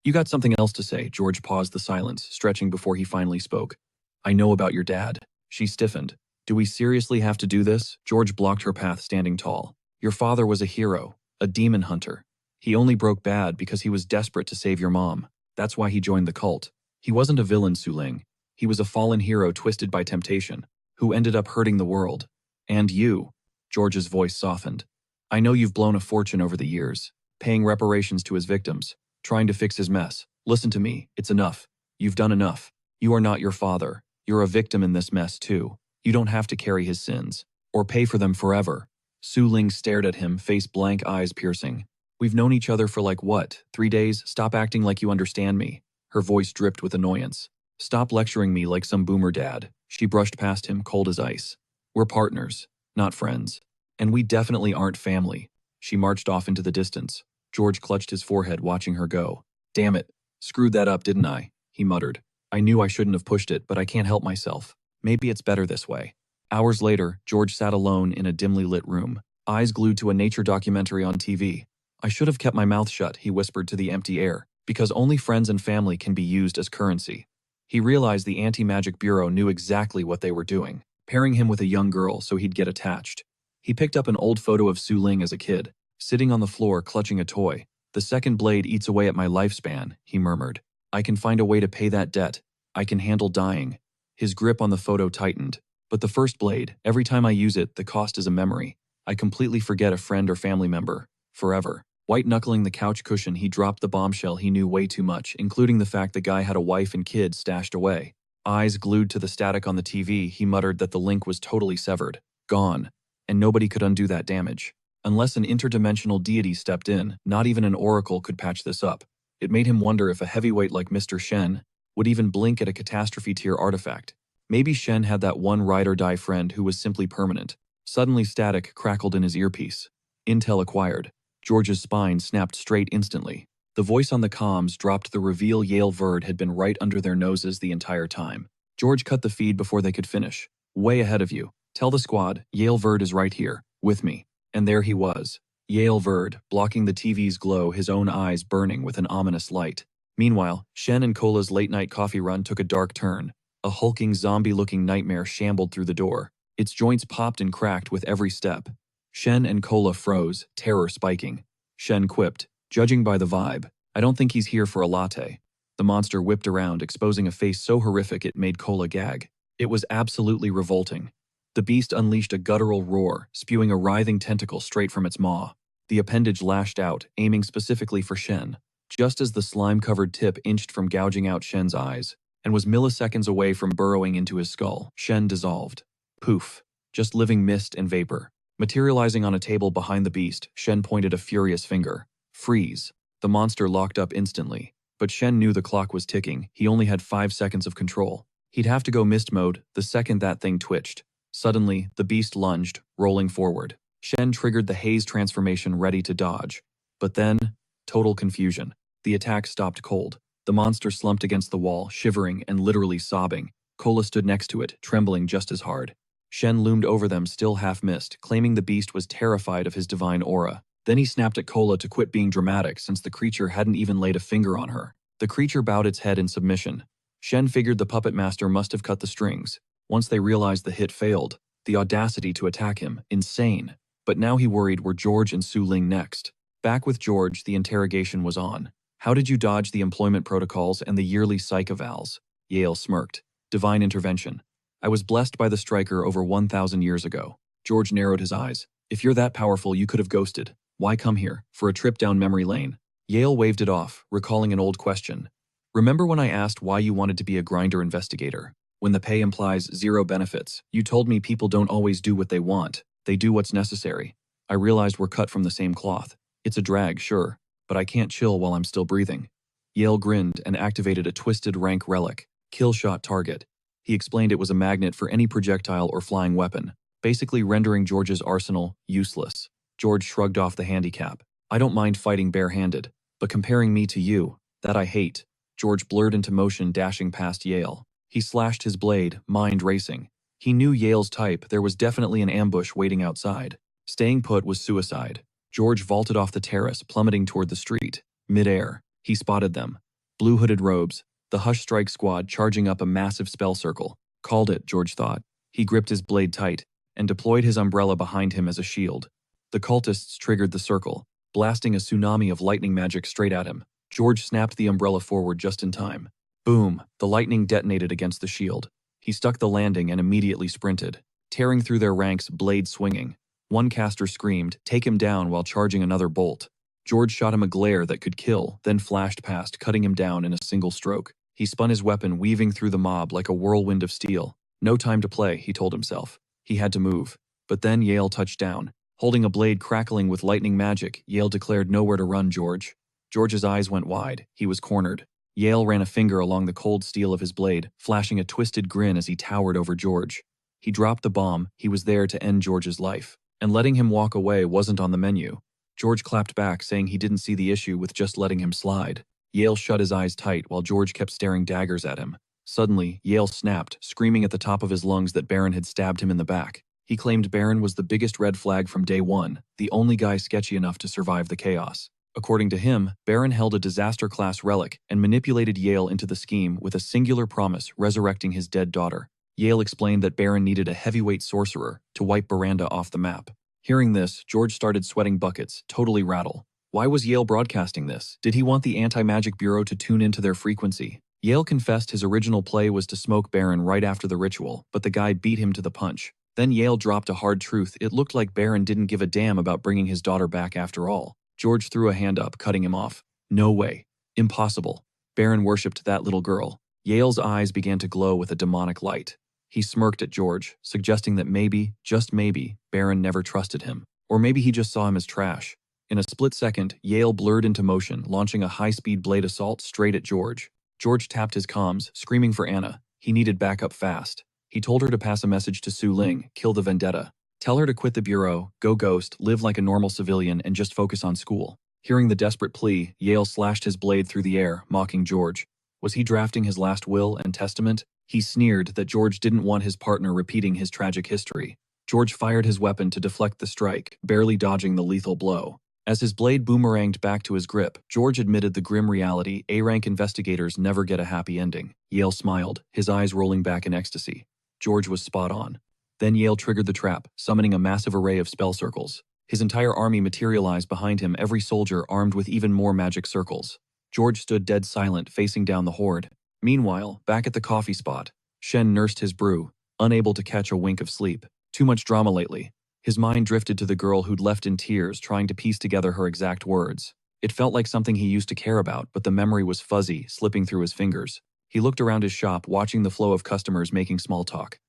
"You got something else to say?" George paused the silence, stretching before he finally spoke. "I know about your dad." She stiffened. "Do we seriously have to do this?" George blocked her path, standing tall. "Your father was a hero, a demon hunter. He only broke bad because he was desperate to save your mom. That's why he joined the cult. He wasn't a villain, Su Ling. He was a fallen hero twisted by temptation, who ended up hurting the world. And you." George's voice softened. "I know you've blown a fortune over the years, paying reparations to his victims, trying to fix his mess. Listen to me, it's enough. You've done enough. You are not your father. You're a victim in this mess too. You don't have to carry his sins, or pay for them forever." Su Ling stared at him, face blank, eyes piercing. "We've known each other for like what, 3 days? Stop acting like you understand me." Her voice dripped with annoyance. "Stop lecturing me like some boomer dad." She brushed past him, cold as ice. "We're partners, not friends. And we definitely aren't family." She marched off into the distance. George clutched his forehead, watching her go. "Damn it. Screwed that up, didn't I?" he muttered. "I knew I shouldn't have pushed it, but I can't help myself. Maybe it's better this way." Hours later, George sat alone in a dimly lit room, eyes glued to a nature documentary on TV. "I should have kept my mouth shut," he whispered to the empty air, "because only friends and family can be used as currency." He realized the Anti-Magic Bureau knew exactly what they were doing, pairing him with a young girl so he'd get attached. He picked up an old photo of Su Ling as a kid, sitting on the floor clutching a toy. "The second blade eats away at my lifespan," he murmured. "I can find a way to pay that debt. I can handle dying." His grip on the photo tightened. "But the first blade, every time I use it, the cost is a memory. I completely forget a friend or family member. Forever." White-knuckling the couch cushion, he dropped the bombshell he knew way too much, including the fact the guy had a wife and kids stashed away. Eyes glued to the static on the TV, he muttered that the link was totally severed. Gone. And nobody could undo that damage. Unless an interdimensional deity stepped in, not even an oracle could patch this up. It made him wonder if a heavyweight like Mr. Shen would even blink at a catastrophe-tier artifact. Maybe Shen had that one ride-or-die friend who was simply permanent. Suddenly static crackled in his earpiece. Intel acquired. George's spine snapped straight instantly. The voice on the comms dropped the reveal Yale Verd had been right under their noses the entire time. George cut the feed before they could finish. "Way ahead of you. Tell the squad, Yale Verd is right here, with me." And there he was. Yale Verd, blocking the TV's glow, his own eyes burning with an ominous light. Meanwhile, Shen and Cola's late-night coffee run took a dark turn. A hulking, zombie-looking nightmare shambled through the door. Its joints popped and cracked with every step. Shen and Cola froze, terror spiking. Shen quipped, "Judging by the vibe, I don't think he's here for a latte." The monster whipped around, exposing a face so horrific it made Cola gag. It was absolutely revolting. The beast unleashed a guttural roar, spewing a writhing tentacle straight from its maw. The appendage lashed out, aiming specifically for Shen. Just as the slime-covered tip inched from gouging out Shen's eyes, and was milliseconds away from burrowing into his skull, Shen dissolved. Poof. Just living mist and vapor. Materializing on a table behind the beast, Shen pointed a furious finger. "Freeze." The monster locked up instantly. But Shen knew the clock was ticking. He only had 5 seconds of control. He'd have to go mist mode the second that thing twitched. Suddenly, the beast lunged, rolling forward. Shen triggered the haze transformation ready to dodge. But then, total confusion. The attack stopped cold. The monster slumped against the wall, shivering and literally sobbing. Cola stood next to it, trembling just as hard. Shen loomed over them, still half-missed, claiming the beast was terrified of his divine aura. Then he snapped at Cola to quit being dramatic since the creature hadn't even laid a finger on her. The creature bowed its head in submission. Shen figured the puppet master must have cut the strings. Once they realized the hit failed, the audacity to attack him, insane. But now he worried were George and Su Ling next. Back with George, the interrogation was on. How did you dodge the employment protocols and the yearly psych evals? Yale smirked. Divine intervention. I was blessed by the striker over 1,000 years ago. George narrowed his eyes. If you're that powerful, you could have ghosted. Why come here? For a trip down memory lane? Yale waved it off, recalling an old question. Remember when I asked why you wanted to be a grinder investigator? When the pay implies zero benefits, you told me people don't always do what they want. They do what's necessary. I realized we're cut from the same cloth. It's a drag, sure, but I can't chill while I'm still breathing. Yale grinned and activated a twisted rank relic, kill shot target. He explained it was a magnet for any projectile or flying weapon, basically rendering George's arsenal useless. George shrugged off the handicap. I don't mind fighting barehanded, but comparing me to you, that I hate. George blurred into motion, dashing past Yale. He slashed his blade, mind racing. He knew Yale's type. There was definitely an ambush waiting outside. Staying put was suicide. George vaulted off the terrace, plummeting toward the street. Mid-air, he spotted them. Blue-hooded robes, the Hush Strike squad charging up a massive spell circle. Called it, George thought. He gripped his blade tight and deployed his umbrella behind him as a shield. The cultists triggered the circle, blasting a tsunami of lightning magic straight at him. George snapped the umbrella forward just in time. Boom! The lightning detonated against the shield. He stuck the landing and immediately sprinted, tearing through their ranks, blade swinging. One caster screamed, "Take him down," while charging another bolt. George shot him a glare that could kill, then flashed past, cutting him down in a single stroke. He spun his weapon, weaving through the mob like a whirlwind of steel. No time to play, he told himself. He had to move. But then Yale touched down. Holding a blade crackling with lightning magic, Yale declared, "Nowhere to run, George." George's eyes went wide. He was cornered. Yale ran a finger along the cold steel of his blade, flashing a twisted grin as he towered over George. He dropped the bomb. He was there to end George's life. And letting him walk away wasn't on the menu. George clapped back, saying he didn't see the issue with just letting him slide. Yale shut his eyes tight while George kept staring daggers at him. Suddenly, Yale snapped, screaming at the top of his lungs that Baron had stabbed him in the back. He claimed Baron was the biggest red flag from day one, the only guy sketchy enough to survive the chaos. According to him, Baron held a disaster-class relic and manipulated Yale into the scheme with a singular promise, resurrecting his dead daughter. Yale explained that Baron needed a heavyweight sorcerer to wipe Baranda off the map. Hearing this, George started sweating buckets, totally rattled. Why was Yale broadcasting this? Did he want the Anti-Magic Bureau to tune into their frequency? Yale confessed his original play was to smoke Baron right after the ritual, but the guy beat him to the punch. Then Yale dropped a hard truth. It looked like Baron didn't give a damn about bringing his daughter back after all. George threw a hand up, cutting him off. No way. Impossible. Baron worshipped that little girl. Yale's eyes began to glow with a demonic light. He smirked at George, suggesting that maybe, just maybe, Baron never trusted him. Or maybe he just saw him as trash. In a split second, Yale blurred into motion, launching a high-speed blade assault straight at George. George tapped his comms, screaming for Anna. He needed backup fast. He told her to pass a message to Su Ling, kill the vendetta. Tell her to quit the bureau, go ghost, live like a normal civilian, and just focus on school. Hearing the desperate plea, Yale slashed his blade through the air, mocking George. Was he drafting his last will and testament? He sneered that George didn't want his partner repeating his tragic history. George fired his weapon to deflect the strike, barely dodging the lethal blow. As his blade boomeranged back to his grip, George admitted the grim reality: A-rank investigators never get a happy ending. Yale smiled, his eyes rolling back in ecstasy. George was spot on. Then Yale triggered the trap, summoning a massive array of spell circles. His entire army materialized behind him, every soldier armed with even more magic circles. George stood dead silent, facing down the horde. Meanwhile, back at the coffee spot, Shen nursed his brew, unable to catch a wink of sleep. Too much drama lately. His mind drifted to the girl who'd left in tears, trying to piece together her exact words. It felt like something he used to care about, but the memory was fuzzy, slipping through his fingers. He looked around his shop, watching the flow of customers making small talk.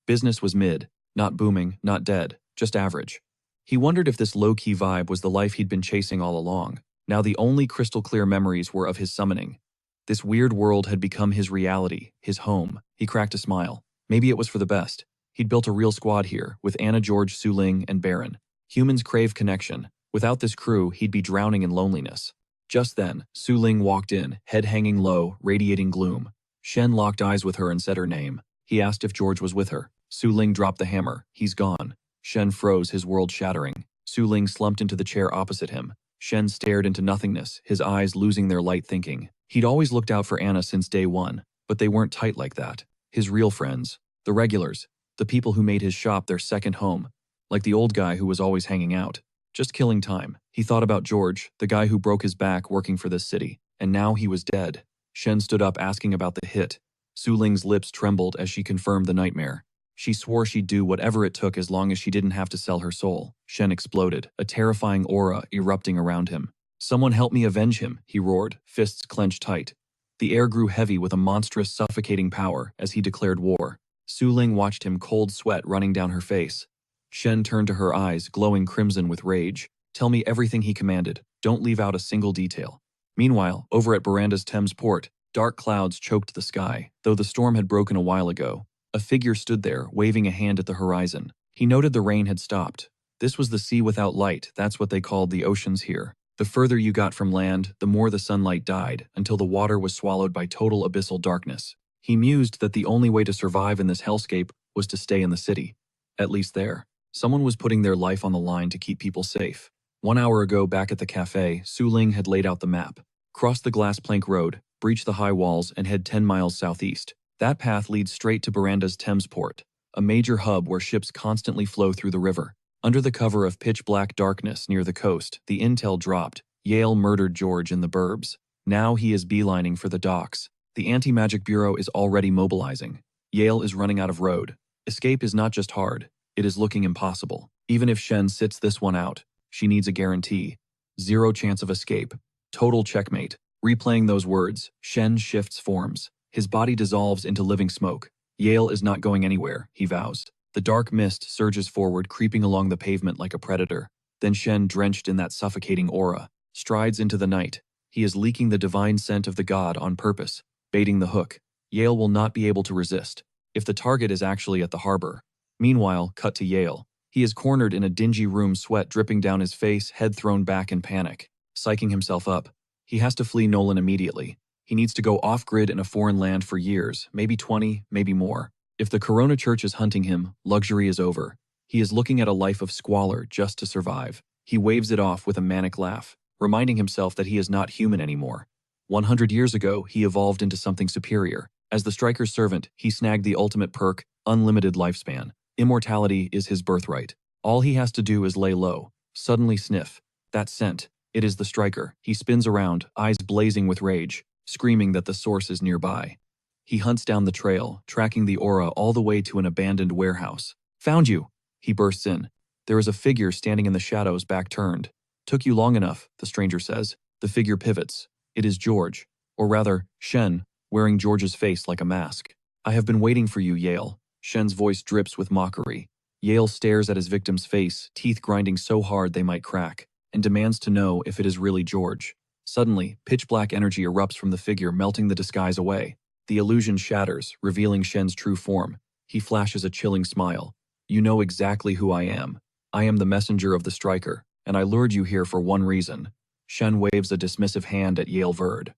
Business was mid, not booming, not dead, just average. He wondered if this low-key vibe was the life he'd been chasing all along. Now the only crystal-clear memories were of his summoning. This weird world had become his reality, his home. He cracked a smile. Maybe it was for the best. He'd built a real squad here, with Anna, George, Su Ling, and Baron. Humans crave connection. Without this crew, he'd be drowning in loneliness. Just then, Su Ling walked in, head hanging low, radiating gloom. Shen locked eyes with her and said her name. He asked if George was with her. Su Ling dropped the hammer. He's gone. Shen froze, his world shattering. Su Ling slumped into the chair opposite him. Shen stared into nothingness, his eyes losing their light thinking. He'd always looked out for Anna since day one, but they weren't tight like that. His real friends, the regulars, the people who made his shop their second home, like the old guy who was always hanging out, just killing time. He thought about George, the guy who broke his back working for this city, and now he was dead. Shen stood up asking about the hit. Su Ling's lips trembled as she confirmed the nightmare. She swore she'd do whatever it took as long as she didn't have to sell her soul. Shen exploded, a terrifying aura erupting around him. "Someone help me avenge him," he roared, fists clenched tight. The air grew heavy with a monstrous, suffocating power as he declared war. Su Ling watched him, cold sweat running down her face. Shen turned to her, eyes glowing crimson with rage. "Tell me everything," he commanded. "Don't leave out a single detail." Meanwhile, over at Baranda's Thames port, dark clouds choked the sky, though the storm had broken a while ago. A figure stood there, waving a hand at the horizon. He noted the rain had stopped. This was the sea without light, that's what they called the oceans here. The further you got from land, the more the sunlight died, until the water was swallowed by total abyssal darkness. He mused that the only way to survive in this hellscape was to stay in the city. At least there. Someone was putting their life on the line to keep people safe. 1 hour ago, back at the cafe, Su Ling had laid out the map. Cross the glass plank road, breach the high walls, and head 10 miles southeast. That path leads straight to Baranda's Thames port, a major hub where ships constantly flow through the river. Under the cover of pitch-black darkness near the coast, the intel dropped. Yale murdered George in the burbs. Now he is beelining for the docks. The Anti-Magic Bureau is already mobilizing. Yale is running out of road. Escape is not just hard, it is looking impossible. Even if Shen sits this one out, she needs a guarantee. Zero chance of escape. Total checkmate. Replaying those words, Shen shifts forms. His body dissolves into living smoke. Yale is not going anywhere, he vows. The dark mist surges forward, creeping along the pavement like a predator. Then Shen, drenched in that suffocating aura, strides into the night. He is leaking the divine scent of the god on purpose, baiting the hook. Yale will not be able to resist, if the target is actually at the harbor. Meanwhile, cut to Yale. He is cornered in a dingy room, sweat dripping down his face, head thrown back in panic. Psyching himself up. He has to flee Nolan immediately. He needs to go off-grid in a foreign land for years, maybe 20, maybe more. If the Corona Church is hunting him, luxury is over. He is looking at a life of squalor just to survive. He waves it off with a manic laugh, reminding himself that he is not human anymore. 100 years ago, he evolved into something superior. As the Striker's servant, he snagged the ultimate perk, unlimited lifespan. Immortality is his birthright. All he has to do is lay low. Suddenly sniff. That scent. It is the Striker. He spins around, eyes blazing with rage, screaming that the source is nearby. He hunts down the trail, tracking the aura all the way to an abandoned warehouse. "Found you!" He bursts in. There is a figure standing in the shadows, back turned. "Took you long enough," the stranger says. The figure pivots. It is George. Or rather, Shen, wearing George's face like a mask. "I have been waiting for you, Yale." Shen's voice drips with mockery. Yale stares at his victim's face, teeth grinding so hard they might crack, and demands to know if it is really George. Suddenly, pitch-black energy erupts from the figure, melting the disguise away. The illusion shatters, revealing Shen's true form. He flashes a chilling smile. "You know exactly who I am. I am the messenger of the Striker, and I lured you here for one reason." Shen waves a dismissive hand at Yale Verd.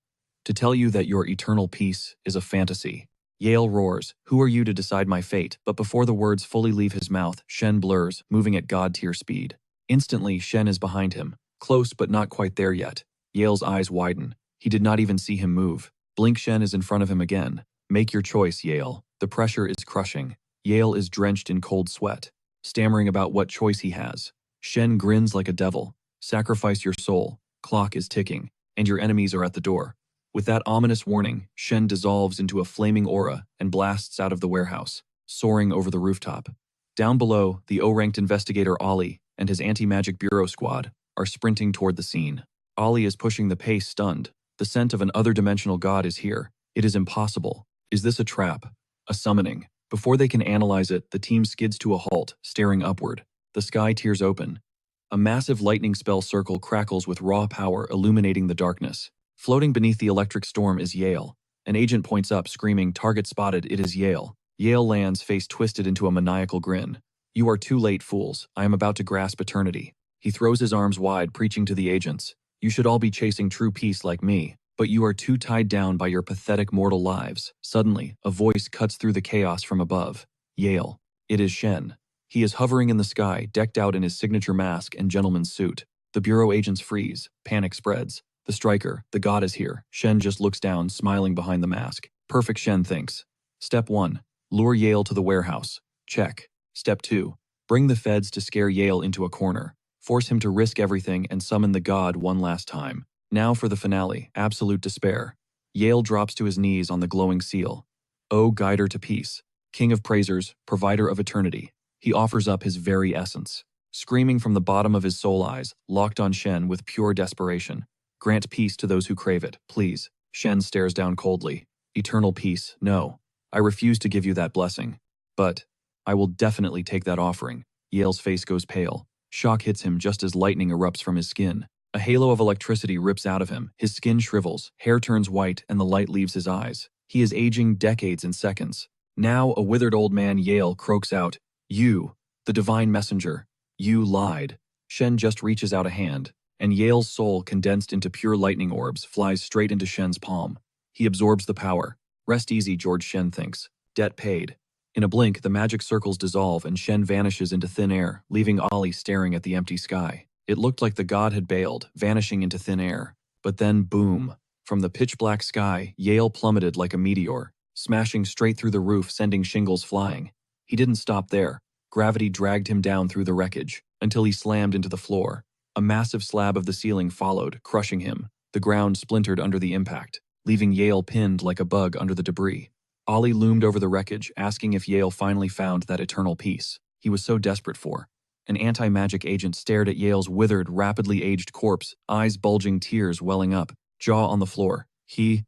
"To tell you that your eternal peace is a fantasy." Yale roars, "Who are you to decide my fate?" But before the words fully leave his mouth, Shen blurs, moving at god-tier speed. Instantly, Shen is behind him, close but not quite there yet. Yale's eyes widen. He did not even see him move. Blink, Shen is in front of him again. "Make your choice, Yale." The pressure is crushing. Yale is drenched in cold sweat, stammering about what choice he has. Shen grins like a devil. "Sacrifice your soul. Clock is ticking, and your enemies are at the door." With that ominous warning, Shen dissolves into a flaming aura and blasts out of the warehouse, soaring over the rooftop. Down below, the O-ranked investigator Ollie and his Anti-Magic Bureau squad are sprinting toward the scene. Ollie is pushing the pace, stunned. The scent of an other-dimensional god is here. It is impossible. Is this a trap? A summoning? Before they can analyze it, the team skids to a halt, staring upward. The sky tears open. A massive lightning spell circle crackles with raw power, illuminating the darkness. Floating beneath the electric storm is Yale. An agent points up, screaming, "Target spotted, it is Yale." Yale lands, face twisted into a maniacal grin. "You are too late, fools. I am about to grasp eternity." He throws his arms wide, preaching to the agents. "You should all be chasing true peace like me, but you are too tied down by your pathetic mortal lives." Suddenly, a voice cuts through the chaos from above. "Yale." It is Shen. He is hovering in the sky, decked out in his signature mask and gentleman's suit. The bureau agents freeze. Panic spreads. "The striker, the god is here." Shen just looks down, smiling behind the mask. Perfect, Shen thinks. Step 1. Lure Yale to the warehouse. Check. Step 2. Bring the feds to scare Yale into a corner. Force him to risk everything and summon the god one last time. Now for the finale, absolute despair. Yale drops to his knees on the glowing seal. "O guider to peace, king of praisers, provider of eternity." He offers up his very essence. Screaming from the bottom of his soul eyes, locked on Shen with pure desperation. "Grant peace to those who crave it, please." Shen stares down coldly. "Eternal peace, no. I refuse to give you that blessing. But I will definitely take that offering." Yale's face goes pale. Shock hits him just as lightning erupts from his skin. A halo of electricity rips out of him. His skin shrivels, hair turns white, and the light leaves his eyes. He is aging decades in seconds. Now a withered old man, Yale, croaks out, "You, the divine messenger, you lied." Shen just reaches out a hand, and Yale's soul, condensed into pure lightning orbs, flies straight into Shen's palm. He absorbs the power. Rest easy, George, Shen thinks. Debt paid. In a blink, the magic circles dissolve and Shen vanishes into thin air, leaving Ollie staring at the empty sky. It looked like the god had bailed, vanishing into thin air. But then, boom. From the pitch-black sky, Yale plummeted like a meteor, smashing straight through the roof, sending shingles flying. He didn't stop there. Gravity dragged him down through the wreckage, until he slammed into the floor. A massive slab of the ceiling followed, crushing him. The ground splintered under the impact, leaving Yale pinned like a bug under the debris. Ollie loomed over the wreckage, asking if Yale finally found that eternal peace he was so desperate for. An anti-magic agent stared at Yale's withered, rapidly aged corpse, eyes bulging, tears welling up, jaw on the floor. He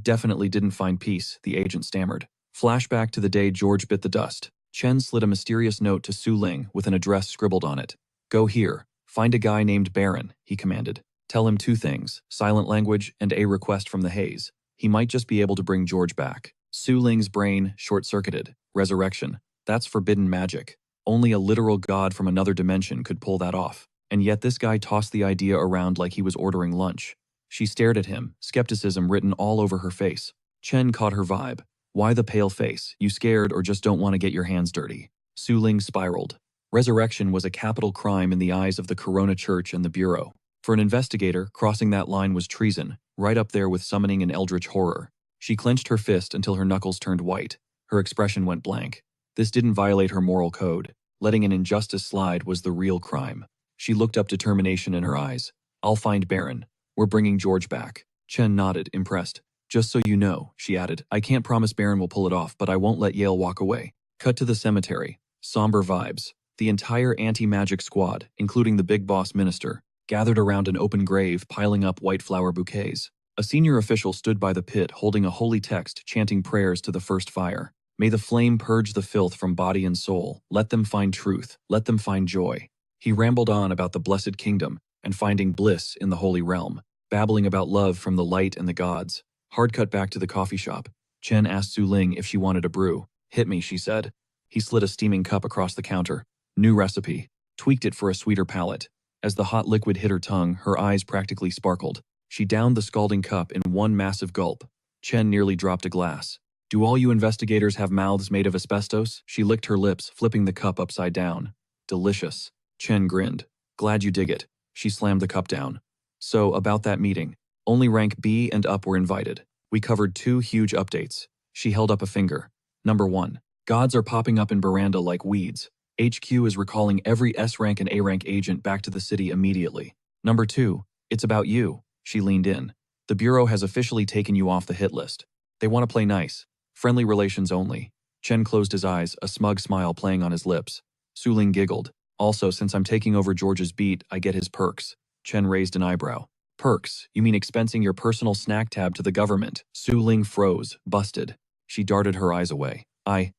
definitely didn't find peace," the agent stammered. Flashback to the day George bit the dust. Chen slid a mysterious note to Su Ling with an address scribbled on it. "Go here. Find a guy named Baron," he commanded. "Tell him 2 things, silent language and a request from the haze. He might just be able to bring George back." Su Ling's brain short-circuited. Resurrection. That's forbidden magic. Only a literal god from another dimension could pull that off. And yet this guy tossed the idea around like he was ordering lunch. She stared at him, skepticism written all over her face. Chen caught her vibe. "Why the pale face? You scared or just don't want to get your hands dirty?" Su Ling spiraled. Resurrection was a capital crime in the eyes of the Corona Church and the Bureau. For an investigator, crossing that line was treason, right up there with summoning an eldritch horror. She clenched her fist until her knuckles turned white. Her expression went blank. This didn't violate her moral code. Letting an injustice slide was the real crime. She looked up, determination in her eyes. "I'll find Baron. We're bringing George back." Chen nodded, impressed. "Just so you know," she added, "I can't promise Baron will pull it off, but I won't let Yale walk away." Cut to the cemetery. Somber vibes. The entire anti-magic squad, including the big boss minister, gathered around an open grave, piling up white flower bouquets. A senior official stood by the pit holding a holy text, chanting prayers to the first fire. "May the flame purge the filth from body and soul. Let them find truth. Let them find joy." He rambled on about the blessed kingdom and finding bliss in the holy realm, babbling about love from the light and the gods. Hard cut back to the coffee shop. Chen asked Su Ling if she wanted a brew. "Hit me," she said. He slid a steaming cup across the counter. New recipe. Tweaked it for a sweeter palate. As the hot liquid hit her tongue, her eyes practically sparkled. She downed the scalding cup in one massive gulp. Chen nearly dropped a glass. "Do all you investigators have mouths made of asbestos?" She licked her lips, flipping the cup upside down. "Delicious." Chen grinned. "Glad you dig it." She slammed the cup down. "So, about that meeting. Only rank B and up were invited. We covered 2 huge updates." She held up a finger. Number 1. Gods are popping up in Baranda like weeds. HQ is recalling every S-rank and A-rank agent back to the city immediately. Number 2. It's about you. She leaned in. "The Bureau has officially taken you off the hit list. They want to play nice. Friendly relations only." Chen closed his eyes, a smug smile playing on his lips. Su Ling giggled. "Also, since I'm taking over George's beat, I get his perks." Chen raised an eyebrow. "Perks? You mean expensing your personal snack tab to the government?" Su Ling froze, busted. She darted her eyes away. I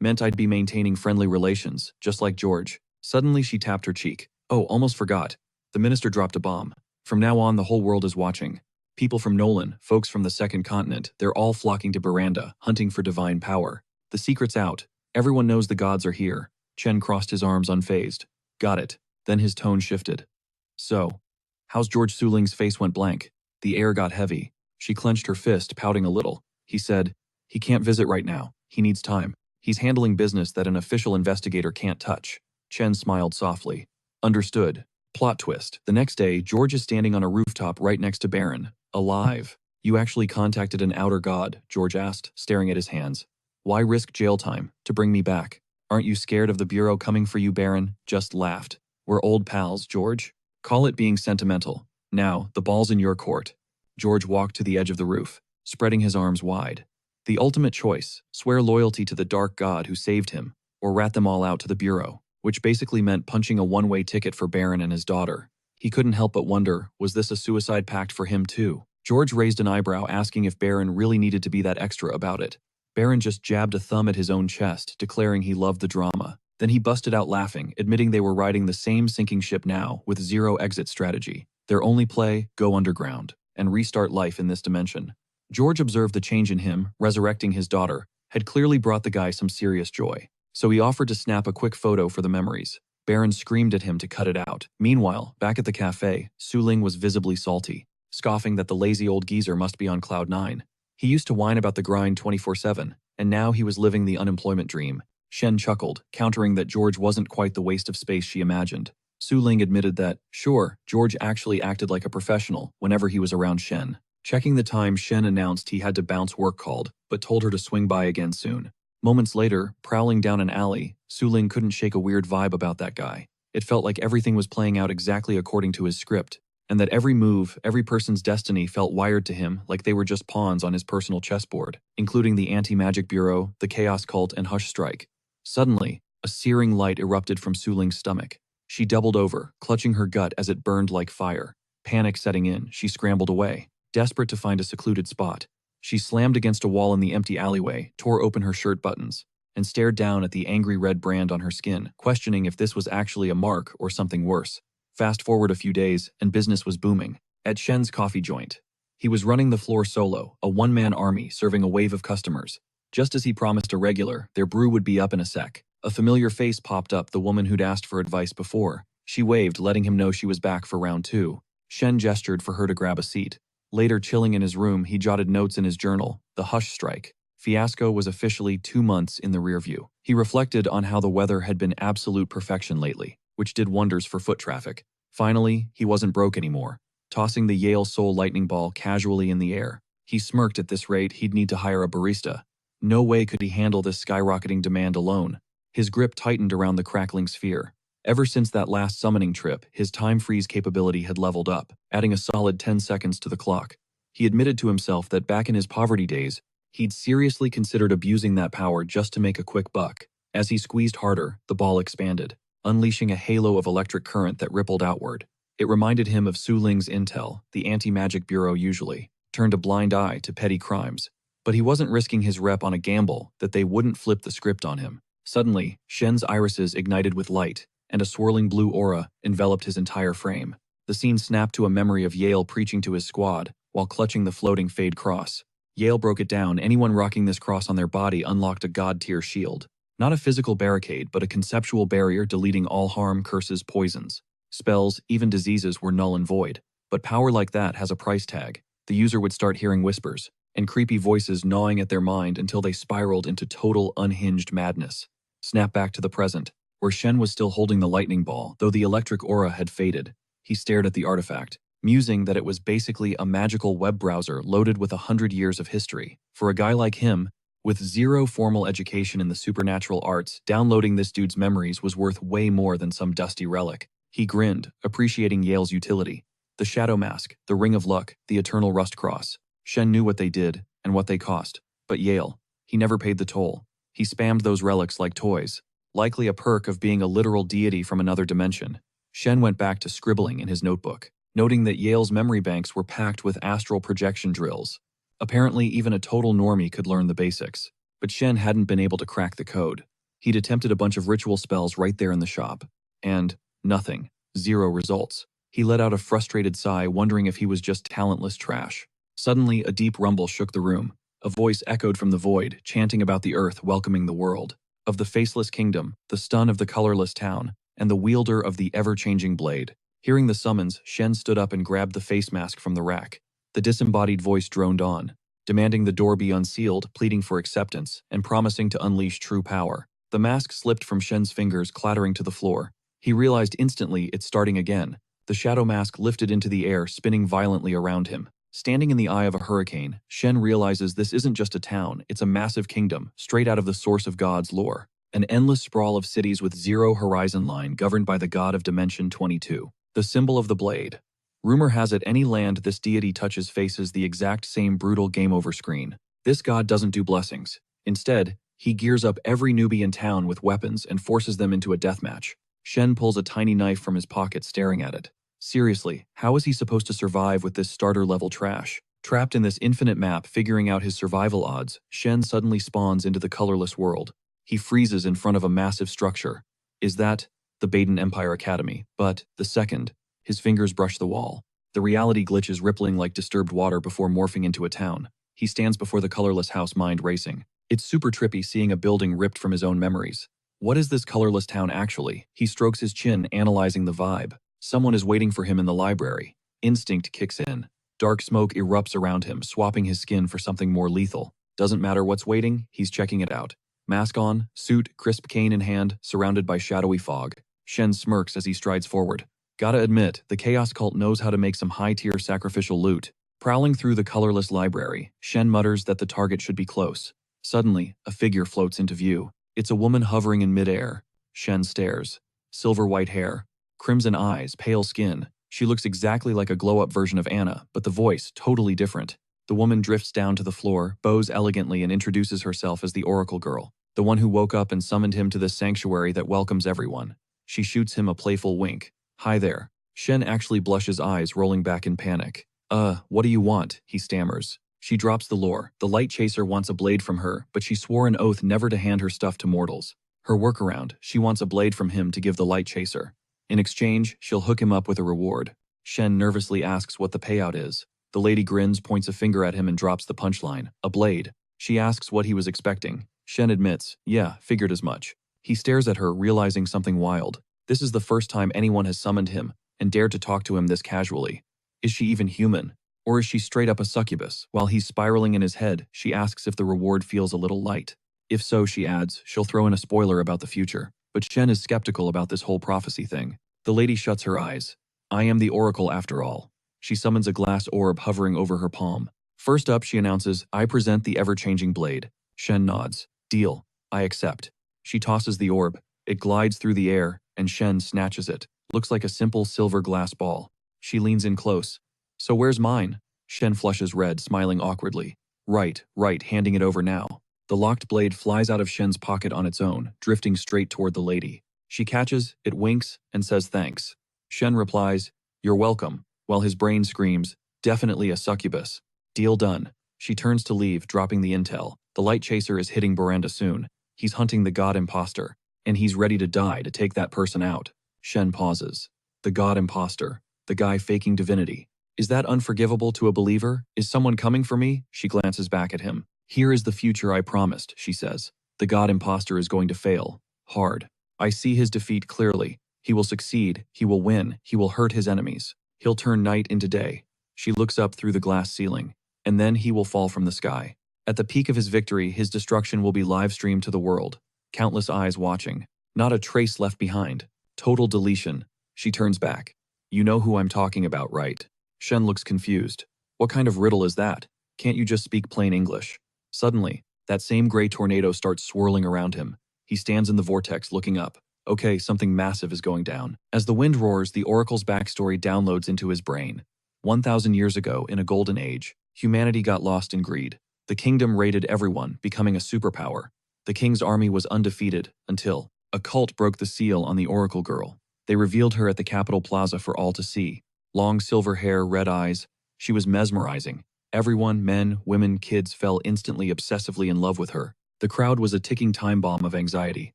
meant I'd be maintaining friendly relations, just like George." Suddenly she tapped her cheek. "Oh, almost forgot. The minister dropped a bomb. From now on, the whole world is watching." People from Nolan, folks from the second continent, they're all flocking to Veranda, hunting for divine power. The secret's out. Everyone knows the gods are here. Chen crossed his arms unfazed. Got it. Then his tone shifted. So, how's George Suling's face went blank? The air got heavy. She clenched her fist, pouting a little. He said, he can't visit right now. He needs time. He's handling business that an official investigator can't touch. Chen smiled softly. Understood. Plot twist. The next day, George is standing on a rooftop right next to Baron. Alive. You actually contacted an outer god, George asked, staring at his hands. Why risk jail time? To bring me back. Aren't you scared of the Bureau coming for you, Baron? Just laughed. We're old pals, George. Call it being sentimental. Now, the ball's in your court. George walked to the edge of the roof, spreading his arms wide. The ultimate choice, swear loyalty to the dark god who saved him, or rat them all out to the Bureau, which basically meant punching a one-way ticket for Baron and his daughter. He couldn't help but wonder, was this a suicide pact for him too? George raised an eyebrow, asking if Baron really needed to be that extra about it. Baron just jabbed a thumb at his own chest, declaring he loved the drama. Then he busted out laughing, admitting they were riding the same sinking ship now, with zero exit strategy. Their only play, go underground, and restart life in this dimension. George observed the change in him, resurrecting his daughter, had clearly brought the guy some serious joy. So he offered to snap a quick photo for the memories. Baron screamed at him to cut it out. Meanwhile, back at the cafe, Suling was visibly salty, scoffing that the lazy old geezer must be on cloud nine. He used to whine about the grind 24/7, and now he was living the unemployment dream. Shen chuckled, countering that George wasn't quite the waste of space she imagined. Suling admitted that, sure, George actually acted like a professional whenever he was around Shen. Checking the time, Shen announced he had to bounce work called, but told her to swing by again soon. Moments later, prowling down an alley, Suling couldn't shake a weird vibe about that guy. It felt like everything was playing out exactly according to his script, and that every move, every person's destiny felt wired to him like they were just pawns on his personal chessboard, including the Anti-Magic Bureau, the Chaos Cult, and Hush Strike. Suddenly, a searing light erupted from Suling's stomach. She doubled over, clutching her gut as it burned like fire. Panic setting in, she scrambled away, desperate to find a secluded spot. She slammed against a wall in the empty alleyway, tore open her shirt buttons, and stared down at the angry red brand on her skin, questioning if this was actually a mark or something worse. Fast forward a few days, and business was booming. At Shen's coffee joint, he was running the floor solo, a one-man army serving a wave of customers. Just as he promised a regular, their brew would be up in a sec. A familiar face popped up, the woman who'd asked for advice before. She waved, letting him know she was back for round two. Shen gestured for her to grab a seat. Later, chilling in his room, he jotted notes in his journal. The Hush Strike fiasco was officially 2 months in the rearview. He reflected on how the weather had been absolute perfection lately, which did wonders for foot traffic. Finally, he wasn't broke anymore. Tossing the Yale Soul lightning ball casually in the air, he smirked. At this rate, he'd need to hire a barista. No way could he handle this skyrocketing demand alone. His grip tightened around the crackling sphere. Ever since that last summoning trip, his time freeze capability had leveled up, adding a solid 10 seconds to the clock. He admitted to himself that back in his poverty days, he'd seriously considered abusing that power just to make a quick buck. As he squeezed harder, the ball expanded, unleashing a halo of electric current that rippled outward. It reminded him of Suling's intel. The Anti-Magic Bureau usually turned a blind eye to petty crimes. But he wasn't risking his rep on a gamble that they wouldn't flip the script on him. Suddenly, Shen's irises ignited with light, and a swirling blue aura enveloped his entire frame. The scene snapped to a memory of Yale preaching to his squad while clutching the floating Fade cross. Yale broke it down. Anyone rocking this cross on their body unlocked a god-tier shield. Not a physical barricade, but a conceptual barrier deleting all harm, curses, poisons. Spells, even diseases were null and void. But power like that has a price tag. The user would start hearing whispers and creepy voices gnawing at their mind until they spiraled into total unhinged madness. Snap back to the present, where Shen was still holding the lightning ball, though the electric aura had faded. He stared at the artifact, musing that it was basically a magical web browser loaded with 100 years of history. For a guy like him, with zero formal education in the supernatural arts, downloading this dude's memories was worth way more than some dusty relic. He grinned, appreciating Yale's utility. The Shadow Mask, the Ring of Luck, the Eternal Rust Cross. Shen knew what they did and what they cost. But Yale, he never paid the toll. He spammed those relics like toys, likely a perk of being a literal deity from another dimension. Shen went back to scribbling in his notebook, noting that Yale's memory banks were packed with astral projection drills. Apparently, even a total normie could learn the basics. But Shen hadn't been able to crack the code. He'd attempted a bunch of ritual spells right there in the shop. And nothing. Zero results. He let out a frustrated sigh, wondering if he was just talentless trash. Suddenly, a deep rumble shook the room. A voice echoed from the void, chanting about the earth welcoming the world. Of the faceless kingdom, the stun of the colorless town, and the wielder of the ever-changing blade. Hearing the summons, Shen stood up and grabbed the face mask from the rack. The disembodied voice droned on, demanding the door be unsealed, pleading for acceptance, and promising to unleash true power. The mask slipped from Shen's fingers, clattering to the floor. He realized instantly it's starting again. The shadow mask lifted into the air, spinning violently around him. Standing in the eye of a hurricane, Shen realizes this isn't just a town, it's a massive kingdom, straight out of the source of God's lore. An endless sprawl of cities with zero horizon line governed by the god of Dimension 22. The symbol of the blade. Rumor has it any land this deity touches faces the exact same brutal game over screen. This god doesn't do blessings. Instead, he gears up every newbie in town with weapons and forces them into a deathmatch. Shen pulls a tiny knife from his pocket, staring at it. Seriously, how is he supposed to survive with this starter-level trash? Trapped in this infinite map, figuring out his survival odds, Shen suddenly spawns into the colorless world. He freezes in front of a massive structure. Is that the Baden Empire Academy? But the second, his fingers brush the wall. The reality glitches, rippling like disturbed water before morphing into a town. He stands before the colorless house, mind racing. It's super trippy seeing a building ripped from his own memories. What is this colorless town actually? He strokes his chin, analyzing the vibe. Someone is waiting for him in the library. Instinct kicks in. Dark smoke erupts around him, swapping his skin for something more lethal. Doesn't matter what's waiting, he's checking it out. Mask on, suit, crisp cane in hand, surrounded by shadowy fog. Shen smirks as he strides forward. Gotta admit, the Chaos Cult knows how to make some high-tier sacrificial loot. Prowling through the colorless library, Shen mutters that the target should be close. Suddenly, a figure floats into view. It's a woman hovering in midair. Shen stares. Silver white hair. Crimson eyes, pale skin. She looks exactly like a glow-up version of Anna, but the voice, totally different. The woman drifts down to the floor, bows elegantly, and introduces herself as the Oracle Girl, the one who woke up and summoned him to this sanctuary that welcomes everyone. She shoots him a playful wink. Hi there. Shen actually blushes, eyes rolling back in panic. What do you want? He stammers. She drops the lore. The light chaser wants a blade from her, but she swore an oath never to hand her stuff to mortals. Her workaround, she wants a blade from him to give the light chaser. In exchange, she'll hook him up with a reward. Shen nervously asks what the payout is. The lady grins, points a finger at him, and drops the punchline. A blade. She asks what he was expecting. Shen admits, yeah, figured as much. He stares at her, realizing something wild. This is the first time anyone has summoned him, and dared to talk to him this casually. Is she even human? Or is she straight up a succubus? While he's spiraling in his head, she asks if the reward feels a little light. If so, she adds, she'll throw in a spoiler about the future. But Shen is skeptical about this whole prophecy thing. The lady shuts her eyes. I am the Oracle after all. She summons a glass orb hovering over her palm. First up, she announces, I present the ever-changing blade. Shen nods. Deal. I accept. She tosses the orb. It glides through the air, and Shen snatches it. Looks like a simple silver glass ball. She leans in close. So where's mine? Shen flushes red, smiling awkwardly. Right, handing it over now. The locked blade flies out of Shen's pocket on its own, drifting straight toward the lady. She catches, it winks, and says thanks. Shen replies, you're welcome, while his brain screams, definitely a succubus. Deal done. She turns to leave, dropping the intel. The light chaser is hitting Miranda soon. He's hunting the god imposter, and he's ready to die to take that person out. Shen pauses. The god imposter. The guy faking divinity. Is that unforgivable to a believer? Is someone coming for me? She glances back at him. Here is the future I promised, she says. The god imposter is going to fail. Hard. I see his defeat clearly. He will succeed. He will win. He will hurt his enemies. He'll turn night into day. She looks up through the glass ceiling. And then he will fall from the sky. At the peak of his victory, his destruction will be live-streamed to the world. Countless eyes watching. Not a trace left behind. Total deletion. She turns back. You know who I'm talking about, right? Shen looks confused. What kind of riddle is that? Can't you just speak plain English? Suddenly, that same gray tornado starts swirling around him. He stands in the vortex, looking up. Okay, something massive is going down. As the wind roars, the Oracle's backstory downloads into his brain. 1,000 years ago, in a golden age, humanity got lost in greed. The kingdom raided everyone, becoming a superpower. The king's army was undefeated until a cult broke the seal on the Oracle Girl. They revealed her at the Capitol Plaza for all to see. Long silver hair, red eyes. She was mesmerizing. Everyone, men, women, kids, fell instantly obsessively in love with her. The crowd was a ticking time bomb of anxiety.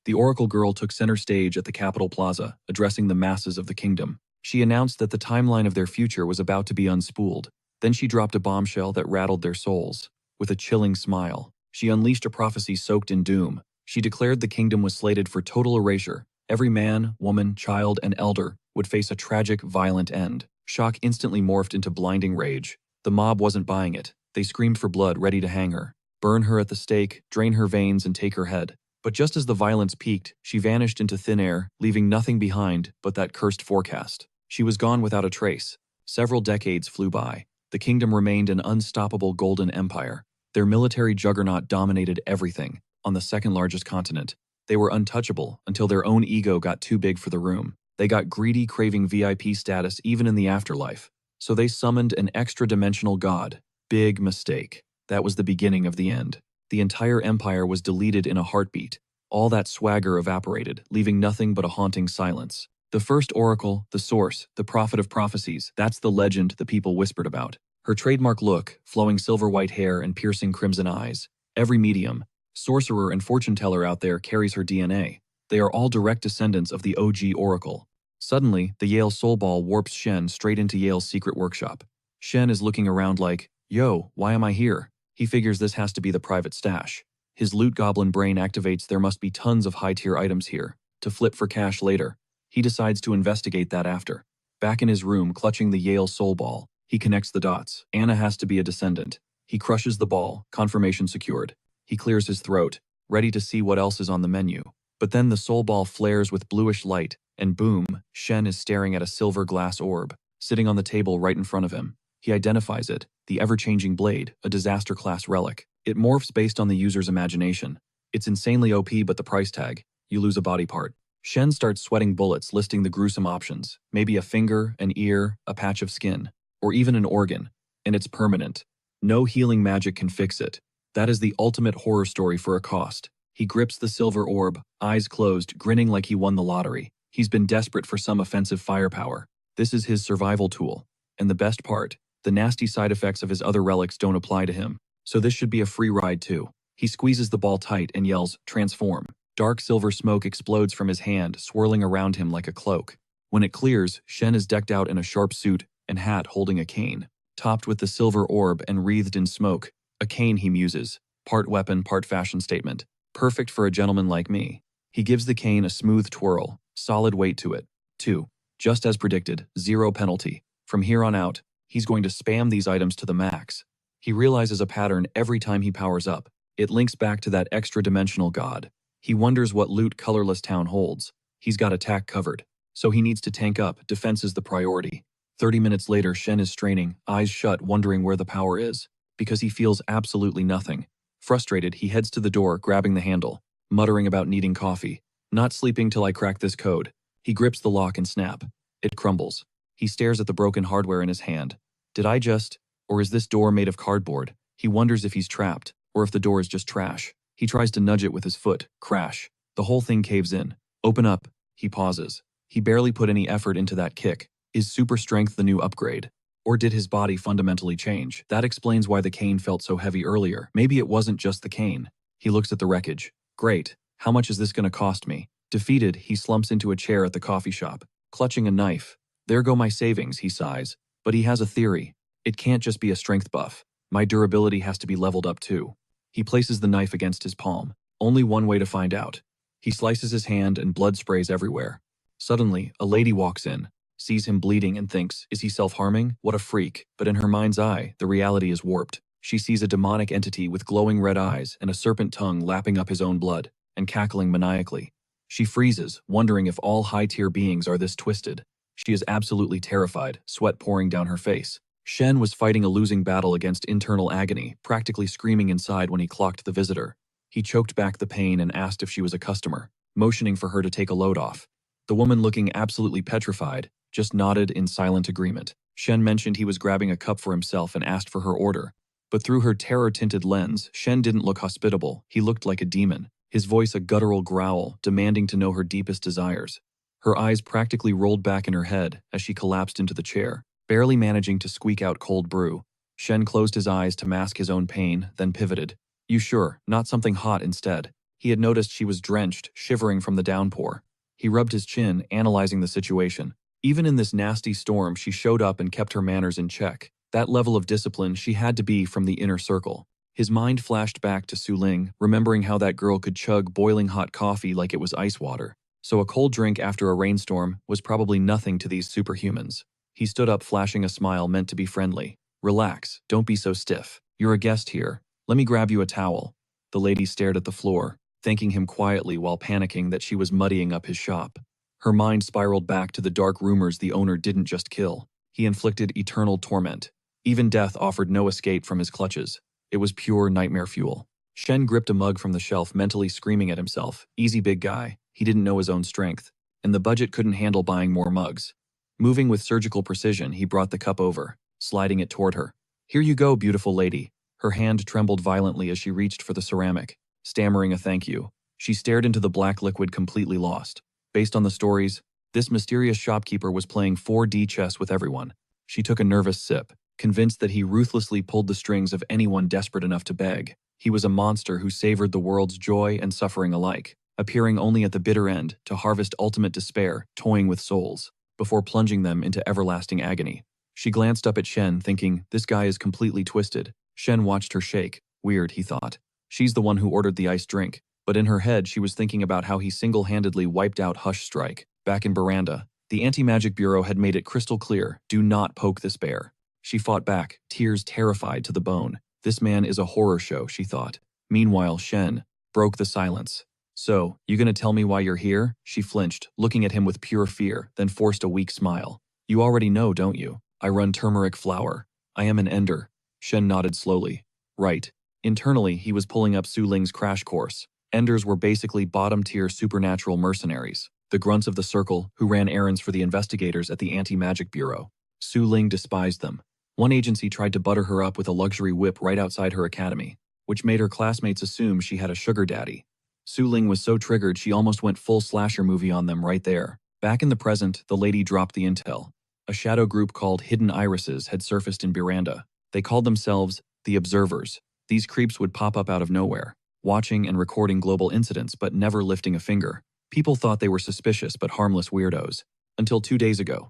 The Oracle Girl took center stage at the Capitol Plaza, addressing the masses of the kingdom. She announced that the timeline of their future was about to be unspooled. Then she dropped a bombshell that rattled their souls. With a chilling smile, she unleashed a prophecy soaked in doom. She declared the kingdom was slated for total erasure. Every man, woman, child, and elder would face a tragic, violent end. Shock instantly morphed into blinding rage. The mob wasn't buying it. They screamed for blood, ready to hang her, burn her at the stake, drain her veins, and take her head. But just as the violence peaked, she vanished into thin air, leaving nothing behind but that cursed forecast. She was gone without a trace. Several decades flew by. The kingdom remained an unstoppable golden empire. Their military juggernaut dominated everything. On the second largest continent, they were untouchable until their own ego got too big for the room. They got greedy, craving VIP status even in the afterlife. So they summoned an extra-dimensional god. Big mistake. That was the beginning of the end. The entire empire was deleted in a heartbeat. All that swagger evaporated, leaving nothing but a haunting silence. The first oracle, the source, the prophet of prophecies, that's the legend the people whispered about. Her trademark look, flowing silver-white hair and piercing crimson eyes. Every medium, sorcerer and fortune-teller out there carries her DNA. They are all direct descendants of the OG oracle. Suddenly, the Yale soul ball warps Shen straight into Yale's secret workshop. Shen is looking around like, yo, why am I here? He figures this has to be the private stash. His loot goblin brain activates there must be tons of high-tier items here, to flip for cash later. He decides to investigate that after. Back in his room, clutching the Yale soul ball, he connects the dots. Anna has to be a descendant. He crushes the ball, confirmation secured. He clears his throat, ready to see what else is on the menu. But then the soul ball flares with bluish light, and boom, Shen is staring at a silver glass orb, sitting on the table right in front of him. He identifies it, the ever-changing blade, a disaster-class relic. It morphs based on the user's imagination. It's insanely OP, but the price tag, you lose a body part. Shen starts sweating bullets, listing the gruesome options. Maybe a finger, an ear, a patch of skin, or even an organ. And it's permanent. No healing magic can fix it. That is the ultimate horror story for a cost. He grips the silver orb, eyes closed, grinning like he won the lottery. He's been desperate for some offensive firepower. This is his survival tool. And the best part, the nasty side effects of his other relics don't apply to him. So this should be a free ride too. He squeezes the ball tight and yells, transform. Dark silver smoke explodes from his hand, swirling around him like a cloak. When it clears, Shen is decked out in a sharp suit and hat holding a cane, topped with the silver orb and wreathed in smoke. A cane, he muses. Part weapon, part fashion statement. Perfect for a gentleman like me. He gives the cane a smooth twirl, solid weight to it. 2. Just as predicted, 0 penalty. From here on out, he's going to spam these items to the max. He realizes a pattern every time he powers up. It links back to that extra-dimensional god. He wonders what loot Colorless Town holds. He's got attack covered, so he needs to tank up. Defense is the priority. 30 minutes later, Shen is straining, eyes shut, wondering where the power is, because he feels absolutely nothing. Frustrated, he heads to the door, grabbing the handle, muttering about needing coffee. Not sleeping till I crack this code. He grips the lock and snap. It crumbles. He stares at the broken hardware in his hand. Did I just, or is this door made of cardboard? He wonders if he's trapped, or if the door is just trash. He tries to nudge it with his foot. Crash. The whole thing caves in. Open up. He pauses. He barely put any effort into that kick. Is super strength the new upgrade? Or did his body fundamentally change? That explains why the cane felt so heavy earlier. Maybe it wasn't just the cane. He looks at the wreckage. Great. How much is this going to cost me? Defeated, he slumps into a chair at the coffee shop, clutching a knife. There go my savings, he sighs. But he has a theory. It can't just be a strength buff. My durability has to be leveled up too. He places the knife against his palm. Only one way to find out. He slices his hand and blood sprays everywhere. Suddenly, a lady walks in, sees him bleeding and thinks, is he self-harming? What a freak. But in her mind's eye, the reality is warped. She sees a demonic entity with glowing red eyes and a serpent tongue lapping up his own blood and cackling maniacally. She freezes, wondering if all high-tier beings are this twisted. She is absolutely terrified, sweat pouring down her face. Shen was fighting a losing battle against internal agony, practically screaming inside when he clocked the visitor. He choked back the pain and asked if she was a customer, motioning for her to take a load off. The woman, looking absolutely petrified, just nodded in silent agreement. Shen mentioned he was grabbing a cup for himself and asked for her order. But through her terror-tinted lens, Shen didn't look hospitable. He looked like a demon, his voice a guttural growl, demanding to know her deepest desires. Her eyes practically rolled back in her head as she collapsed into the chair, barely managing to squeak out cold brew. Shen closed his eyes to mask his own pain, then pivoted. You sure, not something hot instead? He had noticed she was drenched, shivering from the downpour. He rubbed his chin, analyzing the situation. Even in this nasty storm, she showed up and kept her manners in check. That level of discipline she had to be from the inner circle. His mind flashed back to Su Ling, remembering how that girl could chug boiling hot coffee like it was ice water. So a cold drink after a rainstorm was probably nothing to these superhumans. He stood up, flashing a smile meant to be friendly. Relax, don't be so stiff. You're a guest here. Let me grab you a towel. The lady stared at the floor, thanking him quietly while panicking that she was muddying up his shop. Her mind spiraled back to the dark rumors the owner didn't just kill. He inflicted eternal torment. Even death offered no escape from his clutches. It was pure nightmare fuel. Shen gripped a mug from the shelf, mentally screaming at himself. Easy, big guy. He didn't know his own strength. And the budget couldn't handle buying more mugs. Moving with surgical precision, he brought the cup over, sliding it toward her. Here you go, beautiful lady. Her hand trembled violently as she reached for the ceramic, stammering a thank you. She stared into the black liquid, completely lost. Based on the stories, this mysterious shopkeeper was playing 4D chess with everyone. She took a nervous sip, convinced that he ruthlessly pulled the strings of anyone desperate enough to beg. He was a monster who savored the world's joy and suffering alike, appearing only at the bitter end to harvest ultimate despair, toying with souls, before plunging them into everlasting agony. She glanced up at Shen, thinking, this guy is completely twisted. Shen watched her shake. Weird, he thought. She's the one who ordered the iced drink. But in her head, she was thinking about how he single-handedly wiped out Hush Strike. Back in Miranda, the Anti-Magic Bureau had made it crystal clear, do not poke this bear. She fought back, tears terrified to the bone. This man is a horror show, she thought. Meanwhile, Shen broke the silence. So, you gonna tell me why you're here? She flinched, looking at him with pure fear, then forced a weak smile. You already know, don't you? I run turmeric flower. I am an ender. Shen nodded slowly. Right. Internally, he was pulling up Su Ling's crash course. Enders were basically bottom-tier supernatural mercenaries, the grunts of the circle who ran errands for the investigators at the Anti-Magic Bureau. Su Ling despised them. One agency tried to butter her up with a luxury whip right outside her academy, which made her classmates assume she had a sugar daddy. Su Ling was so triggered she almost went full slasher movie on them right there. Back in the present, the lady dropped the intel. A shadow group called Hidden Irises had surfaced in Miranda. They called themselves the Observers. These creeps would pop up out of nowhere, watching and recording global incidents but never lifting a finger. People thought they were suspicious but harmless weirdos. Until 2 days ago.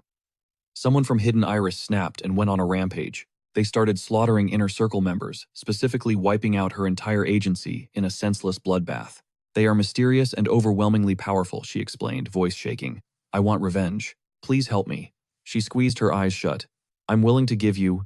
Someone from Hidden Iris snapped and went on a rampage. They started slaughtering Inner Circle members, specifically wiping out her entire agency in a senseless bloodbath. They are mysterious and overwhelmingly powerful, she explained, voice shaking. I want revenge. Please help me. She squeezed her eyes shut. I'm willing to give you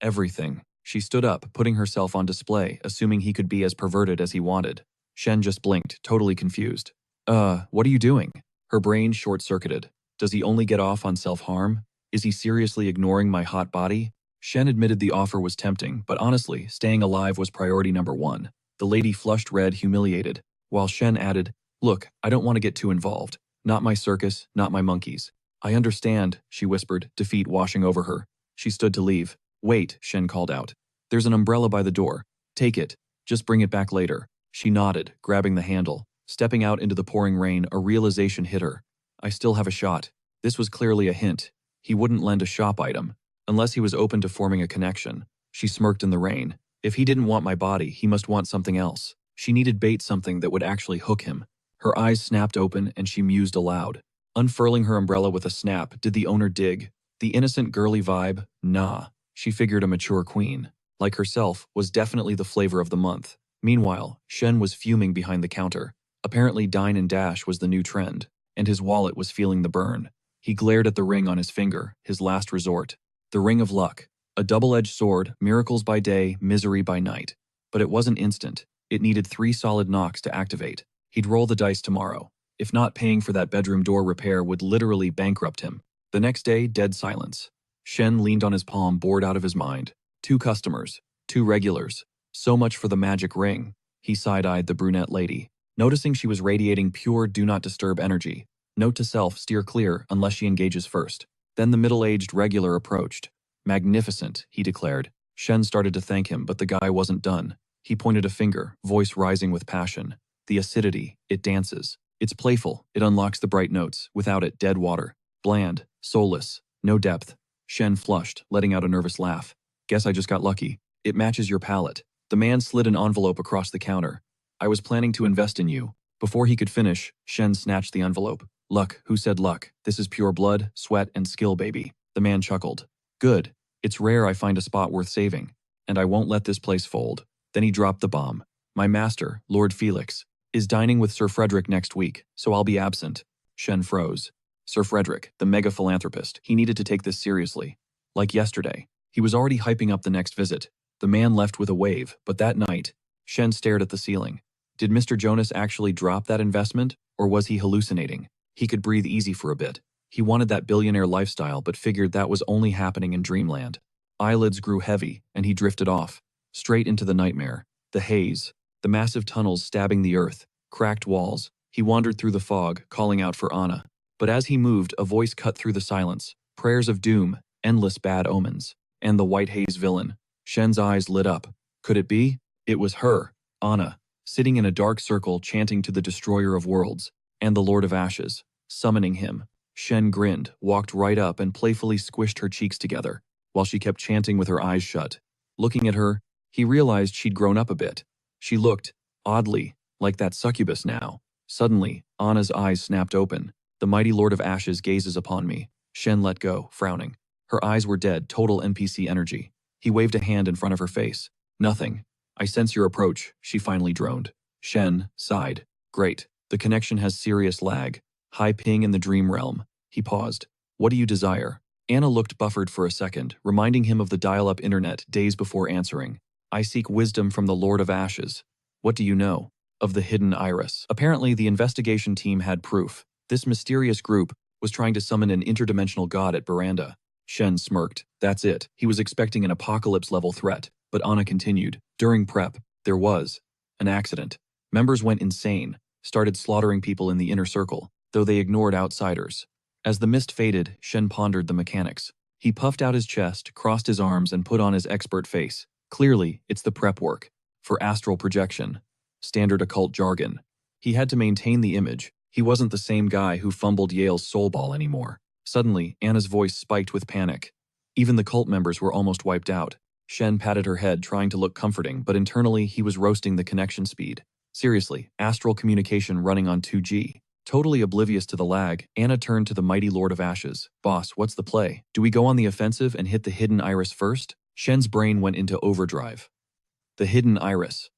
everything. She stood up, putting herself on display, assuming he could be as perverted as he wanted. Shen just blinked, totally confused. What are you doing? Her brain short-circuited. Does he only get off on self-harm? Is he seriously ignoring my hot body? Shen admitted the offer was tempting, but honestly, staying alive was priority number one. The lady flushed red, humiliated, while Shen added, Look, I don't want to get too involved. Not my circus, not my monkeys. I understand, she whispered, defeat washing over her. She stood to leave. Wait, Shen called out. There's an umbrella by the door. Take it. Just bring it back later. She nodded, grabbing the handle. Stepping out into the pouring rain, a realization hit her. I still have a shot. This was clearly a hint. He wouldn't lend a shop item, unless he was open to forming a connection. She smirked in the rain. If he didn't want my body, he must want something else. She needed bait, something that would actually hook him. Her eyes snapped open and she mused aloud. Unfurling her umbrella with a snap, did the owner dig? The innocent girly vibe? Nah. She figured a mature queen, like herself, was definitely the flavor of the month. Meanwhile, Shen was fuming behind the counter. Apparently dine and dash was the new trend, and his wallet was feeling the burn. He glared at the ring on his finger, his last resort. The ring of luck. A double-edged sword, miracles by day, misery by night. But it wasn't instant. It needed 3 solid knocks to activate. He'd roll the dice tomorrow. If not, paying for that bedroom door repair would literally bankrupt him. The next day, dead silence. Shen leaned on his palm, bored out of his mind. 2 customers. 2 regulars. So much for the magic ring. He side-eyed the brunette lady, noticing she was radiating pure do-not-disturb energy. Note to self, steer clear unless she engages first. Then the middle-aged regular approached. Magnificent, he declared. Shen started to thank him, but the guy wasn't done. He pointed a finger, voice rising with passion. The acidity, it dances. It's playful, it unlocks the bright notes. Without it, dead water. Bland, soulless, no depth. Shen flushed, letting out a nervous laugh. Guess I just got lucky. It matches your palate. The man slid an envelope across the counter. I was planning to invest in you. Before he could finish, Shen snatched the envelope. Luck, who said luck? This is pure blood, sweat, and skill, baby. The man chuckled. Good. It's rare I find a spot worth saving. And I won't let this place fold. Then he dropped the bomb. My master, Lord Felix, is dining with Sir Frederick next week, so I'll be absent. Shen froze. Sir Frederick, the mega philanthropist, he needed to take this seriously. Like yesterday, he was already hyping up the next visit. The man left with a wave, but that night, Shen stared at the ceiling. Did Mr. Jonas actually drop that investment, or was he hallucinating? He could breathe easy for a bit. He wanted that billionaire lifestyle but figured that was only happening in dreamland. Eyelids grew heavy, and he drifted off, straight into the nightmare. The haze, the massive tunnels stabbing the earth, cracked walls. He wandered through the fog, calling out for Anna. But as he moved, a voice cut through the silence. Prayers of doom, endless bad omens. And the white haze villain. Shen's eyes lit up. Could it be? It was her, Anna, sitting in a dark circle chanting to the destroyer of worlds, and the Lord of Ashes, summoning him. Shen grinned, walked right up and playfully squished her cheeks together, while she kept chanting with her eyes shut. Looking at her, he realized she'd grown up a bit. She looked, oddly, like that succubus now. Suddenly, Anna's eyes snapped open. The mighty Lord of Ashes gazes upon me. Shen let go, frowning. Her eyes were dead, total NPC energy. He waved a hand in front of her face. Nothing. I sense your approach, she finally droned. Shen sighed. Great. The connection has serious lag. High ping in the dream realm. He paused. What do you desire? Anna looked buffered for a second, reminding him of the dial-up internet days before answering. I seek wisdom from the Lord of Ashes. What do you know? Of the hidden iris. Apparently, the investigation team had proof. This mysterious group was trying to summon an interdimensional god at Veranda. Shen smirked. That's it. He was expecting an apocalypse-level threat, but Anna continued. During prep, there was an accident. Members went insane, started slaughtering people in the inner circle, though they ignored outsiders. As the mist faded, Shen pondered the mechanics. He puffed out his chest, crossed his arms, and put on his expert face. Clearly, it's the prep work. For astral projection. Standard occult jargon. He had to maintain the image. He wasn't the same guy who fumbled Yale's soul ball anymore. Suddenly, Anna's voice spiked with panic. Even the cult members were almost wiped out. Shen patted her head, trying to look comforting, but internally he was roasting the connection speed. Seriously, astral communication running on 2G. Totally oblivious to the lag, Anna turned to the mighty Lord of Ashes. Boss, what's the play? Do we go on the offensive and hit the hidden iris first? Shen's brain went into overdrive. The hidden iris.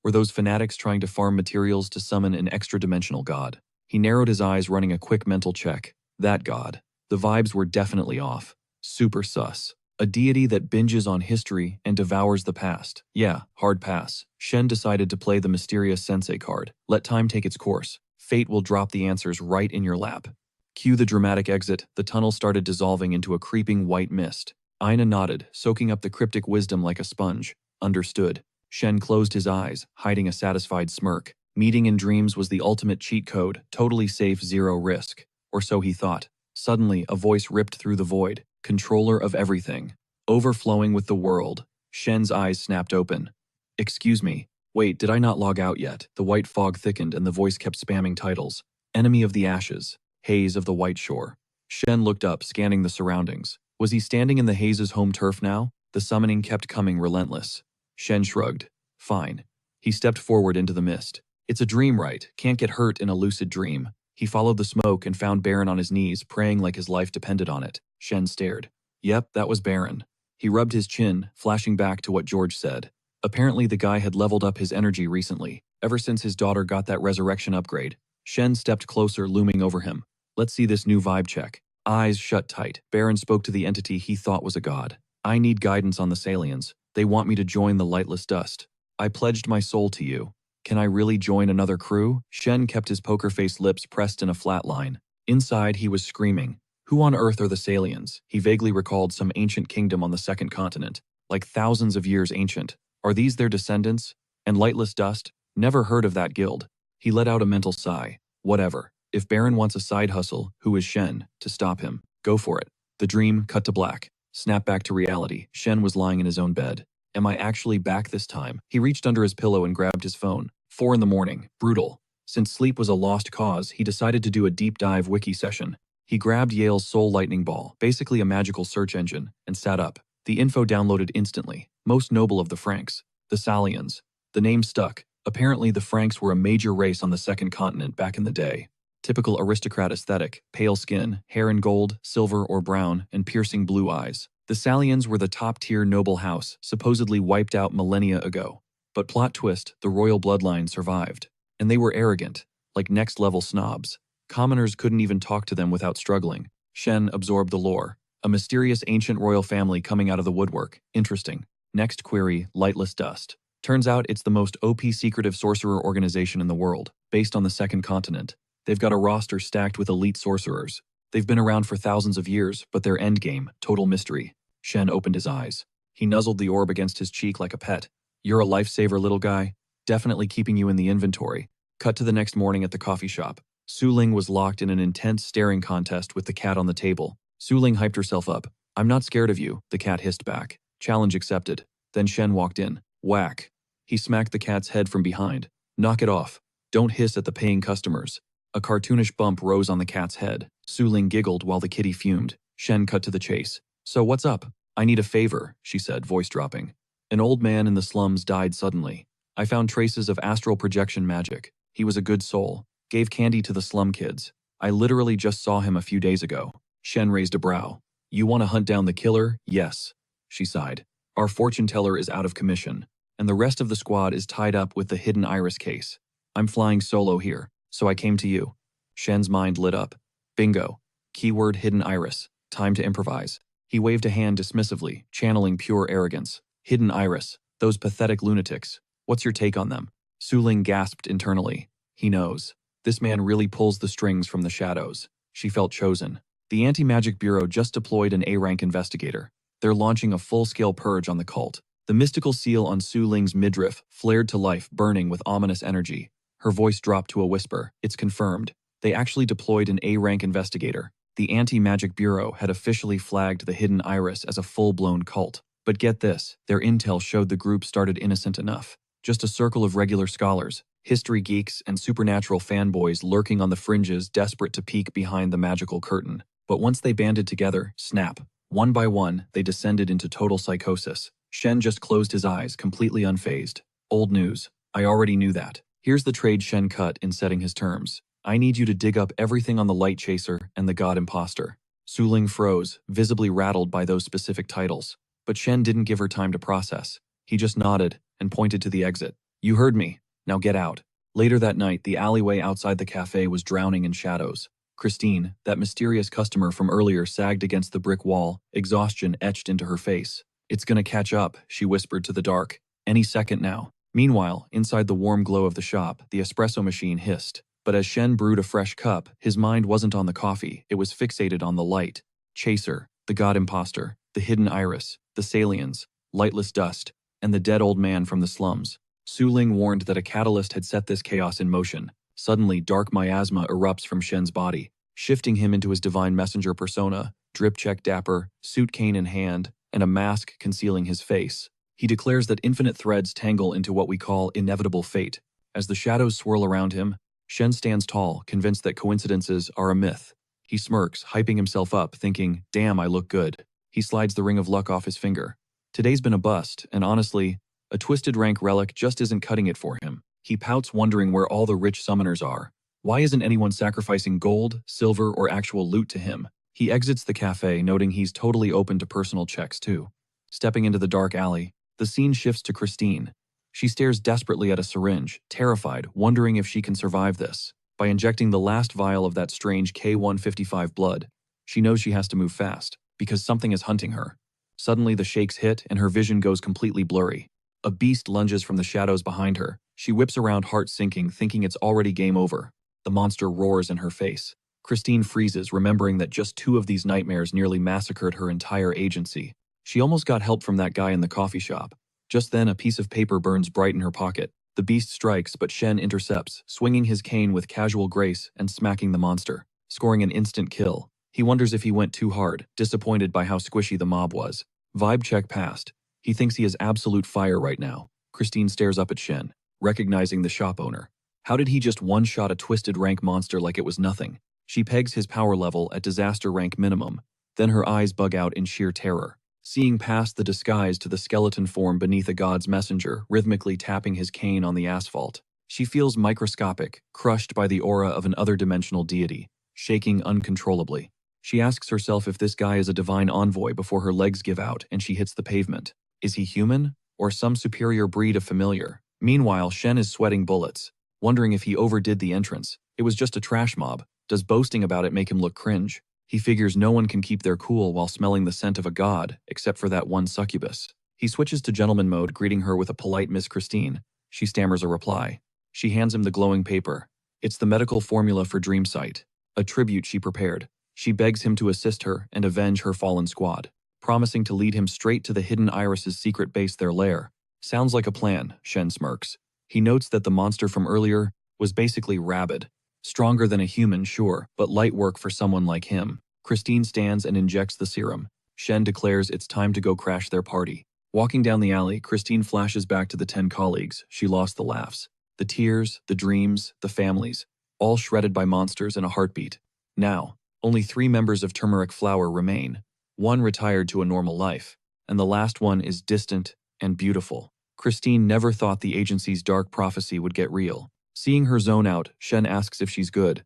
Were those fanatics trying to farm materials to summon an extra-dimensional god? He narrowed his eyes, running a quick mental check. That god. The vibes were definitely off. Super sus. A deity that binges on history and devours the past. Yeah, hard pass. Shen decided to play the mysterious sensei card. Let time take its course. Fate will drop the answers right in your lap. Cue the dramatic exit. The tunnel started dissolving into a creeping white mist. Aina nodded, soaking up the cryptic wisdom like a sponge. Understood. Shen closed his eyes, hiding a satisfied smirk. Meeting in dreams was the ultimate cheat code, totally safe, zero risk. Or so he thought. Suddenly, a voice ripped through the void. Controller of everything. Overflowing with the world. Shen's eyes snapped open. Excuse me. Wait, did I not log out yet? The white fog thickened and the voice kept spamming titles. Enemy of the Ashes. Haze of the White Shore. Shen looked up, scanning the surroundings. Was he standing in the Haze's home turf now? The summoning kept coming relentless. Shen shrugged. Fine. He stepped forward into the mist. It's a dream, right? Can't get hurt in a lucid dream. He followed the smoke and found Baron on his knees, praying like his life depended on it. Shen stared. Yep, that was Baron. He rubbed his chin, flashing back to what George said. Apparently the guy had leveled up his energy recently, ever since his daughter got that resurrection upgrade. Shen stepped closer, looming over him. Let's see this new vibe check. Eyes shut tight, Baron spoke to the entity he thought was a god. I need guidance on the Salians. They want me to join the lightless dust. I pledged my soul to you. Can I really join another crew? Shen kept his poker-faced lips pressed in a flat line. Inside, he was screaming. Who on earth are the Salians? He vaguely recalled some ancient kingdom on the second continent, like thousands of years ancient. Are these their descendants? And lightless dust? Never heard of that guild. He let out a mental sigh. Whatever. If Baron wants a side hustle, who is Shen to stop him? Go for it. The dream cut to black. Snap back to reality. Shen was lying in his own bed. Am I actually back this time? He reached under his pillow and grabbed his phone. 4 a.m. Brutal. Since sleep was a lost cause, he decided to do a deep dive wiki session. He grabbed Yale's Soul Lightning Ball, basically a magical search engine, and sat up. The info downloaded instantly. Most noble of the Franks. The Salians. The name stuck. Apparently the Franks were a major race on the second continent back in the day. Typical aristocrat aesthetic, pale skin, hair in gold, silver, or brown, and piercing blue eyes. The Salians were the top-tier noble house, supposedly wiped out millennia ago. But plot twist, the royal bloodline survived. And they were arrogant, like next-level snobs. Commoners couldn't even talk to them without struggling. Shen absorbed the lore. A mysterious ancient royal family coming out of the woodwork. Interesting. Next query, lightless dust. Turns out it's the most OP secretive sorcerer organization in the world, based on the second continent. They've got a roster stacked with elite sorcerers. They've been around for thousands of years, but their endgame, total mystery. Shen opened his eyes. He nuzzled the orb against his cheek like a pet. You're a lifesaver, little guy. Definitely keeping you in the inventory. Cut to the next morning at the coffee shop. Su Ling was locked in an intense staring contest with the cat on the table. Su Ling hyped herself up. I'm not scared of you, the cat hissed back. Challenge accepted. Then Shen walked in. Whack. He smacked the cat's head from behind. Knock it off. Don't hiss at the paying customers. A cartoonish bump rose on the cat's head. Su Ling giggled while the kitty fumed. Shen cut to the chase. So what's up? I need a favor, she said, voice dropping. An old man in the slums died suddenly. I found traces of astral projection magic. He was a good soul. Gave candy to the slum kids. I literally just saw him a few days ago. Shen raised a brow. You want to hunt down the killer? Yes. She sighed. Our fortune teller is out of commission, and the rest of the squad is tied up with the hidden iris case. I'm flying solo here, so I came to you. Shen's mind lit up. Bingo. Keyword hidden iris. Time to improvise. He waved a hand dismissively, channeling pure arrogance. Hidden iris. Those pathetic lunatics. What's your take on them? Su Ling gasped internally. He knows. This man really pulls the strings from the shadows. She felt chosen. The Anti-Magic Bureau just deployed an A-rank investigator. They're launching a full-scale purge on the cult. The mystical seal on Su Ling's midriff flared to life, burning with ominous energy. Her voice dropped to a whisper. It's confirmed. They actually deployed an A-rank investigator. The Anti-Magic Bureau had officially flagged the Hidden Iris as a full-blown cult. But get this, their intel showed the group started innocent enough. Just a circle of regular scholars, history geeks, and supernatural fanboys lurking on the fringes, desperate to peek behind the magical curtain. But once they banded together, snap. One by one, they descended into total psychosis. Shen just closed his eyes, completely unfazed. Old news. I already knew that. Here's the trade Shen cut in setting his terms. I need you to dig up everything on the Light Chaser and the God Imposter. Su Ling froze, visibly rattled by those specific titles. But Shen didn't give her time to process. He just nodded and pointed to the exit. You heard me. Now get out. Later that night, the alleyway outside the cafe was drowning in shadows. Christine, that mysterious customer from earlier, sagged against the brick wall, exhaustion etched into her face. It's gonna catch up, she whispered to the dark. Any second now. Meanwhile, inside the warm glow of the shop, the espresso machine hissed. But as Shen brewed a fresh cup, his mind wasn't on the coffee, it was fixated on the light. Chaser, the God Imposter, the Hidden Iris, the Salians, lightless dust, and the dead old man from the slums. Su Ling warned that a catalyst had set this chaos in motion. Suddenly, dark miasma erupts from Shen's body, shifting him into his divine messenger persona, drip-check dapper, suit cane in hand, and a mask concealing his face. He declares that infinite threads tangle into what we call inevitable fate. As the shadows swirl around him, Shen stands tall, convinced that coincidences are a myth. He smirks, hyping himself up, thinking, damn, I look good. He slides the ring of luck off his finger. Today's been a bust, and honestly, a twisted rank relic just isn't cutting it for him. He pouts, wondering where all the rich summoners are. Why isn't anyone sacrificing gold, silver, or actual loot to him? He exits the cafe, noting he's totally open to personal checks too. Stepping into the dark alley, the scene shifts to Christine. She stares desperately at a syringe, terrified, wondering if she can survive this. By injecting the last vial of that strange K155 blood, she knows she has to move fast, because something is hunting her. Suddenly the shakes hit and her vision goes completely blurry. A beast lunges from the shadows behind her. She whips around, heart sinking, thinking it's already game over. The monster roars in her face. Christine freezes, remembering that just 2 of these nightmares nearly massacred her entire agency. She almost got help from that guy in the coffee shop. Just then, a piece of paper burns bright in her pocket. The beast strikes, but Shen intercepts, swinging his cane with casual grace and smacking the monster, scoring an instant kill. He wonders if he went too hard, disappointed by how squishy the mob was. Vibe check passed. He thinks he is absolute fire right now. Christine stares up at Shen, recognizing the shop owner. How did he just one-shot a twisted rank monster like it was nothing? She pegs his power level at disaster rank minimum. Then her eyes bug out in sheer terror, seeing past the disguise to the skeleton form beneath a god's messenger, rhythmically tapping his cane on the asphalt. She feels microscopic, crushed by the aura of an other-dimensional deity, shaking uncontrollably. She asks herself if this guy is a divine envoy before her legs give out and she hits the pavement. Is he human? Or some superior breed of familiar? Meanwhile, Shen is sweating bullets, wondering if he overdid the entrance. It was just a trash mob. Does boasting about it make him look cringe? He figures no one can keep their cool while smelling the scent of a god, except for that one succubus. He switches to gentleman mode, greeting her with a polite Miss Christine. She stammers a reply. She hands him the glowing paper. It's the medical formula for dream sight, a tribute she prepared. She begs him to assist her and avenge her fallen squad, promising to lead him straight to the hidden iris's secret base, their lair. Sounds like a plan, Shen smirks. He notes that the monster from earlier was basically rabid. Stronger than a human, sure, but light work for someone like him. Christine stands and injects the serum. Shen declares it's time to go crash their party. Walking down the alley, Christine flashes back to the 10 colleagues. She lost the laughs, the tears, the dreams, the families, all shredded by monsters in a heartbeat. Now, only 3 members of Turmeric Flower remain. 1 retired to a normal life, and the last one is distant and beautiful. Christine never thought the agency's dark prophecy would get real. Seeing her zone out, Shen asks if she's good.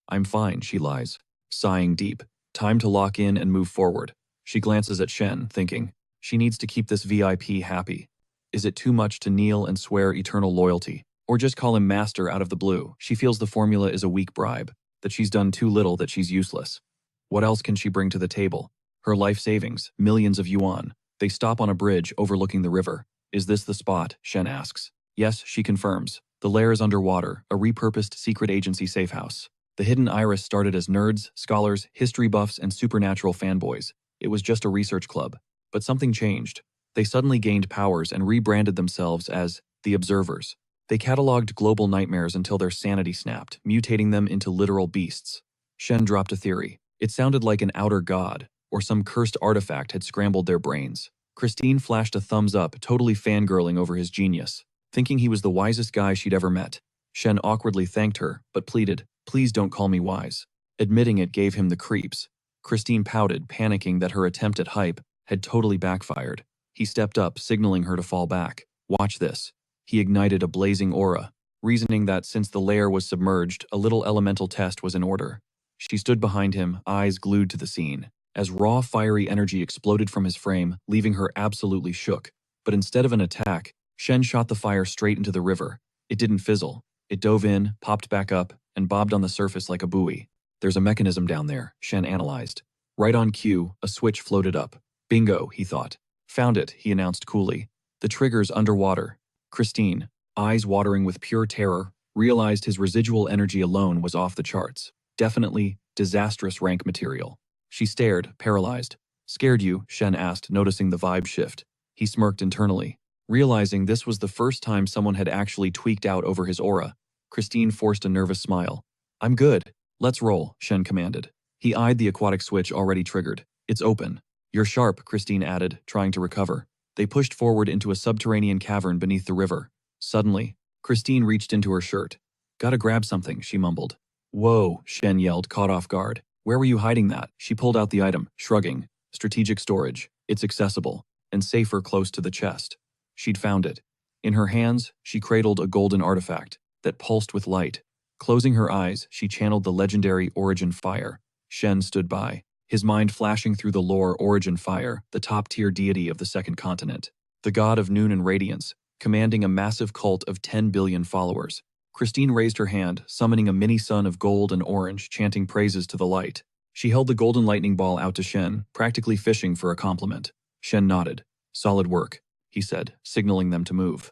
I'm fine, she lies, sighing deep. Time to lock in and move forward. She glances at Shen, thinking, she needs to keep this VIP happy. Is it too much to kneel and swear eternal loyalty? Or just call him master out of the blue? She feels the formula is a weak bribe, that she's done too little, that she's useless. What else can she bring to the table? Her life savings, millions of yuan. They stop on a bridge overlooking the river. Is this the spot? Shen asks. Yes, she confirms. The lair is underwater, a repurposed secret agency safe house. The hidden iris started as nerds, scholars, history buffs, and supernatural fanboys. It was just a research club. But something changed. They suddenly gained powers and rebranded themselves as the Observers. They cataloged global nightmares until their sanity snapped, mutating them into literal beasts. Shen dropped a theory. It sounded like an outer god, or some cursed artifact had scrambled their brains. Christine flashed a thumbs up, totally fangirling over his genius, thinking he was the wisest guy she'd ever met. Shen awkwardly thanked her, but pleaded, please don't call me wise. Admitting it gave him the creeps. Christine pouted, panicking that her attempt at hype had totally backfired. He stepped up, signaling her to fall back. Watch this. He ignited a blazing aura, reasoning that since the lair was submerged, a little elemental test was in order. She stood behind him, eyes glued to the scene, as raw fiery energy exploded from his frame, leaving her absolutely shook. But instead of an attack, Shen shot the fire straight into the river. It didn't fizzle. It dove in, popped back up, and bobbed on the surface like a buoy. There's a mechanism down there, Shen analyzed. Right on cue, a switch floated up. Bingo, he thought. Found it, he announced coolly. The trigger's underwater. Christine, eyes watering with pure terror, realized his residual energy alone was off the charts. Definitely disastrous rank material. She stared, paralyzed. Scared you? Shen asked, noticing the vibe shift. He smirked internally, realizing this was the first time someone had actually tweaked out over his aura. Christine forced a nervous smile. I'm good. Let's roll, Shen commanded. He eyed the aquatic switch already triggered. It's open. You're sharp, Christine added, trying to recover. They pushed forward into a subterranean cavern beneath the river. Suddenly, Christine reached into her shirt. Gotta grab something, she mumbled. Whoa, Shen yelled, caught off guard. Where were you hiding that? She pulled out the item, shrugging. Strategic storage. It's accessible, and safer close to the chest. She'd found it. In her hands, she cradled a golden artifact that pulsed with light. Closing her eyes, she channeled the legendary Origin Fire. Shen stood by, his mind flashing through the lore Origin Fire, the top-tier deity of the second continent. The god of noon and radiance, commanding a massive cult of 10 billion followers. Christine raised her hand, summoning a mini-sun of gold and orange, chanting praises to the light. She held the golden lightning ball out to Shen, practically fishing for a compliment. Shen nodded. Solid work, he said, signaling them to move.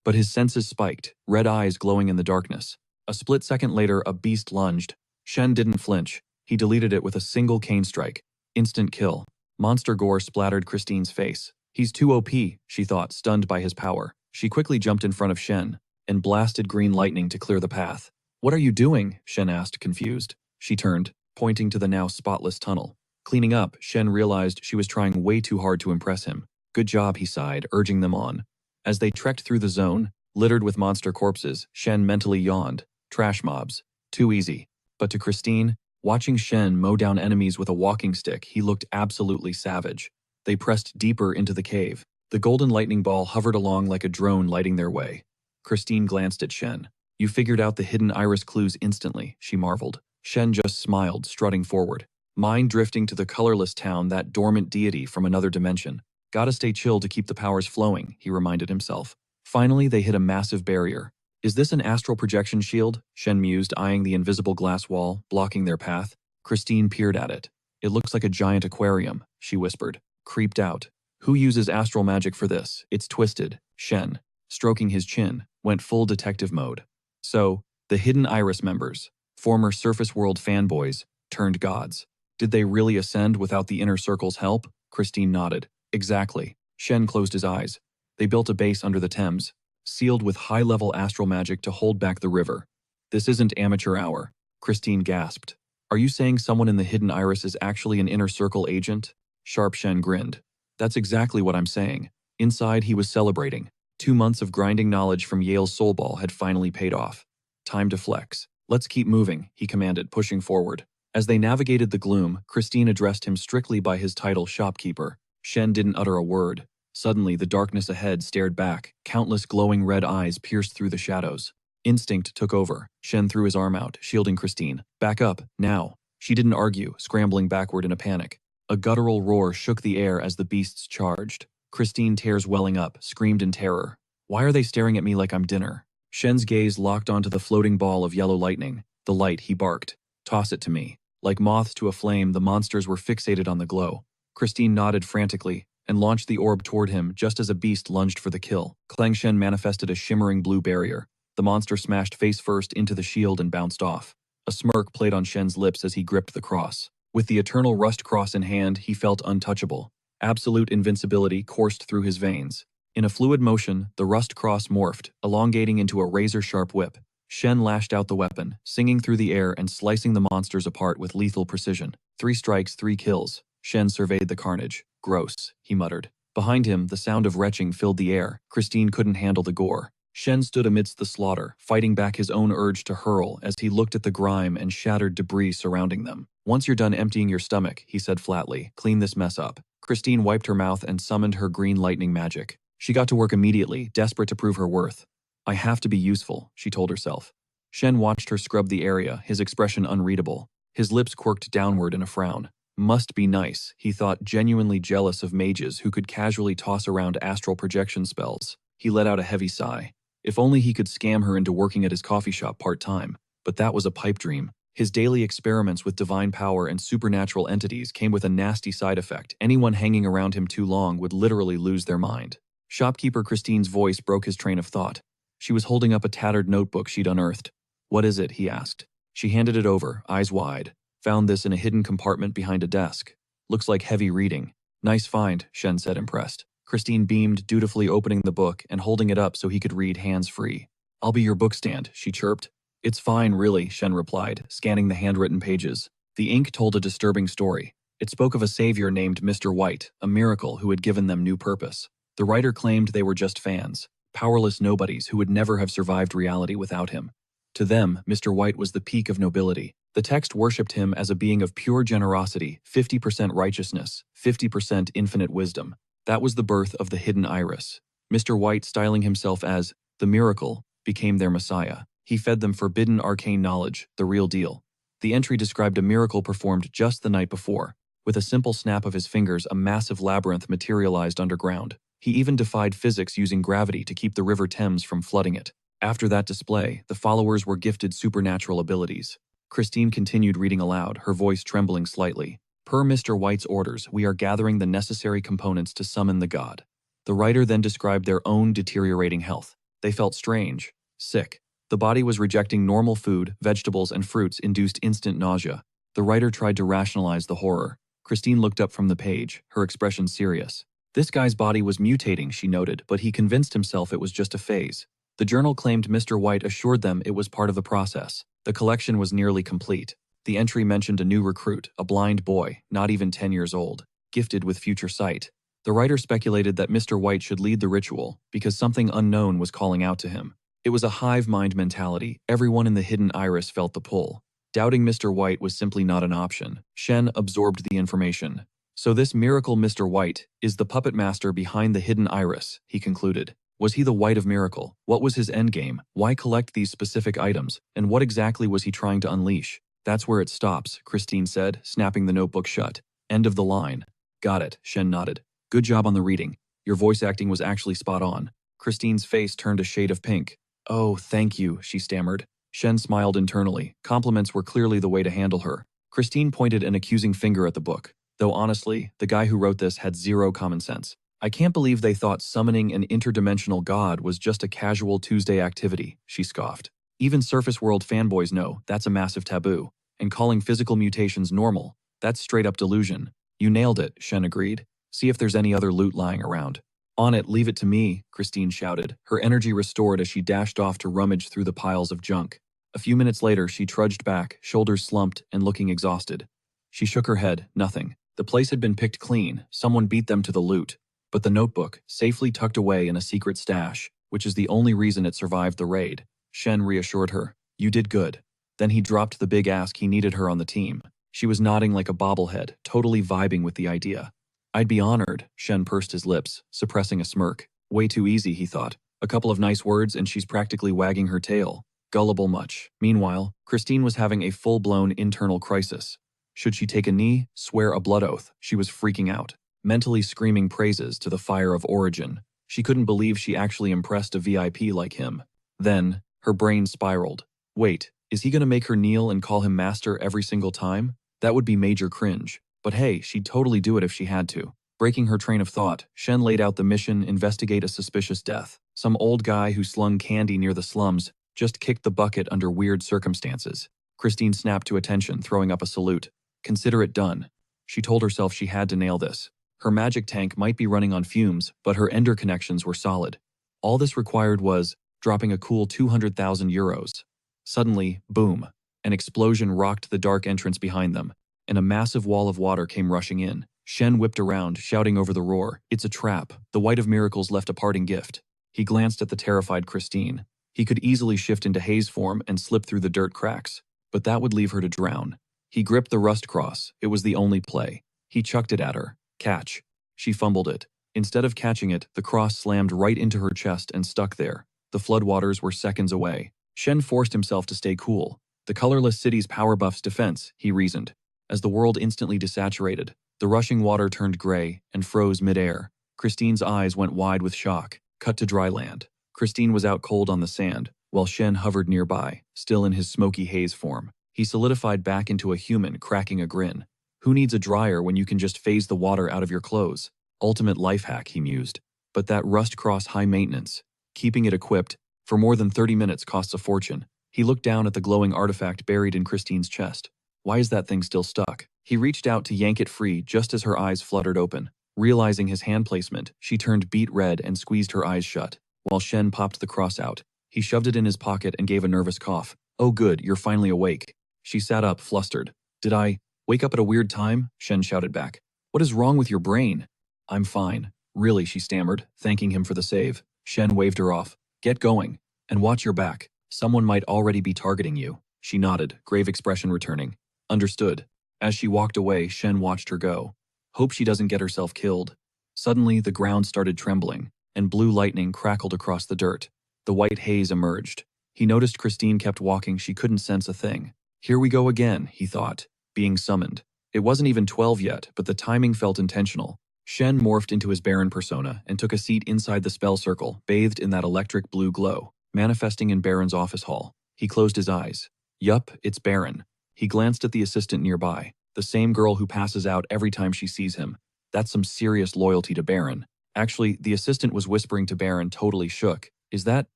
But his senses spiked, red eyes glowing in the darkness. A split second later, a beast lunged. Shen didn't flinch. He deleted it with a single cane strike. Instant kill. Monster gore splattered Christine's face. He's too OP, she thought, stunned by his power. She quickly jumped in front of Shen and blasted green lightning to clear the path. What are you doing? Shen asked, confused. She turned, pointing to the now spotless tunnel. Cleaning up, Shen realized she was trying way too hard to impress him. Good job, he sighed, urging them on. As they trekked through the zone, littered with monster corpses, Shen mentally yawned. Trash mobs. Too easy. But to Christine, watching Shen mow down enemies with a walking stick, he looked absolutely savage. They pressed deeper into the cave. The golden lightning ball hovered along like a drone lighting their way. Christine glanced at Shen. You figured out the hidden iris clues instantly, she marveled. Shen just smiled, strutting forward. Mind drifting to the colorless town, that dormant deity from another dimension. Gotta stay chill to keep the powers flowing, he reminded himself. Finally, they hit a massive barrier. Is this an astral projection shield? Shen mused, eyeing the invisible glass wall, blocking their path. Christine peered at it. It looks like a giant aquarium, she whispered. Creeped out. Who uses astral magic for this? It's twisted. Shen, stroking his chin, went full detective mode. So, the Hidden Iris members, former Surface World fanboys, turned gods. Did they really ascend without the inner circle's help? Christine nodded. Exactly. Shen closed his eyes. They built a base under the Thames, sealed with high-level astral magic to hold back the river. This isn't amateur hour, Christine gasped. Are you saying someone in the Hidden Iris is actually an inner circle agent? Sharp Shen grinned. That's exactly what I'm saying. Inside, he was celebrating. 2 months of grinding knowledge from Yale's Soul Ball had finally paid off. Time to flex. Let's keep moving, he commanded, pushing forward. As they navigated the gloom, Christine addressed him strictly by his title, shopkeeper. Shen didn't utter a word. Suddenly, the darkness ahead stared back. Countless glowing red eyes pierced through the shadows. Instinct took over. Shen threw his arm out, shielding Christine. Back up, now. She didn't argue, scrambling backward in a panic. A guttural roar shook the air as the beasts charged. Christine, tears welling up, screamed in terror. Why are they staring at me like I'm dinner? Shen's gaze locked onto the floating ball of yellow lightning. The light, he barked. Toss it to me. Like moths to a flame, the monsters were fixated on the glow. Christine nodded frantically and launched the orb toward him just as a beast lunged for the kill. Clang Shen manifested a shimmering blue barrier. The monster smashed face first into the shield and bounced off. A smirk played on Shen's lips as he gripped the cross. With the eternal rust cross in hand, he felt untouchable. Absolute invincibility coursed through his veins. In a fluid motion, the rust cross morphed, elongating into a razor-sharp whip. Shen lashed out the weapon, singing through the air and slicing the monsters apart with lethal precision. 3 strikes, 3 kills. Shen surveyed the carnage. Gross, he muttered. Behind him, the sound of retching filled the air. Christine couldn't handle the gore. Shen stood amidst the slaughter, fighting back his own urge to hurl as he looked at the grime and shattered debris surrounding them. Once you're done emptying your stomach, he said flatly, clean this mess up. Christine wiped her mouth and summoned her green lightning magic. She got to work immediately, desperate to prove her worth. I have to be useful, she told herself. Shen watched her scrub the area, his expression unreadable. His lips quirked downward in a frown. Must be nice, he thought, genuinely jealous of mages who could casually toss around astral projection spells. He let out a heavy sigh. If only he could scam her into working at his coffee shop part-time. But that was a pipe dream. His daily experiments with divine power and supernatural entities came with a nasty side effect. Anyone hanging around him too long would literally lose their mind. Shopkeeper Christine's voice broke his train of thought. She was holding up a tattered notebook she'd unearthed. What is it? He asked. She handed it over, eyes wide. Found this in a hidden compartment behind a desk. Looks like heavy reading. Nice find, Shen said, impressed. Christine beamed, dutifully opening the book and holding it up so he could read hands-free. I'll be your bookstand, she chirped. It's fine, really, Shen replied, scanning the handwritten pages. The ink told a disturbing story. It spoke of a savior named Mr. White, a miracle who had given them new purpose. The writer claimed they were just fans, powerless nobodies who would never have survived reality without him. To them, Mr. White was the peak of nobility. The text worshipped him as a being of pure generosity, 50% righteousness, 50% infinite wisdom. That was the birth of the Hidden Iris. Mr. White, styling himself as the miracle, became their messiah. He fed them forbidden arcane knowledge, the real deal. The entry described a miracle performed just the night before. With a simple snap of his fingers, a massive labyrinth materialized underground. He even defied physics using gravity to keep the River Thames from flooding it. After that display, the followers were gifted supernatural abilities. Christine continued reading aloud, her voice trembling slightly. Per Mr. White's orders, we are gathering the necessary components to summon the god. The writer then described their own deteriorating health. They felt strange, sick. The body was rejecting normal food, vegetables, and fruits induced instant nausea. The writer tried to rationalize the horror. Christine looked up from the page, her expression serious. This guy's body was mutating, she noted, but he convinced himself it was just a phase. The journal claimed Mr. White assured them it was part of the process. The collection was nearly complete. The entry mentioned a new recruit, a blind boy, not even 10 years old, gifted with future sight. The writer speculated that Mr. White should lead the ritual because something unknown was calling out to him. It was a hive mind mentality. Everyone in the Hidden Iris felt the pull. Doubting Mr. White was simply not an option. Shen absorbed the information. So this miracle Mr. White is the puppet master behind the Hidden Iris, he concluded. Was he the White of Miracle? What was his endgame? Why collect these specific items? And what exactly was he trying to unleash? That's where it stops, Christine said, snapping the notebook shut. End of the line. Got it, Shen nodded. Good job on the reading. Your voice acting was actually spot on. Christine's face turned a shade of pink. Oh, thank you, she stammered. Shen smiled internally. Compliments were clearly the way to handle her. Christine pointed an accusing finger at the book. Though honestly, the guy who wrote this had zero common sense. I can't believe they thought summoning an interdimensional god was just a casual Tuesday activity, she scoffed. Even surface world fanboys know that's a massive taboo. And calling physical mutations normal, that's straight up delusion. You nailed it, Shen agreed. See if there's any other loot lying around. On it, leave it to me, Christine shouted, her energy restored as she dashed off to rummage through the piles of junk. A few minutes later, she trudged back, shoulders slumped and looking exhausted. She shook her head, nothing. The place had been picked clean, someone beat them to the loot. But the notebook, safely tucked away in a secret stash, which is the only reason it survived the raid. Shen reassured her. You did good. Then he dropped the big ask he needed her on the team. She was nodding like a bobblehead, totally vibing with the idea. I'd be honored, Shen pursed his lips, suppressing a smirk. Way too easy, he thought. A couple of nice words and she's practically wagging her tail. Gullible much. Meanwhile, Christine was having a full-blown internal crisis. Should she take a knee, swear a blood oath? She was freaking out, mentally screaming praises to the fire of origin. She couldn't believe she actually impressed a VIP like him. Then, her brain spiraled. Wait, is he gonna make her kneel and call him master every single time? That would be major cringe. But hey, she'd totally do it if she had to. Breaking her train of thought, Shen laid out the mission: investigate a suspicious death. Some old guy who slung candy near the slums just kicked the bucket under weird circumstances. Christine snapped to attention, throwing up a salute. Consider it done. She told herself she had to nail this. Her magic tank might be running on fumes, but her ender connections were solid. All this required was dropping a cool 200,000 euros. Suddenly, boom, an explosion rocked the dark entrance behind them, and a massive wall of water came rushing in. Shen whipped around, shouting over the roar, "It's a trap. The White of Miracles left a parting gift." He glanced at the terrified Christine. He could easily shift into haze form and slip through the dirt cracks, but that would leave her to drown. He gripped the rust cross. It was the only play. He chucked it at her. Catch. She fumbled it. Instead of catching it, the cross slammed right into her chest and stuck there. The floodwaters were seconds away. Shen forced himself to stay cool. The colorless city's power buff's defense, he reasoned. As the world instantly desaturated, the rushing water turned gray and froze midair. Christine's eyes went wide with shock. Cut to dry land. Christine was out cold on the sand, while Shen hovered nearby, still in his smoky haze form. He solidified back into a human, cracking a grin. Who needs a dryer when you can just phase the water out of your clothes? Ultimate life hack, he mused. But that rust cross high maintenance. Keeping it equipped for more than 30 minutes costs a fortune. He looked down at the glowing artifact buried in Christine's chest. Why is that thing still stuck? He reached out to yank it free just as her eyes fluttered open. Realizing his hand placement, she turned beet red and squeezed her eyes shut. While Shen popped the cross out, he shoved it in his pocket and gave a nervous cough. Oh good, you're finally awake. She sat up, flustered. Did I wake up at a weird time? Shen shouted back. What is wrong with your brain? I'm fine. Really, she stammered, thanking him for the save. Shen waved her off. Get going. And watch your back. Someone might already be targeting you. She nodded, grave expression returning. Understood. As she walked away, Shen watched her go. Hope she doesn't get herself killed. Suddenly, the ground started trembling, and blue lightning crackled across the dirt. The white haze emerged. He noticed Christine kept walking. She couldn't sense a thing. Here we go again, he thought, being summoned. It wasn't even 12 yet, but the timing felt intentional. Shen morphed into his Baron persona and took a seat inside the spell circle, bathed in that electric blue glow, manifesting in Baron's office hall. He closed his eyes. Yup, it's Baron. He glanced at the assistant nearby, the same girl who passes out every time she sees him. That's some serious loyalty to Baron. Actually, the assistant was whispering to Baron, totally shook. Is that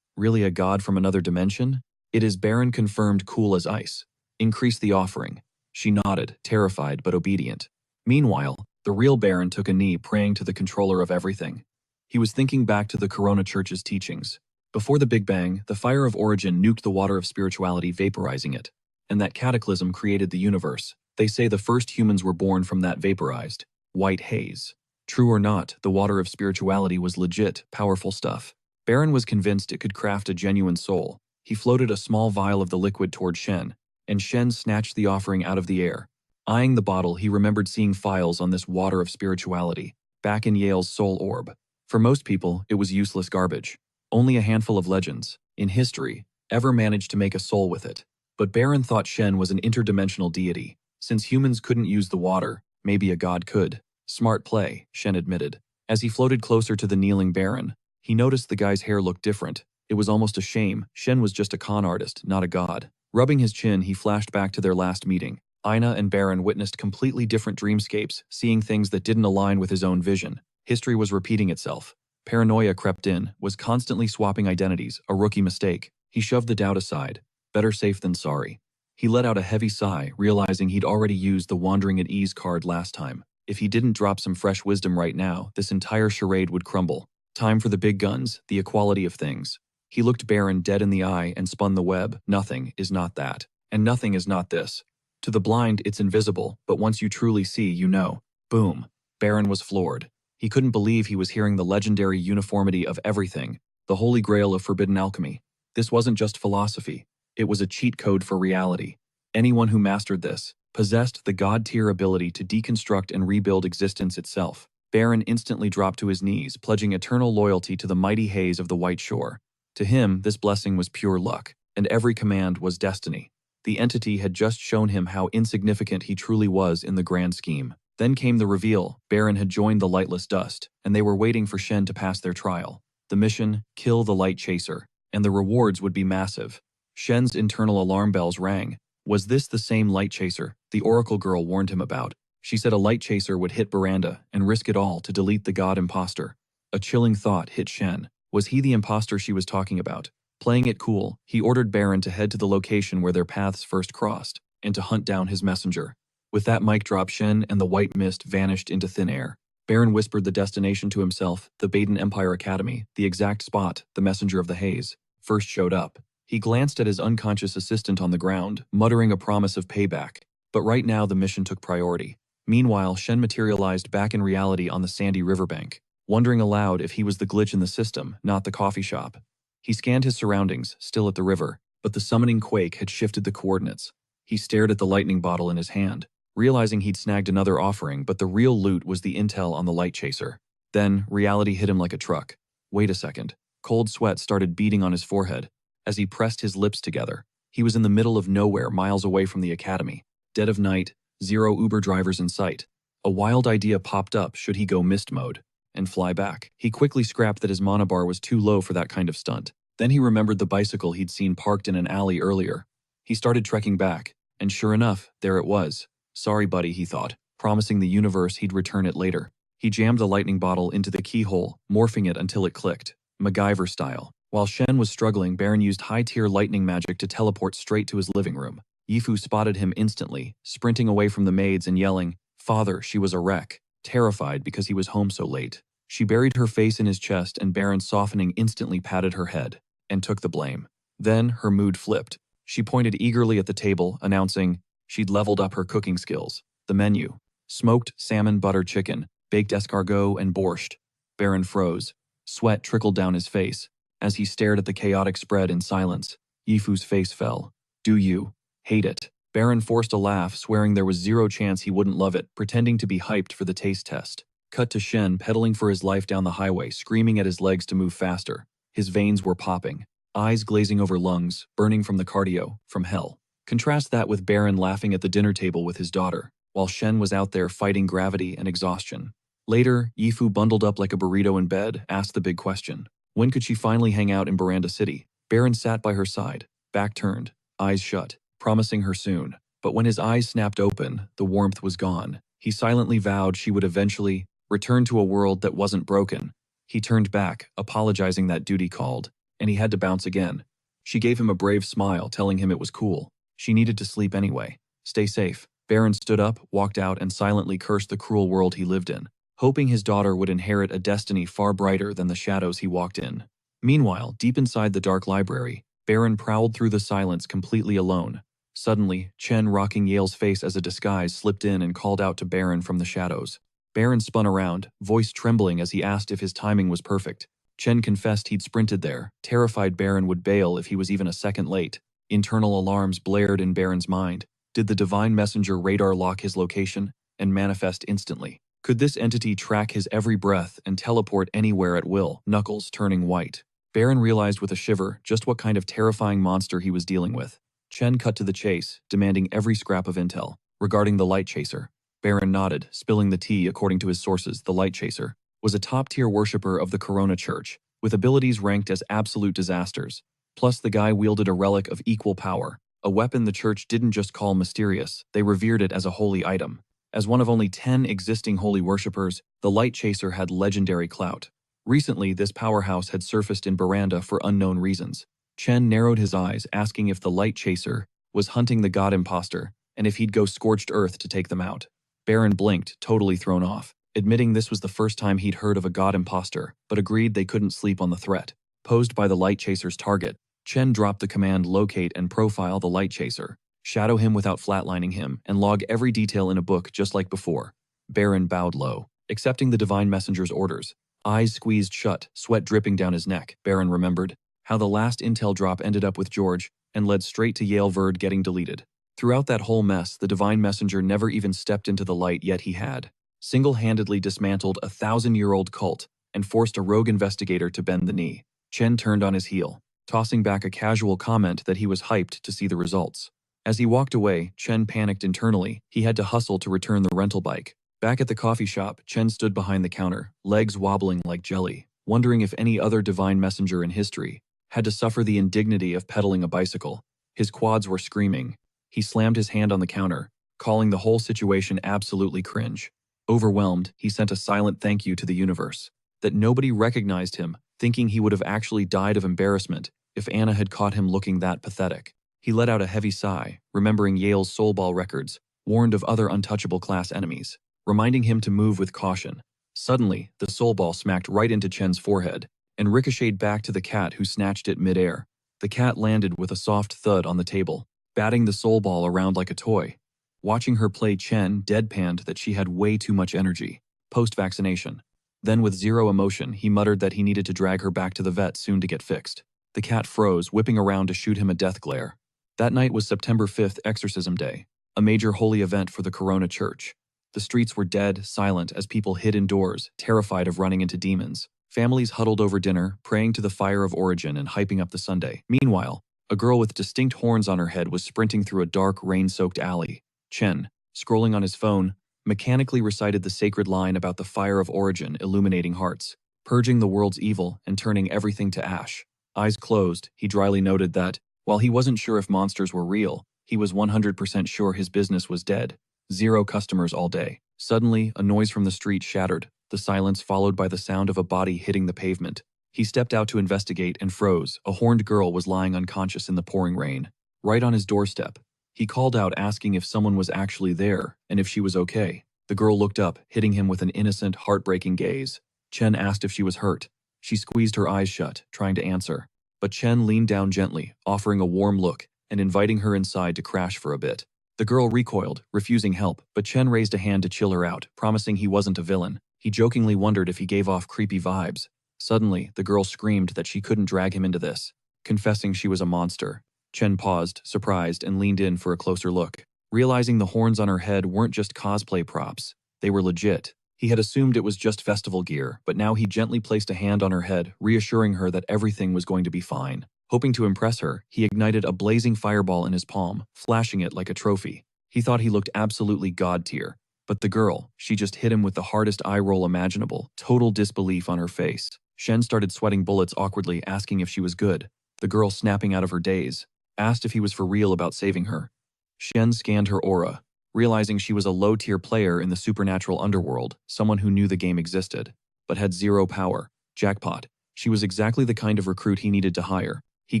really a god from another dimension? It is. Baron confirmed, cool as ice. Increase the offering. She nodded, terrified but obedient. Meanwhile, the real Baron took a knee, praying to the controller of everything. He was thinking back to the Corona Church's teachings. Before the Big Bang, the fire of origin nuked the water of spirituality, vaporizing it. And that cataclysm created the universe. They say the first humans were born from that vaporized, white haze. True or not, the water of spirituality was legit, powerful stuff. Baron was convinced it could craft a genuine soul. He floated a small vial of the liquid toward Shen, and Shen snatched the offering out of the air. Eyeing the bottle, he remembered seeing files on this water of spirituality, back in Yale's soul orb. For most people, it was useless garbage. Only a handful of legends, in history, ever managed to make a soul with it. But Baron thought Shen was an interdimensional deity. Since humans couldn't use the water, maybe a god could. Smart play, Shen admitted. As he floated closer to the kneeling Baron, he noticed the guy's hair looked different. It was almost a shame. Shen was just a con artist, not a god. Rubbing his chin, he flashed back to their last meeting. Ina and Baron witnessed completely different dreamscapes, seeing things that didn't align with his own vision. History was repeating itself. Paranoia crept in, was constantly swapping identities, a rookie mistake. He shoved the doubt aside. Better safe than sorry. He let out a heavy sigh, realizing he'd already used the Wandering at Ease card last time. If he didn't drop some fresh wisdom right now, this entire charade would crumble. Time for the big guns, the equality of things. He looked Baron dead in the eye and spun the web. Nothing is not that. And nothing is not this. To the blind, it's invisible, but once you truly see, you know. Boom. Baron was floored. He couldn't believe he was hearing the legendary uniformity of everything, the holy grail of forbidden alchemy. This wasn't just philosophy. It was a cheat code for reality. Anyone who mastered this possessed the god-tier ability to deconstruct and rebuild existence itself. Baron instantly dropped to his knees, pledging eternal loyalty to the mighty haze of the White Shore. To him, this blessing was pure luck, and every command was destiny. The entity had just shown him how insignificant he truly was in the grand scheme. Then came the reveal. Baron had joined the Lightless Dust, and they were waiting for Shen to pass their trial. The mission, kill the Light Chaser, and the rewards would be massive. Shen's internal alarm bells rang. Was this the same Light Chaser the Oracle girl warned him about? She said a Light Chaser would hit Veranda and risk it all to delete the god imposter. A chilling thought hit Shen. Was he the imposter she was talking about? Playing it cool, he ordered Baron to head to the location where their paths first crossed, and to hunt down his messenger. With that mic drop, Shen and the white mist vanished into thin air. Baron whispered the destination to himself, the Baden Empire Academy, the exact spot the messenger of the haze first showed up. He glanced at his unconscious assistant on the ground, muttering a promise of payback. But right now the mission took priority. Meanwhile, Shen materialized back in reality on the sandy riverbank, wondering aloud if he was the glitch in the system, not the coffee shop. He scanned his surroundings, still at the river, but the summoning quake had shifted the coordinates. He stared at the lightning bottle in his hand, realizing he'd snagged another offering, but the real loot was the intel on the Light Chaser. Then, reality hit him like a truck. Wait a second. Cold sweat started beating on his forehead. As he pressed his lips together, he was in the middle of nowhere, miles away from the academy. Dead of night, 0 Uber drivers in sight. A wild idea popped up. Should he go mist mode and fly back? He quickly scrapped that his mana bar was too low for that kind of stunt. Then he remembered the bicycle he'd seen parked in an alley earlier. He started trekking back, and sure enough, there it was. Sorry, buddy, he thought, promising the universe he'd return it later. He jammed the lightning bottle into the keyhole, morphing it until it clicked, MacGyver style. While Shen was struggling, Baron used high-tier lightning magic to teleport straight to his living room. Yifu spotted him instantly, sprinting away from the maids and yelling, "Father!" She was a wreck, terrified because he was home so late. She buried her face in his chest, and Baron, softening, instantly patted her head and took the blame. Then her mood flipped. She pointed eagerly at the table, announcing she'd leveled up her cooking skills. The menu: smoked salmon butter chicken, baked escargot, and borscht. Baron froze. Sweat trickled down his face. As he stared at the chaotic spread in silence, Yifu's face fell. Do you hate it? Baron forced a laugh, swearing there was zero chance he wouldn't love it, pretending to be hyped for the taste test. Cut to Shen pedaling for his life down the highway, screaming at his legs to move faster. His veins were popping, eyes glazing over, lungs burning from the cardio, from hell. Contrast that with Baron laughing at the dinner table with his daughter, while Shen was out there fighting gravity and exhaustion. Later, Yifu, bundled up like a burrito in bed, asked the big question. When could she finally hang out in Veranda City? Baron sat by her side, back turned, eyes shut, promising her soon. But when his eyes snapped open, the warmth was gone. He silently vowed she would eventually return to a world that wasn't broken. He turned back, apologizing that duty called, and he had to bounce again. She gave him a brave smile, telling him it was cool. She needed to sleep anyway. Stay safe. Baron stood up, walked out, and silently cursed the cruel world he lived in, hoping his daughter would inherit a destiny far brighter than the shadows he walked in. Meanwhile, deep inside the dark library, Baron prowled through the silence completely alone. Suddenly, Chen, rocking Yale's face as a disguise, slipped in and called out to Baron from the shadows. Baron spun around, voice trembling as he asked if his timing was perfect. Chen confessed he'd sprinted there, terrified Baron would bail if he was even a second late. Internal alarms blared in Baron's mind. Did the divine messenger radar lock his location and manifest instantly? Could this entity track his every breath and teleport anywhere at will, knuckles turning white? Baron realized with a shiver just what kind of terrifying monster he was dealing with. Chen cut to the chase, demanding every scrap of intel. Regarding the Light Chaser, Baron nodded, spilling the tea. According to his sources, the Light Chaser was a top-tier worshipper of the Corona Church, with abilities ranked as absolute disasters. Plus, the guy wielded a relic of equal power, a weapon the church didn't just call mysterious, they revered it as a holy item. As one of only 10 existing holy worshippers, the Light Chaser had legendary clout. Recently, this powerhouse had surfaced in Baranda for unknown reasons. Chen narrowed his eyes, asking if the Light Chaser was hunting the god imposter, and if he'd go scorched earth to take them out. Baron blinked, totally thrown off, admitting this was the first time he'd heard of a god imposter, but agreed they couldn't sleep on the threat posed by the Light Chaser's target. Chen dropped the command locate and profile the Light Chaser, shadow him without flatlining him, and log every detail in a book just like before. Baron bowed low, accepting the Divine Messenger's orders. Eyes squeezed shut, sweat dripping down his neck. Baron remembered how the last intel drop ended up with George and led straight to Yale Verd getting deleted. Throughout that whole mess, the Divine Messenger never even stepped into the light, yet he had single-handedly dismantled a 1,000-year-old cult and forced a rogue investigator to bend the knee. Chen turned on his heel, tossing back a casual comment that he was hyped to see the results. As he walked away, Chen panicked internally. He had to hustle to return the rental bike. Back at the coffee shop, Chen stood behind the counter, legs wobbling like jelly, wondering if any other Divine Messenger in history had to suffer the indignity of pedaling a bicycle. His quads were screaming. He slammed his hand on the counter, calling the whole situation absolutely cringe. Overwhelmed, he sent a silent thank you to the universe. That nobody recognized him, thinking he would have actually died of embarrassment if Anna had caught him looking that pathetic. He let out a heavy sigh, remembering Yale's soulball records, warned of other untouchable class enemies, reminding him to move with caution. Suddenly, the soulball smacked right into Chen's forehead and ricocheted back to the cat, who snatched it midair. The cat landed with a soft thud on the table, batting the soulball around like a toy. Watching her play, Chen deadpanned that she had way too much energy, post-vaccination. Then with zero emotion, he muttered that he needed to drag her back to the vet soon to get fixed. The cat froze, whipping around to shoot him a death glare. That night was September 5th, Exorcism Day, a major holy event for the Corona Church. The streets were dead, silent as people hid indoors, terrified of running into demons. Families huddled over dinner, praying to the fire of origin and hyping up the Sunday. Meanwhile, a girl with distinct horns on her head was sprinting through a dark, rain-soaked alley. Chen, scrolling on his phone, mechanically recited the sacred line about the fire of origin illuminating hearts, purging the world's evil and turning everything to ash. Eyes closed, he dryly noted that, while he wasn't sure if monsters were real, he was 100% sure his business was dead. 0 customers all day. Suddenly, a noise from the street shattered, the silence followed by the sound of a body hitting the pavement. He stepped out to investigate and froze. A horned girl was lying unconscious in the pouring rain, right on his doorstep. He called out, asking if someone was actually there and if she was okay. The girl looked up, hitting him with an innocent, heartbreaking gaze. Chen asked if she was hurt. She squeezed her eyes shut, trying to answer. But Chen leaned down gently, offering a warm look and inviting her inside to crash for a bit. The girl recoiled, refusing help, but Chen raised a hand to chill her out, promising he wasn't a villain. He jokingly wondered if he gave off creepy vibes. Suddenly, the girl screamed that she couldn't drag him into this, confessing she was a monster. Chen paused, surprised, and leaned in for a closer look, realizing the horns on her head weren't just cosplay props. They were legit. He had assumed it was just festival gear, but now he gently placed a hand on her head, reassuring her that everything was going to be fine. Hoping to impress her, he ignited a blazing fireball in his palm, flashing it like a trophy. He thought he looked absolutely god-tier. But the girl, she just hit him with the hardest eye roll imaginable, total disbelief on her face. Shen started sweating bullets awkwardly, asking if she was good. The girl, snapping out of her daze, asked if he was for real about saving her. Shen scanned her aura, realizing she was a low-tier player in the supernatural underworld, someone who knew the game existed, but had 0 power. Jackpot. She was exactly the kind of recruit he needed to hire. He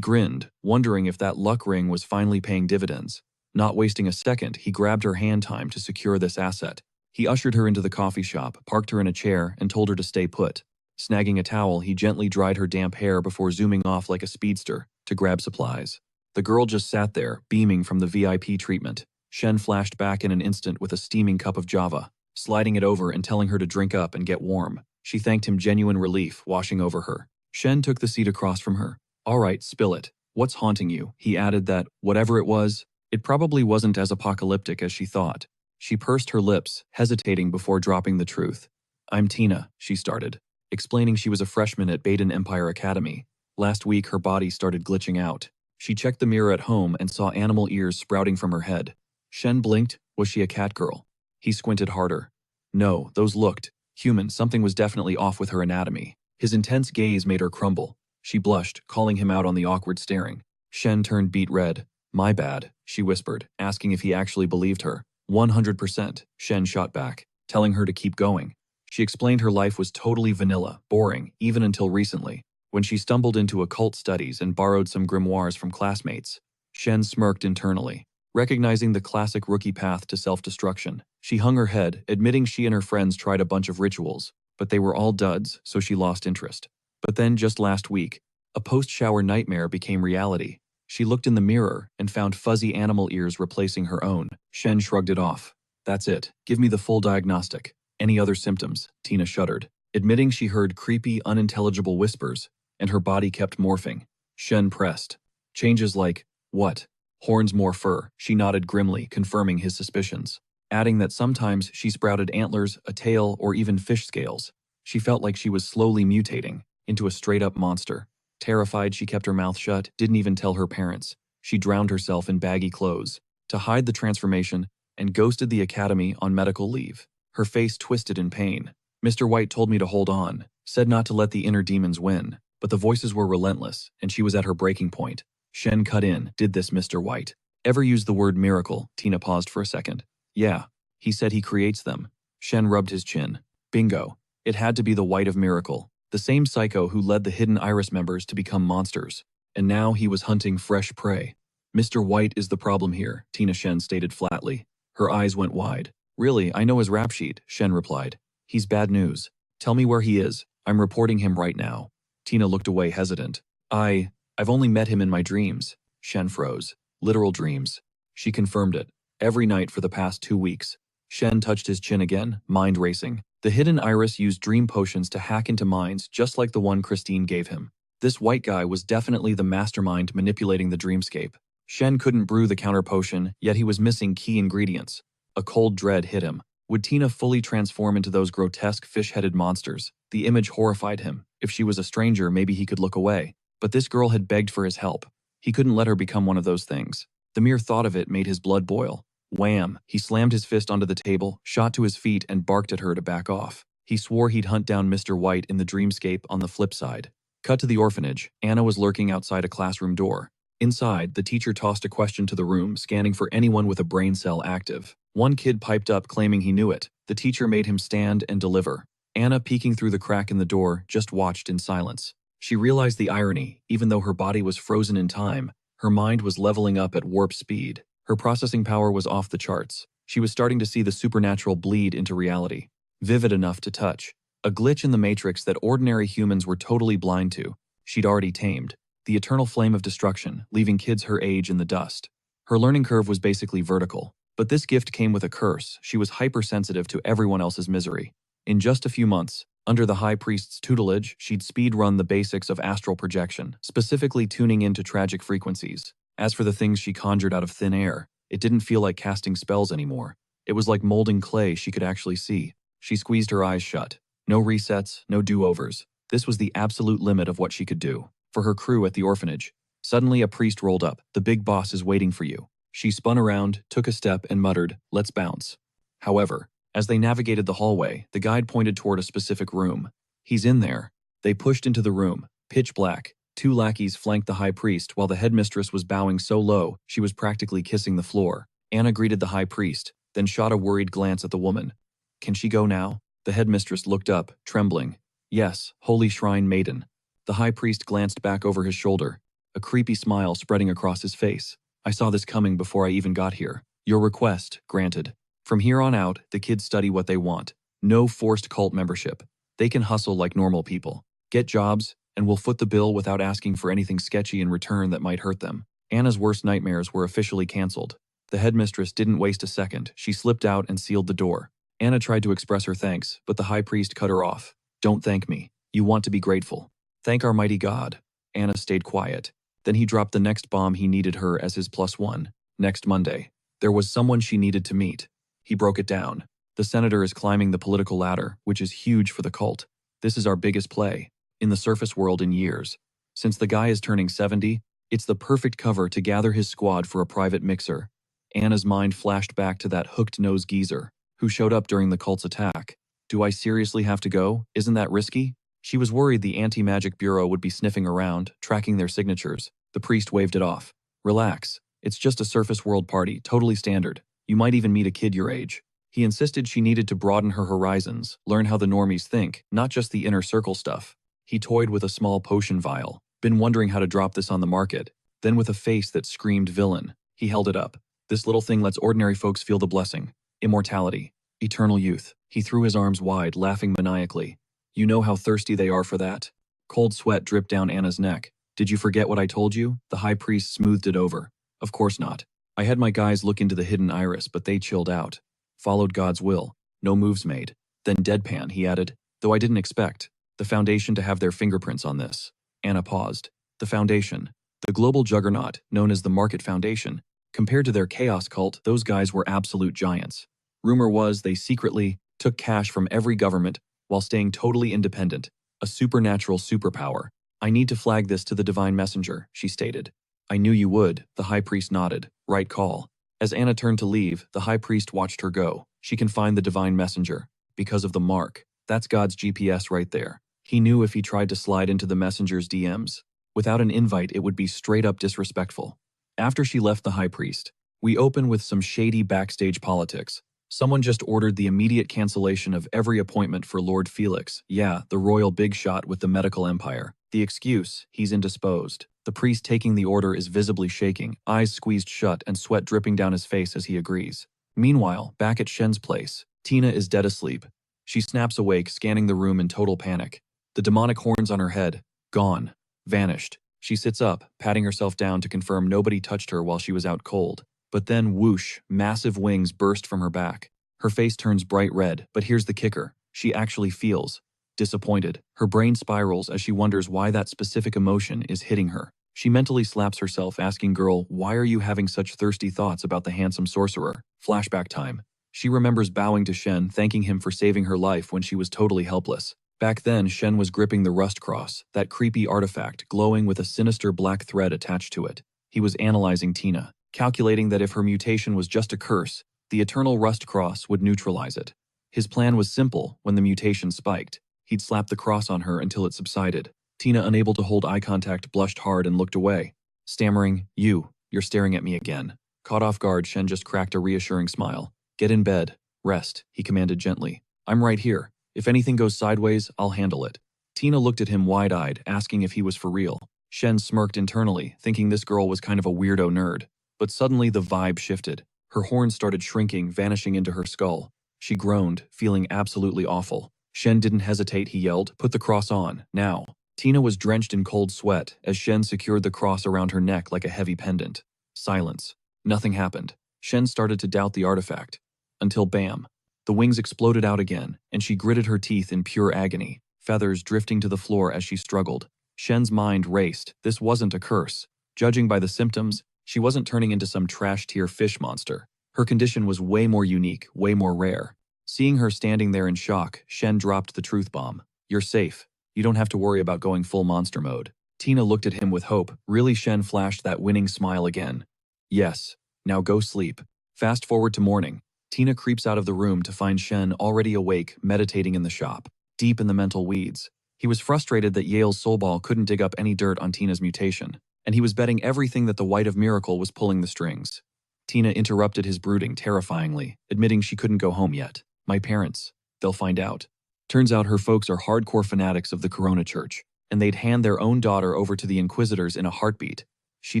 grinned, wondering if that luck ring was finally paying dividends. Not wasting a second, he grabbed her hand time to secure this asset. He ushered her into the coffee shop, parked her in a chair, and told her to stay put. Snagging a towel, he gently dried her damp hair before zooming off like a speedster to grab supplies. The girl just sat there, beaming from the VIP treatment. Shen flashed back in an instant with a steaming cup of java, sliding it over and telling her to drink up and get warm. She thanked him, genuine relief washing over her. Shen took the seat across from her. "All right, spill it. What's haunting you?" He added that, whatever it was, it probably wasn't as apocalyptic as she thought. She pursed her lips, hesitating before dropping the truth. I'm Tina, she started, explaining she was a freshman at Baden Empire Academy. Last week, her body started glitching out. She checked the mirror at home and saw animal ears sprouting from her head. Shen blinked. Was she a cat girl? He squinted harder. No, those looked human. Something was definitely off with her anatomy. His intense gaze made her crumble. She blushed, calling him out on the awkward staring. Shen turned beet red. My bad, she whispered, asking if he actually believed her. 100%, Shen shot back, telling her to keep going. She explained her life was totally vanilla, boring, even until recently, when she stumbled into occult studies and borrowed some grimoires from classmates. Shen smirked internally. Recognizing the classic rookie path to self-destruction, she hung her head, admitting she and her friends tried a bunch of rituals, but they were all duds, so she lost interest. But then, just last week, a post-shower nightmare became reality. She looked in the mirror and found fuzzy animal ears replacing her own. Shen shrugged it off. That's it. Give me the full diagnostic. Any other symptoms? Tina shuddered, admitting she heard creepy, unintelligible whispers, and her body kept morphing. Shen pressed. Changes like, what? Horns, more fur. She nodded grimly, confirming his suspicions, adding that sometimes she sprouted antlers, a tail, or even fish scales. She felt like she was slowly mutating into a straight-up monster. Terrified, she kept her mouth shut, didn't even tell her parents. She drowned herself in baggy clothes to hide the transformation and ghosted the academy on medical leave. Her face twisted in pain. Mr. White told me to hold on, said not to let the inner demons win, but the voices were relentless, and she was at her breaking point. Shen cut in. Did this Mr. White ever use the word miracle? Tina paused for a second. Yeah, he said he creates them. Shen rubbed his chin. Bingo. It had to be the White of Miracle, the same psycho who led the hidden Iris members to become monsters. And now he was hunting fresh prey. Mr. White is the problem here, Tina Shen stated flatly. Her eyes went wide. Really, I know his rap sheet, Shen replied. He's bad news. Tell me where he is. I'm reporting him right now. Tina looked away hesitant. I've only met him in my dreams. Shen froze. Literal dreams. She confirmed it. Every night for the past 2 weeks. Shen touched his chin again, mind racing. The hidden Iris used dream potions to hack into minds just like the one Christine gave him. This white guy was definitely the mastermind manipulating the dreamscape. Shen couldn't brew the counter potion, yet he was missing key ingredients. A cold dread hit him. Would Tina fully transform into those grotesque fish-headed monsters? The image horrified him. If she was a stranger, maybe he could look away. But this girl had begged for his help. He couldn't let her become one of those things. The mere thought of it made his blood boil. Wham! He slammed his fist onto the table, shot to his feet, and barked at her to back off. He swore he'd hunt down Mr. White in the dreamscape on the flip side. Cut to the orphanage. Anna was lurking outside a classroom door. Inside, the teacher tossed a question to the room, scanning for anyone with a brain cell active. One kid piped up, claiming he knew it. The teacher made him stand and deliver. Anna, peeking through the crack in the door, just watched in silence. She realized the irony. Even though her body was frozen in time, her mind was leveling up at warp speed. Her processing power was off the charts. She was starting to see the supernatural bleed into reality. Vivid enough to touch. A glitch in the matrix that ordinary humans were totally blind to. She'd already tamed. The eternal flame of destruction, leaving kids her age in the dust. Her learning curve was basically vertical. But this gift came with a curse. She was hypersensitive to everyone else's misery. In just a few months, under the High Priest's tutelage, she'd speed-run the basics of astral projection, specifically tuning into tragic frequencies. As for the things she conjured out of thin air, it didn't feel like casting spells anymore. It was like molding clay she could actually see. She squeezed her eyes shut. No resets, no do-overs. This was the absolute limit of what she could do. For her crew at the orphanage, suddenly a priest rolled up. The big boss is waiting for you. She spun around, took a step, and muttered, "Let's bounce." However, as they navigated the hallway, the guide pointed toward a specific room. "He's in there." They pushed into the room. Pitch black. 2 lackeys flanked the high priest while the headmistress was bowing so low she was practically kissing the floor. Anna greeted the high priest, then shot a worried glance at the woman. "Can she go now?" The headmistress looked up, trembling. "Yes, holy shrine maiden." The high priest glanced back over his shoulder, a creepy smile spreading across his face. "I saw this coming before I even got here. Your request, granted. From here on out, the kids study what they want. No forced cult membership. They can hustle like normal people. Get jobs, and we'll foot the bill without asking for anything sketchy in return that might hurt them." Anna's worst nightmares were officially canceled. The headmistress didn't waste a second. She slipped out and sealed the door. Anna tried to express her thanks, but the high priest cut her off. "Don't thank me. You want to be grateful. Thank our mighty God." Anna stayed quiet. Then he dropped the next bomb he needed her as his +1. Next Monday, there was someone she needed to meet. He broke it down. The senator is climbing the political ladder, which is huge for the cult. This is our biggest play in the surface world in years. Since the guy is turning 70, it's the perfect cover to gather his squad for a private mixer. Anna's mind flashed back to that hooked-nosed geezer who showed up during the cult's attack. Do I seriously have to go? Isn't that risky? She was worried the anti-magic bureau would be sniffing around, tracking their signatures. The priest waved it off. Relax. It's just a surface world party, totally standard. You might even meet a kid your age. He insisted she needed to broaden her horizons, learn how the normies think, not just the inner circle stuff. He toyed with a small potion vial, been wondering how to drop this on the market. Then with a face that screamed villain, he held it up. This little thing lets ordinary folks feel the blessing. Immortality. Eternal youth. He threw his arms wide, laughing maniacally. You know how thirsty they are for that? Cold sweat dripped down Anna's neck. Did you forget what I told you? The high priest smoothed it over. Of course not. I had my guys look into the hidden iris, but they chilled out. Followed God's will. No moves made. Then deadpan, he added. Though I didn't expect the Foundation to have their fingerprints on this. Anna paused. The Foundation. The global juggernaut, known as the Market Foundation. Compared to their chaos cult, those guys were absolute giants. Rumor was they secretly took cash from every government while staying totally independent. A supernatural superpower. I need to flag this to the Divine Messenger, she stated. I knew you would, the High Priest nodded. Right call. As Anna turned to leave, the High Priest watched her go. She can find the Divine Messenger. Because of the mark. That's God's GPS right there. He knew if he tried to slide into the messenger's DMs. Without an invite, it would be straight up disrespectful. After she left the High Priest, we open with some shady backstage politics. Someone just ordered the immediate cancellation of every appointment for Lord Felix. Yeah, the royal big shot with the medical empire. The excuse, he's indisposed. The priest taking the order is visibly shaking, eyes squeezed shut and sweat dripping down his face as he agrees. Meanwhile, back at Shen's place, Tina is dead asleep. She snaps awake, scanning the room in total panic. The demonic horns on her head, gone, vanished. She sits up, patting herself down to confirm nobody touched her while she was out cold. But then whoosh, massive wings burst from her back. Her face turns bright red, but here's the kicker. She actually feels disappointed. Her brain spirals as she wonders why that specific emotion is hitting her. She mentally slaps herself, asking girl, why are you having such thirsty thoughts about the handsome sorcerer? Flashback time. She remembers bowing to Shen, thanking him for saving her life when she was totally helpless. Back then, Shen was gripping the rust cross, that creepy artifact glowing with a sinister black thread attached to it. He was analyzing Tina, calculating that if her mutation was just a curse, the eternal rust cross would neutralize it. His plan was simple when the mutation spiked. He'd slap the cross on her until it subsided. Tina, unable to hold eye contact, blushed hard and looked away. Stammering, you're staring at me again. Caught off guard, Shen just cracked a reassuring smile. Get in bed. Rest, he commanded gently. I'm right here. If anything goes sideways, I'll handle it. Tina looked at him wide-eyed, asking if he was for real. Shen smirked internally, thinking this girl was kind of a weirdo nerd. But suddenly the vibe shifted. Her horns started shrinking, vanishing into her skull. She groaned, feeling absolutely awful. Shen didn't hesitate, he yelled, put the cross on, now. Tina was drenched in cold sweat as Shen secured the cross around her neck like a heavy pendant. Silence. Nothing happened. Shen started to doubt the artifact. Until bam. The wings exploded out again, and she gritted her teeth in pure agony, feathers drifting to the floor as she struggled. Shen's mind raced. This wasn't a curse. Judging by the symptoms, she wasn't turning into some trash-tier fish monster. Her condition was way more unique, way more rare. Seeing her standing there in shock, Shen dropped the truth bomb. You're safe. You don't have to worry about going full monster mode. Tina looked at him with hope. Really, Shen flashed that winning smile again. Yes. Now go sleep. Fast forward to morning. Tina creeps out of the room to find Shen already awake, meditating in the shop, deep in the mental weeds. He was frustrated that Yale's soulball couldn't dig up any dirt on Tina's mutation, and he was betting everything that the White of Miracle was pulling the strings. Tina interrupted his brooding terrifyingly, admitting she couldn't go home yet. My parents. They'll find out. Turns out her folks are hardcore fanatics of the Corona Church, and they'd hand their own daughter over to the Inquisitors in a heartbeat. She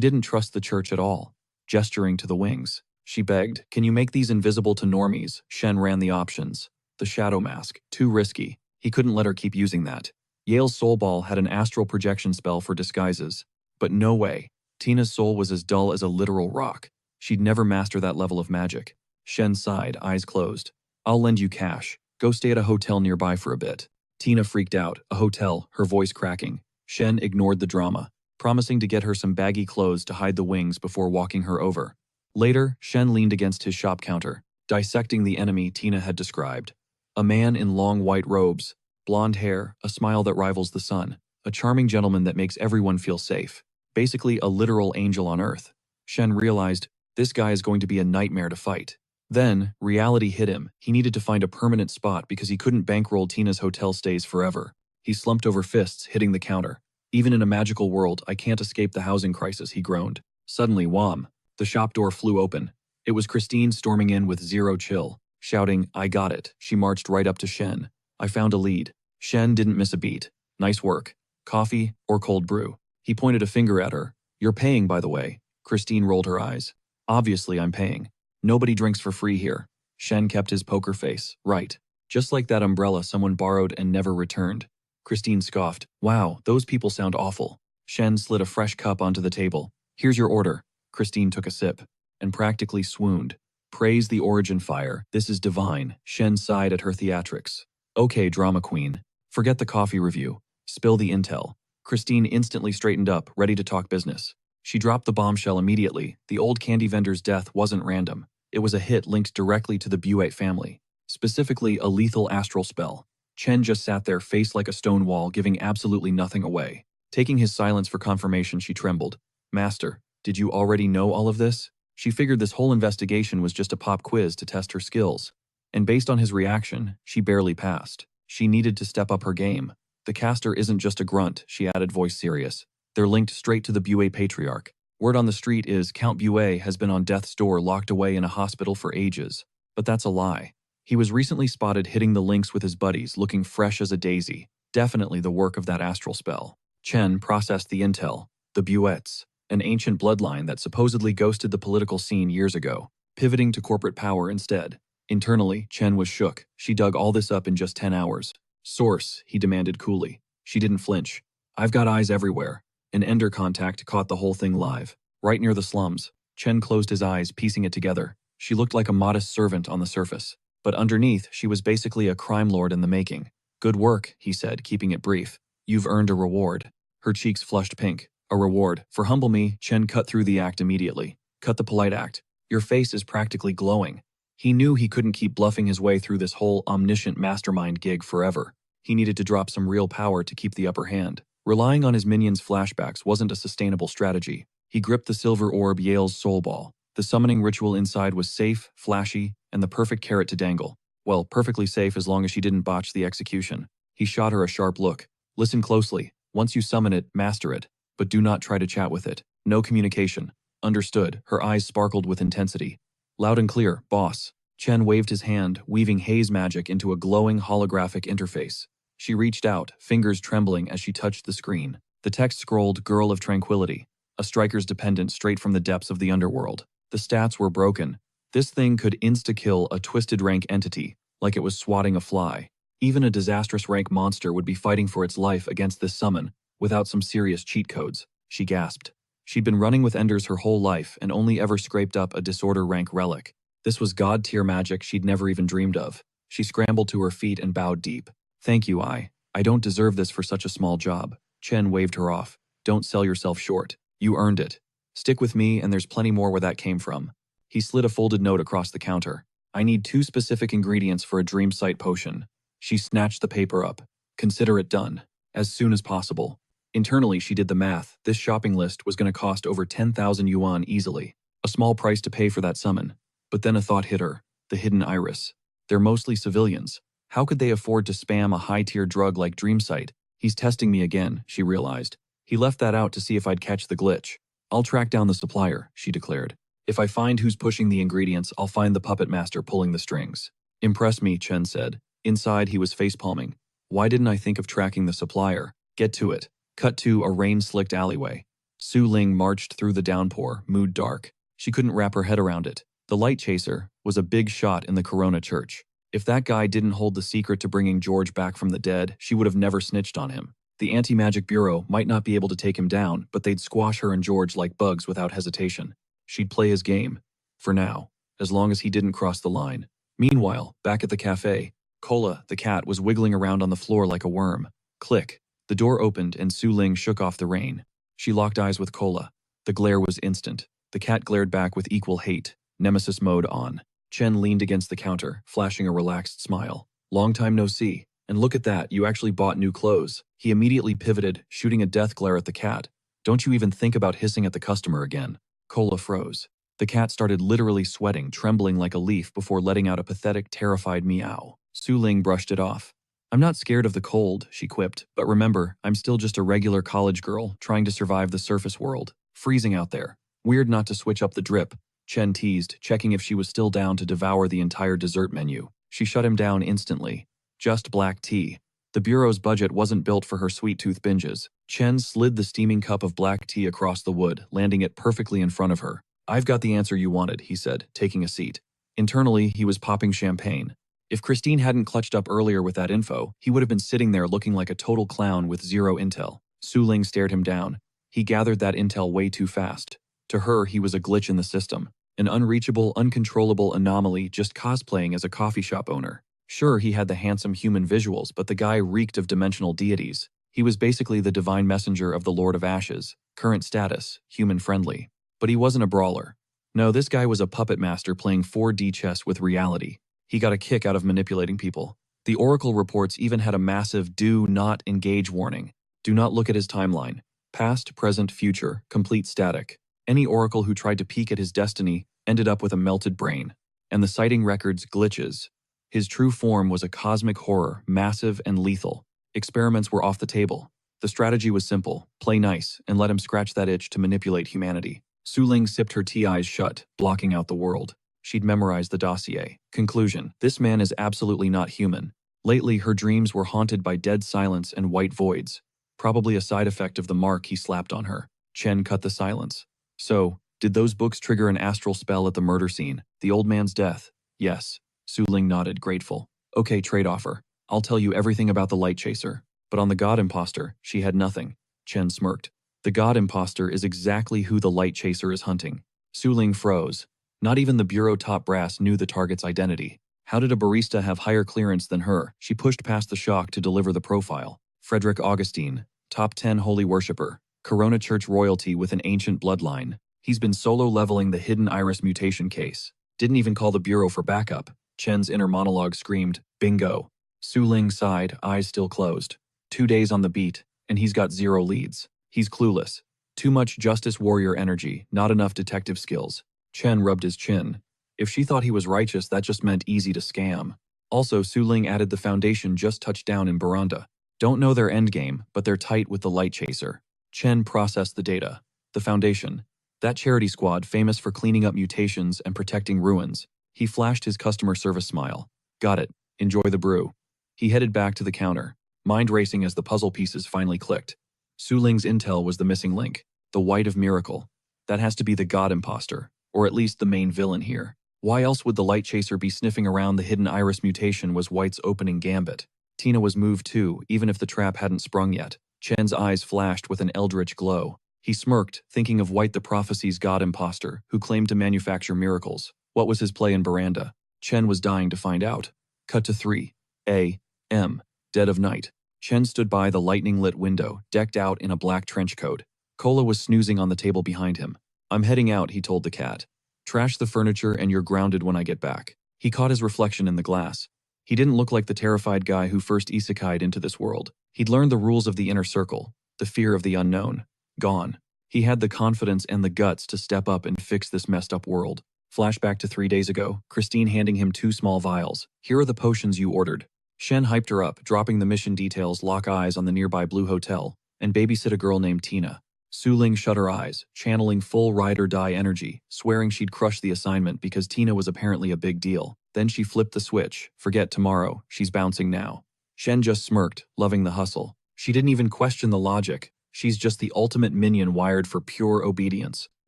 didn't trust the church at all. Gesturing to the wings, she begged, can you make these invisible to normies? Shen ran the options. The shadow mask, too risky. He couldn't let her keep using that. Yale's soul ball had an astral projection spell for disguises. But no way. Tina's soul was as dull as a literal rock. She'd never master that level of magic. Shen sighed, eyes closed. I'll lend you cash. Go stay at a hotel nearby for a bit. Tina freaked out. A hotel, her voice cracking. Shen ignored the drama, promising to get her some baggy clothes to hide the wings before walking her over. Later, Shen leaned against his shop counter. dissecting the enemy Tina had described. A man in long white robes, blonde hair, a smile that rivals the sun, a charming gentleman that makes everyone feel safe. Basically a literal angel on earth. Shen realized, this guy is going to be a nightmare to fight. Then, reality hit him. He needed to find a permanent spot because he couldn't bankroll Tina's hotel stays forever. He slumped over fists, hitting the counter. Even in a magical world, I can't escape the housing crisis, he groaned. Suddenly, wham! The shop door flew open. It was Christine storming in with zero chill. Shouting, I got it. She marched right up to Shen. I found a lead. Shen didn't miss a beat. Nice work. Coffee or cold brew? He pointed a finger at her. You're paying, by the way. Christine rolled her eyes. Obviously, I'm paying. Nobody drinks for free here. Shen kept his poker face. Right. Just like that umbrella someone borrowed and never returned. Christine scoffed. Wow, those people sound awful. Shen slid a fresh cup onto the table. Here's your order. Christine took a sip and practically swooned. Praise the origin fire. This is divine. Shen sighed at her theatrics. Okay, drama queen. Forget the coffee review. Spill the intel. Christine instantly straightened up, ready to talk business. She dropped the bombshell immediately. The old candy vendor's death wasn't random. It was a hit linked directly to the Buet family. Specifically, a lethal astral spell. Chen just sat there, face like a stone wall, giving absolutely nothing away. Taking his silence for confirmation, she trembled. Master, did you already know all of this? She figured this whole investigation was just a pop quiz to test her skills. And based on his reaction, she barely passed. She needed to step up her game. The caster isn't just a grunt, she added, voice serious. They're linked straight to the Buet patriarch. Word on the street is Count Buet has been on death's door, locked away in a hospital for ages. But that's a lie. He was recently spotted hitting the links with his buddies, looking fresh as a daisy. Definitely the work of that astral spell. Chen processed the intel. The Buets, an ancient bloodline that supposedly ghosted the political scene years ago, pivoting to corporate power instead. Internally, Chen was shook. She dug all this up in just 10 hours. Source, he demanded coolly. She didn't flinch. I've got eyes everywhere. An Ender contact caught the whole thing live. Right near the slums. Chen closed his eyes, piecing it together. She looked like a modest servant on the surface. But underneath, she was basically a crime lord in the making. Good work, he said, keeping it brief. You've earned a reward. Her cheeks flushed pink. A reward. For humble me, Chen cut through the act immediately. Cut the polite act. Your face is practically glowing. He knew he couldn't keep bluffing his way through this whole omniscient mastermind gig forever. He needed to drop some real power to keep the upper hand. Relying on his minions' flashbacks wasn't a sustainable strategy. He gripped the silver orb, Yale's soul ball. The summoning ritual inside was safe, flashy, and the perfect carrot to dangle. Well, perfectly safe as long as she didn't botch the execution. He shot her a sharp look. Listen closely. Once you summon it, master it. But do not try to chat with it. No communication. Understood. Her eyes sparkled with intensity. Loud and clear, boss. Chen waved his hand, weaving haze magic into a glowing holographic interface. She reached out, fingers trembling as she touched the screen. The text scrolled, Girl of Tranquility. A striker's dependent straight from the depths of the underworld. The stats were broken. This thing could insta-kill a twisted rank entity, like it was swatting a fly. Even a disastrous rank monster would be fighting for its life against this summon, without some serious cheat codes. She gasped. She'd been running with Enders her whole life and only ever scraped up a disorder rank relic. This was god-tier magic she'd never even dreamed of. She scrambled to her feet and bowed deep. Thank you, I don't deserve this for such a small job. Chen waved her off. Don't sell yourself short. You earned it. Stick with me and there's plenty more where that came from. He slid a folded note across the counter. I need 2 specific ingredients for a dream sight potion. She snatched the paper up. Consider it done. As soon as possible. Internally, she did the math. This shopping list was going to cost over 10,000 yuan easily. A small price to pay for that summon. But then a thought hit her. The hidden iris. They're mostly civilians. How could they afford to spam a high-tier drug like Dreamsight? He's testing me again, she realized. He left that out to see if I'd catch the glitch. I'll track down the supplier, she declared. If I find who's pushing the ingredients, I'll find the puppet master pulling the strings. Impress me, Chen said. Inside, he was facepalming. Why didn't I think of tracking the supplier? Get to it. Cut to a rain-slicked alleyway. Su Ling marched through the downpour, mood dark. She couldn't wrap her head around it. The light chaser was a big shot in the Corona church. If that guy didn't hold the secret to bringing George back from the dead, she would have never snitched on him. The Anti-Magic Bureau might not be able to take him down, but they'd squash her and George like bugs without hesitation. She'd play his game. For now. As long as he didn't cross the line. Meanwhile, back at the cafe, Cola, the cat, was wiggling around on the floor like a worm. Click. The door opened and Su Ling shook off the rain. She locked eyes with Cola. The glare was instant. The cat glared back with equal hate. Nemesis mode on. Chen leaned against the counter, flashing a relaxed smile. Long time no see. And look at that, you actually bought new clothes. He immediately pivoted, shooting a death glare at the cat. Don't you even think about hissing at the customer again. Cola froze. The cat started literally sweating, trembling like a leaf before letting out a pathetic, terrified meow. Su Ling brushed it off. I'm not scared of the cold, she quipped, but remember, I'm still just a regular college girl trying to survive the surface world. Freezing out there. Weird not to switch up the drip, Chen teased, checking if she was still down to devour the entire dessert menu. She shut him down instantly. Just black tea. The bureau's budget wasn't built for her sweet tooth binges. Chen slid the steaming cup of black tea across the wood, landing it perfectly in front of her. I've got the answer you wanted, he said, taking a seat. Internally, he was popping champagne. If Christine hadn't clutched up earlier with that info, he would have been sitting there looking like a total clown with zero intel. Su Ling stared him down. He gathered that intel way too fast. To her, he was a glitch in the system. An unreachable, uncontrollable anomaly just cosplaying as a coffee shop owner. Sure, he had the handsome human visuals, but the guy reeked of dimensional deities. He was basically the divine messenger of the Lord of Ashes. Current status, human-friendly. But he wasn't a brawler. No, this guy was a puppet master playing 4D chess with reality. He got a kick out of manipulating people. The Oracle reports even had a massive do not engage warning. Do not look at his timeline. Past, present, future, complete static. Any Oracle who tried to peek at his destiny ended up with a melted brain. And the sighting records glitches. His true form was a cosmic horror, massive and lethal. Experiments were off the table. The strategy was simple, play nice, and let him scratch that itch to manipulate humanity. Su Ling sipped her tea eyes shut, blocking out the world. She'd memorized the dossier. Conclusion: this man is absolutely not human. Lately, her dreams were haunted by dead silence and white voids. Probably a side effect of the mark he slapped on her. Chen cut the silence. So, did those books trigger an astral spell at the murder scene? The old man's death? Yes. Su Ling nodded, grateful. Okay, trade offer. I'll tell you everything about the light chaser. But on the god imposter, she had nothing. Chen smirked. The god imposter is exactly who the light chaser is hunting. Su Ling froze. Not even the bureau top brass knew the target's identity. How did a barista have higher clearance than her? She pushed past the shock to deliver the profile. Frederick Augustine, top 10 holy worshipper, Corona Church royalty with an ancient bloodline. He's been solo leveling the hidden iris mutation case. Didn't even call the bureau for backup. Chen's inner monologue screamed, bingo. Su Ling sighed, eyes still closed. 2 days on the beat, and he's got 0 leads. He's clueless. Too much justice warrior energy, not enough detective skills. Chen rubbed his chin. If she thought he was righteous, that just meant easy to scam. Also, Su Ling added the Foundation just touched down in Baranda. Don't know their endgame, but they're tight with the light chaser. Chen processed the data. The Foundation. That charity squad famous for cleaning up mutations and protecting ruins. He flashed his customer service smile. Got it. Enjoy the brew. He headed back to the counter, mind racing as the puzzle pieces finally clicked. Su Ling's intel was the missing link. The White of Miracle. That has to be the god imposter. Or at least the main villain here. Why else would the light chaser be sniffing around the hidden iris mutation was White's opening gambit. Tina was moved too, even if the trap hadn't sprung yet. Chen's eyes flashed with an eldritch glow. He smirked, thinking of White the prophecy's god imposter, who claimed to manufacture miracles. What was his play in Baranda? Chen was dying to find out. Cut to 3 a.m. Dead of night. Chen stood by the lightning-lit window, decked out in a black trench coat. Cola was snoozing on the table behind him. I'm heading out, he told the cat. Trash the furniture and you're grounded when I get back. He caught his reflection in the glass. He didn't look like the terrified guy who first isekai'd into this world. He'd learned the rules of the inner circle, the fear of the unknown. Gone. He had the confidence and the guts to step up and fix this messed up world. Flashback to 3 days ago, Christine handing him 2 small vials. Here are the potions you ordered. Shen hyped her up, dropping the mission details, lock eyes on the nearby Blue Hotel, and babysit a girl named Tina. Su Ling shut her eyes, channeling full ride-or-die energy, swearing she'd crush the assignment because Tina was apparently a big deal. Then she flipped the switch. Forget tomorrow, she's bouncing now. Shen just smirked, loving the hustle. She didn't even question the logic. She's just the ultimate minion wired for pure obedience.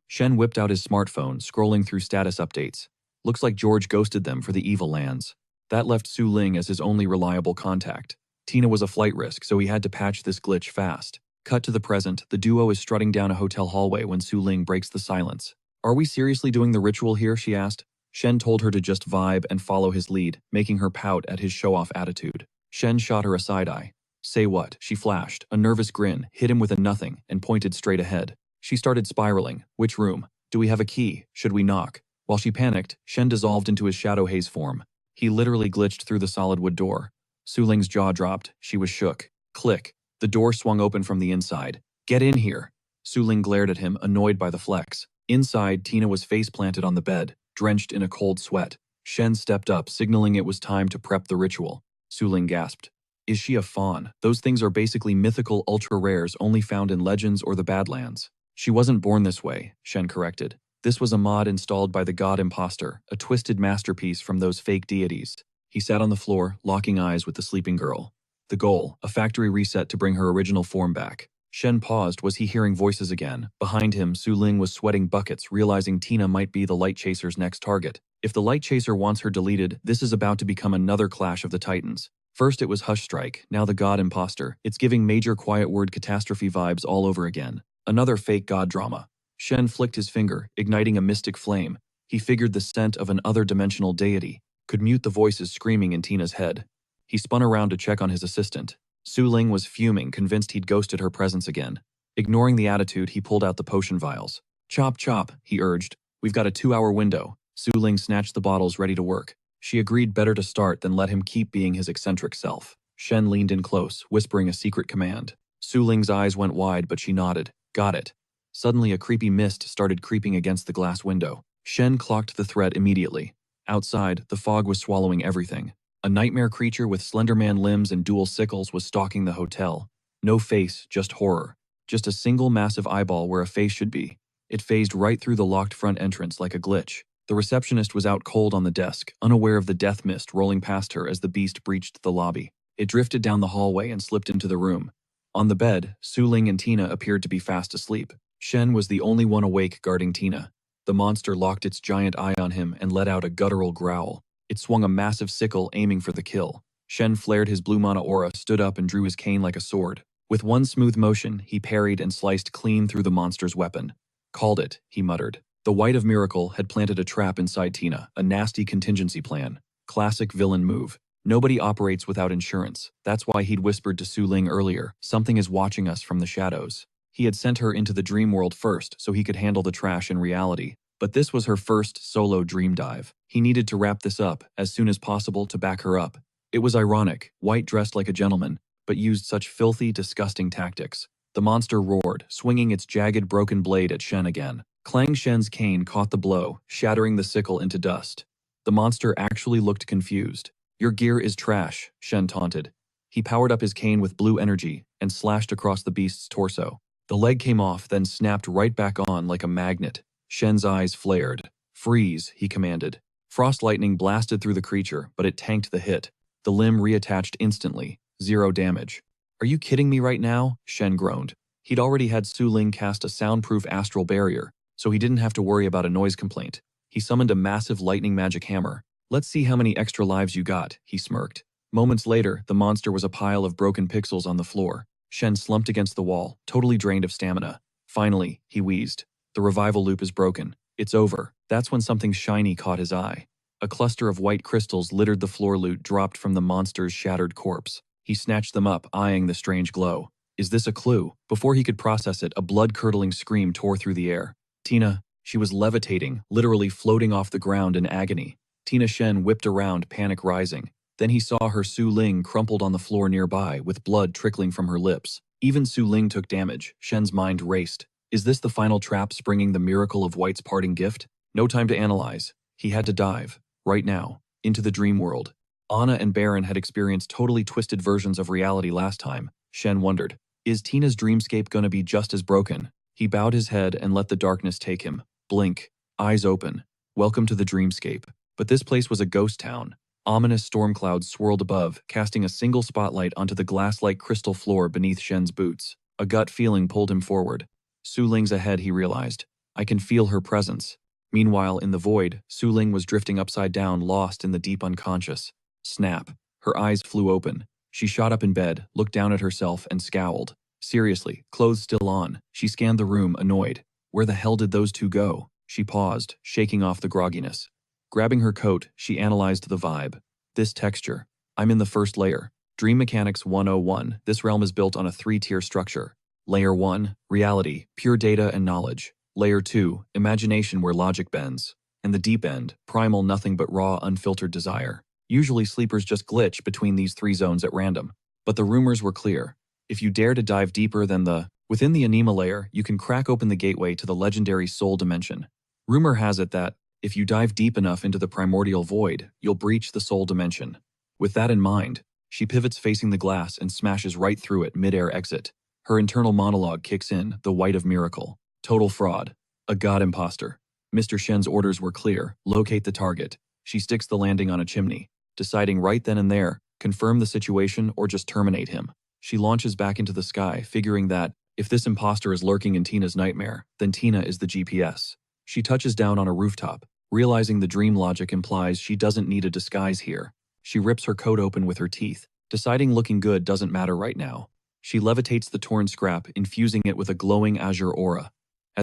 Shen whipped out his smartphone, scrolling through status updates. Looks like George ghosted them for the evil lands. That left Su Ling as his only reliable contact. Tina was a flight risk, so he had to patch this glitch fast. Cut to the present, the duo is strutting down a hotel hallway when Su Ling breaks the silence. Are we seriously doing the ritual here, she asked. Shen told her to just vibe and follow his lead, making her pout at his show-off attitude. Shen shot her a side-eye. Say what? She flashed. A nervous grin hit him with a nothing and pointed straight ahead. She started spiraling. Which room? Do we have a key? Should we knock? While she panicked, Shen dissolved into his shadow haze form. He literally glitched through the solid wood door. Su Ling's jaw dropped. She was shook. Click. The door swung open from the inside. Get in here. Su Ling glared at him, annoyed by the flex. Inside, Tina was face planted on the bed, drenched in a cold sweat. Shen stepped up, signaling it was time to prep the ritual. Su Ling gasped. Is she a fawn? Those things are basically mythical ultra-rares only found in legends or the Badlands. She wasn't born this way, Shen corrected. This was a mod installed by the god imposter, a twisted masterpiece from those fake deities. He sat on the floor, locking eyes with the sleeping girl. The goal, a factory reset to bring her original form back. Shen paused. Was he hearing voices again? Behind him, Su Ling was sweating buckets, realizing Tina might be the Light Chaser's next target. If the Light Chaser wants her deleted, this is about to become another clash of the titans. First it was Hush Strike, now the god imposter. It's giving major quiet word catastrophe vibes all over again. Another fake god drama. Shen flicked his finger, igniting a mystic flame. He figured the scent of an other-dimensional deity could mute the voices screaming in Tina's head. He spun around to check on his assistant. Su Ling was fuming, convinced he'd ghosted her presence again. Ignoring the attitude, he pulled out the potion vials. Chop, chop, he urged. We've got a 2-hour window. Su Ling snatched the bottles, ready to work. She agreed better to start than let him keep being his eccentric self. Shen leaned in close, whispering a secret command. Su Ling's eyes went wide, but she nodded. Got it. Suddenly a creepy mist started creeping against the glass window. Shen clocked the threat immediately. Outside, the fog was swallowing everything. A nightmare creature with Slenderman limbs and dual sickles was stalking the hotel. No face, just horror. Just a single massive eyeball where a face should be. It phased right through the locked front entrance like a glitch. The receptionist was out cold on the desk, unaware of the death mist rolling past her as the beast breached the lobby. It drifted down the hallway and slipped into the room. On the bed, Su Ling and Tina appeared to be fast asleep. Shen was the only one awake guarding Tina. The monster locked its giant eye on him and let out a guttural growl. It swung a massive sickle, aiming for the kill. Shen flared his blue mana aura, stood up and drew his cane like a sword. With one smooth motion, he parried and sliced clean through the monster's weapon. Called it, he muttered. The White of Miracle had planted a trap inside Tina, a nasty contingency plan. Classic villain move. Nobody operates without insurance. That's why he'd whispered to Su Ling earlier, something is watching us from the shadows. He had sent her into the dream world first so he could handle the trash in reality. But this was her first solo dream dive. He needed to wrap this up as soon as possible to back her up. It was ironic, White dressed like a gentleman, but used such filthy, disgusting tactics. The monster roared, swinging its jagged, broken blade at Shen again. Clang Shen's cane caught the blow, shattering the sickle into dust. The monster actually looked confused. Your gear is trash, Shen taunted. He powered up his cane with blue energy and slashed across the beast's torso. The leg came off, then snapped right back on like a magnet. Shen's eyes flared. Freeze, he commanded. Frost lightning blasted through the creature, but it tanked the hit. The limb reattached instantly. 0 damage. Are you kidding me right now? Shen groaned. He'd already had Su Ling cast a soundproof astral barrier, so he didn't have to worry about a noise complaint. He summoned a massive lightning magic hammer. Let's see how many extra lives you got, he smirked. Moments later, the monster was a pile of broken pixels on the floor. Shen slumped against the wall, totally drained of stamina. Finally, he wheezed. The revival loop is broken. It's over. That's when something shiny caught his eye. A cluster of white crystals littered the floor loot dropped from the monster's shattered corpse. He snatched them up, eyeing the strange glow. Is this a clue? Before he could process it, a blood-curdling scream tore through the air. Tina, she was levitating, literally floating off the ground in agony. Tina Shen whipped around, panic rising. Then he saw her Su Ling crumpled on the floor nearby, with blood trickling from her lips. Even Su Ling took damage. Shen's mind raced. Is this the final trap springing the miracle of White's parting gift? No time to analyze. He had to dive, right now, into the dream world. Anna and Baron had experienced totally twisted versions of reality last time. Shen wondered, is Tina's dreamscape gonna be just as broken? He bowed his head and let the darkness take him. Blink, eyes open. Welcome to the dreamscape. But this place was a ghost town. Ominous storm clouds swirled above, casting a single spotlight onto the glass-like crystal floor beneath Shen's boots. A gut feeling pulled him forward. Su Ling's ahead, he realized. I can feel her presence. Meanwhile, in the void, Su Ling was drifting upside down, lost in the deep unconscious. Snap. Her eyes flew open. She shot up in bed, looked down at herself, and scowled. Seriously, clothes still on. She scanned the room, annoyed. Where the hell did those two go? She paused, shaking off the grogginess. Grabbing her coat, she analyzed the vibe. This texture. I'm in the first layer. Dream Mechanics 101. This realm is built on a 3-tier structure. Layer 1, reality, pure data and knowledge. Layer 2, imagination where logic bends. and the deep end, primal, nothing but raw, unfiltered desire. Usually sleepers just glitch between these three zones at random. But the rumors were clear. If you dare to dive deeper than within the anima layer, you can crack open the gateway to the legendary soul dimension. Rumor has it that, if you dive deep enough into the primordial void, you'll breach the soul dimension. With that in mind, she pivots facing the glass and smashes right through it mid-air exit. Her internal monologue kicks in, the white of miracle. Total fraud. A god imposter. Mr. Shen's orders were clear, locate the target. She sticks the landing on a chimney, deciding right then and there, confirm the situation or just terminate him. She launches back into the sky, figuring that, if this imposter is lurking in Tina's nightmare, then Tina is the GPS. She touches down on a rooftop, realizing the dream logic implies she doesn't need a disguise here. She rips her coat open with her teeth, deciding looking good doesn't matter right now. She levitates the torn scrap, infusing it with a glowing azure aura.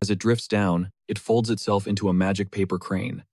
As it drifts down, it folds itself into a magic paper crane.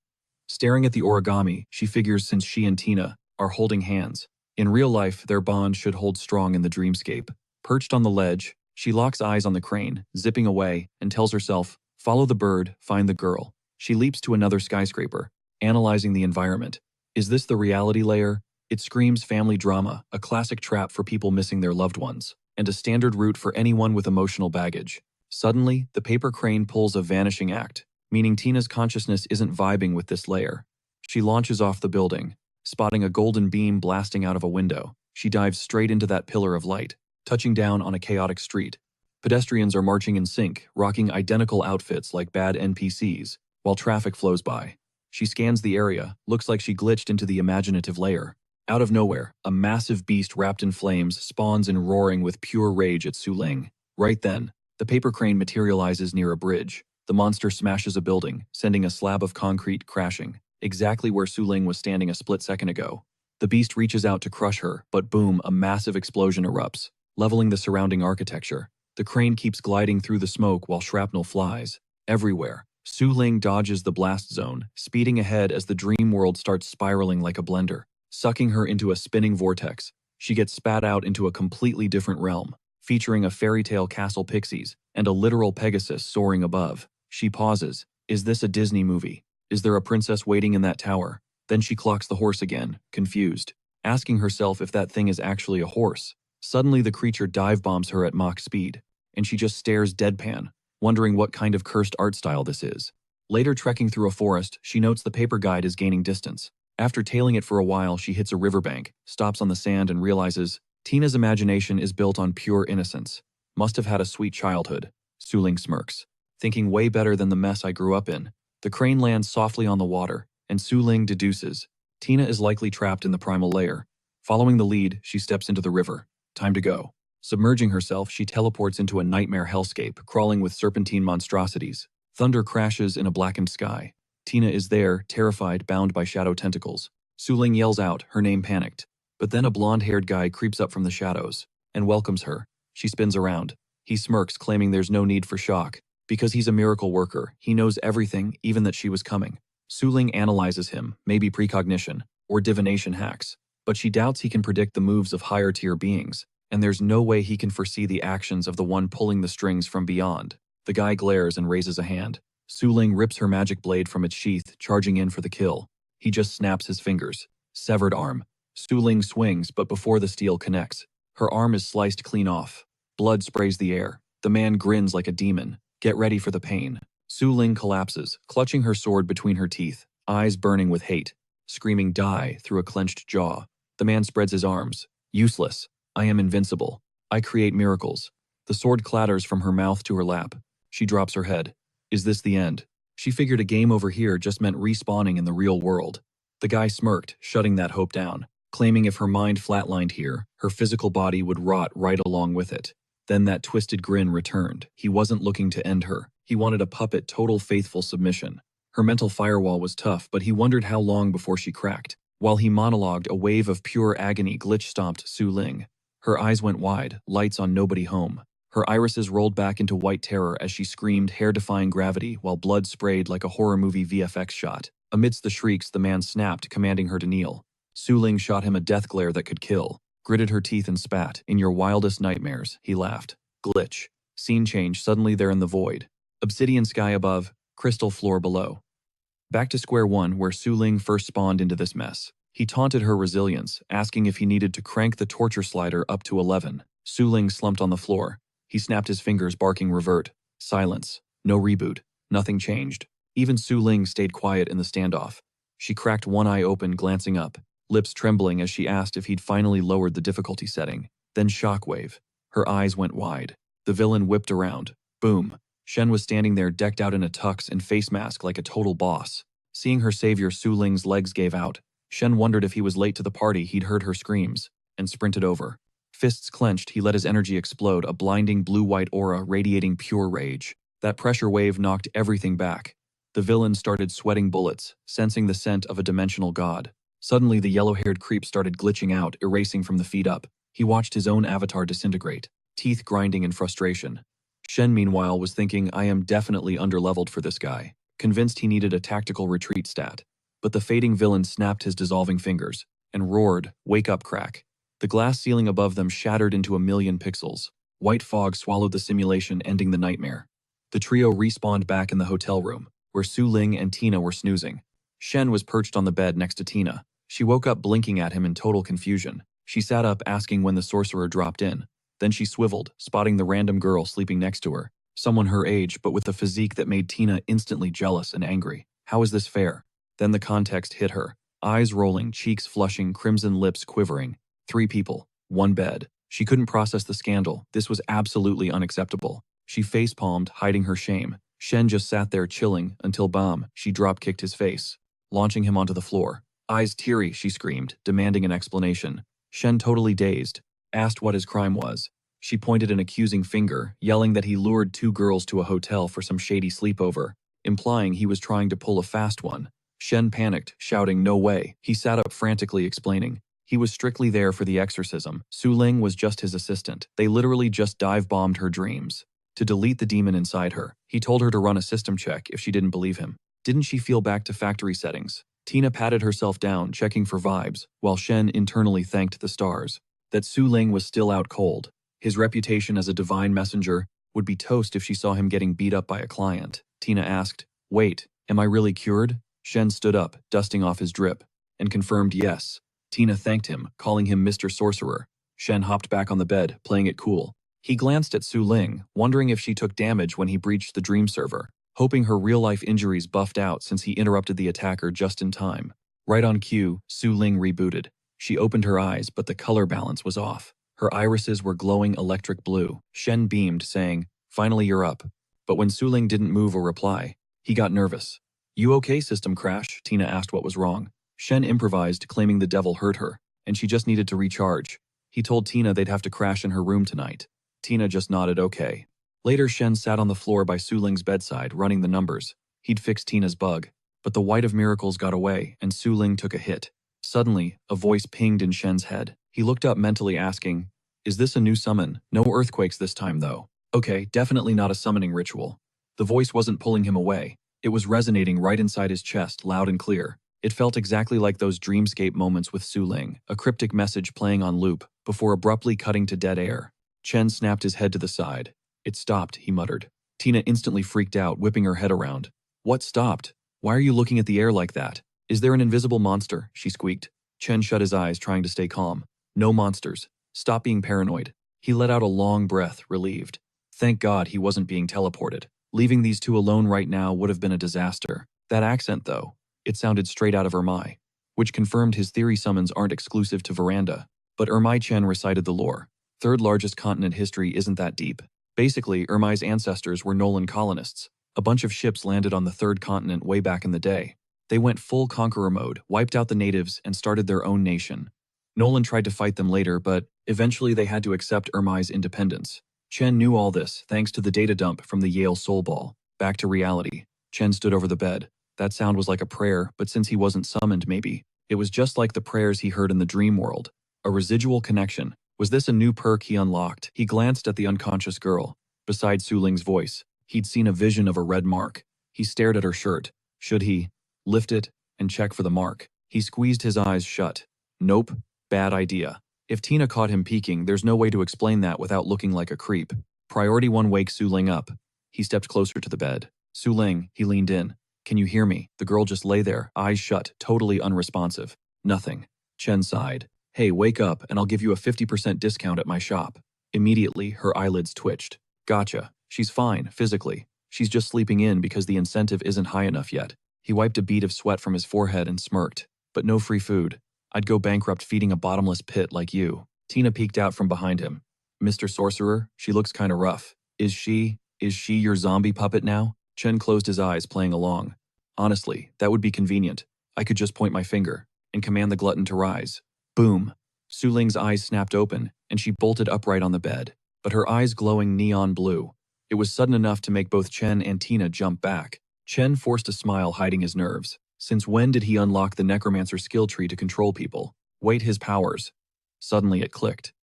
Staring at the origami, she figures since she and Tina are holding hands, in real life their bond should hold strong in the dreamscape. Perched on the ledge, she locks eyes on the crane, zipping away, and tells herself, follow the bird, find the girl. She leaps to another skyscraper, analyzing the environment. Is this the reality layer? It screams family drama, a classic trap for people missing their loved ones, and a standard route for anyone with emotional baggage. Suddenly, the paper crane pulls a vanishing act, meaning Tina's consciousness isn't vibing with this layer. She launches off the building, spotting a golden beam blasting out of a window. She dives straight into that pillar of light, touching down on a chaotic street. Pedestrians are marching in sync, rocking identical outfits like bad NPCs, while traffic flows by. She scans the area, looks like she glitched into the imaginative layer. Out of nowhere, a massive beast wrapped in flames spawns in roaring with pure rage at Su Ling. Right then, the paper crane materializes near a bridge. The monster smashes a building, sending a slab of concrete crashing, exactly where Su Ling was standing a split second ago. The beast reaches out to crush her, but boom, a massive explosion erupts, leveling the surrounding architecture. The crane keeps gliding through the smoke while shrapnel flies everywhere. Su Ling dodges the blast zone, speeding ahead as the dream world starts spiraling like a blender, sucking her into a spinning vortex. She gets spat out into a completely different realm, featuring a fairy tale castle pixies and a literal Pegasus soaring above. She pauses. Is this a Disney movie? Is there a princess waiting in that tower? Then she clocks the horse again, confused, asking herself if that thing is actually a horse. Suddenly the creature dive bombs her at Mach speed, and she just stares deadpan, wondering what kind of cursed art style this is. Later, trekking through a forest, she notes the paper guide is gaining distance. After tailing it for a while, she hits a riverbank, stops on the sand and realizes Tina's imagination is built on pure innocence. Must have had a sweet childhood. Su Ling smirks, thinking way better than the mess I grew up in. The crane lands softly on the water, and Su Ling deduces Tina is likely trapped in the primal layer. Following the lead, she steps into the river. Time to go. Submerging herself, she teleports into a nightmare hellscape, crawling with serpentine monstrosities. Thunder crashes in a blackened sky. Tina is there, terrified, bound by shadow tentacles. Su Ling yells out, her name panicked. But then a blonde-haired guy creeps up from the shadows and welcomes her. She spins around. He smirks, claiming there's no need for shock. Because he's a miracle worker, he knows everything, even that she was coming. Su Ling analyzes him, maybe precognition, or divination hacks. But she doubts he can predict the moves of higher-tier beings, and there's no way he can foresee the actions of the one pulling the strings from beyond. The guy glares and raises a hand. Su Ling rips her magic blade from its sheath, charging in for the kill. He just snaps his fingers. Severed arm. Su Ling swings, but before the steel connects, her arm is sliced clean off. Blood sprays the air. The man grins like a demon. Get ready for the pain. Su Ling collapses, clutching her sword between her teeth, eyes burning with hate, screaming die through a clenched jaw. The man spreads his arms. Useless. I am invincible. I create miracles. The sword clatters from her mouth to her lap. She drops her head. Is this the end? She figured a game over here just meant respawning in the real world. The guy smirked, shutting that hope down, claiming if her mind flatlined here, her physical body would rot right along with it. Then that twisted grin returned. He wasn't looking to end her. He wanted a puppet total faithful submission. Her mental firewall was tough, but he wondered how long before she cracked. While he monologued, a wave of pure agony glitch-stomped Su Ling. Her eyes went wide, lights on nobody home. Her irises rolled back into white terror as she screamed, hair-defying gravity, while blood sprayed like a horror movie VFX shot. Amidst the shrieks, the man snapped, commanding her to kneel. Su Ling shot him a death glare that could kill, gritted her teeth and spat. In your wildest nightmares, he laughed. Glitch. Scene change, suddenly they're in the void. Obsidian sky above, crystal floor below. Back to square one, where Su Ling first spawned into this mess. He taunted her resilience, asking if he needed to crank the torture slider up to 11. Su Ling slumped on the floor. He snapped his fingers, barking revert. Silence. No reboot. Nothing changed. Even Su Ling stayed quiet in the standoff. She cracked one eye open, glancing up, lips trembling as she asked if he'd finally lowered the difficulty setting. Then shockwave. Her eyes went wide. The villain whipped around. Boom. Shen was standing there, decked out in a tux and face mask like a total boss. Seeing her savior, Su Ling's legs gave out. Shen wondered if he was late to the party. He'd heard her screams, and sprinted over. Fists clenched, he let his energy explode, a blinding blue-white aura radiating pure rage. That pressure wave knocked everything back. The villain started sweating bullets, sensing the scent of a dimensional god. Suddenly, the yellow-haired creep started glitching out, erasing from the feet up. He watched his own avatar disintegrate, teeth grinding in frustration. Shen, meanwhile, was thinking, I am definitely underleveled for this guy, convinced he needed a tactical retreat stat. But the fading villain snapped his dissolving fingers and roared, "Wake up, crack." The glass ceiling above them shattered into a million pixels. White fog swallowed the simulation, ending the nightmare. The trio respawned back in the hotel room, where Su Ling and Tina were snoozing. Shen was perched on the bed next to Tina. She woke up blinking at him in total confusion. She sat up, asking when the sorcerer dropped in. Then she swiveled, spotting the random girl sleeping next to her. Someone her age, but with a physique that made Tina instantly jealous and angry. How is this fair? Then the context hit her. Eyes rolling, cheeks flushing, crimson lips quivering. 3 people, 1 bed. She couldn't process the scandal. This was absolutely unacceptable. She face-palmed, hiding her shame. Shen just sat there chilling until bam, she drop-kicked his face, launching him onto the floor. Eyes teary, she screamed, demanding an explanation. Shen, totally dazed, asked what his crime was. She pointed an accusing finger, yelling that he lured 2 girls to a hotel for some shady sleepover, implying he was trying to pull a fast one. Shen panicked, shouting, "No way." He sat up frantically, explaining. He was strictly there for the exorcism. Su Ling was just his assistant. They literally just dive-bombed her dreams to delete the demon inside her. He told her to run a system check if she didn't believe him. Didn't she feel back to factory settings? Tina patted herself down, checking for vibes, while Shen internally thanked the stars that Su Ling was still out cold. His reputation as a divine messenger would be toast if she saw him getting beat up by a client. Tina asked, "Wait, am I really cured?" Shen stood up, dusting off his drip, and confirmed yes. Tina thanked him, calling him Mr. Sorcerer. Shen hopped back on the bed, playing it cool. He glanced at Su Ling, wondering if she took damage when he breached the dream server, hoping her real-life injuries buffed out since he interrupted the attacker just in time. Right on cue, Su Ling rebooted. She opened her eyes, but the color balance was off. Her irises were glowing electric blue. Shen beamed, saying, "Finally you're up." But when Su Ling didn't move or reply, he got nervous. "You okay, system crash?" Tina asked what was wrong. Shen improvised, claiming the devil hurt her, and she just needed to recharge. He told Tina they'd have to crash in her room tonight. Tina just nodded okay. Later, Shen sat on the floor by Su Ling's bedside, running the numbers. He'd fixed Tina's bug. But the White of Miracles got away, and Su Ling took a hit. Suddenly, a voice pinged in Shen's head. He looked up mentally, asking, "Is this a new summon? No earthquakes this time, though." Okay, definitely not a summoning ritual. The voice wasn't pulling him away. It was resonating right inside his chest, loud and clear. It felt exactly like those dreamscape moments with Su Ling, a cryptic message playing on loop, before abruptly cutting to dead air. Chen snapped his head to the side. "It stopped," he muttered. Tina instantly freaked out, whipping her head around. "What stopped? Why are you looking at the air like that? Is there an invisible monster?" she squeaked. Chen shut his eyes, trying to stay calm. "No monsters. Stop being paranoid." He let out a long breath, relieved. Thank God he wasn't being teleported. Leaving these 2 alone right now would have been a disaster. That accent, though, it sounded straight out of Ermai, which confirmed his theory summons aren't exclusive to Veranda. But Ermai Chen recited the lore. 3rd largest continent history isn't that deep. Basically, Ermai's ancestors were Nolan colonists. A bunch of ships landed on the 3rd continent way back in the day. They went full conqueror mode, wiped out the natives, and started their own nation. Nolan tried to fight them later, but eventually they had to accept Ermai's independence. Chen knew all this thanks to the data dump from the Yale Soul Ball. Back to reality. Chen stood over the bed. That sound was like a prayer, but since he wasn't summoned, maybe it was just like the prayers he heard in the dream world. A residual connection. Was this a new perk he unlocked? He glanced at the unconscious girl. Beside Su Ling's voice, he'd seen a vision of a red mark. He stared at her shirt. Should he lift it and check for the mark? He squeezed his eyes shut. Nope. Bad idea. If Tina caught him peeking, there's no way to explain that without looking like a creep. Priority 1, wake Su Ling up. He stepped closer to the bed. "Su Ling," he leaned in. Can you hear me? The girl just lay there, eyes shut, totally unresponsive. Nothing. Chen sighed. Hey, wake up and I'll give you a 50% discount at my shop. Immediately, her eyelids twitched. Gotcha. She's fine, physically. She's just sleeping in because the incentive isn't high enough yet. He wiped a bead of sweat from his forehead and smirked. But no free food. I'd go bankrupt feeding a bottomless pit like you. Tina peeked out from behind him. Mr. Sorcerer, she looks kinda rough. Is she your zombie puppet now? Chen closed his eyes, playing along. Honestly, that would be convenient. I could just point my finger and command the glutton to rise. Boom. Su Ling's eyes snapped open, and she bolted upright on the bed, but her eyes glowing neon blue. It was sudden enough to make both Chen and Tina jump back. Chen forced a smile, hiding his nerves. Since when did he unlock the necromancer skill tree to control people? Wait, his powers. Suddenly it clicked.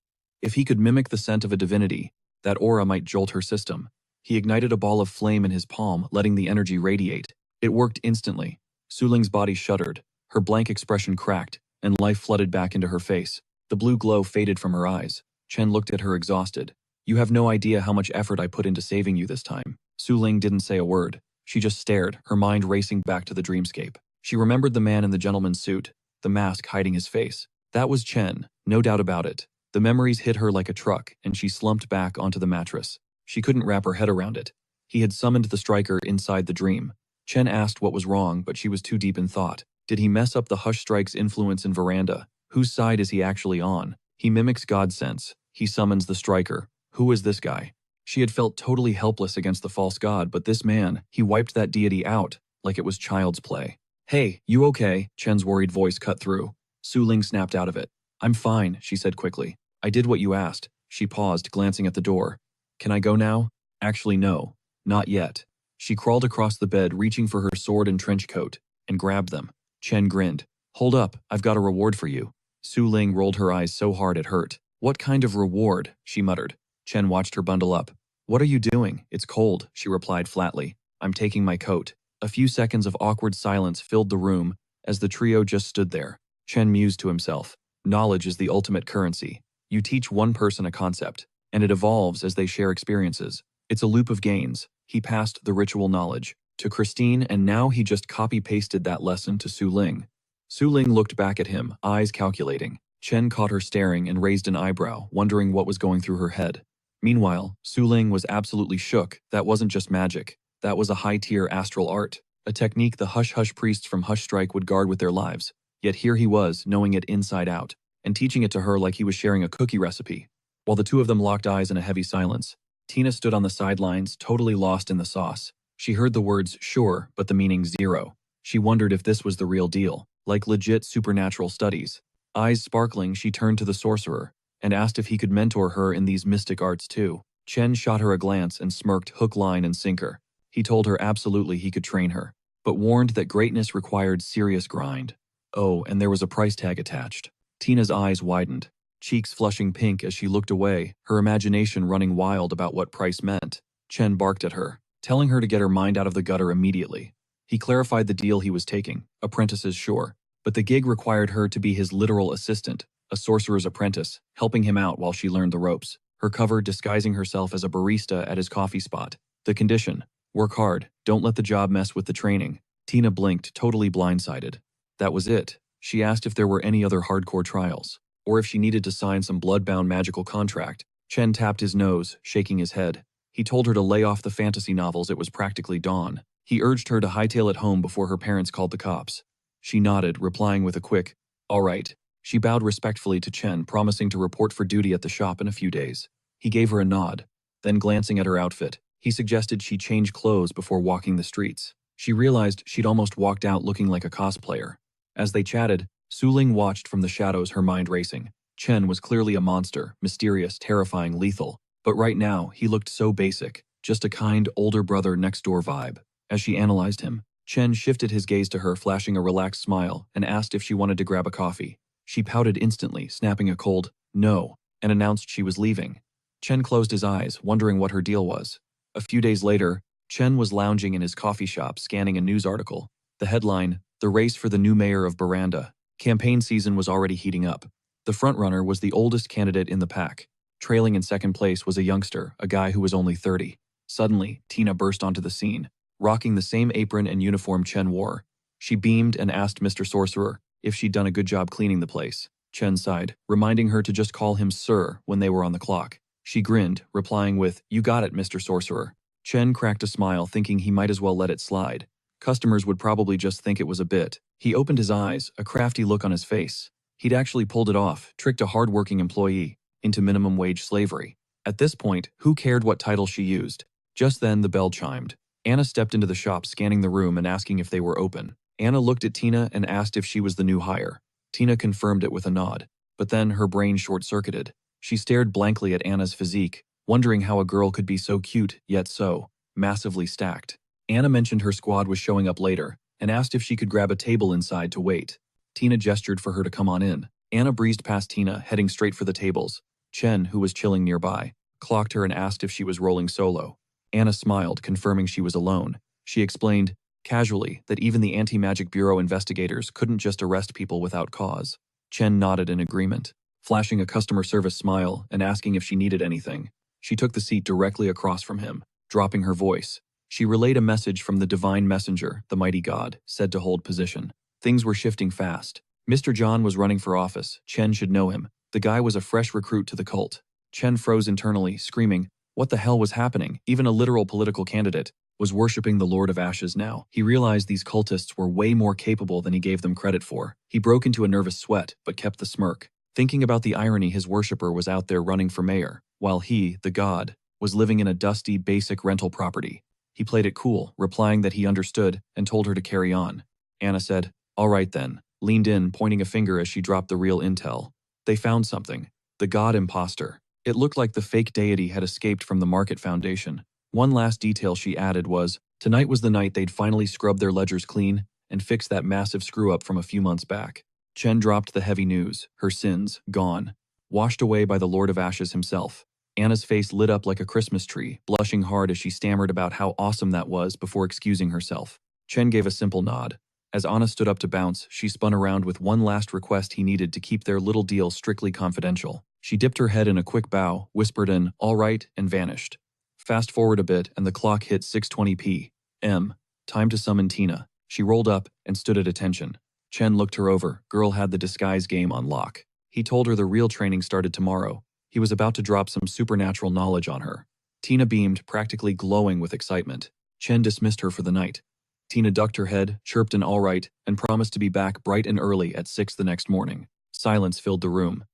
If he could mimic the scent of a divinity, that aura might jolt her system. He ignited a ball of flame in his palm, letting the energy radiate. It worked instantly. Su Ling's body shuddered, her blank expression cracked, and life flooded back into her face. The blue glow faded from her eyes. Chen looked at her exhausted. You have no idea how much effort I put into saving you this time. Su Ling didn't say a word. She just stared, her mind racing back to the dreamscape. She remembered the man in the gentleman's suit, the mask hiding his face. That was Chen, no doubt about it. The memories hit her like a truck, and she slumped back onto the mattress. She couldn't wrap her head around it. He had summoned the striker inside the dream. Chen asked what was wrong, but she was too deep in thought. Did he mess up the Hush Strike's influence in Veranda? Whose side is he actually on? He mimics God sense. He summons the striker. Who is this guy? She had felt totally helpless against the false god, but this man, he wiped that deity out, like it was child's play. Hey, you okay? Chen's worried voice cut through. Su Ling snapped out of it. I'm fine, she said quickly. I did what you asked. She paused, glancing at the door. Can I go now? Actually, no. Not yet. She crawled across the bed, reaching for her sword and trench coat, and grabbed them. Chen grinned. Hold up, I've got a reward for you. Su Ling rolled her eyes so hard it hurt. What kind of reward? She muttered. Chen watched her bundle up. What are you doing? It's cold, she replied flatly. I'm taking my coat. A few seconds of awkward silence filled the room as the trio just stood there. Chen mused to himself. Knowledge is the ultimate currency. You teach one person a concept, and it evolves as they share experiences. It's a loop of gains. He passed the ritual knowledge to Christine, and now he just copy-pasted that lesson to Su Ling. Su Ling looked back at him, eyes calculating. Chen caught her staring and raised an eyebrow, wondering what was going through her head. Meanwhile, Su Ling was absolutely shook. That wasn't just magic. That was a high-tier astral art, a technique the hush-hush priests from Hush Strike would guard with their lives. Yet here he was, knowing it inside out, and teaching it to her like he was sharing a cookie recipe. While the two of them locked eyes in a heavy silence, Tina stood on the sidelines, totally lost in the sauce. She heard the words sure, but the meaning zero. She wondered if this was the real deal, like legit supernatural studies. Eyes sparkling, she turned to the sorcerer and asked if he could mentor her in these mystic arts too. Chen shot her a glance and smirked, hook, line, and sinker. He told her absolutely he could train her, but warned that greatness required serious grind. Oh, and there was a price tag attached. Tina's eyes widened, cheeks flushing pink as she looked away, her imagination running wild about what price meant. Chen barked at her, telling her to get her mind out of the gutter immediately. He clarified the deal he was taking, apprentices sure, but the gig required her to be his literal assistant, a sorcerer's apprentice, helping him out while she learned the ropes. Her cover disguising herself as a barista at his coffee spot. The condition: work hard, don't let the job mess with the training. Tina blinked, totally blindsided. That was it. She asked if there were any other hardcore trials, or if she needed to sign some blood-bound magical contract. Chen tapped his nose, shaking his head. He told her to lay off the fantasy novels, it was practically dawn. He urged her to hightail it home before her parents called the cops. She nodded, replying with a quick, all right. She bowed respectfully to Chen, promising to report for duty at the shop in a few days. He gave her a nod. Then glancing at her outfit, he suggested she change clothes before walking the streets. She realized she'd almost walked out looking like a cosplayer. As they chatted, Su Ling watched from the shadows, her mind racing. Chen was clearly a monster, mysterious, terrifying, lethal. But right now, he looked so basic, just a kind, older brother next door vibe. As she analyzed him, Chen shifted his gaze to her, flashing a relaxed smile, and asked if she wanted to grab a coffee. She pouted instantly, snapping a cold no, and announced she was leaving. Chen closed his eyes, wondering what her deal was. A few days later, Chen was lounging in his coffee shop, scanning a news article. The headline: The race for the new mayor of Veranda. Campaign season was already heating up. The frontrunner was the oldest candidate in the pack. Trailing in second place was a youngster, a guy who was only 30. Suddenly, Tina burst onto the scene. rocking the same apron and uniform Chen wore. She beamed and asked Mr. Sorcerer if she'd done a good job cleaning the place. Chen sighed, reminding her to just call him Sir when they were on the clock. She grinned, replying with, "You got it, Mr. Sorcerer." Chen cracked a smile, thinking he might as well let it slide. Customers would probably just think it was a bit. He opened his eyes, a crafty look on his face. He'd actually pulled it off, tricked a hard-working employee into minimum wage slavery. At this point, who cared what title she used? Just then, the bell chimed. Anna stepped into the shop, scanning the room and asking if they were open. Anna looked at Tina and asked if she was the new hire. Tina confirmed it with a nod. But then her brain short-circuited. She stared blankly at Anna's physique, wondering how a girl could be so cute, yet so massively stacked. Anna mentioned her squad was showing up later and asked if she could grab a table inside to wait. Tina gestured for her to come on in. Anna breezed past Tina, heading straight for the tables. Chen, who was chilling nearby, clocked her and asked if she was rolling solo. Anna smiled, confirming she was alone. She explained, casually, that even the Anti-Magic Bureau investigators couldn't just arrest people without cause. Chen nodded in agreement, flashing a customer service smile and asking if she needed anything. She took the seat directly across from him, dropping her voice. She relayed a message from the divine messenger, the mighty god, said to hold position. Things were shifting fast. Mr. John was running for office. Chen should know him. The guy was a fresh recruit to the cult. Chen froze internally, screaming, what the hell was happening? Even a literal political candidate was worshipping the Lord of Ashes now. He realized these cultists were way more capable than he gave them credit for. He broke into a nervous sweat, but kept the smirk, thinking about the irony his worshipper was out there running for mayor, while he, the god, was living in a dusty, basic rental property. He played it cool, replying that he understood and told her to carry on. Anna said, all right then, leaned in, pointing a finger as she dropped the real intel. They found something. The god imposter. It looked like the fake deity had escaped from the Market Foundation. One last detail she added was, tonight was the night they'd finally scrub their ledgers clean and fix that massive screw-up from a few months back. Chen dropped the heavy news, her sins, gone. Washed away by the Lord of Ashes himself. Anna's face lit up like a Christmas tree, blushing hard as she stammered about how awesome that was before excusing herself. Chen gave a simple nod. As Anna stood up to bounce, she spun around with one last request he needed to keep their little deal strictly confidential. She dipped her head in a quick bow, whispered an, all right, and vanished. Fast forward a bit and the clock hit 6:20 p.m. Time to summon Tina. She rolled up and stood at attention. Chen looked her over. Girl had the disguise game on lock. He told her the real training started tomorrow. He was about to drop some supernatural knowledge on her. Tina beamed, practically glowing with excitement. Chen dismissed her for the night. Tina ducked her head, chirped an all right, and promised to be back bright and early at 6 the next morning. Silence filled the room.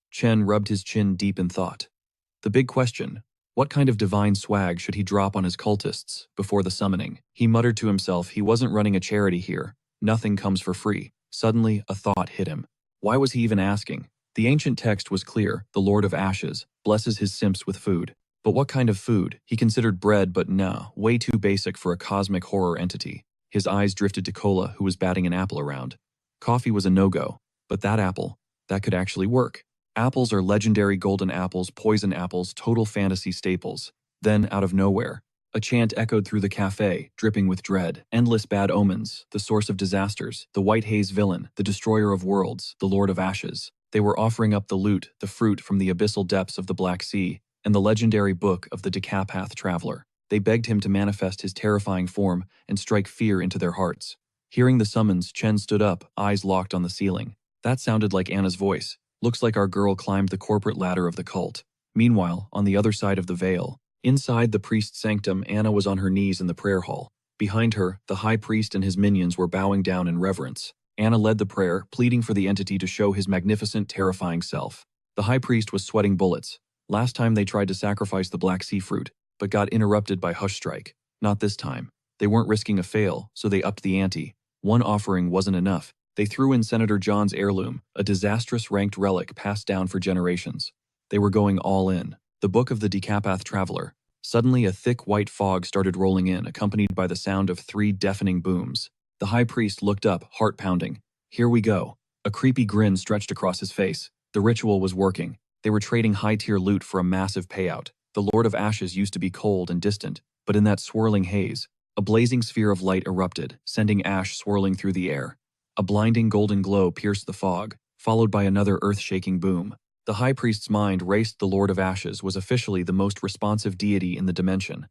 Chen rubbed his chin deep in thought. The big question, what kind of divine swag should he drop on his cultists before the summoning? He muttered to himself he wasn't running a charity here. Nothing comes for free. Suddenly, a thought hit him. Why was he even asking? The ancient text was clear. The Lord of Ashes blesses his simps with food. But what kind of food? He considered bread, but no, way too basic for a cosmic horror entity. His eyes drifted to Kola, who was batting an apple around. Coffee was a no-go, but that apple, that could actually work. Apples are legendary golden apples, poison apples, total fantasy staples. Then, out of nowhere, a chant echoed through the cafe, dripping with dread. Endless bad omens, the source of disasters, the white haze villain, the destroyer of worlds, the Lord of Ashes. They were offering up the loot, the fruit from the abyssal depths of the Black Sea, and the legendary book of the Decapath Traveler. They begged him to manifest his terrifying form and strike fear into their hearts. Hearing the summons, Chen stood up, eyes locked on the ceiling. That sounded like Anna's voice. Looks like our girl climbed the corporate ladder of the cult. Meanwhile, on the other side of the veil, inside the priest's sanctum, Anna was on her knees in the prayer hall. Behind her, the high priest and his minions were bowing down in reverence. Anna led the prayer, pleading for the entity to show his magnificent, terrifying self. The high priest was sweating bullets. Last time they tried to sacrifice the Black Sea fruit, but got interrupted by Hush Strike. Not this time. They weren't risking a fail, so they upped the ante. One offering wasn't enough. They threw in Senator John's heirloom, a disastrous ranked relic passed down for generations. They were going all in. The book of the Decapath Traveler. Suddenly a thick white fog started rolling in, accompanied by the sound of 3 deafening booms. The high priest looked up, heart pounding. Here we go. A creepy grin stretched across his face. The ritual was working. They were trading high-tier loot for a massive payout. The Lord of Ashes used to be cold and distant, but in that swirling haze, a blazing sphere of light erupted, sending ash swirling through the air. A blinding golden glow pierced the fog, followed by another earth-shaking boom. The high priest's mind raced. The Lord of Ashes was officially the most responsive deity in the dimension.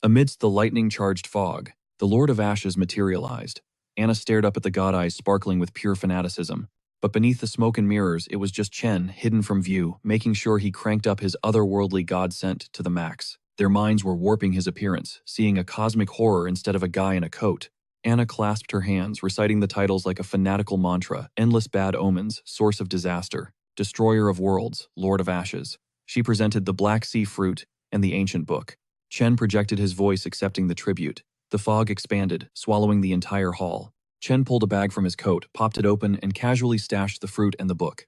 Amidst the lightning-charged fog, The Lord of Ashes materialized. Anna stared up at the god eyes sparkling with pure fanaticism. But beneath the smoke and mirrors, it was just Chen, hidden from view, making sure he cranked up his otherworldly god scent to the max. Their minds were warping his appearance, seeing a cosmic horror instead of a guy in a coat. Anna clasped her hands, reciting the titles like a fanatical mantra: Endless Bad Omens, Source of Disaster, Destroyer of Worlds, Lord of Ashes. She presented the Black Sea Fruit and the Ancient Book. Chen projected his voice, accepting the tribute. The fog expanded, swallowing the entire hall. Chen pulled a bag from his coat, popped it open, and casually stashed the fruit and the book.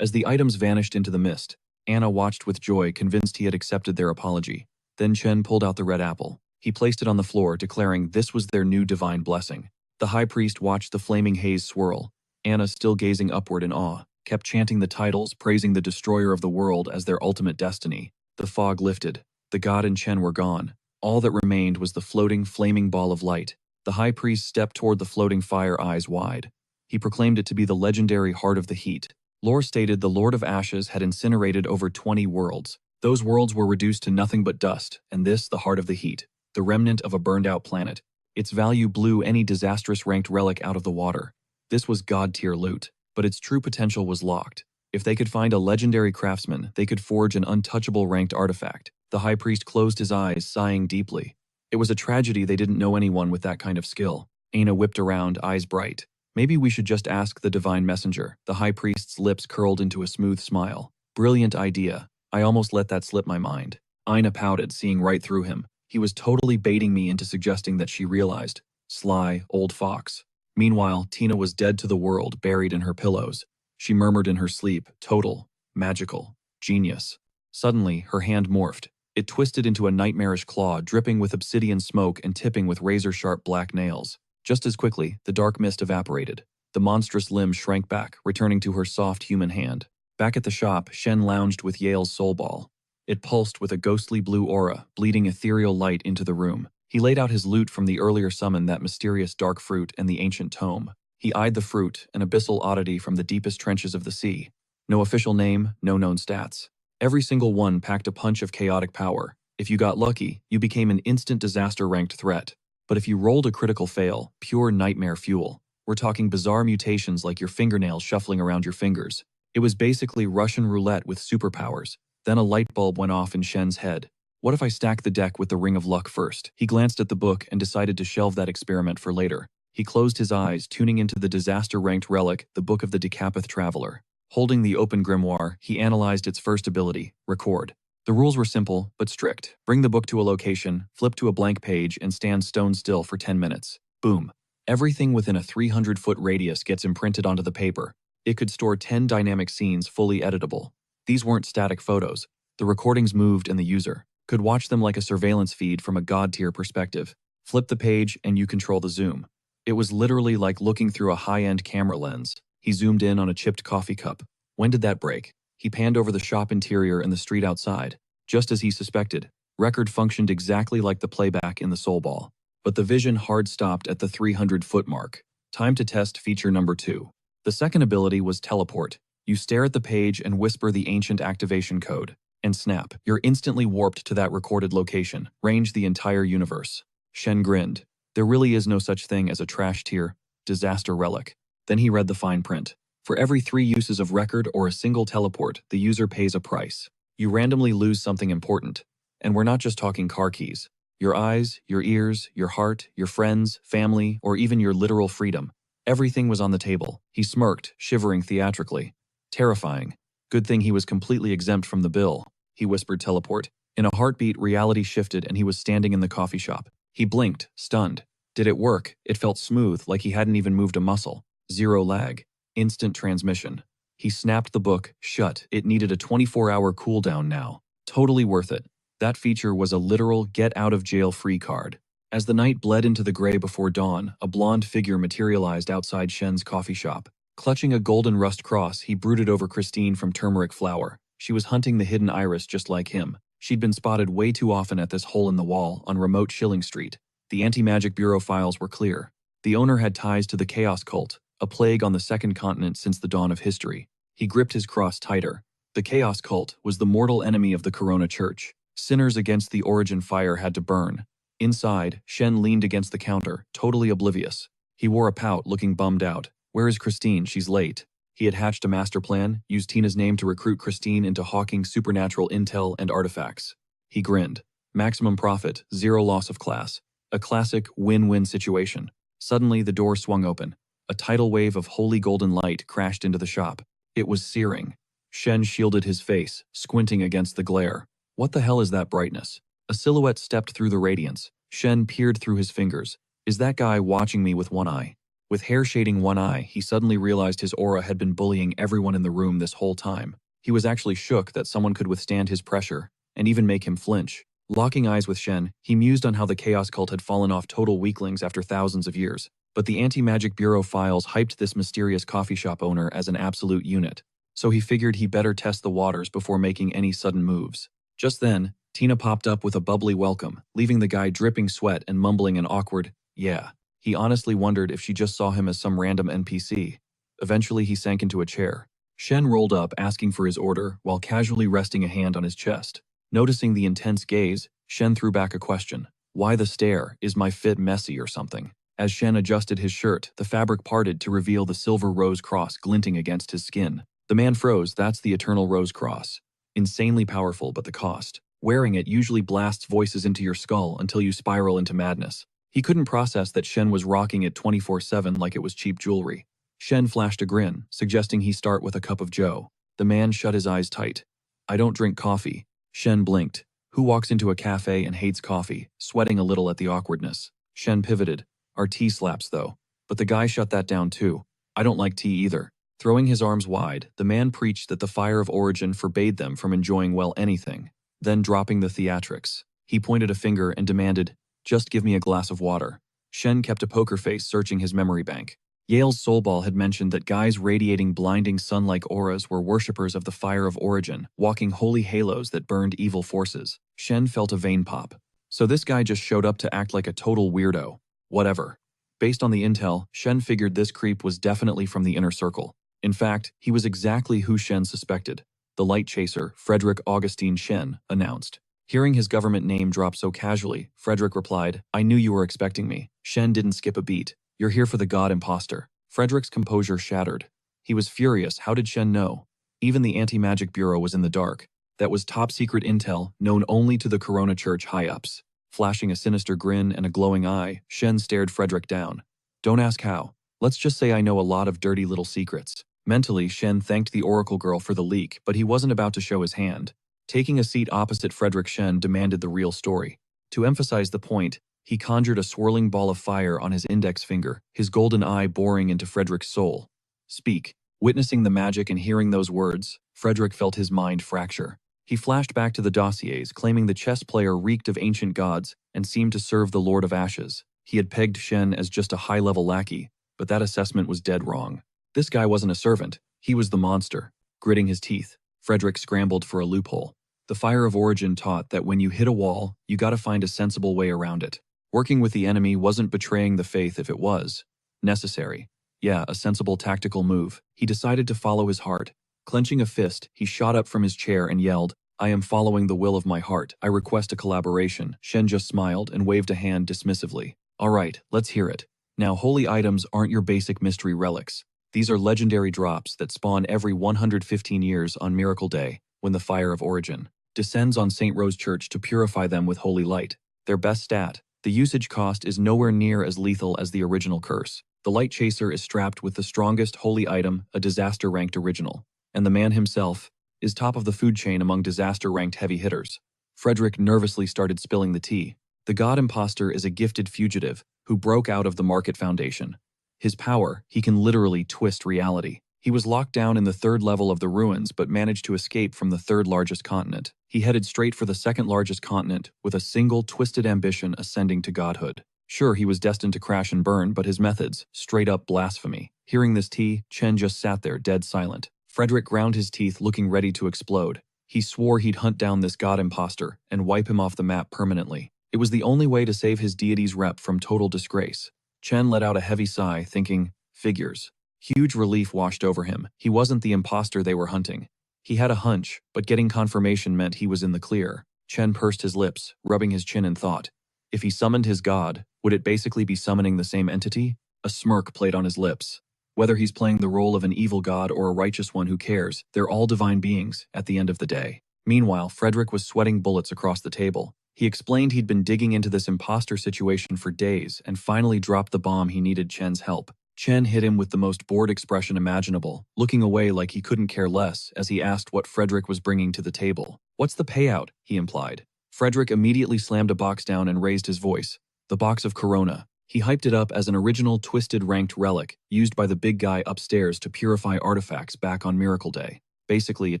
As the items vanished into the mist, Anna watched with joy, convinced he had accepted their apology. Then Chen pulled out the red apple. He placed it on the floor, declaring this was their new divine blessing. The high priest watched the flaming haze swirl. Anna, still gazing upward in awe, kept chanting the titles, praising the destroyer of the world as their ultimate destiny. The fog lifted. The god and Chen were gone. All that remained was the floating, flaming ball of light. The high priest stepped toward the floating fire, eyes wide. He proclaimed it to be the legendary Heart of the Heat. Lore stated the Lord of Ashes had incinerated over 20 worlds. Those worlds were reduced to nothing but dust, and this, the Heart of the Heat, the remnant of a burned-out planet. Its value blew any disastrous ranked relic out of the water. This was god-tier loot, but its true potential was locked. If they could find a legendary craftsman, they could forge an untouchable ranked artifact. The high priest closed his eyes, sighing deeply. It was a tragedy they didn't know anyone with that kind of skill. Anna whipped around, eyes bright. Maybe we should just ask the divine messenger. The high priest's lips curled into a smooth smile. Brilliant idea. I almost let that slip my mind. Ina pouted, seeing right through him. He was totally baiting me into suggesting that she realized. Sly, old fox. Meanwhile, Tina was dead to the world, buried in her pillows. She murmured in her sleep, total, magical, genius. Suddenly, her hand morphed. It twisted into a nightmarish claw, dripping with obsidian smoke and tipping with razor-sharp black nails. Just as quickly, the dark mist evaporated. The monstrous limb shrank back, returning to her soft human hand. Back at the shop, Shen lounged with Yale's soul ball. It pulsed with a ghostly blue aura, bleeding ethereal light into the room. He laid out his loot from the earlier summon, that mysterious dark fruit and the ancient tome. He eyed the fruit, an abyssal oddity from the deepest trenches of the sea. No official name, no known stats. Every single one packed a punch of chaotic power. If you got lucky, you became an instant disaster-ranked threat. But if you rolled a critical fail, pure nightmare fuel. We're talking bizarre mutations like your fingernails shuffling around your fingers. It was basically Russian roulette with superpowers. Then a light bulb went off in Shen's head. What if I stack the deck with the Ring of Luck first? He glanced at the book and decided to shelve that experiment for later. He closed his eyes, tuning into the disaster-ranked relic, the Book of the Decapith Traveler. Holding the open grimoire, he analyzed its first ability, record. The rules were simple, but strict. Bring the book to a location, flip to a blank page, and stand stone still for 10 minutes. Boom. Everything within a 300-foot radius gets imprinted onto the paper. It could store 10 dynamic scenes fully editable. These weren't static photos. The recordings moved and the user could watch them like a surveillance feed from a god-tier perspective. Flip the page and you control the zoom. It was literally like looking through a high-end camera lens. He zoomed in on a chipped coffee cup. When did that break? He panned over the shop interior and the street outside. Just as he suspected, record functioned exactly like the playback in the soul ball. But the vision hard stopped at the 300-foot mark. Time to test feature number 2. The second ability was teleport. You stare at the page and whisper the ancient activation code. And snap, you're instantly warped to that recorded location. Range the entire universe. Shen grinned. There really is no such thing as a trash tier, disaster relic. Then he read the fine print. For every 3 uses of record or a single teleport, the user pays a price. You randomly lose something important. And we're not just talking car keys. Your eyes, your ears, your heart, your friends, family, or even your literal freedom. Everything was on the table. He smirked, shivering theatrically. Terrifying. Good thing he was completely exempt from the bill. He whispered teleport. In a heartbeat, reality shifted and he was standing in the coffee shop. He blinked, stunned. Did it work? It felt smooth, like he hadn't even moved a muscle. Zero lag. Instant transmission. He snapped the book shut. It needed a 24-hour cooldown now. Totally worth it. That feature was a literal get-out-of-jail-free card. As the night bled into the gray before dawn, a blonde figure materialized outside Shen's coffee shop. Clutching a golden rust cross, he brooded over Christine from Turmeric Flower. She was hunting the hidden iris just like him. She'd been spotted way too often at this hole in the wall on remote Schilling Street. The Anti-Magic Bureau files were clear. The owner had ties to the Chaos Cult, a plague on the second continent since the dawn of history. He gripped his cross tighter. The Chaos Cult was the mortal enemy of the Corona Church. Sinners against the Origin fire had to burn. Inside, Shen leaned against the counter, totally oblivious. He wore a pout, looking bummed out. Where is Christine? She's late. He had hatched a master plan, used Tina's name to recruit Christine into hawking supernatural intel and artifacts. He grinned. Maximum profit, zero loss of class. A classic win-win situation. Suddenly, the door swung open. A tidal wave of holy golden light crashed into the shop. It was searing. Shen shielded his face, squinting against the glare. What the hell is that brightness? A silhouette stepped through the radiance. Shen peered through his fingers. Is that guy watching me with one eye? With hair shading one eye, he suddenly realized his aura had been bullying everyone in the room this whole time. He was actually shook that someone could withstand his pressure, and even make him flinch. Locking eyes with Shen, he mused on how the Chaos Cult had fallen off total weaklings after thousands of years. But the Anti-Magic Bureau files hyped this mysterious coffee shop owner as an absolute unit. So he figured he better test the waters before making any sudden moves. Just then, Tina popped up with a bubbly welcome, leaving the guy dripping sweat and mumbling an awkward, yeah. He honestly wondered if she just saw him as some random NPC. Eventually, he sank into a chair. Shen rolled up, asking for his order, while casually resting a hand on his chest. Noticing the intense gaze, Shen threw back a question. Why the stare? Is my fit messy or something? As Shen adjusted his shirt, the fabric parted to reveal the silver rose cross glinting against his skin. The man froze. That's the eternal rose cross. Insanely powerful, but the cost. Wearing it usually blasts voices into your skull until you spiral into madness. He couldn't process that Shen was rocking it 24/7 like it was cheap jewelry. Shen flashed a grin, suggesting he start with a cup of joe. The man shut his eyes tight. I don't drink coffee. Shen blinked. Who walks into a cafe and hates coffee, sweating a little at the awkwardness? Shen pivoted. Our tea slaps though. But the guy shut that down too. I don't like tea either. Throwing his arms wide, the man preached that the fire of origin forbade them from enjoying well anything. Then dropping the theatrics, he pointed a finger and demanded, just give me a glass of water. Shen kept a poker face searching his memory bank. Yale's Soulball had mentioned that guys radiating blinding sun-like auras were worshippers of the fire of origin, walking holy halos that burned evil forces. Shen felt a vein pop. So this guy just showed up to act like a total weirdo. Whatever. Based on the intel, Shen figured this creep was definitely from the inner circle. In fact, he was exactly who Shen suspected. The light chaser, Frederick Augustine Shen, announced. Hearing his government name drop so casually, Frederick replied, I knew you were expecting me. Shen didn't skip a beat. You're here for the god imposter. Frederick's composure shattered. He was furious. How did Shen know? Even the Anti-Magic Bureau was in the dark. That was top-secret intel, known only to the Corona Church high-ups. Flashing a sinister grin and a glowing eye, Shen stared Frederick down. Don't ask how. Let's just say I know a lot of dirty little secrets. Mentally, Shen thanked the Oracle Girl for the leak, but he wasn't about to show his hand. Taking a seat opposite Frederick, Shen demanded the real story. To emphasize the point, he conjured a swirling ball of fire on his index finger, his golden eye boring into Frederick's soul. Speak. Witnessing the magic and hearing those words, Frederick felt his mind fracture. He flashed back to the dossiers, claiming the chess player reeked of ancient gods and seemed to serve the Lord of Ashes. He had pegged Shen as just a high-level lackey, but that assessment was dead wrong. This guy wasn't a servant, he was the monster. Gritting his teeth, Frederick scrambled for a loophole. The fire of origin taught that when you hit a wall, you gotta find a sensible way around it. Working with the enemy wasn't betraying the faith if it was necessary. Yeah, a sensible tactical move. He decided to follow his heart. Clenching a fist, he shot up from his chair and yelled, I am following the will of my heart. I request a collaboration. Shen just smiled and waved a hand dismissively. All right, let's hear it. Now, holy items aren't your basic mystery relics. These are legendary drops that spawn every 115 years on Miracle Day, when the fire of origin descends on St. Rose Church to purify them with holy light. Their best stat. The usage cost is nowhere near as lethal as the original curse. The light chaser is strapped with the strongest holy item, a disaster-ranked original. And the man himself is top of the food chain among disaster-ranked heavy hitters. Frederick nervously started spilling the tea. The god imposter is a gifted fugitive who broke out of the Market Foundation. His power, he can literally twist reality. He was locked down in the third level of the ruins but managed to escape from the third largest continent. He headed straight for the second largest continent with a single twisted ambition ascending to godhood. Sure, he was destined to crash and burn, but his methods, straight up blasphemy. Hearing this tea, Chen just sat there dead silent. Frederick ground his teeth, looking ready to explode. He swore he'd hunt down this god imposter and wipe him off the map permanently. It was the only way to save his deity's rep from total disgrace. Chen let out a heavy sigh, thinking, figures. Huge relief washed over him. He wasn't the imposter they were hunting. He had a hunch, but getting confirmation meant he was in the clear. Chen pursed his lips, rubbing his chin in thought. If he summoned his god, would it basically be summoning the same entity? A smirk played on his lips. Whether he's playing the role of an evil god or a righteous one, who cares? They're all divine beings at the end of the day. Meanwhile, Frederick was sweating bullets across the table. He explained he'd been digging into this imposter situation for days and finally dropped the bomb he needed Chen's help. Chen hit him with the most bored expression imaginable, looking away like he couldn't care less as he asked what Frederick was bringing to the table. "What's the payout?" he implied. Frederick immediately slammed a box down and raised his voice. The box of Corona. He hyped it up as an original twisted ranked relic used by the big guy upstairs to purify artifacts back on Miracle Day. Basically, it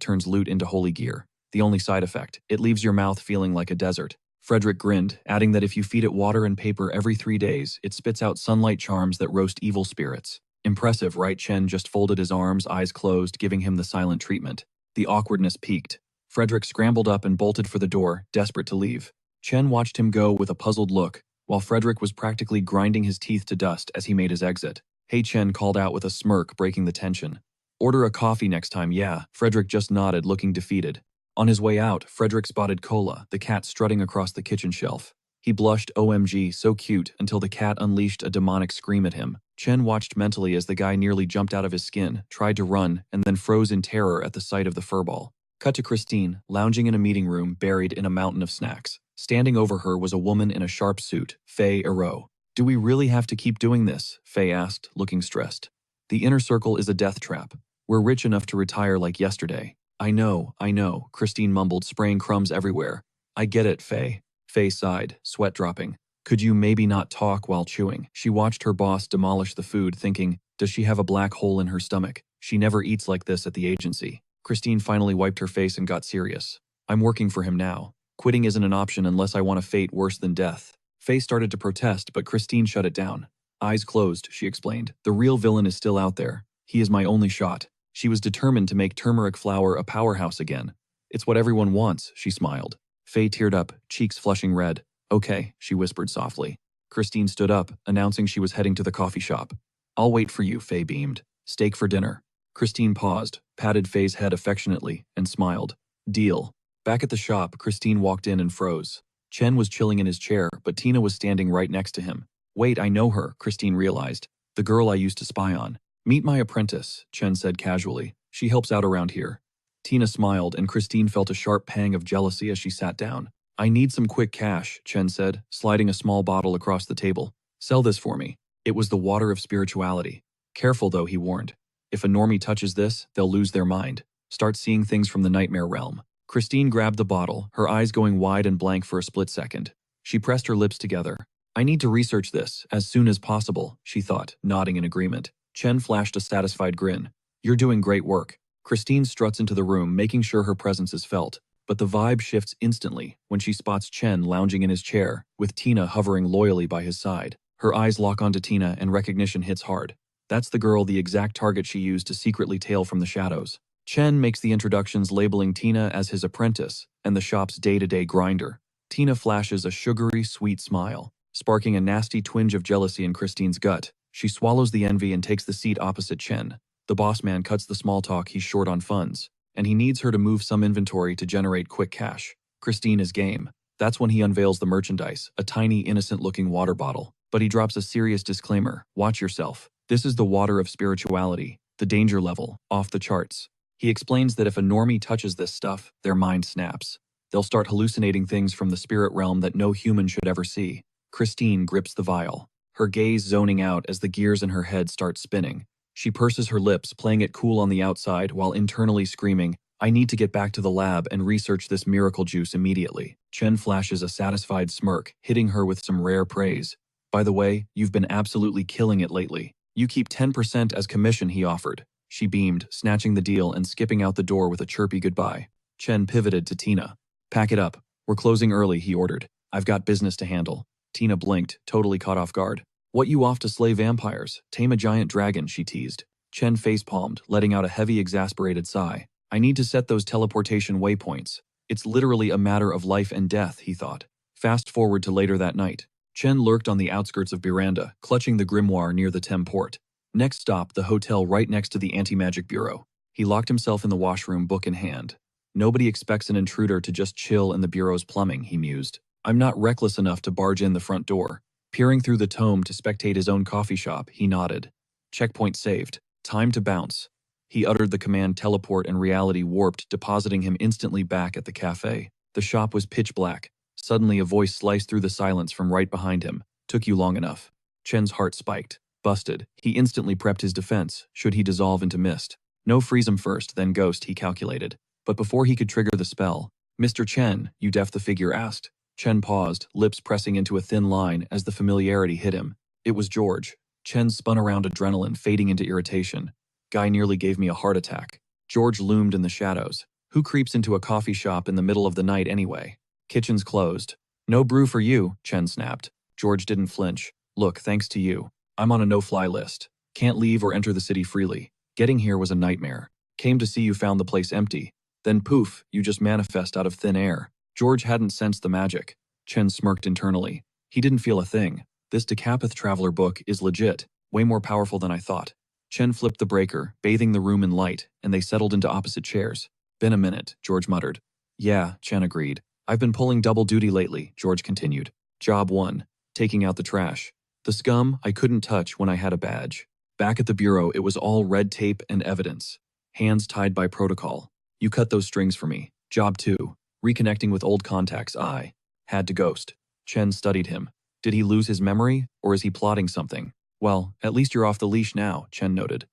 turns loot into holy gear. The only side effect, it leaves your mouth feeling like a desert. Frederick grinned, adding that if you feed it water and paper every 3 days, it spits out sunlight charms that roast evil spirits. Impressive, right? Chen just folded his arms, eyes closed, giving him the silent treatment. The awkwardness peaked. Frederick scrambled up and bolted for the door, desperate to leave. Chen watched him go with a puzzled look, while Frederick was practically grinding his teeth to dust as he made his exit. "Hey," Chen called out with a smirk, breaking the tension. "Order a coffee next time, yeah." Frederick just nodded, looking defeated. On his way out, Frederick spotted Cola, the cat strutting across the kitchen shelf. He blushed, "OMG, so cute," until the cat unleashed a demonic scream at him. Chen watched mentally as the guy nearly jumped out of his skin, tried to run, and then froze in terror at the sight of the furball. Cut to Christine, lounging in a meeting room buried in a mountain of snacks. Standing over her was a woman in a sharp suit, Faye Enro. "Do we really have to keep doing this?" Faye asked, looking stressed. "The inner circle is a death trap. We're rich enough to retire like yesterday." I know, Christine mumbled, spraying crumbs everywhere. "I get it, Faye." Faye sighed, sweat dropping. "Could you maybe not talk while chewing?" She watched her boss demolish the food, thinking, does she have a black hole in her stomach? She never eats like this at the agency. Christine finally wiped her face and got serious. "I'm working for him now. Quitting isn't an option unless I want a fate worse than death." Faye started to protest, but Christine shut it down. "Eyes closed," she explained. "The real villain is still out there. He is my only shot." She was determined to make turmeric flower a powerhouse again. "It's what everyone wants," she smiled. Faye teared up, cheeks flushing red. "Okay," she whispered softly. Christine stood up, announcing she was heading to the coffee shop. "I'll wait for you," Faye beamed. "Steak for dinner." Christine paused, patted Faye's head affectionately, and smiled. "Deal." Back at the shop, Christine walked in and froze. Chen was chilling in his chair, but Tina was standing right next to him. "Wait, I know her," Christine realized. "The girl I used to spy on." "Meet my apprentice," Chen said casually. "She helps out around here." Tina smiled, and Christine felt a sharp pang of jealousy as she sat down. "I need some quick cash," Chen said, sliding a small bottle across the table. "Sell this for me." It was the water of spirituality. "Careful though," he warned. "If a normie touches this, they'll lose their mind. Start seeing things from the nightmare realm." Christine grabbed the bottle, her eyes going wide and blank for a split second. She pressed her lips together. "I need to research this as soon as possible," she thought, nodding in agreement. Chen flashed a satisfied grin. "You're doing great work." Christine struts into the room, making sure her presence is felt, but the vibe shifts instantly when she spots Chen lounging in his chair, with Tina hovering loyally by his side. Her eyes lock onto Tina and recognition hits hard. That's the girl, the exact target she used to secretly tail from the shadows. Chen makes the introductions, labeling Tina as his apprentice and the shop's day-to-day grinder. Tina flashes a sugary, sweet smile, sparking a nasty twinge of jealousy in Christine's gut. She swallows the envy and takes the seat opposite Chen. The boss man cuts the small talk. He's short on funds, and he needs her to move some inventory to generate quick cash. Christine is game. That's when he unveils the merchandise, a tiny, innocent-looking water bottle. But he drops a serious disclaimer. "Watch yourself. This is the water of spirituality. The danger level, off the charts." He explains that if a normie touches this stuff, their mind snaps. They'll start hallucinating things from the spirit realm that no human should ever see. Christine grips the vial, her gaze zoning out as the gears in her head start spinning. She purses her lips, playing it cool on the outside while internally screaming, "I need to get back to the lab and research this miracle juice immediately." Chen flashes a satisfied smirk, hitting her with some rare praise. "By the way, you've been absolutely killing it lately. You keep 10% as commission," he offered. She beamed, snatching the deal and skipping out the door with a chirpy goodbye. Chen pivoted to Tina. "Pack it up. We're closing early," he ordered. "I've got business to handle." Tina blinked, totally caught off guard. "What, you off to slay vampires? Tame a giant dragon?" she teased. Chen facepalmed, letting out a heavy, exasperated sigh. "I need to set those teleportation waypoints. It's literally a matter of life and death," he thought. Fast forward to later that night. Chen lurked on the outskirts of Miranda, clutching the grimoire near the Thames port. Next stop, the hotel right next to the anti-magic bureau. He locked himself in the washroom, book in hand. Nobody expects an intruder to just chill in the bureau's plumbing, he mused. I'm not reckless enough to barge in the front door. Peering through the tome to spectate his own coffee shop, he nodded. Checkpoint saved. Time to bounce. He uttered the command teleport and reality warped, depositing him instantly back at the cafe. The shop was pitch black. Suddenly a voice sliced through the silence from right behind him. Took you long enough. Chen's heart spiked. Busted. He instantly prepped his defense, should he dissolve into mist. No freeze him first, then ghost, he calculated. But before he could trigger the spell, Mr. Chen, you deaf, the figure asked. Chen paused, lips pressing into a thin line as the familiarity hit him. It was George. Chen spun around, adrenaline fading into irritation. Guy nearly gave me a heart attack. George loomed in the shadows. Who creeps into a coffee shop in the middle of the night anyway? Kitchen's closed. No brew for you, Chen snapped. George didn't flinch. Look, thanks to you. I'm on a no-fly list. Can't leave or enter the city freely. Getting here was a nightmare. Came to see you found the place empty. Then poof, you just manifest out of thin air. George hadn't sensed the magic. Chen smirked internally. He didn't feel a thing. This Decapith Traveler book is legit. Way more powerful than I thought. Chen flipped the breaker, bathing the room in light, and they settled into opposite chairs. Been a minute, George muttered. Yeah, Chen agreed. I've been pulling double duty lately, George continued. Job 1. Taking out the trash. The scum I couldn't touch when I had a badge. Back at the bureau, it was all red tape and evidence. Hands tied by protocol. You cut those strings for me. Job 2. Reconnecting with old contacts. I had to ghost. Chen studied him. Did he lose his memory, or is he plotting something? Well, at least you're off the leash now, Chen noted.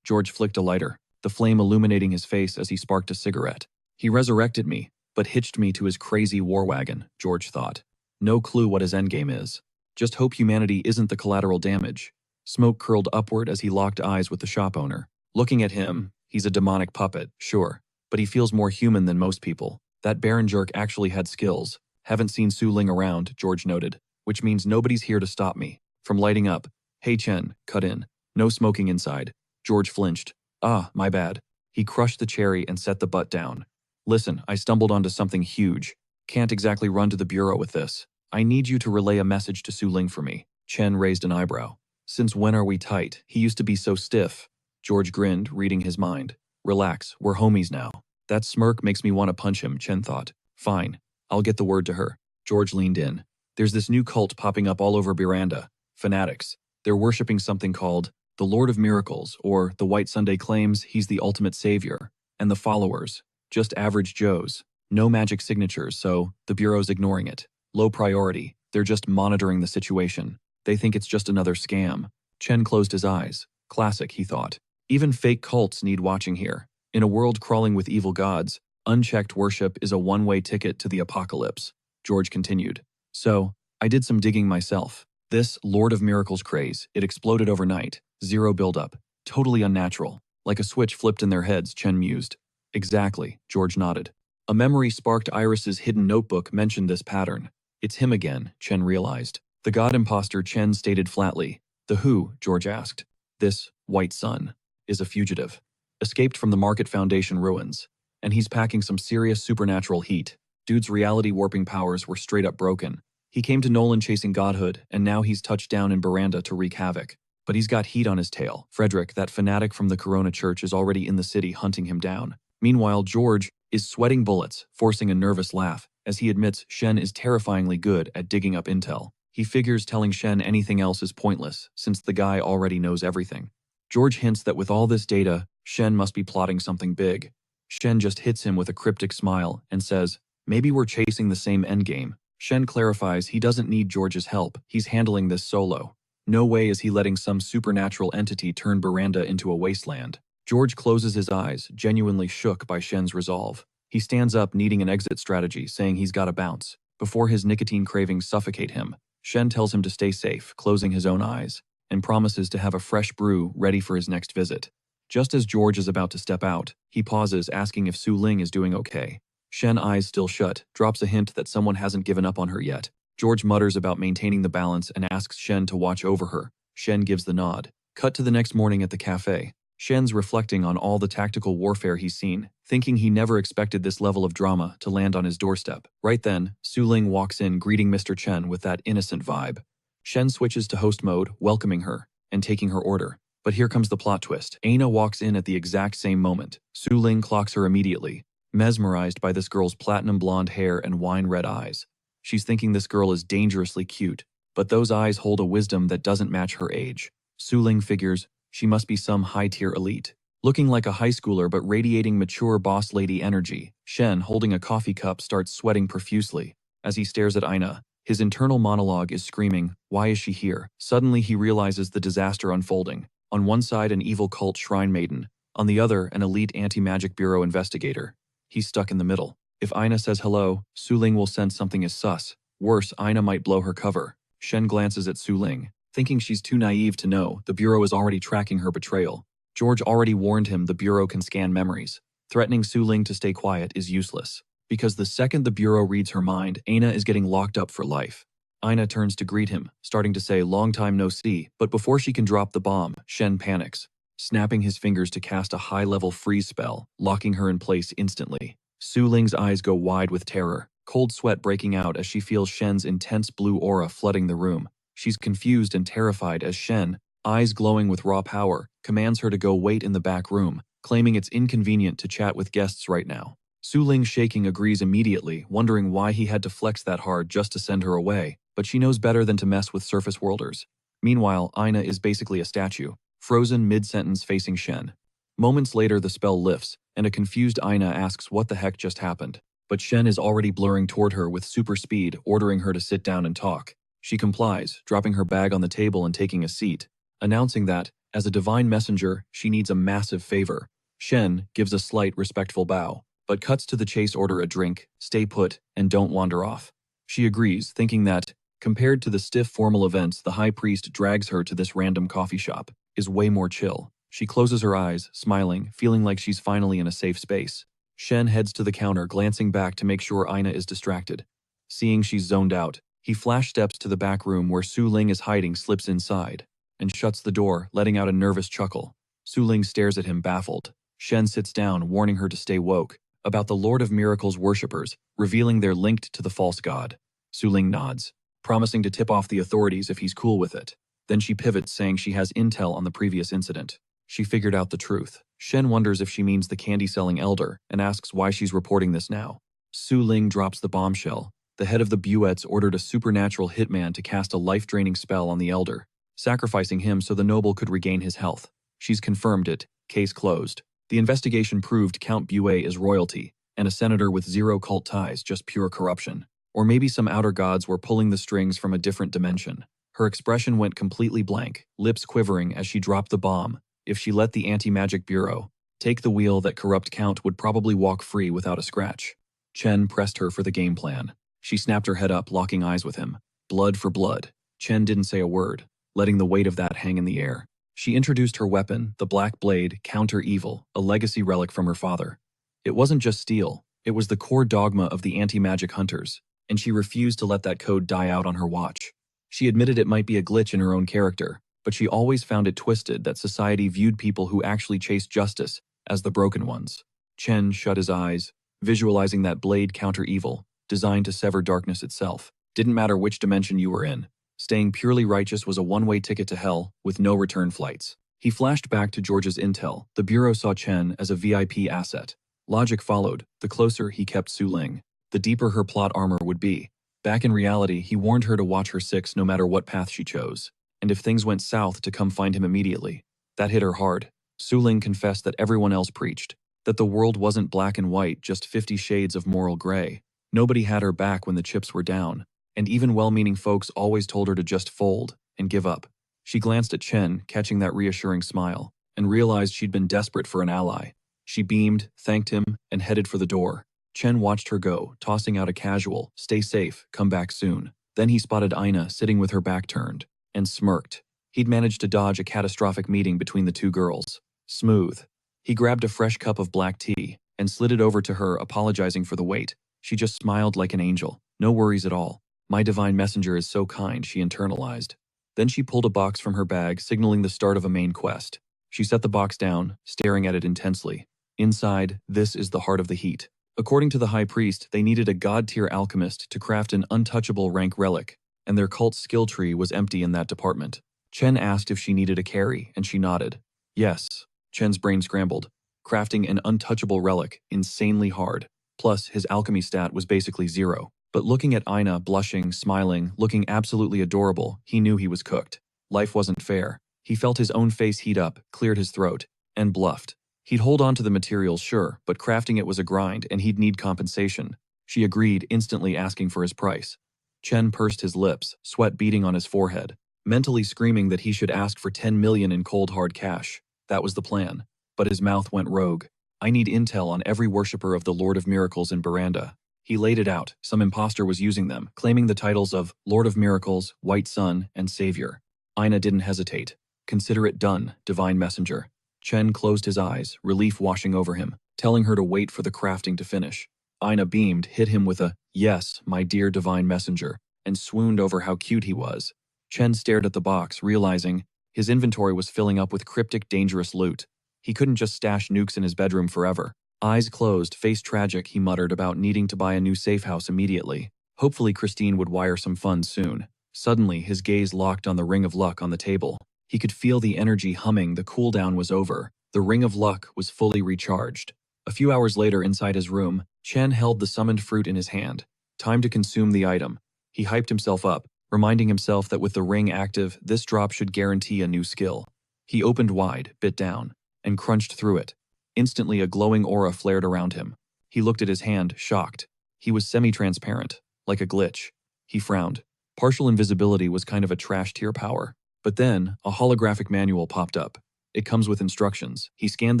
George flicked a lighter, the flame illuminating his face as he sparked a cigarette. He resurrected me, but hitched me to his crazy war wagon, George thought. No clue what his endgame is. Just hope humanity isn't the collateral damage. Smoke curled upward as he locked eyes with the shop owner. Looking at him, he's a demonic puppet, sure, but he feels more human than most people. That Baron jerk actually had skills. Haven't seen Su Ling around, George noted, which means nobody's here to stop me from lighting up. Hey Chen, cut in. No smoking inside. George flinched. Ah, my bad. He crushed the cherry and set the butt down. Listen, I stumbled onto something huge. Can't exactly run to the bureau with this. I need you to relay a message to Su Ling for me. Chen raised an eyebrow. Since when are we tight? He used to be so stiff. George grinned, reading his mind. Relax, we're homies now. That smirk makes me want to punch him, Chen thought. Fine, I'll get the word to her. George leaned in. There's this new cult popping up all over Miranda. Fanatics. They're worshipping something called the Lord of Miracles, or the White Sunday claims he's the ultimate savior. And the followers, just average Joes. No magic signatures, so the Bureau's ignoring it. Low priority. They're just monitoring the situation. They think it's just another scam. Chen closed his eyes. Classic, he thought. Even fake cults need watching here. In a world crawling with evil gods, unchecked worship is a one-way ticket to the apocalypse. George continued. So, I did some digging myself. This Lord of Miracles craze, it exploded overnight. Zero buildup. Totally unnatural. Like a switch flipped in their heads, Chen mused. Exactly, George nodded. A memory sparked Iris's hidden notebook mentioned this pattern. It's him again, Chen realized. The god imposter, Chen stated flatly. The who, George asked. This White Sun is a fugitive. Escaped from the Market Foundation ruins. And he's packing some serious supernatural heat. Dude's reality warping powers were straight up broken. He came to Nolan chasing godhood, and now he's touched down in Miranda to wreak havoc. But he's got heat on his tail. Frederick, that fanatic from the Corona Church, is already in the city hunting him down. Meanwhile, George is sweating bullets, forcing a nervous laugh, as he admits Shen is terrifyingly good at digging up intel. He figures telling Shen anything else is pointless, since the guy already knows everything. George hints that with all this data, Shen must be plotting something big. Shen just hits him with a cryptic smile and says, maybe we're chasing the same endgame. Shen clarifies he doesn't need George's help, he's handling this solo. No way is he letting some supernatural entity turn Miranda into a wasteland. George closes his eyes, genuinely shook by Shen's resolve. He stands up, needing an exit strategy, saying he's got to bounce. Before his nicotine cravings suffocate him, Shen tells him to stay safe, closing his own eyes, and promises to have a fresh brew ready for his next visit. Just as George is about to step out, he pauses, asking if Su Ling is doing okay. Shen, eyes still shut, drops a hint that someone hasn't given up on her yet. George mutters about maintaining the balance and asks Shen to watch over her. Shen gives the nod. Cut to the next morning at the cafe. Shen's reflecting on all the tactical warfare he's seen, thinking he never expected this level of drama to land on his doorstep. Right then, Su Ling walks in, greeting Mr. Chen with that innocent vibe. Shen switches to host mode, welcoming her, and taking her order. But here comes the plot twist. Aina walks in at the exact same moment. Su Ling clocks her immediately, mesmerized by this girl's platinum blonde hair and wine-red eyes. She's thinking this girl is dangerously cute, but those eyes hold a wisdom that doesn't match her age. Su Ling figures she must be some high-tier elite. Looking like a high schooler but radiating mature boss lady energy, Shen, holding a coffee cup, starts sweating profusely. As he stares at Ina, his internal monologue is screaming, "Why is she here?" Suddenly he realizes the disaster unfolding. On one side, an evil cult shrine maiden. On the other, an elite anti-magic bureau investigator. He's stuck in the middle. If Ina says hello, Su Ling will sense something is sus. Worse, Ina might blow her cover. Shen glances at Su Ling, thinking she's too naive to know the bureau is already tracking her betrayal. George already warned him the bureau can scan memories. Threatening Su Ling to stay quiet is useless, because the second the bureau reads her mind, Ina is getting locked up for life. Ina turns to greet him, starting to say long time no see, but before she can drop the bomb, Shen panics, snapping his fingers to cast a high-level freeze spell, locking her in place instantly. Su Ling's eyes go wide with terror, cold sweat breaking out as she feels Shen's intense blue aura flooding the room. She's confused and terrified as Shen, eyes glowing with raw power, commands her to go wait in the back room, claiming it's inconvenient to chat with guests right now. Su Ling, shaking, agrees immediately, wondering why he had to flex that hard just to send her away, but she knows better than to mess with surface worlders. Meanwhile, Ina is basically a statue, frozen mid-sentence facing Shen. Moments later, the spell lifts, and a confused Ina asks what the heck just happened. But Shen is already blurring toward her with super speed, ordering her to sit down and talk. She complies, dropping her bag on the table and taking a seat, announcing that, as a divine messenger, she needs a massive favor. Shen gives a slight, respectful bow, but cuts to the chase: order a drink, stay put, and don't wander off. She agrees, thinking that, compared to the stiff formal events the high priest drags her to this random coffee shop, is way more chill. She closes her eyes, smiling, feeling like she's finally in a safe space. Shen heads to the counter, glancing back to make sure Ina is distracted. Seeing she's zoned out, he flash steps to the back room where Su Ling is hiding, slips inside, and shuts the door, letting out a nervous chuckle. Su Ling stares at him, baffled. Shen sits down, warning her to stay woke, about the Lord of Miracles worshippers, revealing they're linked to the false god. Su Ling nods, promising to tip off the authorities if he's cool with it. Then she pivots, saying she has intel on the previous incident. She figured out the truth. Shen wonders if she means the candy-selling elder, and asks why she's reporting this now. Su Ling drops the bombshell. The head of the Buettes ordered a supernatural hitman to cast a life-draining spell on the elder, sacrificing him so the noble could regain his health. She's confirmed it. Case closed. The investigation proved Count Buet is royalty, and a senator with zero cult ties, just pure corruption. Or maybe some outer gods were pulling the strings from a different dimension. Her expression went completely blank, lips quivering as she dropped the bomb. If she let the Anti-Magic Bureau take the wheel, that corrupt count would probably walk free without a scratch. Chen pressed her for the game plan. She snapped her head up, locking eyes with him. Blood for blood. Chen didn't say a word, letting the weight of that hang in the air. She introduced her weapon, the Black Blade, counter evil, a legacy relic from her father. It wasn't just steel, it was the core dogma of the anti-magic hunters, and she refused to let that code die out on her watch. She admitted it might be a glitch in her own character, but she always found it twisted that society viewed people who actually chased justice as the broken ones. Chen shut his eyes, visualizing that blade counter evil, designed to sever darkness itself. Didn't matter which dimension you were in. Staying purely righteous was a one-way ticket to hell, with no return flights. He flashed back to George's intel. The Bureau saw Chen as a VIP asset. Logic followed. The closer he kept Su Ling, the deeper her plot armor would be. Back in reality, he warned her to watch her six no matter what path she chose, and if things went south, to come find him immediately. That hit her hard. Su Ling confessed that everyone else preached, that the world wasn't black and white, just 50 shades of moral gray. Nobody had her back when the chips were down, and even well-meaning folks always told her to just fold and give up. She glanced at Chen, catching that reassuring smile, and realized she'd been desperate for an ally. She beamed, thanked him, and headed for the door. Chen watched her go, tossing out a casual, "Stay safe, come back soon." Then he spotted Ina sitting with her back turned, and smirked. He'd managed to dodge a catastrophic meeting between the two girls. Smooth. He grabbed a fresh cup of black tea and slid it over to her, apologizing for the wait. She just smiled like an angel. No worries at all. My divine messenger is so kind, she internalized. Then she pulled a box from her bag, signaling the start of a main quest. She set the box down, staring at it intensely. Inside, this is the heart of the heat. According to the high priest, they needed a god-tier alchemist to craft an untouchable rank relic, and their cult skill tree was empty in that department. Chen asked if she needed a carry, and she nodded. Yes. Chen's brain scrambled. Crafting an untouchable relic, insanely hard. Plus, his alchemy stat was basically 0. But looking at Ina, blushing, smiling, looking absolutely adorable, he knew he was cooked. Life wasn't fair. He felt his own face heat up, cleared his throat, and bluffed. He'd hold on to the materials, sure, but crafting it was a grind and he'd need compensation. She agreed, instantly asking for his price. Chen pursed his lips, sweat beading on his forehead, mentally screaming that he should ask for 10 million in cold hard cash. That was the plan. But his mouth went rogue. I need intel on every worshipper of the Lord of Miracles in Baranda. He laid it out. Some imposter was using them, claiming the titles of Lord of Miracles, White Sun, and Savior. Ina didn't hesitate. Consider it done, Divine Messenger. Chen closed his eyes, relief washing over him, telling her to wait for the crafting to finish. Ina beamed, hit him with a, "Yes, my dear Divine Messenger," and swooned over how cute he was. Chen stared at the box, realizing his inventory was filling up with cryptic, dangerous loot. He couldn't just stash nukes in his bedroom forever. Eyes closed, face tragic, he muttered about needing to buy a new safe house immediately. Hopefully Christine would wire some funds soon. Suddenly, his gaze locked on the ring of luck on the table. He could feel the energy humming, the cooldown was over. The ring of luck was fully recharged. A few hours later, inside his room, Chen held the summoned fruit in his hand. Time to consume the item. He hyped himself up, reminding himself that with the ring active, this drop should guarantee a new skill. He opened wide, bit down, and crunched through it. Instantly, a glowing aura flared around him. He looked at his hand, shocked. He was semi-transparent, like a glitch. He frowned. Partial invisibility was kind of a trash tier power. But then, a holographic manual popped up. It comes with instructions. He scanned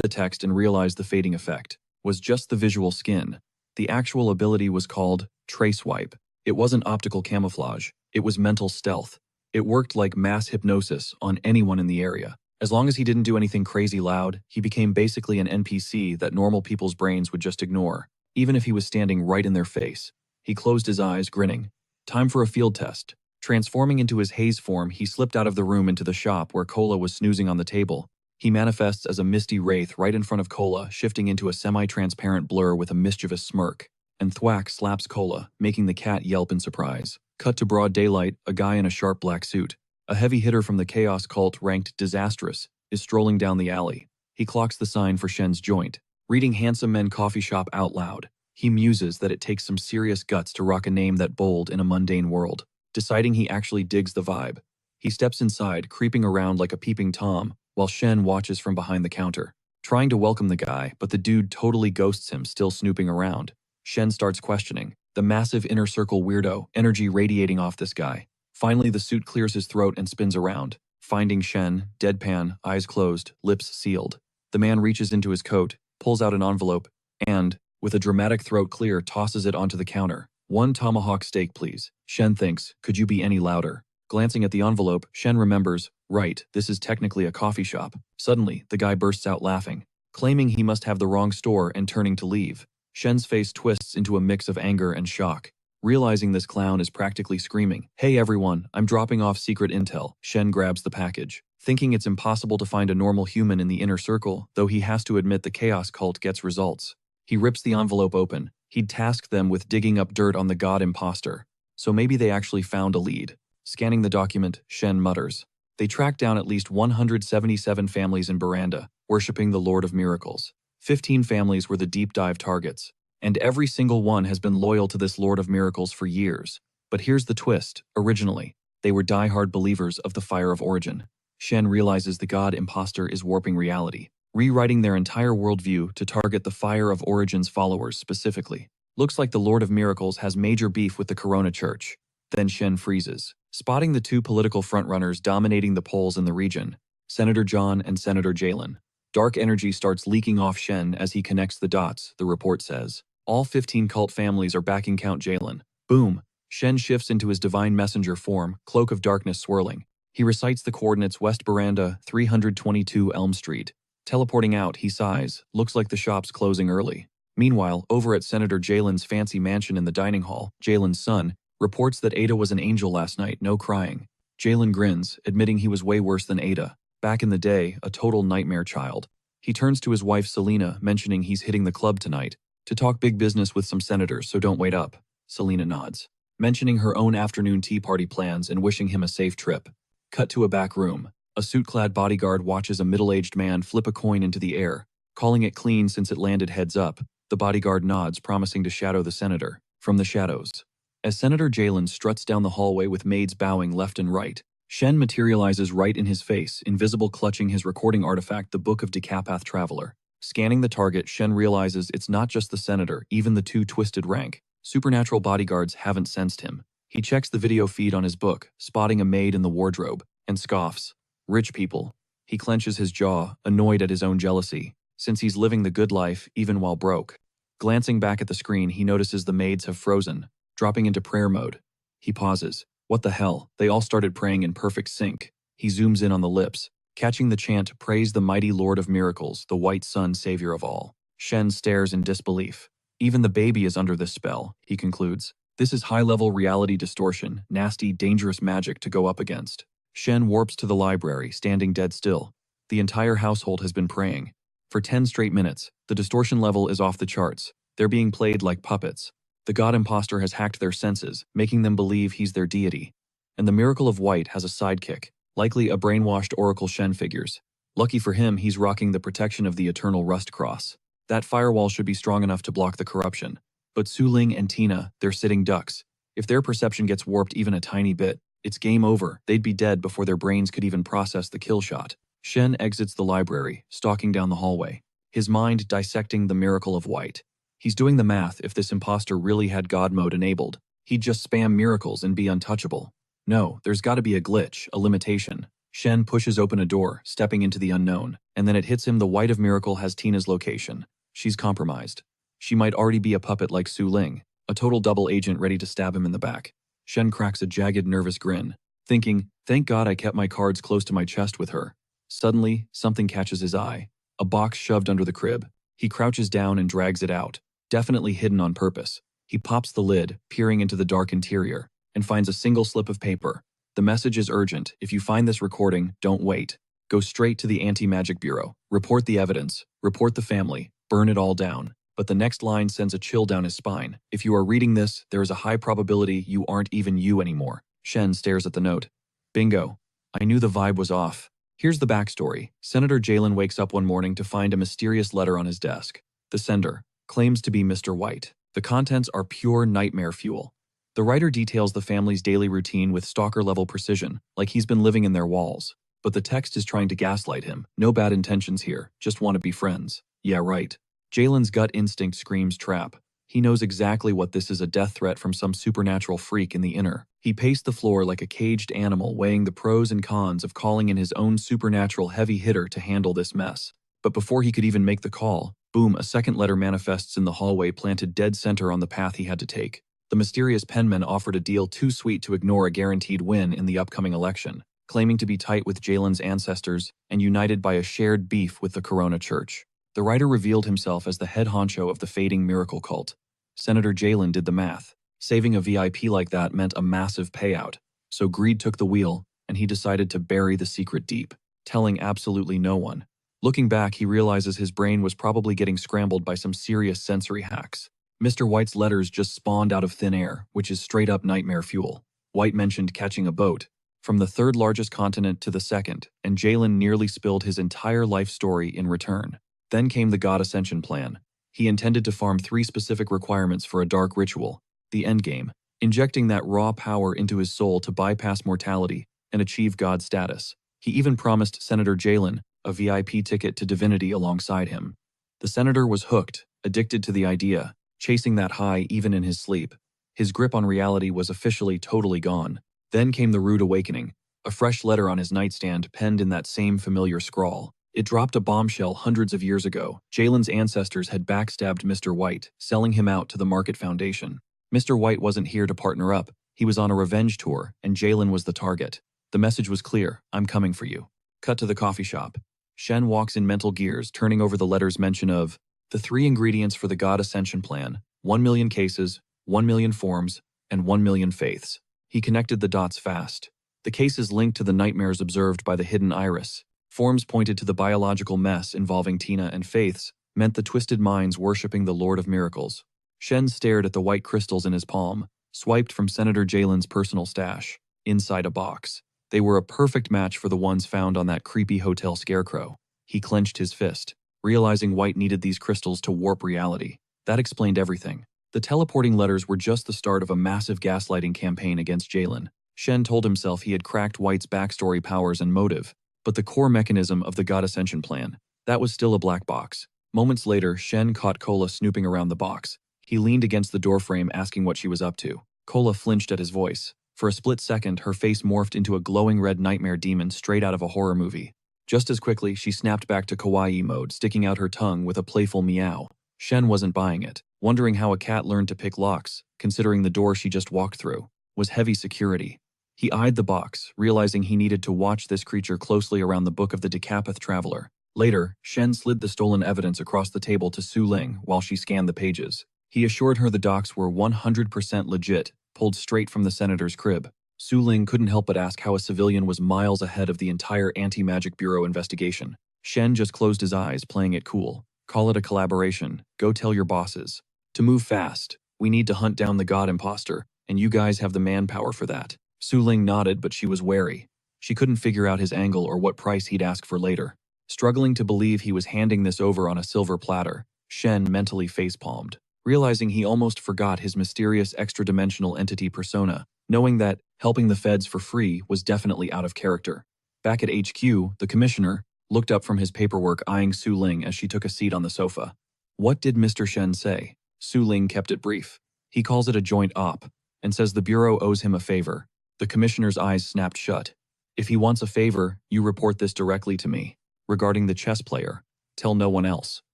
the text and realized the fading effect was just the visual skin. The actual ability was called Trace Wipe. It wasn't optical camouflage. It was mental stealth. It worked like mass hypnosis on anyone in the area. As long as he didn't do anything crazy loud, he became basically an NPC that normal people's brains would just ignore, even if he was standing right in their face. He closed his eyes, grinning. Time for a field test. Transforming into his haze form, he slipped out of the room into the shop where Cola was snoozing on the table. He manifests as a misty wraith right in front of Cola, shifting into a semi-transparent blur with a mischievous smirk. And thwack slaps Cola, making the cat yelp in surprise. Cut to broad daylight, a guy in a sharp black suit, a heavy hitter from the Chaos cult ranked disastrous, is strolling down the alley. He clocks the sign for Shen's joint. Reading Handsome Men Coffee Shop out loud, he muses that it takes some serious guts to rock a name that bold in a mundane world. Deciding he actually digs the vibe, he steps inside, creeping around like a peeping Tom, while Shen watches from behind the counter, trying to welcome the guy, but the dude totally ghosts him, still snooping around. Shen starts questioning the massive inner circle weirdo, energy radiating off this guy. Finally, the suit clears his throat and spins around, finding Shen, deadpan, eyes closed, lips sealed. The man reaches into his coat, pulls out an envelope, and, with a dramatic throat clear, tosses it onto the counter. "1 tomahawk steak, please." Shen thinks, could you be any louder? Glancing at the envelope, Shen remembers, right, this is technically a coffee shop. Suddenly, the guy bursts out laughing, claiming he must have the wrong store and turning to leave. Shen's face twists into a mix of anger and shock. Realizing this clown is practically screaming, "Hey everyone, I'm dropping off secret intel." Shen grabs the package, thinking it's impossible to find a normal human in the inner circle, though he has to admit the Chaos cult gets results. He rips the envelope open. He'd tasked them with digging up dirt on the god imposter. So maybe they actually found a lead. Scanning the document, Shen mutters. They tracked down at least 177 families in Baranda, worshipping the Lord of Miracles. 15 families were the deep dive targets. And every single one has been loyal to this Lord of Miracles for years. But here's the twist. Originally, they were die-hard believers of the Fire of Origin. Shen realizes the god imposter is warping reality, rewriting their entire worldview to target the Fire of Origin's followers specifically. Looks like the Lord of Miracles has major beef with the Corona Church. Then Shen freezes, spotting the two political frontrunners dominating the polls in the region, Senator John and Senator Jalen. Dark energy starts leaking off Shen as he connects the dots, the report says. All 15 cult families are backing Count Jalen. Boom! Shen shifts into his divine messenger form, cloak of darkness swirling. He recites the coordinates West Baranda, 322 Elm Street. Teleporting out, he sighs. Looks like the shop's closing early. Meanwhile, over at Senator Jalen's fancy mansion in the dining hall, Jalen's son reports that Ada was an angel last night, no crying. Jalen grins, admitting he was way worse than Ada. Back in the day, a total nightmare child. He turns to his wife Selena, mentioning he's hitting the club tonight to talk big business with some senators, so don't wait up. Selena nods, mentioning her own afternoon tea party plans and wishing him a safe trip. Cut to a back room. A suit-clad bodyguard watches a middle-aged man flip a coin into the air, calling it clean since it landed heads up. The bodyguard nods, promising to shadow the senator. From the shadows, As Senator Jalen struts down the hallway with maids bowing left and right, Shen materializes right in his face, invisible, clutching his recording artifact, the Book of Decapath Traveler. Scanning the target, Shen realizes it's not just the senator, even the two twisted rank supernatural bodyguards haven't sensed him. He checks the video feed on his book, spotting a maid in the wardrobe, and scoffs. Rich people. He clenches his jaw, annoyed at his own jealousy, since he's living the good life even while broke. Glancing back at the screen, he notices the maids have frozen, dropping into prayer mode. He pauses. What the hell? They all started praying in perfect sync. He zooms in on the lips, catching the chant, "Praise the mighty Lord of miracles, the white sun savior of all." Shen stares in disbelief. Even the baby is under this spell, he concludes. This is high-level reality distortion, nasty, dangerous magic to go up against. Shen warps to the library, standing dead still. The entire household has been praying. For 10 straight minutes, the distortion level is off the charts. They're being played like puppets. The god imposter has hacked their senses, making them believe he's their deity. And the miracle of white has a sidekick, likely a brainwashed Oracle Shen figures. Lucky for him, he's rocking the protection of the Eternal Rust Cross. That firewall should be strong enough to block the corruption. But Su Ling and Tina, they're sitting ducks. If their perception gets warped even a tiny bit, it's game over. They'd be dead before their brains could even process the kill shot. Shen exits the library, stalking down the hallway, his mind dissecting the miracle of white. He's doing the math. If this imposter really had God mode enabled, he'd just spam miracles and be untouchable. No, there's gotta be a glitch, a limitation. Shen pushes open a door, stepping into the unknown, and then it hits him. The white of miracle has Tina's location. She's compromised. She might already be a puppet like Su Ling, a total double agent ready to stab him in the back. Shen cracks a jagged, nervous grin, thinking, thank God I kept my cards close to my chest with her. Suddenly, something catches his eye. A box shoved under the crib. He crouches down and drags it out, definitely hidden on purpose. He pops the lid, peering into the dark interior, and finds a single slip of paper. The message is urgent. If you find this recording, don't wait. Go straight to the Anti-Magic Bureau. Report the evidence. Report the family. Burn it all down. But the next line sends a chill down his spine. If you are reading this, there is a high probability you aren't even you anymore. Shen stares at the note. Bingo. I knew the vibe was off. Here's the backstory. Senator Jalen wakes up one morning to find a mysterious letter on his desk. The sender claims to be Mr. White. The contents are pure nightmare fuel. The writer details the family's daily routine with stalker-level precision, like he's been living in their walls. But the text is trying to gaslight him. No bad intentions here, just want to be friends. Yeah, right. Jalen's gut instinct screams trap. He knows exactly what this is, a death threat from some supernatural freak in the inner. He paced the floor like a caged animal, weighing the pros and cons of calling in his own supernatural heavy hitter to handle this mess. But before he could even make the call, boom, a second letter manifests in the hallway, planted dead center on the path he had to take. The mysterious penman offered a deal too sweet to ignore, a guaranteed win in the upcoming election, claiming to be tight with Jalen's ancestors and united by a shared beef with the Corona Church. The writer revealed himself as the head honcho of the fading miracle cult. Senator Jalen did the math. Saving a VIP like that meant a massive payout. So greed took the wheel, and he decided to bury the secret deep, telling absolutely no one. Looking back, he realizes his brain was probably getting scrambled by some serious sensory hacks. Mr. White's letters just spawned out of thin air, which is straight up nightmare fuel. White mentioned catching a boat from the third largest continent to the second, and Jalen nearly spilled his entire life story in return. Then came the God Ascension plan. He intended to farm 3 specific requirements for a dark ritual, the endgame, injecting that raw power into his soul to bypass mortality and achieve God status. He even promised Senator Jalen a VIP ticket to divinity alongside him. The senator was hooked, addicted to the idea, chasing that high even in his sleep. His grip on reality was officially totally gone. Then came the rude awakening, a fresh letter on his nightstand penned in that same familiar scrawl. It dropped a bombshell hundreds of years ago. Jalen's ancestors had backstabbed Mr. White, selling him out to the Market Foundation. Mr. White wasn't here to partner up. He was on a revenge tour, and Jalen was the target. The message was clear: I'm coming for you. Cut to the coffee shop. Shen walks in mental gears, turning over the letter's mention of the 3 ingredients for the God Ascension plan: 1 million cases, 1 million forms, and 1 million faiths. He connected the dots fast. The cases linked to the nightmares observed by the hidden iris. Forms pointed to the biological mess involving Tina, and faiths meant the twisted minds worshipping the Lord of Miracles. Shen stared at the white crystals in his palm, swiped from Senator Jalen's personal stash, inside a box. They were a perfect match for the ones found on that creepy hotel scarecrow. He clenched his fist, realizing White needed these crystals to warp reality. That explained everything. The teleporting letters were just the start of a massive gaslighting campaign against Jalen. Shen told himself he had cracked White's backstory powers and motive, but the core mechanism of the God Ascension plan, that was still a black box. Moments later, Shen caught Kola snooping around the box. He leaned against the doorframe asking what she was up to. Kola flinched at his voice. For a split second, her face morphed into a glowing red nightmare demon straight out of a horror movie. Just as quickly, she snapped back to kawaii mode, sticking out her tongue with a playful meow. Shen wasn't buying it, wondering how a cat learned to pick locks, considering the door she just walked through was heavy security. He eyed the box, realizing he needed to watch this creature closely around the Book of the Decapith Traveler. Later, Shen slid the stolen evidence across the table to Su Ling while she scanned the pages. He assured her the docs were 100% legit, pulled straight from the senator's crib. Su Ling couldn't help but ask how a civilian was miles ahead of the entire Anti-Magic Bureau investigation. Shen just closed his eyes, playing it cool. Call it a collaboration. Go tell your bosses. To move fast, we need to hunt down the God Imposter, and you guys have the manpower for that. Su Ling nodded, but she was wary. She couldn't figure out his angle or what price he'd ask for later. Struggling to believe he was handing this over on a silver platter, Shen mentally facepalmed, realizing he almost forgot his mysterious extra-dimensional entity persona, knowing that helping the feds for free was definitely out of character. Back at HQ, the commissioner looked up from his paperwork, eyeing Su Ling as she took a seat on the sofa. What did Mr. Shen say? Su Ling kept it brief. He calls it a joint op, and says the Bureau owes him a favor. The commissioner's eyes snapped shut. If he wants a favor, you report this directly to me. Regarding the chess player, tell no one else.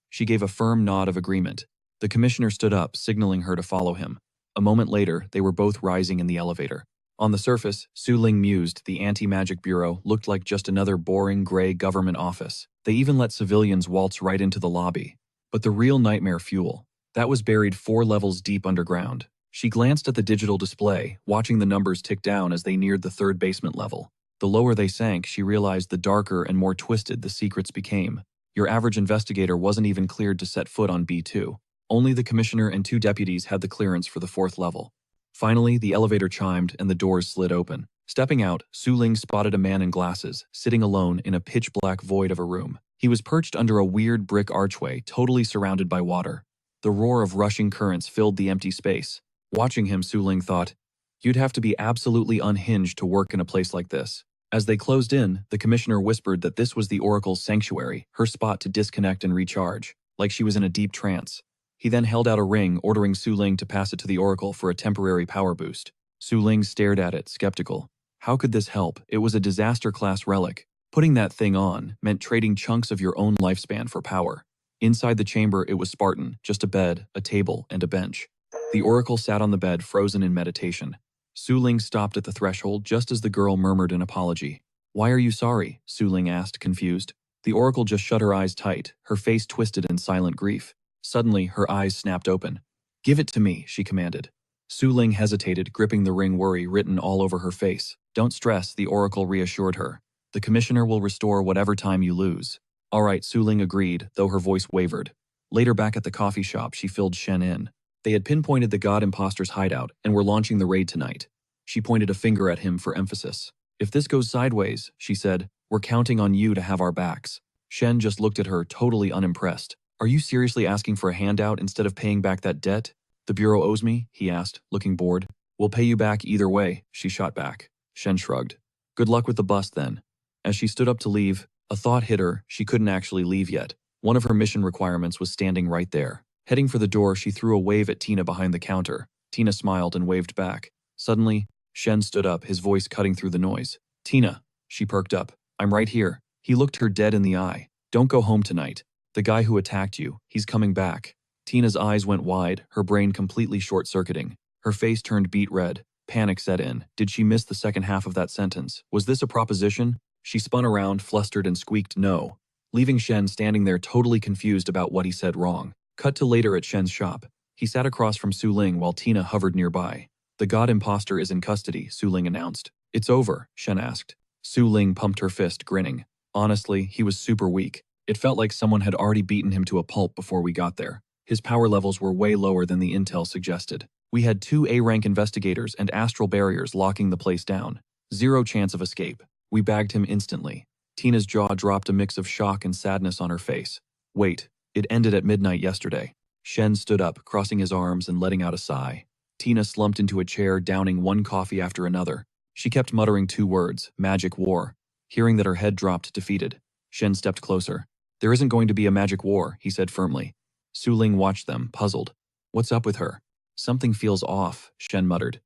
She gave a firm nod of agreement. The commissioner stood up, signaling her to follow him. A moment later, they were both rising in the elevator. On the surface, Su Ling mused, the Anti-Magic Bureau looked like just another boring gray government office. They even let civilians waltz right into the lobby. But the real nightmare fuel, that was buried 4 levels deep underground. She glanced at the digital display, watching the numbers tick down as they neared the 3rd basement level. The lower they sank, she realized the darker and more twisted the secrets became. Your average investigator wasn't even cleared to set foot on B2. Only the commissioner and 2 deputies had the clearance for the 4th level. Finally, the elevator chimed and the doors slid open. Stepping out, Su Ling spotted a man in glasses, sitting alone in a pitch-black void of a room. He was perched under a weird brick archway, totally surrounded by water. The roar of rushing currents filled the empty space. Watching him, Su Ling thought, you'd have to be absolutely unhinged to work in a place like this. As they closed in, the commissioner whispered that this was the Oracle's sanctuary, her spot to disconnect and recharge, like she was in a deep trance. He then held out a ring, ordering Su Ling to pass it to the Oracle for a temporary power boost. Su Ling stared at it, skeptical. How could this help? It was a disaster-class relic. Putting that thing on meant trading chunks of your own lifespan for power. Inside the chamber, it was Spartan, just a bed, a table, and a bench. The Oracle sat on the bed, frozen in meditation. Su Ling stopped at the threshold just as the girl murmured an apology. Why are you sorry? Su Ling asked, confused. The Oracle just shut her eyes tight, her face twisted in silent grief. Suddenly, her eyes snapped open. Give it to me, she commanded. Su Ling hesitated, gripping the ring, worry written all over her face. Don't stress, the Oracle reassured her. The commissioner will restore whatever time you lose. All right, Su Ling agreed, though her voice wavered. Later, back at the coffee shop, she filled Shen in. They had pinpointed the God Imposter's hideout and were launching the raid tonight. She pointed a finger at him for emphasis. If this goes sideways, she said, we're counting on you to have our backs. Shen just looked at her, totally unimpressed. Are you seriously asking for a handout instead of paying back that debt? The Bureau owes me, he asked, looking bored. We'll pay you back either way, she shot back. Shen shrugged. Good luck with the bust then. As she stood up to leave, a thought hit her. She couldn't actually leave yet. One of her mission requirements was standing right there. Heading for the door, she threw a wave at Tina behind the counter. Tina smiled and waved back. Suddenly, Shen stood up, his voice cutting through the noise. Tina, she perked up. I'm right here. He looked her dead in the eye. Don't go home tonight. The guy who attacked you, he's coming back. Tina's eyes went wide, her brain completely short-circuiting. Her face turned beet red. Panic set in. Did she miss the second half of that sentence? Was this a proposition? She spun around, flustered, and squeaked no, leaving Shen standing there totally confused about what he said wrong. Cut to later at Shen's shop. He sat across from Su Ling while Tina hovered nearby. The God Imposter is in custody, Su Ling announced. It's over, Shen asked. Su Ling pumped her fist, grinning. Honestly, he was super weak. It felt like someone had already beaten him to a pulp before we got there. His power levels were way lower than the intel suggested. We had 2 A-rank investigators and astral barriers locking the place down. 0 chance of escape. We bagged him instantly. Tina's jaw dropped, a mix of shock and sadness on her face. Wait, it ended at midnight yesterday. Shen stood up, crossing his arms and letting out a sigh. Tina slumped into a chair, downing one coffee after another. She kept muttering two words, magic war. Hearing that her head dropped defeated, Shen stepped closer. There isn't going to be a magic war, he said firmly. Su Ling watched them, puzzled. What's up with her? Something feels off, Shen muttered.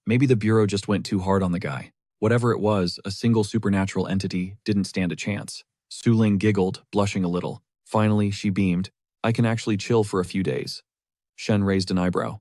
Maybe the Bureau just went too hard on the guy. Whatever it was, a single supernatural entity didn't stand a chance. Su Ling giggled, blushing a little. Finally, she beamed. I can actually chill for a few days. Shen raised an eyebrow.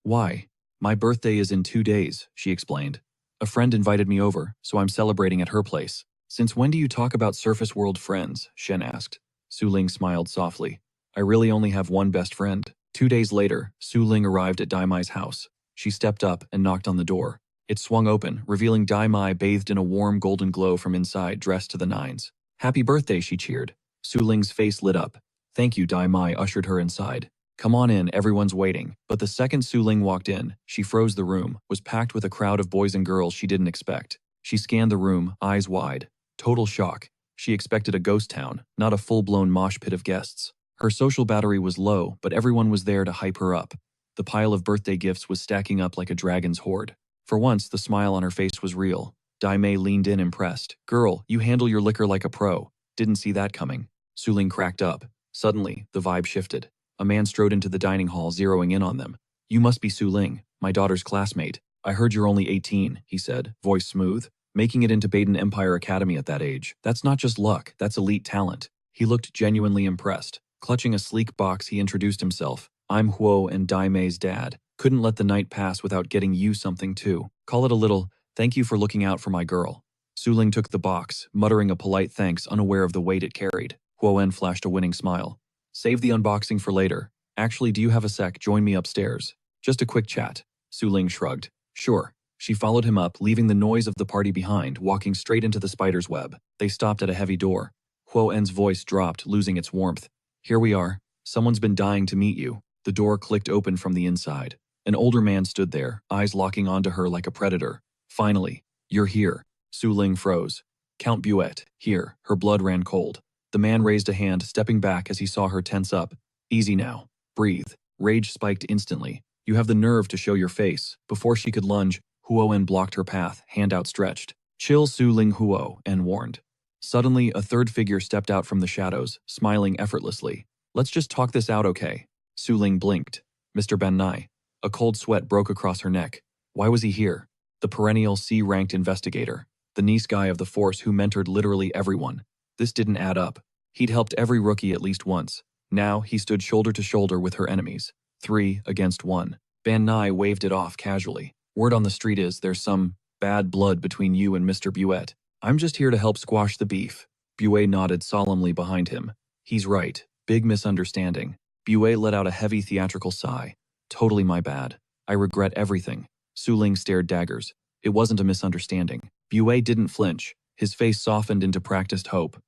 Why? My birthday is in 2 days, she explained. A friend invited me over, so I'm celebrating at her place. Since when do you talk about surface world friends? Shen asked. Su Ling smiled softly. I really only have one best friend. 2 days later, Su Ling arrived at Dai Mai's house. She stepped up and knocked on the door. It swung open, revealing Dai Mai bathed in a warm golden glow from inside, dressed to the nines. Happy birthday, she cheered. Su Ling's face lit up. Thank you, Dai Mai ushered her inside. Come on in, everyone's waiting. But the second Su Ling walked in, she froze the room, was packed with a crowd of boys and girls she didn't expect. She scanned the room, eyes wide. Total shock. She expected a ghost town, not a full-blown mosh pit of guests. Her social battery was low, but everyone was there to hype her up. The pile of birthday gifts was stacking up like a dragon's hoard. For once, the smile on her face was real. Dai Mei leaned in impressed. Girl, you handle your liquor like a pro. Didn't see that coming. Su Ling cracked up. Suddenly, the vibe shifted. A man strode into the dining hall, zeroing in on them. You must be Su Ling, my daughter's classmate. I heard you're only 18, he said, voice smooth. Making it into Baden Empire Academy at that age. That's not just luck, that's elite talent. He looked genuinely impressed. Clutching a sleek box, he introduced himself. I'm Huo and Dai Mei's dad. Couldn't let the night pass without getting you something too. Call it a little, thank you for looking out for my girl. Su Ling took the box, muttering a polite thanks, unaware of the weight it carried. Huo En flashed a winning smile. Save the unboxing for later. Actually, do you have a sec? Join me upstairs. Just a quick chat. Su Ling shrugged. Sure. She followed him up, leaving the noise of the party behind, walking straight into the spider's web. They stopped at a heavy door. Huo En's voice dropped, losing its warmth. Here we are. Someone's been dying to meet you. The door clicked open from the inside. An older man stood there, eyes locking onto her like a predator. Finally, you're here. Su Ling froze. Count Buet, here. Her blood ran cold. The man raised a hand, stepping back as he saw her tense up. Easy now. Breathe. Rage spiked instantly. You have the nerve to show your face. Before she could lunge, Huo En blocked her path, hand outstretched. Chill, Su Ling, Huo En warned. Suddenly, a third figure stepped out from the shadows, smiling effortlessly. Let's just talk this out, okay? Su Ling blinked. Mr. Ben Nai. A cold sweat broke across her neck. Why was he here? The perennial C-ranked investigator. The nice guy of the force who mentored literally everyone. This didn't add up. He'd helped every rookie at least once. Now, he stood shoulder to shoulder with her enemies. 3 against 1. Ben Nai waved it off casually. Word on the street is there's some bad blood between you and Mr. Buet. I'm just here to help squash the beef. Buet nodded solemnly behind him. He's right. Big misunderstanding. Buet let out a heavy theatrical sigh. Totally my bad. I regret everything. Su Ling stared daggers. It wasn't a misunderstanding. Buet didn't flinch. His face softened into practiced hope.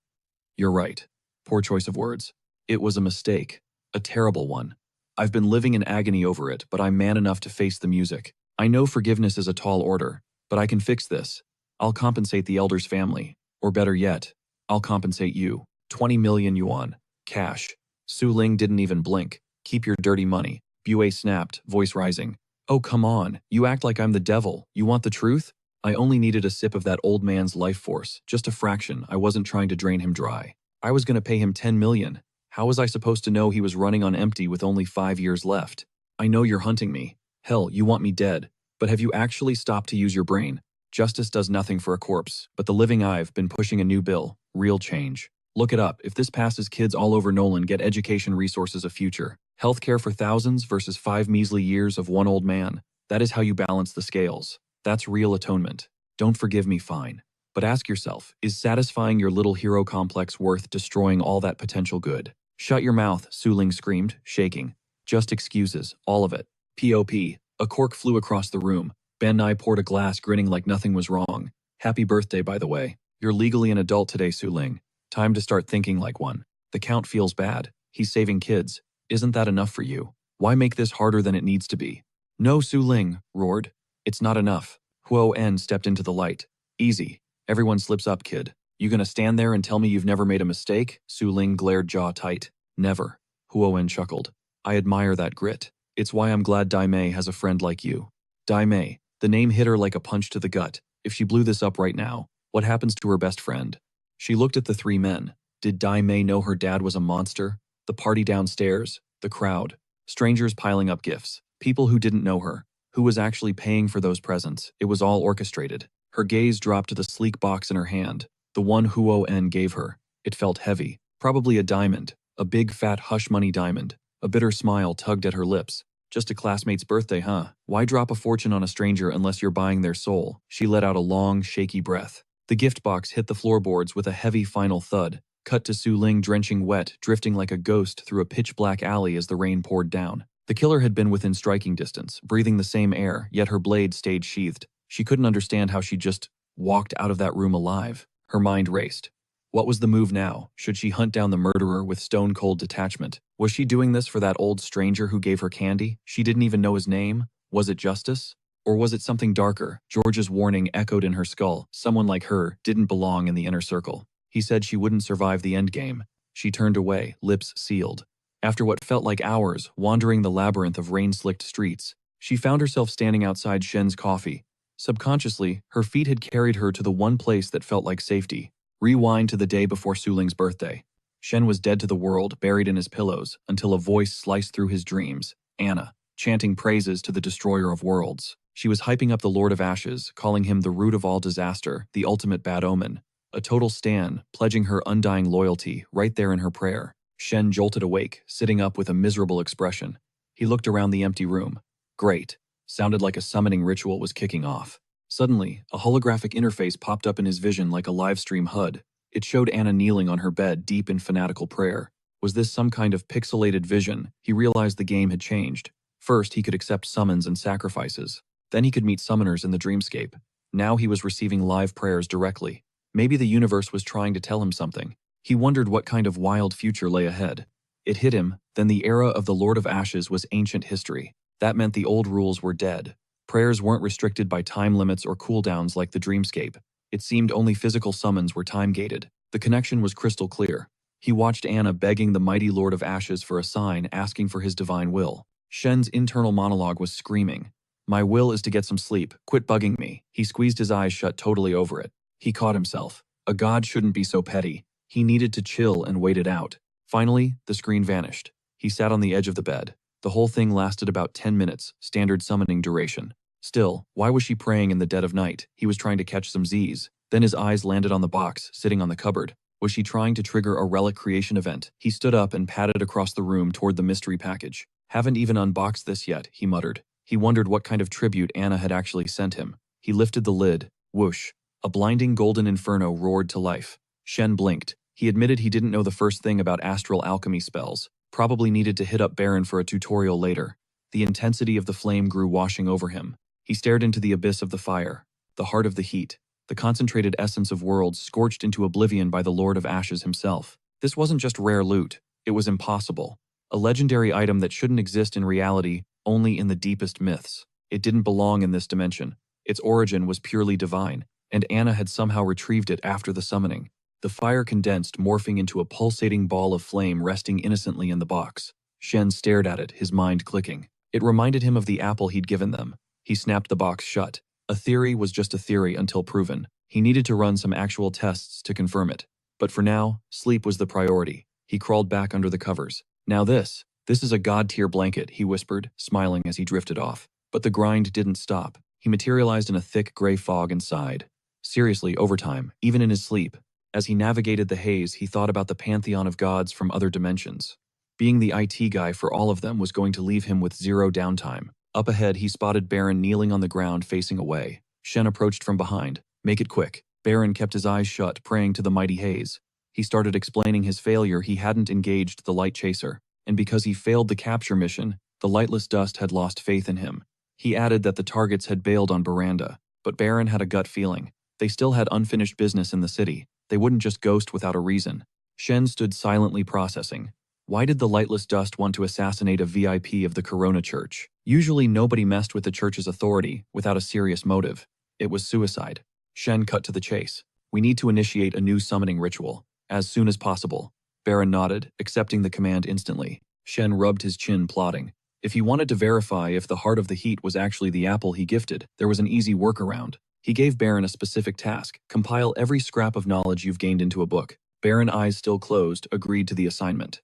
You're right. Poor choice of words. It was a mistake. A terrible one. I've been living in agony over it, but I'm man enough to face the music. I know forgiveness is a tall order, but I can fix this. I'll compensate the elder's family. Or better yet, I'll compensate you. 20 million yuan. Cash. Su Ling didn't even blink. Keep your dirty money. Buet snapped, voice rising. Oh, come on. You act like I'm the devil. You want the truth? I only needed a sip of that old man's life force. Just a fraction. I wasn't trying to drain him dry. I was going to pay him 10 million. How was I supposed to know he was running on empty with only 5 years left? I know you're hunting me. Hell, you want me dead. But have you actually stopped to use your brain? Justice does nothing for a corpse, but the living I've been pushing a new bill. Real change. Look it up. If this passes, kids all over Nolan get education resources a future. Healthcare for thousands versus 5 measly years of one old man. That is how you balance the scales. That's real atonement. Don't forgive me, fine. But ask yourself, is satisfying your little hero complex worth destroying all that potential good? Shut your mouth, Su Ling screamed, shaking. Just excuses, all of it. P.O.P. A cork flew across the room. Ben Nye poured a glass, grinning like nothing was wrong. Happy birthday, by the way. You're legally an adult today, Su Ling. Time to start thinking like one. The Count feels bad. He's saving kids. Isn't that enough for you? Why make this harder than it needs to be? No, Su Ling roared. It's not enough. Huo En stepped into the light. Easy. Everyone slips up, kid. You gonna stand there and tell me you've never made a mistake? Su Ling glared, jaw tight. Never. Huo En chuckled. I admire that grit. It's why I'm glad Dai Mei has a friend like you. Dai Mei, the name hit her like a punch to the gut. If she blew this up right now, what happens to her best friend? She looked at the three men. Did Dai Mei know her dad was a monster? The party downstairs, the crowd, strangers piling up gifts, people who didn't know her, who was actually paying for those presents. It was all orchestrated. Her gaze dropped to the sleek box in her hand, the one Huo En gave her. It felt heavy, probably a diamond, a big fat hush money diamond. A bitter smile tugged at her lips. Just a classmate's birthday, huh? Why drop a fortune on a stranger unless you're buying their soul? She let out a long, shaky breath. The gift box hit the floorboards with a heavy final thud. Cut to Su Ling drenching wet, drifting like a ghost through a pitch-black alley as the rain poured down. The killer had been within striking distance, breathing the same air, yet her blade stayed sheathed. She couldn't understand how she just walked out of that room alive. Her mind raced. What was the move now? Should she hunt down the murderer with stone-cold detachment? Was she doing this for that old stranger who gave her candy? She didn't even know his name. Was it justice? Or was it something darker? George's warning echoed in her skull. Someone like her didn't belong in the inner circle. He said she wouldn't survive the endgame. She turned away, lips sealed. After what felt like hours, wandering the labyrinth of rain-slicked streets, she found herself standing outside Shen's coffee. Subconsciously, her feet had carried her to the one place that felt like safety. Rewind to the day before Su Ling's birthday. Shen was dead to the world, buried in his pillows, until a voice sliced through his dreams. Anna, chanting praises to the destroyer of worlds. She was hyping up the Lord of Ashes, calling him the root of all disaster, the ultimate bad omen. A total stan, pledging her undying loyalty right there in her prayer. Shen jolted awake, sitting up with a miserable expression. He looked around the empty room. Great. Sounded like a summoning ritual was kicking off. Suddenly, a holographic interface popped up in his vision like a livestream HUD. It showed Anna kneeling on her bed, deep in fanatical prayer. Was this some kind of pixelated vision? He realized the game had changed. First, he could accept summons and sacrifices. Then he could meet summoners in the dreamscape. Now he was receiving live prayers directly. Maybe the universe was trying to tell him something. He wondered what kind of wild future lay ahead. It hit him, then the era of the Lord of Ashes was ancient history. That meant the old rules were dead. Prayers weren't restricted by time limits or cooldowns like the dreamscape. It seemed only physical summons were time-gated. The connection was crystal clear. He watched Anna begging the mighty Lord of Ashes for a sign, asking for his divine will. Shen's internal monologue was screaming. My will is to get some sleep. Quit bugging me. He squeezed his eyes shut, totally over it. He caught himself. A god shouldn't be so petty. He needed to chill and wait it out. Finally, the screen vanished. He sat on the edge of the bed. The whole thing lasted about 10 minutes, standard summoning duration. Still, why was she praying in the dead of night? He was trying to catch some Z's. Then his eyes landed on the box, sitting on the cupboard. Was she trying to trigger a relic creation event? He stood up and padded across the room toward the mystery package. Haven't even unboxed this yet, he muttered. He wondered what kind of tribute Anna had actually sent him. He lifted the lid. Whoosh. A blinding golden inferno roared to life. Shen blinked. He admitted he didn't know the first thing about astral alchemy spells. Probably needed to hit up Baron for a tutorial later. The intensity of the flame grew, washing over him. He stared into the abyss of the fire, the heart of the heat, the concentrated essence of worlds scorched into oblivion by the Lord of Ashes himself. This wasn't just rare loot. It was impossible. A legendary item that shouldn't exist in reality, only in the deepest myths. It didn't belong in this dimension. Its origin was purely divine, and Anna had somehow retrieved it after the summoning. The fire condensed, morphing into a pulsating ball of flame resting innocently in the box. Shen stared at it, his mind clicking. It reminded him of the apple he'd given them. He snapped the box shut. A theory was just a theory until proven. He needed to run some actual tests to confirm it. But for now, sleep was the priority. He crawled back under the covers. Now this is a god-tier blanket, he whispered, smiling as he drifted off. But the grind didn't stop. He materialized in a thick gray fog and sighed. Seriously, overtime, even in his sleep. As he navigated the haze, he thought about the pantheon of gods from other dimensions. Being the IT guy for all of them was going to leave him with zero downtime. Up ahead, he spotted Baron kneeling on the ground facing away. Shen approached from behind. Make it quick. Baron kept his eyes shut, praying to the mighty haze. He started explaining his failure. He hadn't engaged the light chaser, and because he failed the capture mission, the lightless dust had lost faith in him. He added that the targets had bailed on Baranda, but Baron had a gut feeling. They still had unfinished business in the city. They wouldn't just ghost without a reason. Shen stood silently processing. Why did the lightless dust want to assassinate a VIP of the Corona Church? Usually nobody messed with the church's authority without a serious motive. It was suicide. Shen cut to the chase. We need to initiate a new summoning ritual, as soon as possible. Baron nodded, accepting the command instantly. Shen rubbed his chin, plotting. If he wanted to verify if the heart of the heat was actually the apple he gifted, there was an easy workaround. He gave Baron a specific task: compile every scrap of knowledge you've gained into a book. Baron, eyes still closed, agreed to the assignment.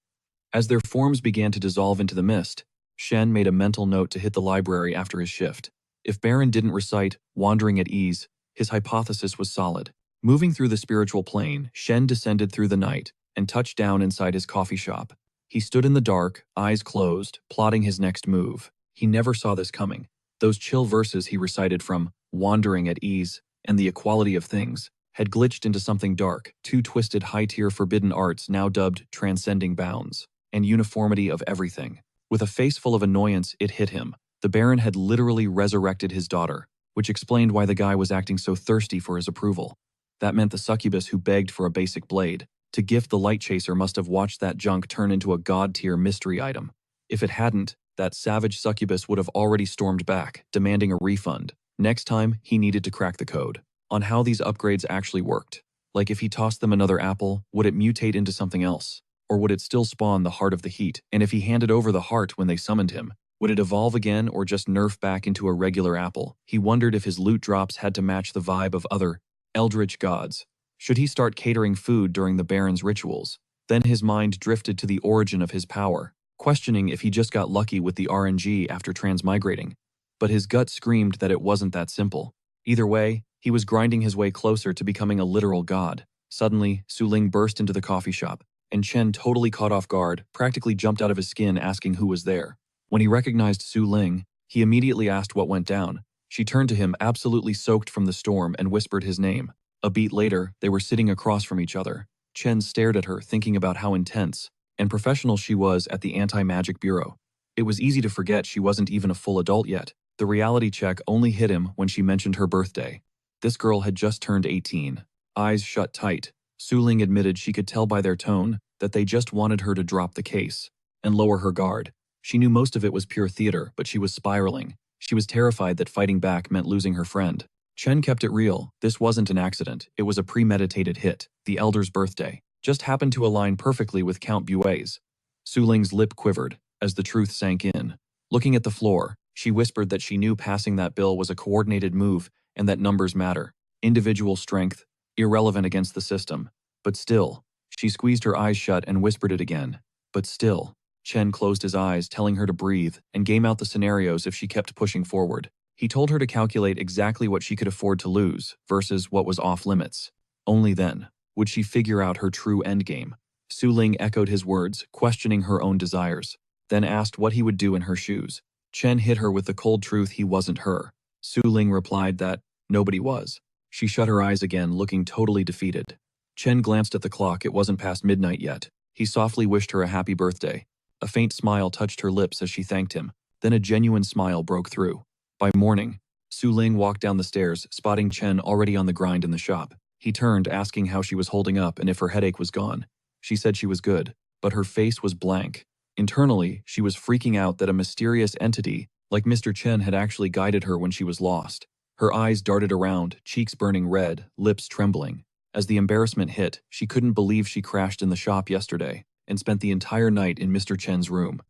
As their forms began to dissolve into the mist, Shen made a mental note to hit the library after his shift. If Baron didn't recite Wandering at Ease, his hypothesis was solid. Moving through the spiritual plane, Shen descended through the night and touched down inside his coffee shop. He stood in the dark, eyes closed, plotting his next move. He never saw this coming. Those chill verses he recited from Wandering at Ease and the Equality of Things had glitched into something dark, two twisted high-tier forbidden arts now dubbed Transcending Bounds, and Uniformity of Everything. With a face full of annoyance, it hit him. The Baron had literally resurrected his daughter, which explained why the guy was acting so thirsty for his approval. That meant the succubus who begged for a basic blade to gift the light chaser must have watched that junk turn into a god-tier mystery item. If it hadn't, that savage succubus would have already stormed back, demanding a refund. Next time, he needed to crack the code on how these upgrades actually worked. Like if he tossed them another apple, would it mutate into something else? Or would it still spawn the heart of the heat? And if he handed over the heart when they summoned him, would it evolve again or just nerf back into a regular apple? He wondered if his loot drops had to match the vibe of other eldritch gods. Should he start catering food during the Baron's rituals? Then his mind drifted to the origin of his power, questioning if he just got lucky with the RNG after transmigrating. But his gut screamed that it wasn't that simple. Either way, he was grinding his way closer to becoming a literal god. Suddenly, Su Ling burst into the coffee shop, and Chen, totally caught off guard, practically jumped out of his skin asking who was there. When he recognized Su Ling, he immediately asked what went down. She turned to him, absolutely soaked from the storm, and whispered his name. A beat later, they were sitting across from each other. Chen stared at her, thinking about how intense and professional she was at the Anti-Magic Bureau. It was easy to forget she wasn't even a full adult yet. The reality check only hit him when she mentioned her birthday. This girl had just turned 18. Eyes shut tight, Su Ling admitted she could tell by their tone that they just wanted her to drop the case and lower her guard. She knew most of it was pure theater, but she was spiraling. She was terrified that fighting back meant losing her friend. Chen kept it real. This wasn't an accident. It was a premeditated hit. The Elder's birthday just happened to align perfectly with Count Bue's. Su Ling's lip quivered as the truth sank in. Looking at the floor, she whispered that she knew passing that bill was a coordinated move and that numbers matter. Individual strength, irrelevant against the system. But still, she squeezed her eyes shut and whispered it again. But still. Chen closed his eyes, telling her to breathe, and game out the scenarios if she kept pushing forward. He told her to calculate exactly what she could afford to lose versus what was off limits. Only then would she figure out her true endgame. Su Ling echoed his words, questioning her own desires, then asked what he would do in her shoes. Chen hit her with the cold truth: he wasn't her. Su Ling replied that nobody was. She shut her eyes again, looking totally defeated. Chen glanced at the clock. It wasn't past midnight yet. He softly wished her a happy birthday. A faint smile touched her lips as she thanked him. Then a genuine smile broke through. By morning, Su Ling walked down the stairs, spotting Chen already on the grind in the shop. He turned, asking how she was holding up and if her headache was gone. She said she was good, but her face was blank. Internally, she was freaking out that a mysterious entity, like Mr. Chen, had actually guided her when she was lost. Her eyes darted around, cheeks burning red, lips trembling. As the embarrassment hit, she couldn't believe she crashed in the shop yesterday and spent the entire night in Mr. Chen's room.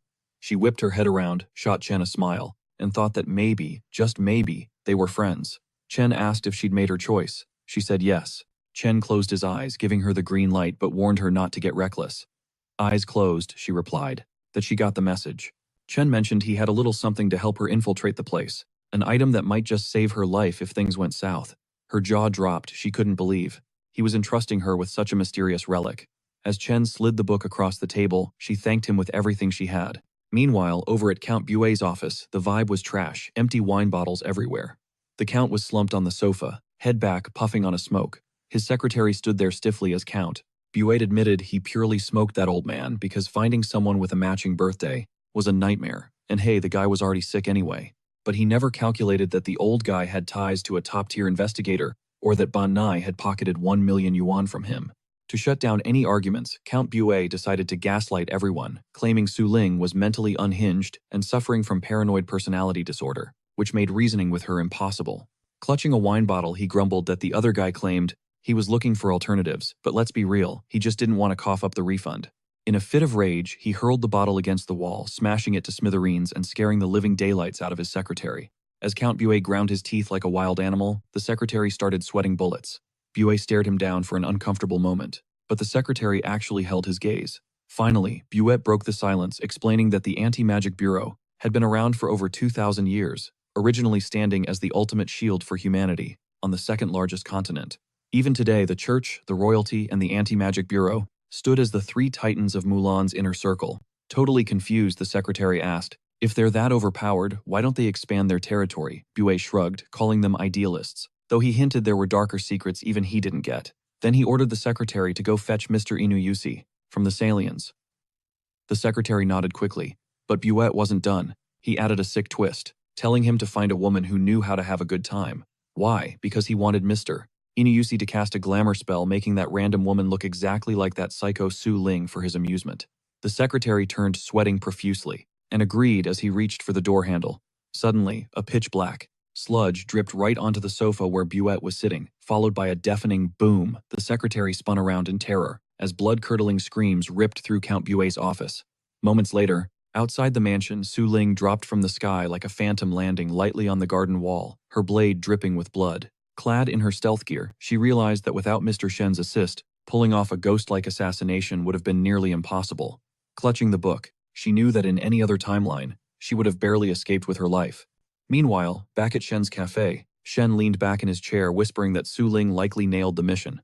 She whipped her head around, shot Chen a smile, and thought that maybe, just maybe, they were friends. Chen asked if she'd made her choice. She said yes. Chen closed his eyes, giving her the green light, but warned her not to get reckless. Eyes closed, she replied, that she got the message. Chen mentioned he had a little something to help her infiltrate the place, an item that might just save her life if things went south. Her jaw dropped. She couldn't believe he was entrusting her with such a mysterious relic. As Chen slid the book across the table, she thanked him with everything she had. Meanwhile, over at Count Bue's office, the vibe was trash, empty wine bottles everywhere. The Count was slumped on the sofa, head back, puffing on a smoke. His secretary stood there stiffly as Count Bue admitted he purely smoked that old man because finding someone with a matching birthday was a nightmare, and hey, the guy was already sick anyway. But he never calculated that the old guy had ties to a top-tier investigator or that Ban Nai had pocketed 1 million yuan from him. To shut down any arguments, Count Bue decided to gaslight everyone, claiming Su Ling was mentally unhinged and suffering from paranoid personality disorder, which made reasoning with her impossible. Clutching a wine bottle, he grumbled that the other guy claimed he was looking for alternatives, but let's be real, he just didn't want to cough up the refund. In a fit of rage, he hurled the bottle against the wall, smashing it to smithereens and scaring the living daylights out of his secretary. As Count Buet ground his teeth like a wild animal, the secretary started sweating bullets. Buet stared him down for an uncomfortable moment, but the secretary actually held his gaze. Finally, Buet broke the silence, explaining that the Anti-Magic Bureau had been around for over 2,000 years, originally standing as the ultimate shield for humanity on the second largest continent. Even today, the Church, the Royalty, and the Anti-Magic Bureau stood as the three titans of Mulan's inner circle. Totally confused, the secretary asked, "If they're that overpowered, why don't they expand their territory?" Buet shrugged, calling them idealists, though he hinted there were darker secrets even he didn't get. Then he ordered the secretary to go fetch Mr. Inuyushi from the Salians. The secretary nodded quickly, but Buet wasn't done. He added a sick twist, telling him to find a woman who knew how to have a good time. Why? Because he wanted Mr. Inuyushi to cast a glamour spell, making that random woman look exactly like that psycho Su Ling for his amusement. The secretary turned, sweating profusely, and agreed as he reached for the door handle. Suddenly, a pitch-black sludge dripped right onto the sofa where Buet was sitting, followed by a deafening boom. The secretary spun around in terror as blood-curdling screams ripped through Count Buet's office. Moments later, outside the mansion, Su Ling dropped from the sky like a phantom, landing lightly on the garden wall, her blade dripping with blood. Clad in her stealth gear, she realized that without Mr. Shen's assist, pulling off a ghost-like assassination would have been nearly impossible. Clutching the book, she knew that in any other timeline, she would have barely escaped with her life. Meanwhile, back at Shen's cafe, Shen leaned back in his chair, whispering that Su Ling likely nailed the mission.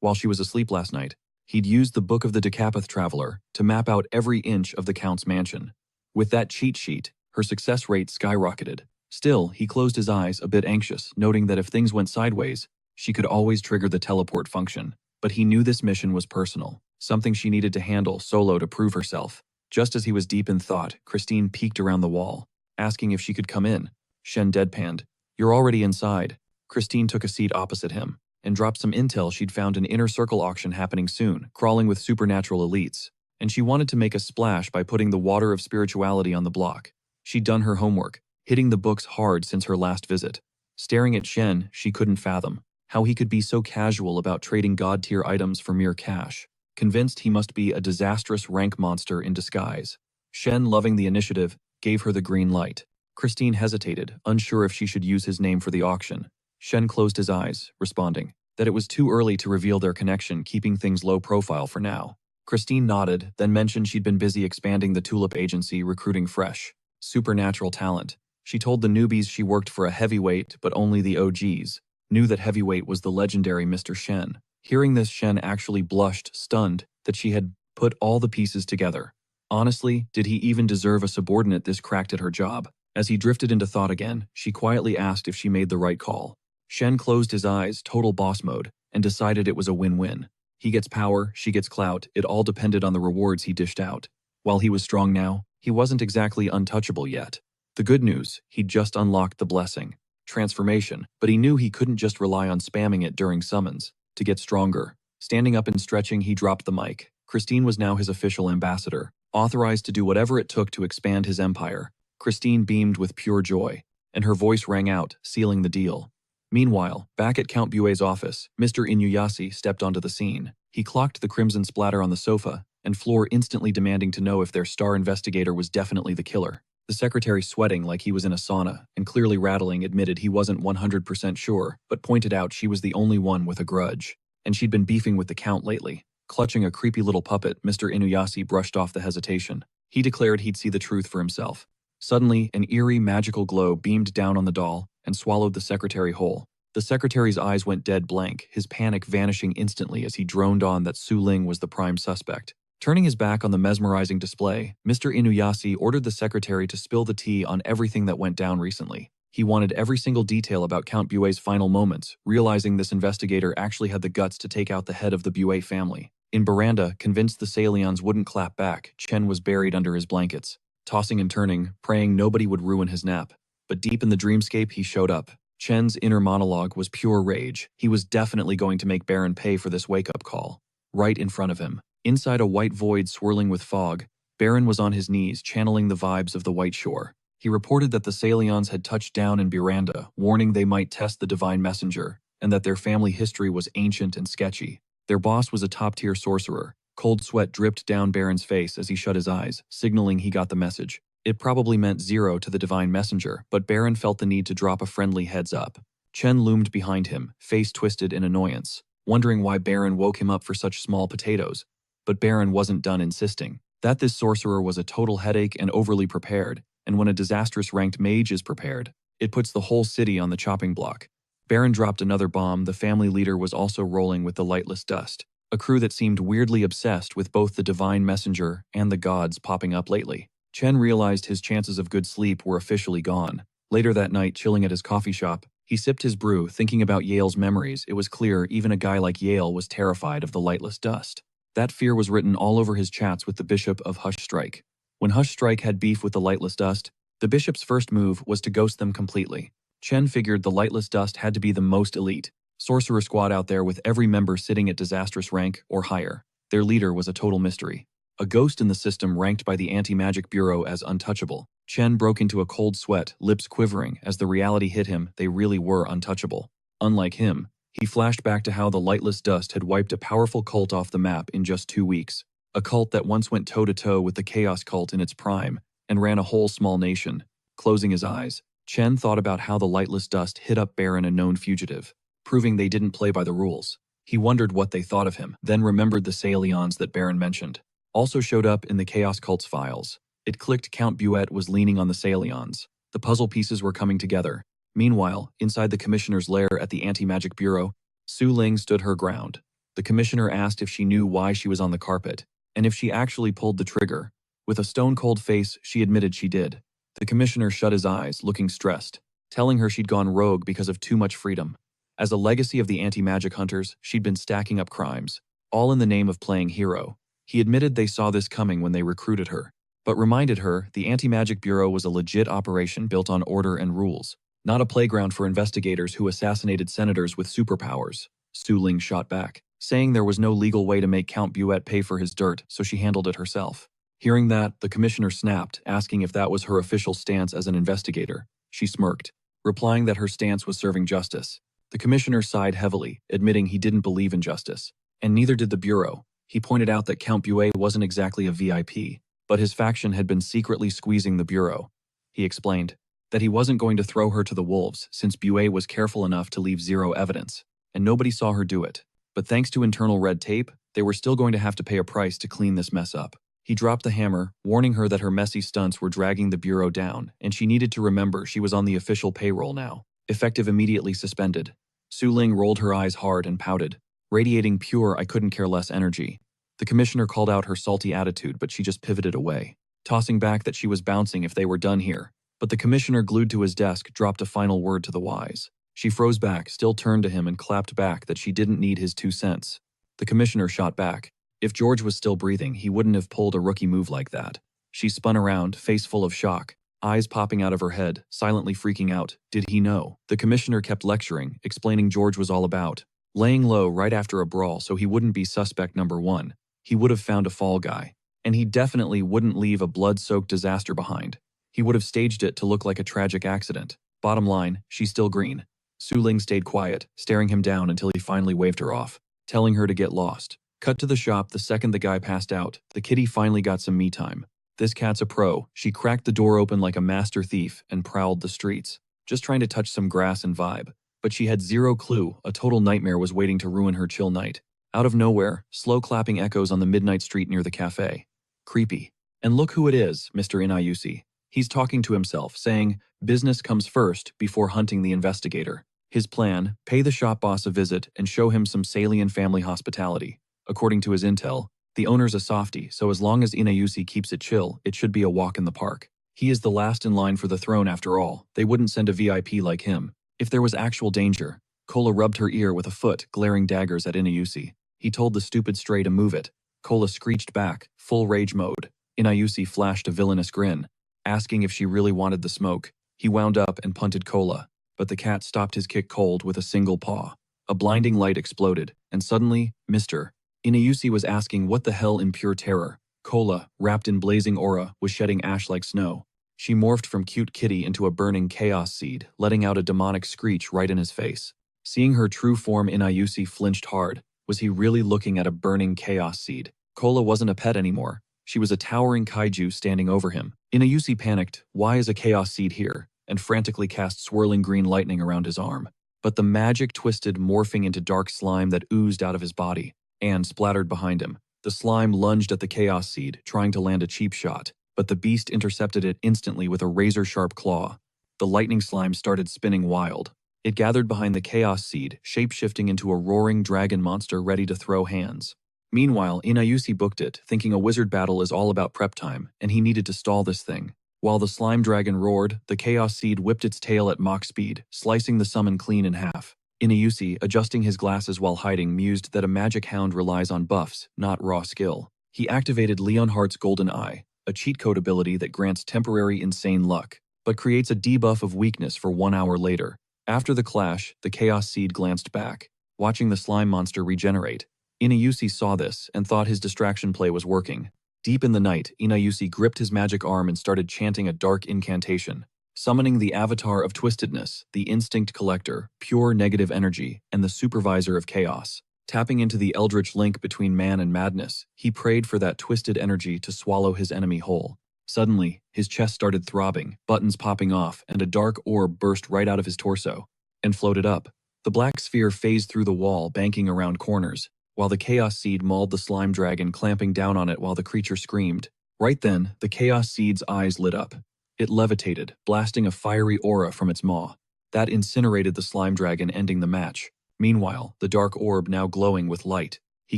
While she was asleep last night, he'd used the Book of the Decapith Traveler to map out every inch of the Count's mansion. With that cheat sheet, her success rate skyrocketed. Still, he closed his eyes, a bit anxious, noting that if things went sideways, she could always trigger the teleport function. But he knew this mission was personal, something she needed to handle solo to prove herself. Just as he was deep in thought, Christine peeked around the wall, asking if she could come in. Shen deadpanned. "You're already inside." Christine took a seat opposite him and dropped some intel she'd found an inner circle auction happening soon, crawling with supernatural elites, and she wanted to make a splash by putting the water of spirituality on the block. She'd done her homework, hitting the books hard since her last visit. Staring at Shen, she couldn't fathom how he could be so casual about trading god-tier items for mere cash. Convinced he must be a disastrous rank monster in disguise. Shen, loving the initiative, gave her the green light. Christine hesitated, unsure if she should use his name for the auction. Shen closed his eyes, responding that it was too early to reveal their connection, keeping things low profile for now. Christine nodded, then mentioned she'd been busy expanding the Tulip Agency, recruiting fresh, supernatural talent. She told the newbies she worked for a heavyweight, but only the OGs knew that heavyweight was the legendary Mr. Shen. Hearing this, Shen actually blushed, stunned that she had put all the pieces together. Honestly, did he even deserve a subordinate this cracked at her job? As he drifted into thought again, she quietly asked if she made the right call. Shen closed his eyes, total boss mode, and decided it was a win-win. He gets power, she gets clout, it all depended on the rewards he dished out. While he was strong now, he wasn't exactly untouchable yet. The good news, he'd just unlocked the blessing, transformation, but he knew he couldn't just rely on spamming it during summons. To get stronger, standing up and stretching, he dropped the mic. Christine was now his official ambassador, authorized to do whatever it took to expand his empire. Christine beamed with pure joy, and her voice rang out, sealing the deal. Meanwhile, back at Count Buet's office, Mr. Inuyasha stepped onto the scene. He clocked the crimson splatter on the sofa and floor, instantly demanding to know if their star investigator was definitely the killer. The secretary, sweating like he was in a sauna and clearly rattling, admitted he wasn't 100% sure, but pointed out she was the only one with a grudge, and she'd been beefing with the Count lately. Clutching a creepy little puppet, Mr. Inuyasha brushed off the hesitation. He declared he'd see the truth for himself. Suddenly, an eerie, magical glow beamed down on the doll and swallowed the secretary whole. The secretary's eyes went dead blank, his panic vanishing instantly as he droned on that Su Ling was the prime suspect. Turning his back on the mesmerizing display, Mr. Inuyasha ordered the secretary to spill the tea on everything that went down recently. He wanted every single detail about Count Buet's final moments, realizing this investigator actually had the guts to take out the head of the Buet family. In Baranda, convinced the Salians wouldn't clap back, Chen was buried under his blankets, tossing and turning, praying nobody would ruin his nap. But deep in the dreamscape, he showed up. Chen's inner monologue was pure rage. He was definitely going to make Baron pay for this wake-up call. Right in front of him, inside a white void swirling with fog, Baron was on his knees, channeling the vibes of the White Shore. He reported that the Salians had touched down in Baranda, warning they might test the divine messenger, and that their family history was ancient and sketchy. Their boss was a top-tier sorcerer, Cold sweat dripped down Baron's face as he shut his eyes, signaling he got the message. It probably meant 0 to the divine messenger, but Baron felt the need to drop a friendly heads up. Chen loomed behind him, face twisted in annoyance, wondering why Baron woke him up for such small potatoes. But Baron wasn't done insisting. That this sorcerer was a total headache and overly prepared, and when a disastrous ranked mage is prepared, it puts the whole city on the chopping block. Baron dropped another bomb. The family leader was also rolling with the lightless dust, a crew that seemed weirdly obsessed with both the divine messenger and the gods popping up lately. Chen realized his chances of good sleep were officially gone. Later that night, chilling at his coffee shop, he sipped his brew, thinking about Yale's memories. It was clear even a guy like Yale was terrified of the lightless dust. That fear was written all over his chats with the Bishop of Hush Strike. When Hush Strike had beef with the lightless dust, the Bishop's first move was to ghost them completely. Chen figured the lightless dust had to be the most elite sorcerer squad out there, with every member sitting at disastrous rank or higher. Their leader was a total mystery. A ghost in the system ranked by the Anti-Magic Bureau as untouchable. Chen broke into a cold sweat, lips quivering as the reality hit him. They really were untouchable. Unlike him, he flashed back to how the lightless dust had wiped a powerful cult off the map in just 2 weeks. A cult that once went toe-to-toe with the Chaos Cult in its prime and ran a whole small nation. Closing his eyes, Chen thought about how the lightless dust hit up Baron, a known fugitive, proving they didn't play by the rules. He wondered what they thought of him, then remembered the Salions that Baron mentioned also showed up in the Chaos Cult's files. It clicked. Count Buet was leaning on the Salions. The puzzle pieces were coming together. Meanwhile, inside the commissioner's lair at the Anti-Magic Bureau, Su Ling stood her ground. The commissioner asked if she knew why she was on the carpet, and if she actually pulled the trigger. With a stone-cold face, she admitted she did. The commissioner shut his eyes, looking stressed, telling her she'd gone rogue because of too much freedom. As a legacy of the anti-magic hunters, she'd been stacking up crimes, all in the name of playing hero. He admitted they saw this coming when they recruited her, but reminded her the Anti-Magic Bureau was a legit operation built on order and rules, not a playground for investigators who assassinated senators with superpowers. Su Ling shot back, saying there was no legal way to make Count Buet pay for his dirt, so she handled it herself. Hearing that, the commissioner snapped, asking if that was her official stance as an investigator. She smirked, replying that her stance was serving justice. The commissioner sighed heavily, admitting he didn't believe in justice, and neither did the Bureau. He pointed out that Count Buet wasn't exactly a VIP, but his faction had been secretly squeezing the Bureau. He explained that he wasn't going to throw her to the wolves since Buet was careful enough to leave 0 evidence, and nobody saw her do it. But thanks to internal red tape, they were still going to have to pay a price to clean this mess up. He dropped the hammer, warning her that her messy stunts were dragging the Bureau down, and she needed to remember she was on the official payroll now. Effective immediately suspended. Su Ling rolled her eyes hard and pouted, radiating pure I couldn't care less energy. The commissioner called out her salty attitude, but she just pivoted away, tossing back that she was bouncing if they were done here. But the commissioner, glued to his desk, dropped a final word to the wise. She froze back, still turned to him, and clapped back that she didn't need his 2 cents. The commissioner shot back. If George was still breathing, he wouldn't have pulled a rookie move like that. She spun around, face full of shock, eyes popping out of her head, silently freaking out. Did he know? The commissioner kept lecturing, explaining George was all about laying low right after a brawl so he wouldn't be suspect number 1. He would have found a fall guy. And he definitely wouldn't leave a blood-soaked disaster behind. He would have staged it to look like a tragic accident. Bottom line, she's still green. Su Ling stayed quiet, staring him down until he finally waved her off, telling her to get lost. Cut to the shop the second the guy passed out. The kitty finally got some me time. This cat's a pro. She cracked the door open like a master thief and prowled the streets, just trying to touch some grass and vibe. But she had 0 clue a total nightmare was waiting to ruin her chill night. Out of nowhere, slow clapping echoes on the midnight street near the cafe. Creepy. And look who it is, Mr. Inayusi. He's talking to himself, saying, business comes first before hunting the investigator. His plan, pay the shop boss a visit and show him some Salian family hospitality. According to his intel, the owner's a softie, so as long as Inayusi keeps it chill, it should be a walk in the park. He is the last in line for the throne after all. They wouldn't send a VIP like him. If there was actual danger, Cola rubbed her ear with a foot, glaring daggers at Inayusi. He told the stupid stray to move it. Cola screeched back, full rage mode. Inayusi flashed a villainous grin, asking if she really wanted the smoke. He wound up and punted Cola, but the cat stopped his kick cold with a single paw. A blinding light exploded, and suddenly, Mr. Inayusi was asking what the hell in pure terror. Cola, wrapped in blazing aura, was shedding ash like snow. She morphed from cute kitty into a burning chaos seed, letting out a demonic screech right in his face. Seeing her true form, Inayusi flinched hard. Was he really looking at a burning chaos seed? Kola wasn't a pet anymore. She was a towering kaiju standing over him. Inuyushi panicked, why is a chaos seed here? And frantically cast swirling green lightning around his arm. But the magic twisted, morphing into dark slime that oozed out of his body and splattered behind him. The slime lunged at the chaos seed, trying to land a cheap shot, but the beast intercepted it instantly with a razor-sharp claw. The lightning slime started spinning wild. It gathered behind the chaos seed, shape-shifting into a roaring dragon monster ready to throw hands. Meanwhile, Inuyushi booked it, thinking a wizard battle is all about prep time, and he needed to stall this thing. While the slime dragon roared, the chaos seed whipped its tail at Mach speed, slicing the summon clean in half. Inuyushi, adjusting his glasses while hiding, mused that a magic hound relies on buffs, not raw skill. He activated Leonhardt's Golden Eye, a cheat code ability that grants temporary insane luck, but creates a debuff of weakness for 1 hour later. After the clash, the chaos seed glanced back, watching the slime monster regenerate. Inuyushi saw this and thought his distraction play was working. Deep in the night, Inuyushi gripped his magic arm and started chanting a dark incantation, summoning the avatar of twistedness, the instinct collector, pure negative energy, and the supervisor of chaos. Tapping into the eldritch link between man and madness, he prayed for that twisted energy to swallow his enemy whole. Suddenly, his chest started throbbing, buttons popping off, and a dark orb burst right out of his torso and floated up. The black sphere phased through the wall, banking around corners, while the chaos seed mauled the slime dragon, clamping down on it while the creature screamed. Right then, the chaos seed's eyes lit up. It levitated, blasting a fiery aura from its maw. That incinerated the slime dragon, ending the match. Meanwhile, the dark orb now glowing with light. He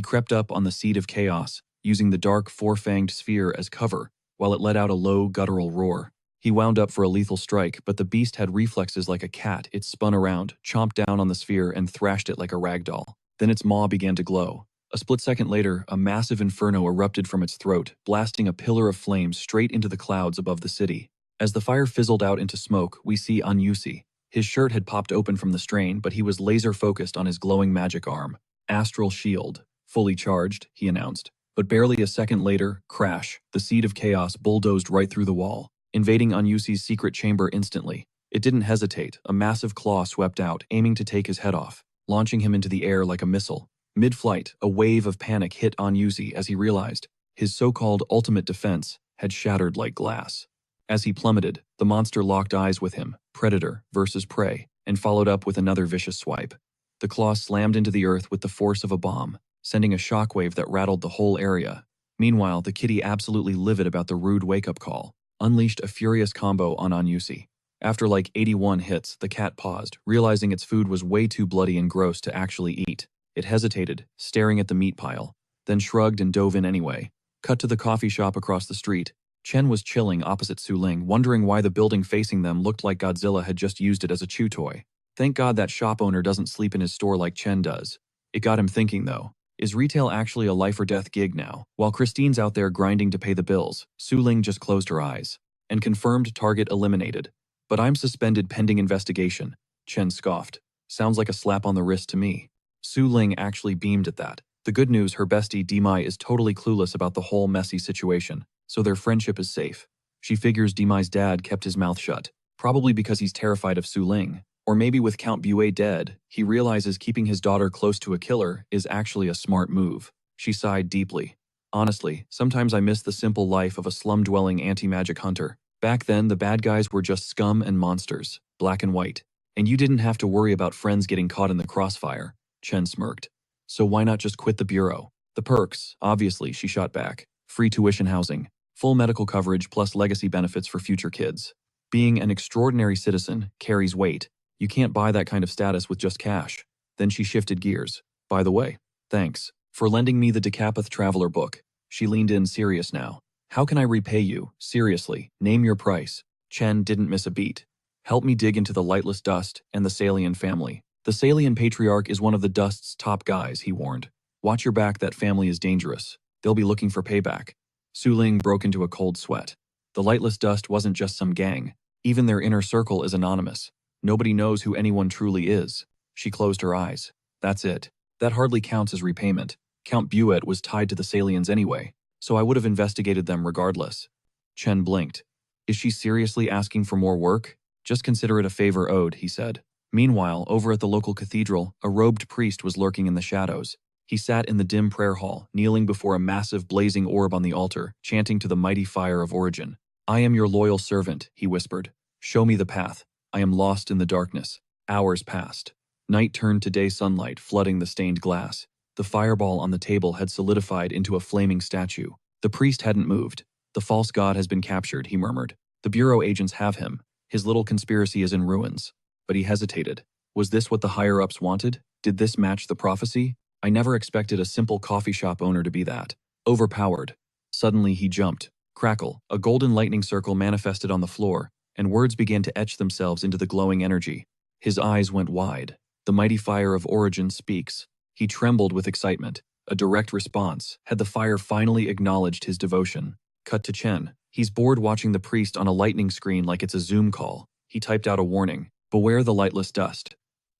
crept up on the seed of chaos, using the dark four-fanged sphere as cover, while it let out a low, guttural roar. He wound up for a lethal strike, but the beast had reflexes like a cat. It spun around, chomped down on the sphere, and thrashed it like a rag doll. Then its maw began to glow. A split second later, a massive inferno erupted from its throat, blasting a pillar of flames straight into the clouds above the city. As the fire fizzled out into smoke, we see Inuyushi. His shirt had popped open from the strain, but he was laser-focused on his glowing magic arm. Astral shield. Fully charged, he announced. But barely a second later, crash, the seed of chaos bulldozed right through the wall, invading Inyushi's secret chamber instantly. It didn't hesitate. A massive claw swept out, aiming to take his head off, launching him into the air like a missile. Mid-flight, a wave of panic hit Inyushi as he realized his so-called ultimate defense had shattered like glass. As he plummeted, the monster locked eyes with him, predator versus prey, and followed up with another vicious swipe. The claw slammed into the earth with the force of a bomb, sending a shockwave that rattled the whole area. Meanwhile, the kitty, absolutely livid about the rude wake-up call, unleashed a furious combo on Inyushi. After like 81 hits, the cat paused, realizing its food was way too bloody and gross to actually eat. It hesitated, staring at the meat pile, then shrugged and dove in anyway. Cut to the coffee shop across the street. Chen was chilling opposite Su Ling, wondering why the building facing them looked like Godzilla had just used it as a chew toy. Thank God that shop owner doesn't sleep in his store like Chen does. It got him thinking though. Is retail actually a life-or-death gig now? While Christine's out there grinding to pay the bills, Su Ling just closed her eyes and confirmed target eliminated. But I'm suspended pending investigation, Chen scoffed. Sounds like a slap on the wrist to me. Su Ling actually beamed at that. The good news, her bestie Demai is totally clueless about the whole messy situation, so their friendship is safe. She figures Demai's dad kept his mouth shut, probably because he's terrified of Su Ling. Or maybe with Count Buet dead, he realizes keeping his daughter close to a killer is actually a smart move. She sighed deeply. Honestly, sometimes I miss the simple life of a slum-dwelling anti-magic hunter. Back then, the bad guys were just scum and monsters, black and white. And you didn't have to worry about friends getting caught in the crossfire, Chen smirked. So why not just quit the bureau? The perks, obviously, she shot back. Free tuition housing, full medical coverage plus legacy benefits for future kids. Being an extraordinary citizen carries weight. You can't buy that kind of status with just cash. Then she shifted gears. By the way, thanks for lending me the Decapith Traveler book. She leaned in, serious now. How can I repay you? Seriously, name your price. Chen didn't miss a beat. Help me dig into the lightless dust and the Salian family. The Salian patriarch is one of the dust's top guys, he warned. Watch your back, that family is dangerous. They'll be looking for payback. Su Ling broke into a cold sweat. The lightless dust wasn't just some gang. Even their inner circle is anonymous. Nobody knows who anyone truly is. She closed her eyes. That's it. That hardly counts as repayment. Count Buet was tied to the Salians anyway, so I would have investigated them regardless. Chen blinked. Is she seriously asking for more work? Just consider it a favor owed, he said. Meanwhile, over at the local cathedral, a robed priest was lurking in the shadows. He sat in the dim prayer hall, kneeling before a massive blazing orb on the altar, chanting to the mighty fire of origin. "I am your loyal servant," he whispered. "Show me the path. I am lost in the darkness." Hours passed. Night turned to day sunlight, flooding the stained glass. The fireball on the table had solidified into a flaming statue. The priest hadn't moved. "The false god has been captured," he murmured. "The bureau agents have him. His little conspiracy is in ruins." But he hesitated. Was this what the higher-ups wanted? Did this match the prophecy? I never expected a simple coffee shop owner to be that. Overpowered. Suddenly he jumped. Crackle, a golden lightning circle manifested on the floor, and words began to etch themselves into the glowing energy. His eyes went wide. The mighty fire of origin speaks. He trembled with excitement. A direct response. Had the fire finally acknowledged his devotion? Cut to Chen. He's bored watching the priest on a lightning screen like it's a Zoom call. He typed out a warning. "Beware the lightless dust."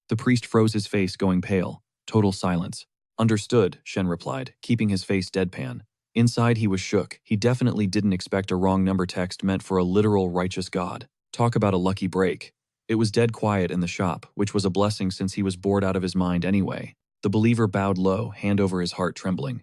The priest froze his face, going pale. Total silence. "Understood," Shen replied, keeping his face deadpan. Inside he was shook. He definitely didn't expect a wrong number text meant for a literal righteous god. Talk about a lucky break. It was dead quiet in the shop, which was a blessing since he was bored out of his mind anyway. The believer bowed low, hand over his heart trembling.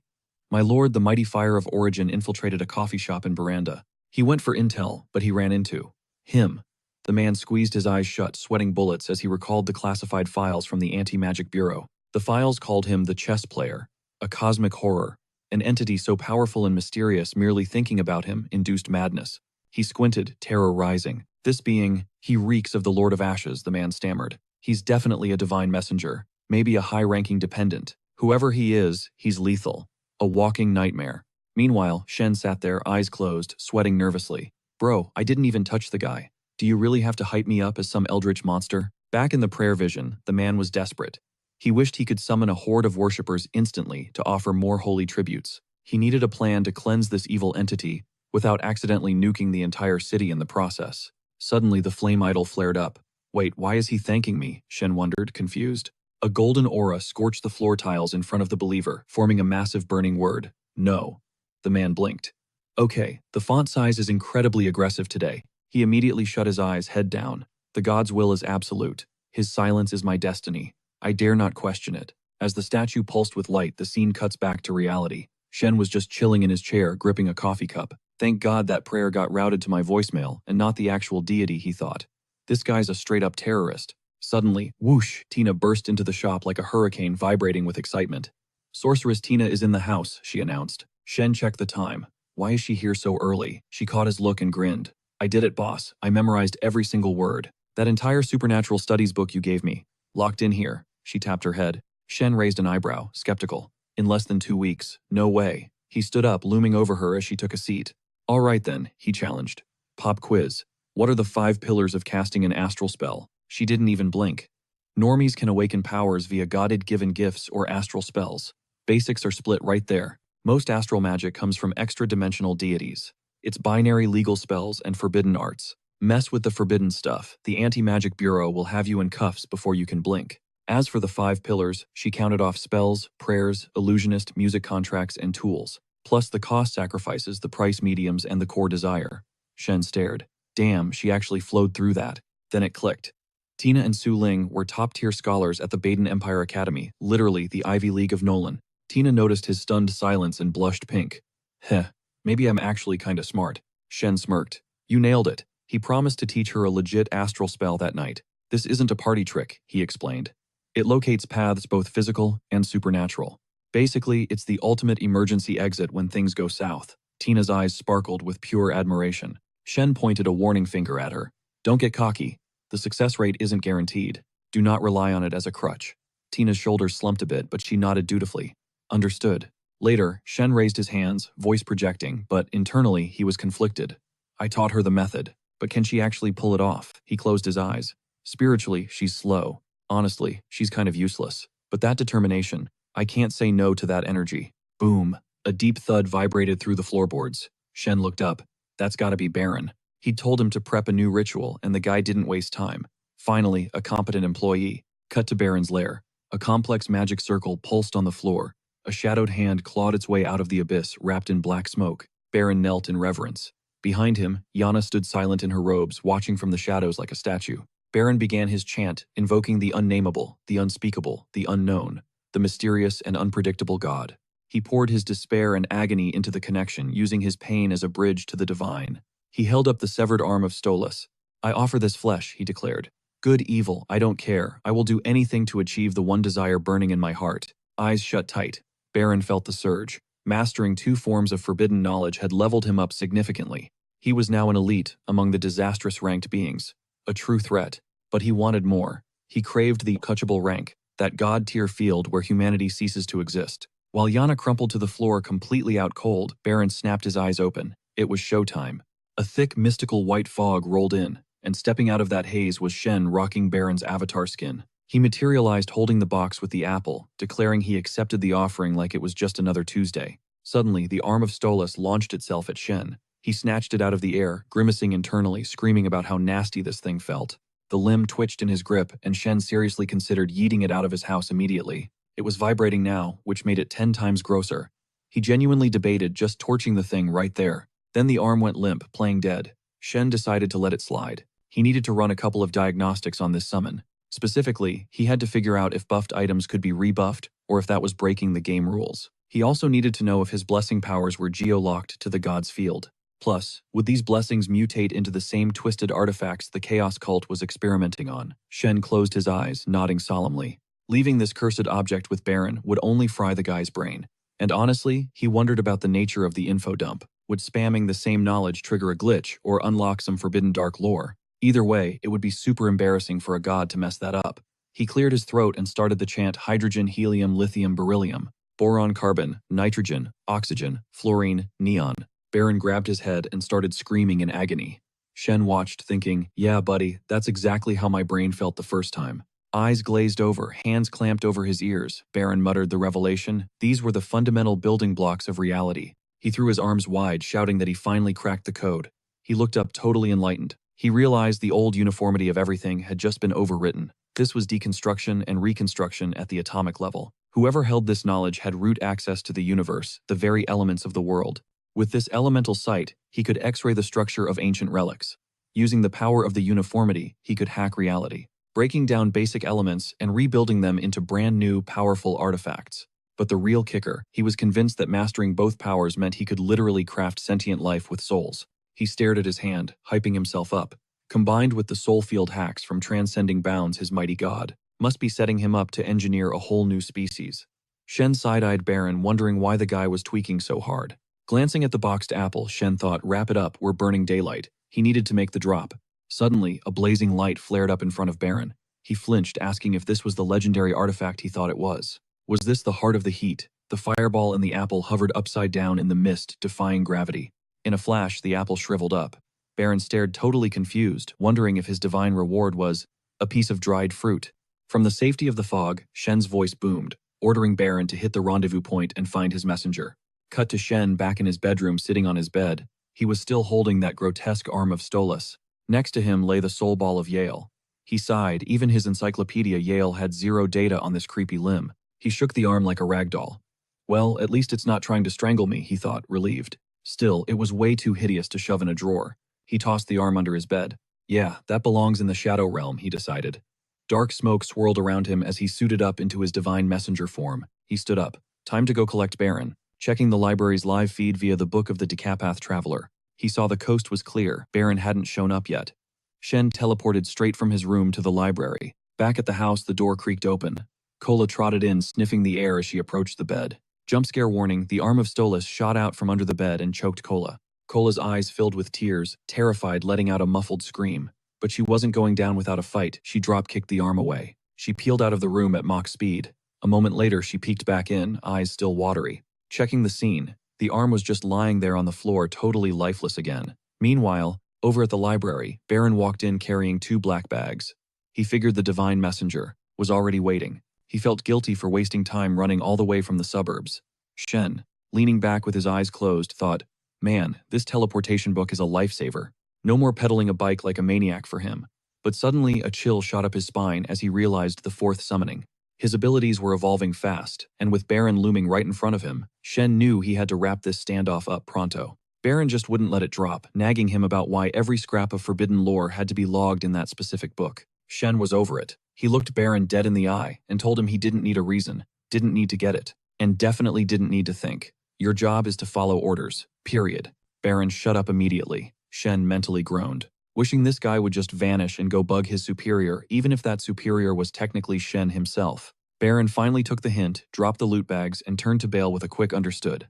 "My lord, the mighty fire of origin infiltrated a coffee shop in Veranda. He went for intel, but he ran into him." The man squeezed his eyes shut, sweating bullets as he recalled the classified files from the Anti-Magic Bureau. The files called him the chess player, a cosmic horror, an entity so powerful and mysterious merely thinking about him induced madness. He squinted, terror rising. "This being, he reeks of the Lord of Ashes," the man stammered. "He's definitely a divine messenger, maybe a high-ranking dependent. Whoever he is, he's lethal. A walking nightmare." Meanwhile, Shen sat there, eyes closed, sweating nervously. "Bro, I didn't even touch the guy. Do you really have to hype me up as some eldritch monster?" Back in the prayer vision, the man was desperate. He wished he could summon a horde of worshippers instantly to offer more holy tributes. He needed a plan to cleanse this evil entity without accidentally nuking the entire city in the process. Suddenly, the flame idol flared up. "Wait, why is he thanking me?" Shen wondered, confused. A golden aura scorched the floor tiles in front of the believer, forming a massive burning word. "No." The man blinked. "Okay, the font size is incredibly aggressive today." He immediately shut his eyes, head down. "The god's will is absolute. His silence is my destiny. I dare not question it." As the statue pulsed with light, the scene cuts back to reality. Shen was just chilling in his chair, gripping a coffee cup. Thank God that prayer got routed to my voicemail, and not the actual deity, he thought. This guy's a straight-up terrorist. Suddenly, whoosh, Tina burst into the shop like a hurricane, vibrating with excitement. "Sorceress Tina is in the house," she announced. Shen checked the time. "Why is she here so early?" She caught his look and grinned. "I did it, boss. I memorized every single word. That entire supernatural studies book you gave me. Locked in here." She tapped her head. Shen raised an eyebrow, skeptical. "In less than 2 weeks. No way." He stood up, looming over her as she took a seat. "All right then," he challenged. "Pop quiz. What are the 5 pillars of casting an astral spell?" She didn't even blink. "Normies can awaken powers via godded-given gifts or astral spells. Basics are split right there. Most astral magic comes from extra-dimensional deities. It's binary legal spells and forbidden arts. Mess with the forbidden stuff, the Anti-Magic Bureau will have you in cuffs before you can blink." As for the 5 pillars, she counted off spells, prayers, illusionist, music contracts, and tools, plus the cost sacrifices, the price mediums, and the core desire. Shen stared. Damn, she actually flowed through that. Then it clicked. Tina and Su Ling were top-tier scholars at the Baden Empire Academy, literally the Ivy League of Nolan. Tina noticed his stunned silence and blushed pink. Heh, maybe I'm actually kinda smart. Shen smirked. "You nailed it." He promised to teach her a legit astral spell that night. "This isn't a party trick," he explained. "It locates paths both physical and supernatural. Basically, it's the ultimate emergency exit when things go south." Tina's eyes sparkled with pure admiration. Shen pointed a warning finger at her. "Don't get cocky. The success rate isn't guaranteed. Do not rely on it as a crutch." Tina's shoulders slumped a bit, but she nodded dutifully. "Understood." Later, Shen raised his hands, voice projecting, but internally he was conflicted. "I taught her the method, but can she actually pull it off?" He closed his eyes. "Spiritually, she's slow. Honestly, she's kind of useless. But that determination, I can't say no to that energy." Boom. A deep thud vibrated through the floorboards. Shen looked up. That's gotta be Baron. He'd told him to prep a new ritual, and the guy didn't waste time. Finally, a competent employee. Cut to Baron's lair. A complex magic circle pulsed on the floor. A shadowed hand clawed its way out of the abyss, wrapped in black smoke. Baron knelt in reverence. Behind him, Yana stood silent in her robes, watching from the shadows like a statue. Baron began his chant, invoking the unnameable, the unspeakable, the unknown. the mysterious and unpredictable god. He poured his despair and agony into the connection, using his pain as a bridge to the divine. He held up the severed arm of Stolas. "I offer this flesh," he declared. "Good, evil, I don't care. I will do anything to achieve the one desire burning in my heart." Eyes shut tight, Baron felt the surge. Mastering 2 forms of forbidden knowledge had leveled him up significantly. He was now an elite among the disastrous ranked beings. A true threat. But he wanted more. He craved the untouchable rank, that god-tier field where humanity ceases to exist. While Yana crumpled to the floor completely out cold, Baron snapped his eyes open. It was showtime. A thick, mystical white fog rolled in, and stepping out of that haze was Shen rocking Baron's avatar skin. He materialized holding the box with the apple, declaring he accepted the offering like it was just another Tuesday. Suddenly, the arm of Stolas launched itself at Shen. He snatched it out of the air, grimacing internally, screaming about how nasty this thing felt. The limb twitched in his grip, and Shen seriously considered yeeting it out of his house immediately. It was vibrating now, which made it 10 times grosser. He genuinely debated just torching the thing right there. Then the arm went limp, playing dead. Shen decided to let it slide. He needed to run a couple of diagnostics on this summon. Specifically, he had to figure out if buffed items could be rebuffed, or if that was breaking the game rules. He also needed to know if his blessing powers were geo-locked to the god's field. Plus, would these blessings mutate into the same twisted artifacts the Chaos Cult was experimenting on? Shen closed his eyes, nodding solemnly. Leaving this cursed object with Baron would only fry the guy's brain. And honestly, he wondered about the nature of the info dump. Would spamming the same knowledge trigger a glitch or unlock some forbidden dark lore? Either way, it would be super embarrassing for a god to mess that up. He cleared his throat and started the chant hydrogen, helium, lithium, beryllium, boron, carbon, nitrogen, oxygen, fluorine, neon. Baron grabbed his head and started screaming in agony. Shen watched, thinking, "Yeah, buddy, that's exactly how my brain felt the first time." Eyes glazed over, hands clamped over his ears, Baron muttered the revelation. These were the fundamental building blocks of reality. He threw his arms wide, shouting that he finally cracked the code. He looked up totally enlightened. He realized the old uniformity of everything had just been overwritten. This was deconstruction and reconstruction at the atomic level. Whoever held this knowledge had root access to the universe, the very elements of the world. With this elemental sight, he could x-ray the structure of ancient relics. Using the power of the uniformity, he could hack reality, breaking down basic elements and rebuilding them into brand new, powerful artifacts. But the real kicker, he was convinced that mastering both powers meant he could literally craft sentient life with souls. He stared at his hand, hyping himself up. Combined with the soul field hacks from transcending bounds his mighty god, must be setting him up to engineer a whole new species. Shen side-eyed Baron, wondering why the guy was tweaking so hard. Glancing at the boxed apple, Shen thought, wrap it up, we're burning daylight. He needed to make the drop. Suddenly, a blazing light flared up in front of Baron. He flinched, asking if this was the legendary artifact he thought it was. Was this the heart of the heat? The fireball in the apple hovered upside down in the mist, defying gravity. In a flash, the apple shriveled up. Baron stared totally confused, wondering if his divine reward was a piece of dried fruit. From the safety of the fog, Shen's voice boomed, ordering Baron to hit the rendezvous point and find his messenger. Cut to Shen back in his bedroom sitting on his bed. He was still holding that grotesque arm of Stolas. Next to him lay the soul ball of Yale. He sighed, even his encyclopedia Yale had 0 data on this creepy limb. He shook the arm like a rag doll. Well, at least it's not trying to strangle me, he thought, relieved. Still, it was way too hideous to shove in a drawer. He tossed the arm under his bed. Yeah, that belongs in the shadow realm, he decided. Dark smoke swirled around him as he suited up into his divine messenger form. He stood up. Time to go collect Baron. Checking the library's live feed via the Book of the Decapath Traveler, he saw the coast was clear. Baron hadn't shown up yet. Shen teleported straight from his room to the library. Back at the house, the door creaked open. Kola trotted in, sniffing the air as she approached the bed. Jump scare warning, the arm of Stolas shot out from under the bed and choked Kola. Kola's eyes filled with tears, terrified, letting out a muffled scream. But she wasn't going down without a fight. She drop-kicked the arm away. She peeled out of the room at Mach speed. A moment later, she peeked back in, eyes still watery. Checking the scene, the arm was just lying there on the floor, totally lifeless again. Meanwhile, over at the library, Baron walked in carrying 2 black bags. He figured the divine messenger was already waiting. He felt guilty for wasting time running all the way from the suburbs. Shen, leaning back with his eyes closed, thought, man, this teleportation book is a lifesaver. No more pedaling a bike like a maniac for him. But suddenly a chill shot up his spine as he realized the 4th summoning. His abilities were evolving fast, and with Baron looming right in front of him, Shen knew he had to wrap this standoff up pronto. Baron just wouldn't let it drop, nagging him about why every scrap of forbidden lore had to be logged in that specific book. Shen was over it. He looked Baron dead in the eye and told him he didn't need a reason. Didn't need to get it. And definitely didn't need to think. Your job is to follow orders. Period. Baron, shut up immediately. Shen mentally groaned, wishing this guy would just vanish and go bug his superior, even if that superior was technically Shen himself. Baron finally took the hint, dropped the loot bags, and turned to bail with a quick understood.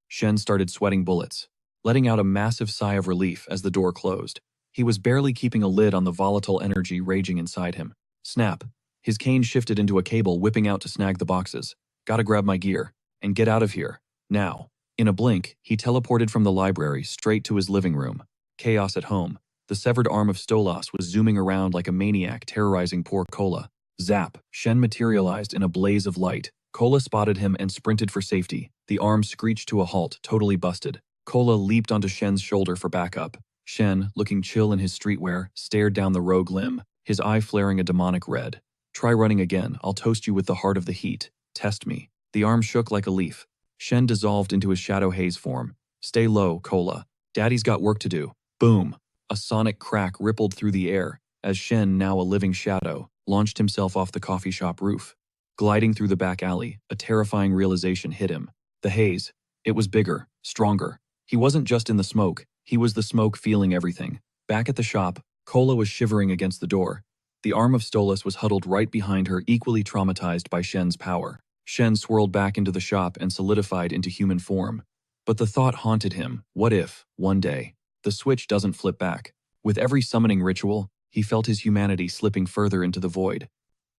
Shen started sweating bullets, letting out a massive sigh of relief as the door closed. He was barely keeping a lid on the volatile energy raging inside him. Snap. His cane shifted into a cable, whipping out to snag the boxes. Gotta grab my gear. And get out of here. Now. In a blink, he teleported from the library straight to his living room. Chaos at home. The severed arm of Stolas was zooming around like a maniac, terrorizing poor Kola. Zap. Shen materialized in a blaze of light. Kola spotted him and sprinted for safety. The arm screeched to a halt, totally busted. Kola leaped onto Shen's shoulder for backup. Shen, looking chill in his streetwear, stared down the rogue limb, his eye flaring a demonic red. Try running again, I'll toast you with the heart of the heat. Test me. The arm shook like a leaf. Shen dissolved into his shadow haze form. Stay low, Kola. Daddy's got work to do. Boom. A sonic crack rippled through the air as Shen, now a living shadow, launched himself off the coffee shop roof. Gliding through the back alley, a terrifying realization hit him. The haze. It was bigger, stronger. He wasn't just in the smoke, he was the smoke feeling everything. Back at the shop, Kola was shivering against the door. The arm of Stolas was huddled right behind her, equally traumatized by Shen's power. Shen swirled back into the shop and solidified into human form. But the thought haunted him, what if, one day, the switch doesn't flip back? With every summoning ritual, he felt his humanity slipping further into the void.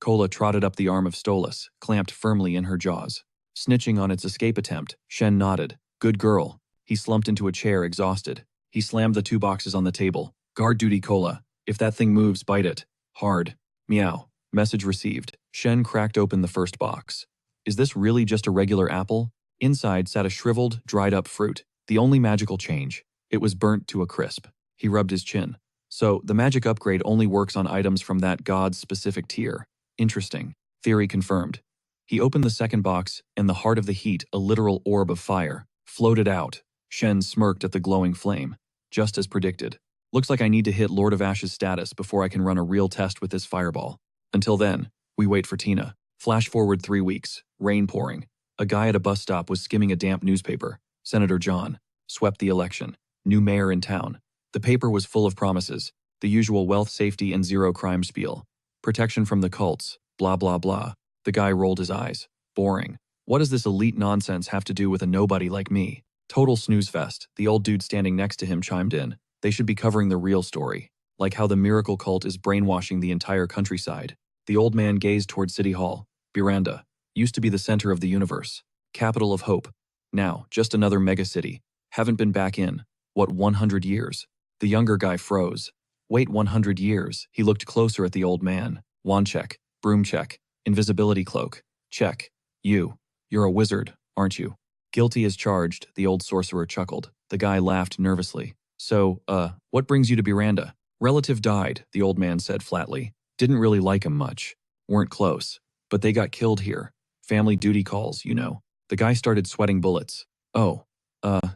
Kola trotted up the arm of Stolas, clamped firmly in her jaws. Snitching on its escape attempt, Shen nodded. Good girl. He slumped into a chair, exhausted. He slammed the 2 boxes on the table. Guard duty, Kola. If that thing moves, bite it. Hard. Meow. Message received. Shen cracked open the first box. Is this really just a regular apple? Inside sat a shriveled, dried-up fruit. The only magical change. It was burnt to a crisp. He rubbed his chin. So, the magic upgrade only works on items from that god's specific tier. Interesting. Theory confirmed. He opened the second box, and the heart of the heat, a literal orb of fire, floated out. Shen smirked at the glowing flame. Just as predicted. Looks like I need to hit Lord of Ash's status before I can run a real test with this fireball. Until then, we wait for Tina. Flash forward 3 weeks. Rain pouring. A guy at a bus stop was skimming a damp newspaper. Senator John. Swept the election. New mayor in town. The paper was full of promises. The usual wealth, safety, and zero crime spiel. Protection from the cults. Blah blah blah. The guy rolled his eyes. Boring. What does this elite nonsense have to do with a nobody like me? Total snooze fest. The old dude standing next to him chimed in. They should be covering the real story. Like how the miracle cult is brainwashing the entire countryside. The old man gazed toward City Hall. Miranda. Used to be the center of the universe. Capital of hope. Now, just another megacity. Haven't been back in, what, 100 years? The younger guy froze. Wait, 100 years. He looked closer at the old man. Wand check. Broom check. Invisibility cloak. Check. You're a wizard, aren't you? Guilty as charged, the old sorcerer chuckled. The guy laughed nervously. So, what brings you to Miranda? Relative died, the old man said flatly. Didn't really like him much. Weren't close. But they got killed here. Family duty calls, you know. The guy started sweating bullets. Oh,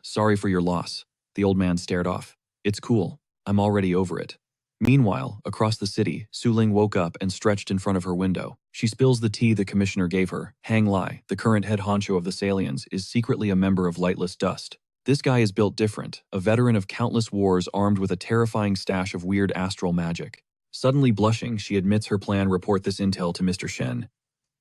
sorry for your loss. The old man stared off. It's cool. I'm already over it. Meanwhile, across the city, Su Ling woke up and stretched in front of her window. She spills the tea the commissioner gave her. Hang Lai, the current head honcho of the Salians, is secretly a member of Lightless Dust. This guy is built different, a veteran of countless wars armed with a terrifying stash of weird astral magic. Suddenly blushing, she admits her plan: report this intel to Mr. Shen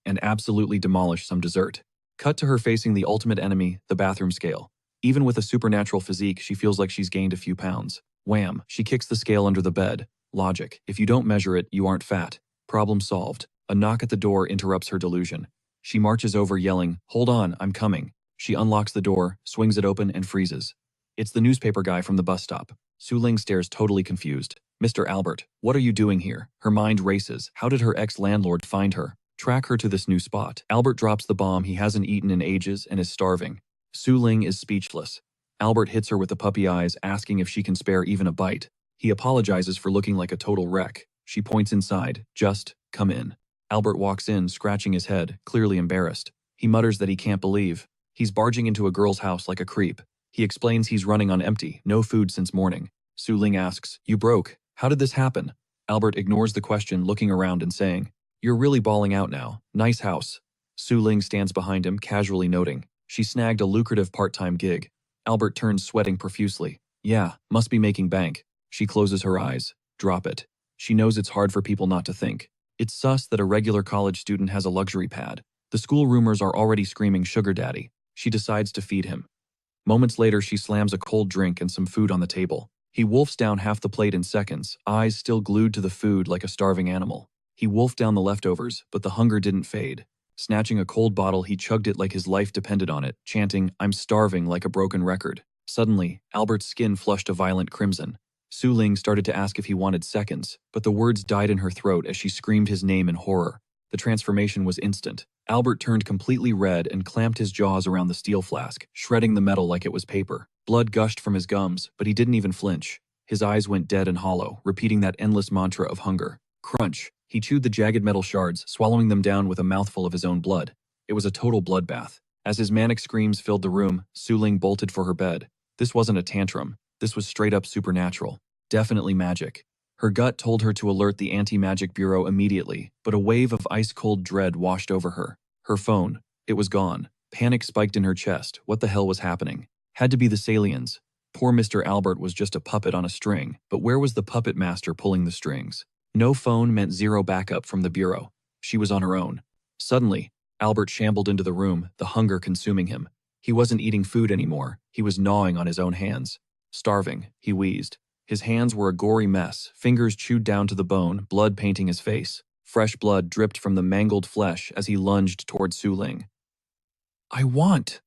and absolutely demolish some dessert. Cut to her facing the ultimate enemy, the bathroom scale. Even with a supernatural physique, she feels like she's gained a few pounds. Wham, she kicks the scale under the bed. Logic, if you don't measure it, you aren't fat. Problem solved. A knock at the door interrupts her delusion. She marches over yelling, "Hold on, I'm coming." She unlocks the door, swings it open, and freezes. It's the newspaper guy from the bus stop. Su Ling stares totally confused. "Mr. Albert, what are you doing here?" Her mind races. How did her ex-landlord find her? Track her to this new spot. Albert drops the bomb he hasn't eaten in ages and is starving. Su Ling is speechless. Albert hits her with the puppy eyes, asking if she can spare even a bite. He apologizes for looking like a total wreck. She points inside. Just, come in. Albert walks in, scratching his head, clearly embarrassed. He mutters that he can't believe he's barging into a girl's house like a creep. He explains he's running on empty, no food since morning. Su Ling asks, "You broke. How did this happen?" Albert ignores the question, looking around and saying, "You're really balling out now. Nice house." Su Ling stands behind him, casually noting. She snagged a lucrative part-time gig. Albert turns, sweating profusely. Yeah, must be making bank. She closes her eyes. Drop it. She knows it's hard for people not to think. It's sus that a regular college student has a luxury pad. The school rumors are already screaming sugar daddy. She decides to feed him. Moments later, she slams a cold drink and some food on the table. He wolfs down half the plate in seconds, eyes still glued to the food like a starving animal. He wolfed down the leftovers, but the hunger didn't fade. Snatching a cold bottle, he chugged it like his life depended on it, chanting, "I'm starving," like a broken record. Suddenly, Albert's skin flushed a violent crimson. Su Ling started to ask if he wanted seconds, but the words died in her throat as she screamed his name in horror. The transformation was instant. Albert turned completely red and clamped his jaws around the steel flask, shredding the metal like it was paper. Blood gushed from his gums, but he didn't even flinch. His eyes went dead and hollow, repeating that endless mantra of hunger. Crunch! He chewed the jagged metal shards, swallowing them down with a mouthful of his own blood. It was a total bloodbath. As his manic screams filled the room, Su Ling bolted for her bed. This wasn't a tantrum. This was straight up supernatural. Definitely magic. Her gut told her to alert the Anti-Magic Bureau immediately, but a wave of ice-cold dread washed over her. Her phone. It was gone. Panic spiked in her chest. What the hell was happening? Had to be the Salians. Poor Mr. Albert was just a puppet on a string, but where was the puppet master pulling the strings? No phone meant zero backup from the Bureau. She was on her own. Suddenly, Albert shambled into the room, the hunger consuming him. He wasn't eating food anymore. He was gnawing on his own hands. Starving, he wheezed. His hands were a gory mess, fingers chewed down to the bone, blood painting his face. Fresh blood dripped from the mangled flesh as he lunged toward Su Ling. "I want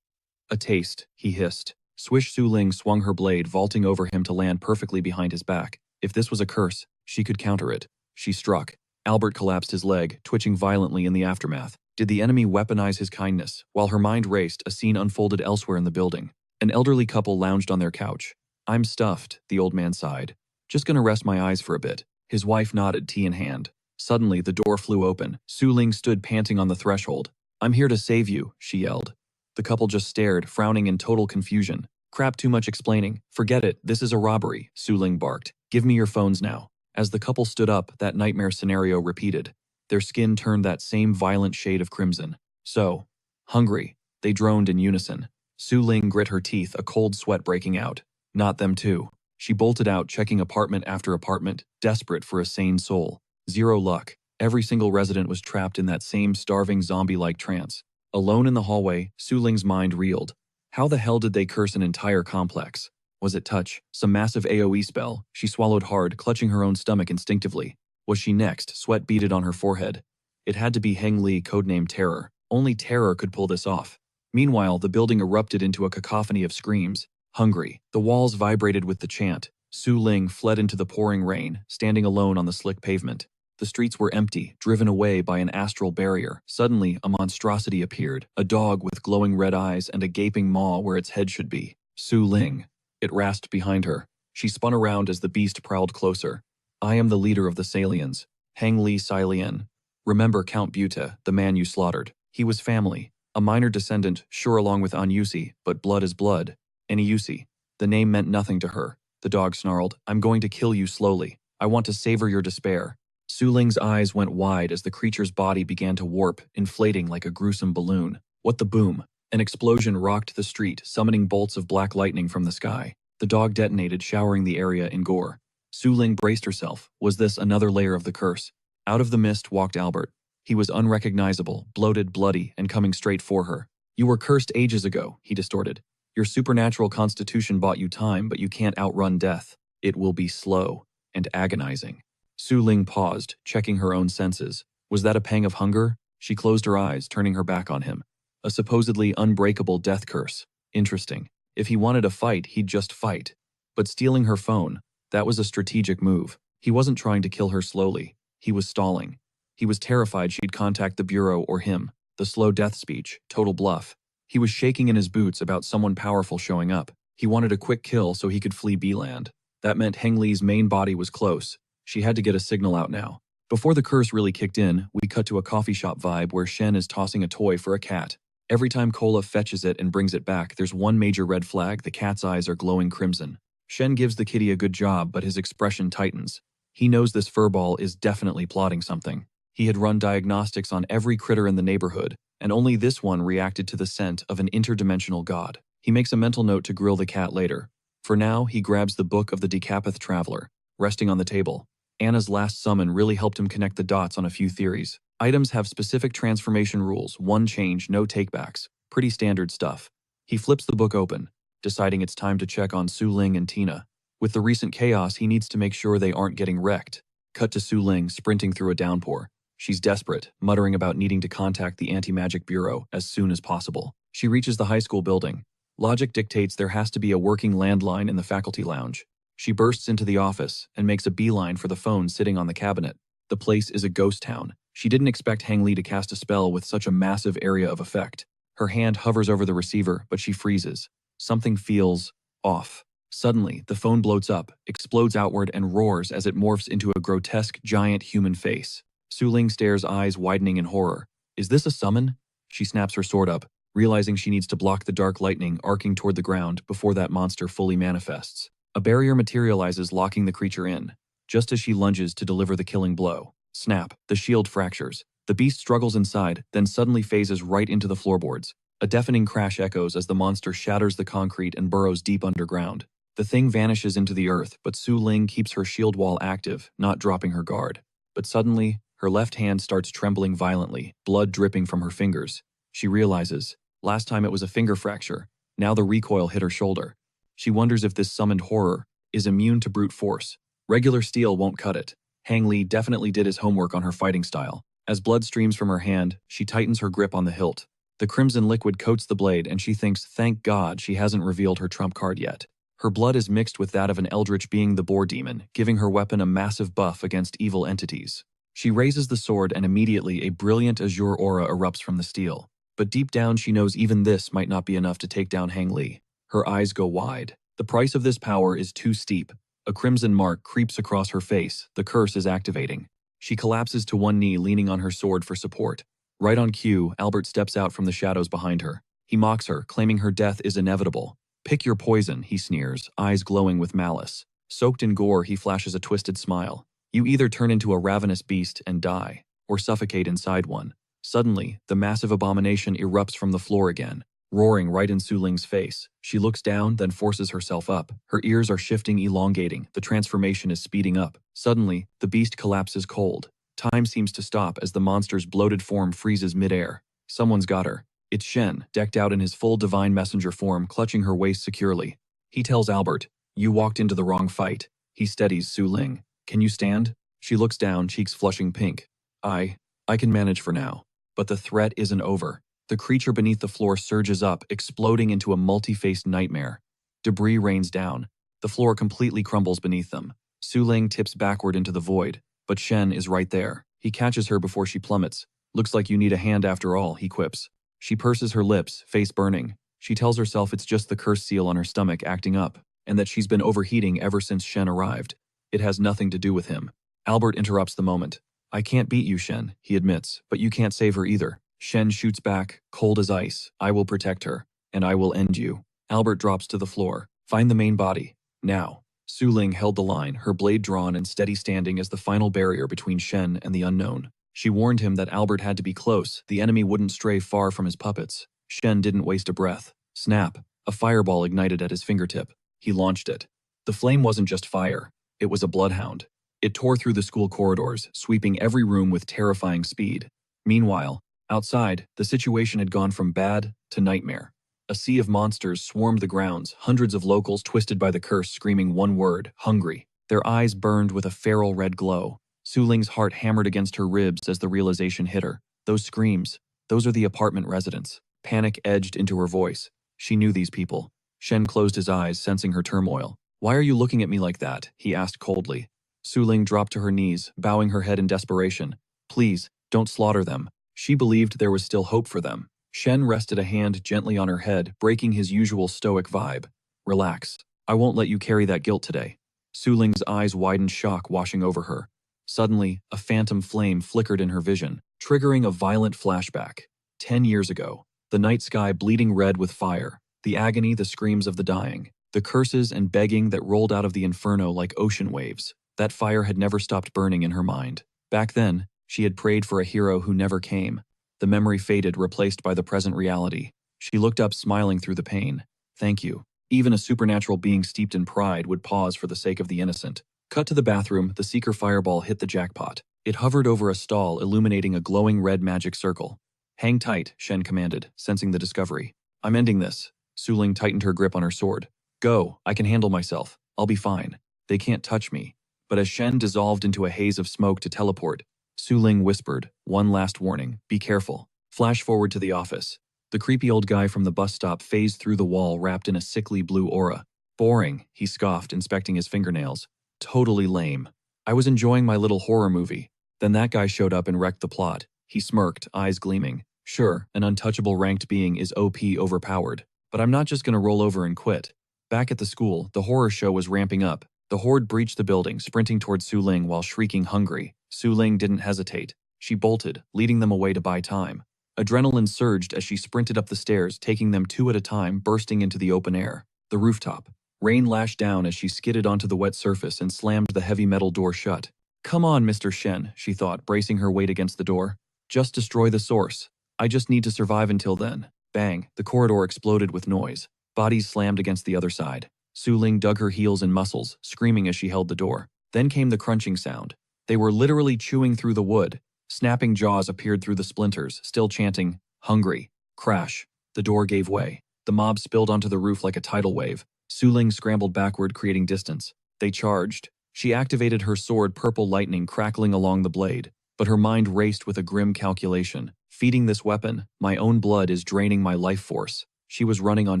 a taste," he hissed. Swish. Su Ling swung her blade, vaulting over him to land perfectly behind his back. If this was a curse, she could counter it. She struck. Albert collapsed his leg, twitching violently in the aftermath. Did the enemy weaponize his kindness? While her mind raced, a scene unfolded elsewhere in the building. An elderly couple lounged on their couch. "I'm stuffed," the old man sighed. "Just gonna rest my eyes for a bit." His wife nodded, tea in hand. Suddenly, the door flew open. Su Ling stood panting on the threshold. "I'm here to save you," she yelled. The couple just stared, frowning in total confusion. "Crap, too much explaining. Forget it, this is a robbery," Su Ling barked. "Give me your phones now." As the couple stood up, that nightmare scenario repeated. Their skin turned that same violent shade of crimson. "So hungry," they droned in unison. Su Ling grit her teeth, a cold sweat breaking out. Not them too. She bolted out, checking apartment after apartment, desperate for a sane soul. Zero luck. Every single resident was trapped in that same starving zombie-like trance. Alone in the hallway, Su Ling's mind reeled. How the hell did they curse an entire complex? Was it touch? Some massive AoE spell? She swallowed hard, clutching her own stomach instinctively. Was she next? Sweat beaded on her forehead. It had to be Heng Li, codenamed Terror. Only Terror could pull this off. Meanwhile, the building erupted into a cacophony of screams. Hungry. The walls vibrated with the chant. Su Ling fled into the pouring rain, standing alone on the slick pavement. The streets were empty, driven away by an astral barrier. Suddenly, a monstrosity appeared, a dog with glowing red eyes and a gaping maw where its head should be. Su Ling. It rasped behind her. She spun around as the beast prowled closer. "I am the leader of the Salians. Heng Li Salian. Remember Count Buta, the man you slaughtered. He was family. A minor descendant, sure along with Anyusi, but blood is blood. Anyusi." The name meant nothing to her. The dog snarled, "I'm going to kill you slowly. I want to savor your despair." Su Ling's eyes went wide as the creature's body began to warp, inflating like a gruesome balloon. What the boom? An explosion rocked the street, summoning bolts of black lightning from the sky. The dog detonated, showering the area in gore. Su Ling braced herself. Was this another layer of the curse? Out of the mist walked Albert. He was unrecognizable, bloated, bloody, and coming straight for her. "You were cursed ages ago," he distorted. "Your supernatural constitution bought you time, but you can't outrun death. It will be slow and agonizing." Su Ling paused, checking her own senses. Was that a pang of hunger? She closed her eyes, turning her back on him. A supposedly unbreakable death curse. Interesting. If he wanted a fight, he'd just fight. But stealing her phone, that was a strategic move. He wasn't trying to kill her slowly. He was stalling. He was terrified she'd contact the Bureau or him. The slow death speech, total bluff. He was shaking in his boots about someone powerful showing up. He wanted a quick kill so he could flee B-land. That meant Heng Li's main body was close. She had to get a signal out now. Before the curse really kicked in, we cut to a coffee shop vibe where Shen is tossing a toy for a cat. Every time Kola fetches it and brings it back, there's one major red flag: the cat's eyes are glowing crimson. Shen gives the kitty a good job, but his expression tightens. He knows this furball is definitely plotting something. He had run diagnostics on every critter in the neighborhood, and only this one reacted to the scent of an interdimensional god. He makes a mental note to grill the cat later. For now, he grabs the book of the Decapith Traveler, resting on the table. Anna's last summon really helped him connect the dots on a few theories. Items have specific transformation rules, one change, no takebacks. Pretty standard stuff. He flips the book open, deciding it's time to check on Su Ling and Tina. With the recent chaos, he needs to make sure they aren't getting wrecked. Cut to Su Ling sprinting through a downpour. She's desperate, muttering about needing to contact the Anti-Magic Bureau as soon as possible. She reaches the high school building. Logic dictates there has to be a working landline in the faculty lounge. She bursts into the office and makes a beeline for the phone sitting on the cabinet. The place is a ghost town. She didn't expect Hang Li to cast a spell with such a massive area of effect. Her hand hovers over the receiver, but she freezes. Something feels off. Suddenly, the phone bloats up, explodes outward, and roars as it morphs into a grotesque, giant human face. Su Ling stares, eyes widening in horror. Is this a summon? She snaps her sword up, realizing she needs to block the dark lightning arcing toward the ground before that monster fully manifests. A barrier materializes, locking the creature in. Just as she lunges to deliver the killing blow. Snap, the shield fractures. The beast struggles inside, then suddenly phases right into the floorboards. A deafening crash echoes as the monster shatters the concrete and burrows deep underground. The thing vanishes into the earth, but Su Ling keeps her shield wall active, not dropping her guard. But suddenly, her left hand starts trembling violently, blood dripping from her fingers. She realizes, last time it was a finger fracture, now the recoil hit her shoulder. She wonders if this summoned horror is immune to brute force. Regular steel won't cut it. Hang Li definitely did his homework on her fighting style. As blood streams from her hand, she tightens her grip on the hilt. The crimson liquid coats the blade and she thinks, thank God she hasn't revealed her trump card yet. Her blood is mixed with that of an eldritch being, the boar demon, giving her weapon a massive buff against evil entities. She raises the sword and immediately a brilliant azure aura erupts from the steel. But deep down she knows even this might not be enough to take down Hang Li. Her eyes go wide. The price of this power is too steep. A crimson mark creeps across her face. The curse is activating. She collapses to one knee, leaning on her sword for support. Right on cue, Albert steps out from the shadows behind her. He mocks her, claiming her death is inevitable. Pick your poison, he sneers, eyes glowing with malice. Soaked in gore, he flashes a twisted smile. You either turn into a ravenous beast and die, or suffocate inside one. Suddenly, the massive abomination erupts from the floor again, roaring right in Su Ling's face. She looks down, then forces herself up. Her ears are shifting, elongating. The transformation is speeding up. Suddenly, the beast collapses cold. Time seems to stop as the monster's bloated form freezes midair. Someone's got her. It's Shen, decked out in his full divine messenger form, clutching her waist securely. He tells Albert, you walked into the wrong fight. He steadies Su Ling. Can you stand? She looks down, cheeks flushing pink. I can manage for now. But the threat isn't over. The creature beneath the floor surges up, exploding into a multi-faced nightmare. Debris rains down. The floor completely crumbles beneath them. Su Ling tips backward into the void, but Shen is right there. He catches her before she plummets. Looks like you need a hand after all, he quips. She purses her lips, face burning. She tells herself it's just the curse seal on her stomach acting up, and that she's been overheating ever since Shen arrived. It has nothing to do with him. Albert interrupts the moment. I can't beat you, Shen, he admits, but you can't save her either. Shen shoots back, cold as ice. I will protect her, and I will end you. Albert drops to the floor. Find the main body. Now. Su Ling held the line, her blade drawn and steady standing as the final barrier between Shen and the unknown. She warned him that Albert had to be close. The enemy wouldn't stray far from his puppets. Shen didn't waste a breath. Snap. A fireball ignited at his fingertip. He launched it. The flame wasn't just fire. It was a bloodhound. It tore through the school corridors, sweeping every room with terrifying speed. Meanwhile, outside, the situation had gone from bad to nightmare. A sea of monsters swarmed the grounds, hundreds of locals twisted by the curse screaming one word, hungry. Their eyes burned with a feral red glow. Su Ling's heart hammered against her ribs as the realization hit her. Those screams, those are the apartment residents. Panic edged into her voice. She knew these people. Shen closed his eyes, sensing her turmoil. Why are you looking at me like that? He asked coldly. Su Ling dropped to her knees, bowing her head in desperation. Please, don't slaughter them. She believed there was still hope for them. Shen rested a hand gently on her head, breaking his usual stoic vibe. Relax. I won't let you carry that guilt today. Su Ling's eyes widened, shock washing over her. Suddenly, a phantom flame flickered in her vision, triggering a violent flashback. 10 years ago, the night sky bleeding red with fire, the agony, the screams of the dying, the curses and begging that rolled out of the inferno like ocean waves. That fire had never stopped burning in her mind. Back then, she had prayed for a hero who never came. The memory faded, replaced by the present reality. She looked up, smiling through the pain. Thank you. Even a supernatural being steeped in pride would pause for the sake of the innocent. Cut to the bathroom, the seeker fireball hit the jackpot. It hovered over a stall, illuminating a glowing red magic circle. Hang tight, Shen commanded, sensing the discovery. I'm ending this. Su Ling tightened her grip on her sword. Go, I can handle myself. I'll be fine. They can't touch me. But as Shen dissolved into a haze of smoke to teleport, Su Ling whispered, one last warning, be careful. Flash forward to the office. The creepy old guy from the bus stop phased through the wall, wrapped in a sickly blue aura. Boring, he scoffed, inspecting his fingernails. Totally lame. I was enjoying my little horror movie. Then that guy showed up and wrecked the plot. He smirked, eyes gleaming. Sure, an untouchable ranked being is OP overpowered, but I'm not just gonna roll over and quit. Back at the school, the horror show was ramping up. The horde breached the building, sprinting towards Su Ling while shrieking hungry. Su Ling didn't hesitate. She bolted, leading them away to buy time. Adrenaline surged as she sprinted up the stairs, taking them two at a time, bursting into the open air. The rooftop. Rain lashed down as she skidded onto the wet surface and slammed the heavy metal door shut. Come on, Mr. Shen, she thought, bracing her weight against the door. Just destroy the source. I just need to survive until then. Bang, the corridor exploded with noise. Bodies slammed against the other side. Su Ling dug her heels and muscles, screaming as she held the door. Then came the crunching sound. They were literally chewing through the wood. Snapping jaws appeared through the splinters, still chanting, hungry. Crash. The door gave way. The mob spilled onto the roof like a tidal wave. Su Ling scrambled backward, creating distance. They charged. She activated her sword, purple lightning crackling along the blade. But her mind raced with a grim calculation. Feeding this weapon, my own blood is draining my life force. She was running on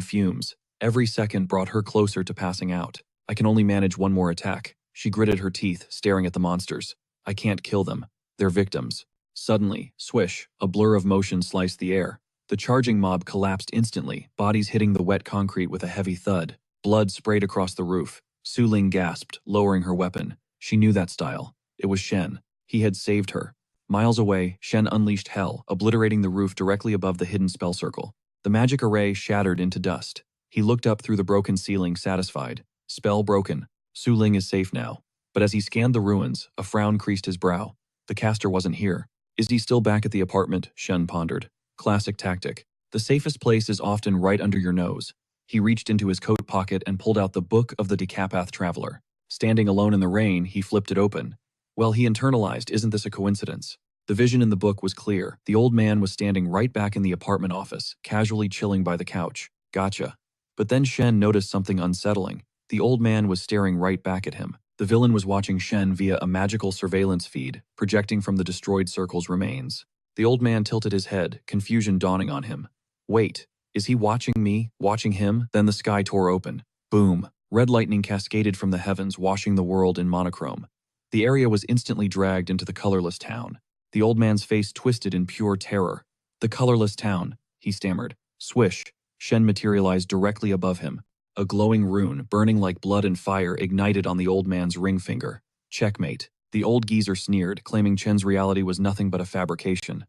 fumes. Every second brought her closer to passing out. I can only manage one more attack. She gritted her teeth, staring at the monsters. I can't kill them. They're victims. Suddenly, swish, a blur of motion sliced the air. The charging mob collapsed instantly, bodies hitting the wet concrete with a heavy thud. Blood sprayed across the roof. Su Ling gasped, lowering her weapon. She knew that style. It was Shen. He had saved her. Miles away, Shen unleashed hell, obliterating the roof directly above the hidden spell circle. The magic array shattered into dust. He looked up through the broken ceiling, satisfied. Spell broken. Su Ling is safe now. But as he scanned the ruins, a frown creased his brow. The caster wasn't here. Is he still back at the apartment? Shen pondered. Classic tactic. The safest place is often right under your nose. He reached into his coat pocket and pulled out the Book of the Decapath Traveler. Standing alone in the rain, he flipped it open. Well, he internalized, isn't this a coincidence? The vision in the book was clear. The old man was standing right back in the apartment office, casually chilling by the couch. Gotcha. But then Shen noticed something unsettling. The old man was staring right back at him. The villain was watching Shen via a magical surveillance feed, projecting from the destroyed circle's remains. The old man tilted his head, confusion dawning on him. Wait, is he watching me, watching him? Then the sky tore open. Boom. Red lightning cascaded from the heavens, washing the world in monochrome. The area was instantly dragged into the colorless town. The old man's face twisted in pure terror. The colorless town, he stammered. Swish. Shen materialized directly above him. A glowing rune, burning like blood and fire, ignited on the old man's ring finger. Checkmate. The old geezer sneered, claiming Chen's reality was nothing but a fabrication.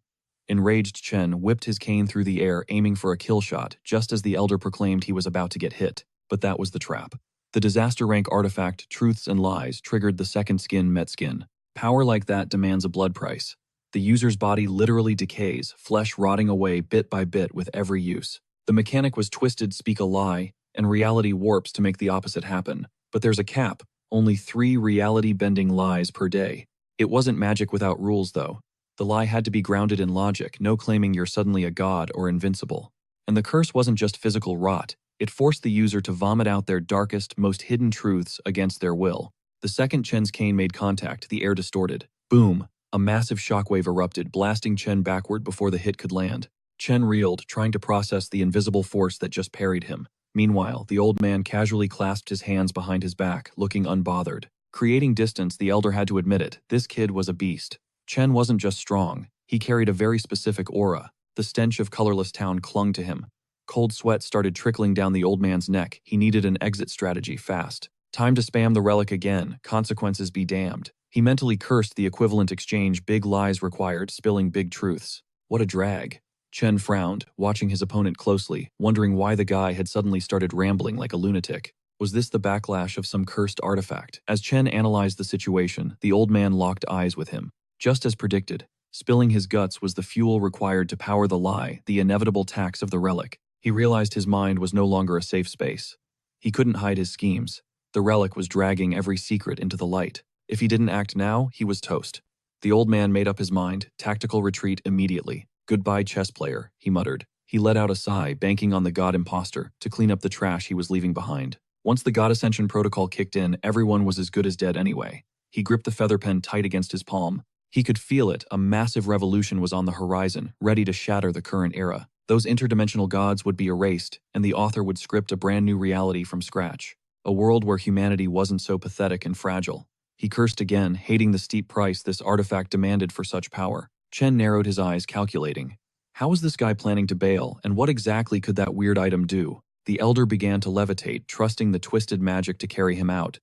Enraged, Chen whipped his cane through the air, aiming for a kill shot, just as the elder proclaimed he was about to get hit. But that was the trap. The disaster rank artifact, Truths and Lies, triggered the second skin met skin. Power like that demands a blood price. The user's body literally decays, flesh rotting away bit by bit with every use. The mechanic was twisted, speak a lie, and reality warps to make the opposite happen. But there's a cap, only 3 reality-bending lies per day. It wasn't magic without rules, though. The lie had to be grounded in logic, no claiming you're suddenly a god or invincible. And the curse wasn't just physical rot. It forced the user to vomit out their darkest, most hidden truths against their will. The second Chen's cane made contact, the air distorted. Boom! A massive shockwave erupted, blasting Chen backward before the hit could land. Chen reeled, trying to process the invisible force that just parried him. Meanwhile, the old man casually clasped his hands behind his back, looking unbothered. Creating distance, the elder had to admit it. This kid was a beast. Chen wasn't just strong. He carried a very specific aura. The stench of colorless town clung to him. Cold sweat started trickling down the old man's neck. He needed an exit strategy fast. Time to spam the relic again. Consequences be damned. He mentally cursed the equivalent exchange big lies required, spilling big truths. What a drag. Chen frowned, watching his opponent closely, wondering why the guy had suddenly started rambling like a lunatic. Was this the backlash of some cursed artifact? As Chen analyzed the situation, the old man locked eyes with him. Just as predicted, Spilling his guts was the fuel required to power the lie, the inevitable tax of the relic. He realized his mind was no longer a safe space. He couldn't hide his schemes. The relic was dragging every secret into the light. If he didn't act now, he was toast. The old man made up his mind, tactical retreat immediately. Goodbye, chess player, he muttered. He let out a sigh, banking on the god imposter to clean up the trash he was leaving behind. Once the god ascension protocol kicked in, everyone was as good as dead anyway. He gripped the feather pen tight against his palm. He could feel it, a massive revolution was on the horizon, ready to shatter the current era. Those interdimensional gods would be erased, and the author would script a brand new reality from scratch. A world where humanity wasn't so pathetic and fragile. He cursed again, hating the steep price this artifact demanded for such power. Chen narrowed his eyes, calculating. How was this guy planning to bail, and what exactly could that weird item do? The elder began to levitate, trusting the twisted magic to carry him out.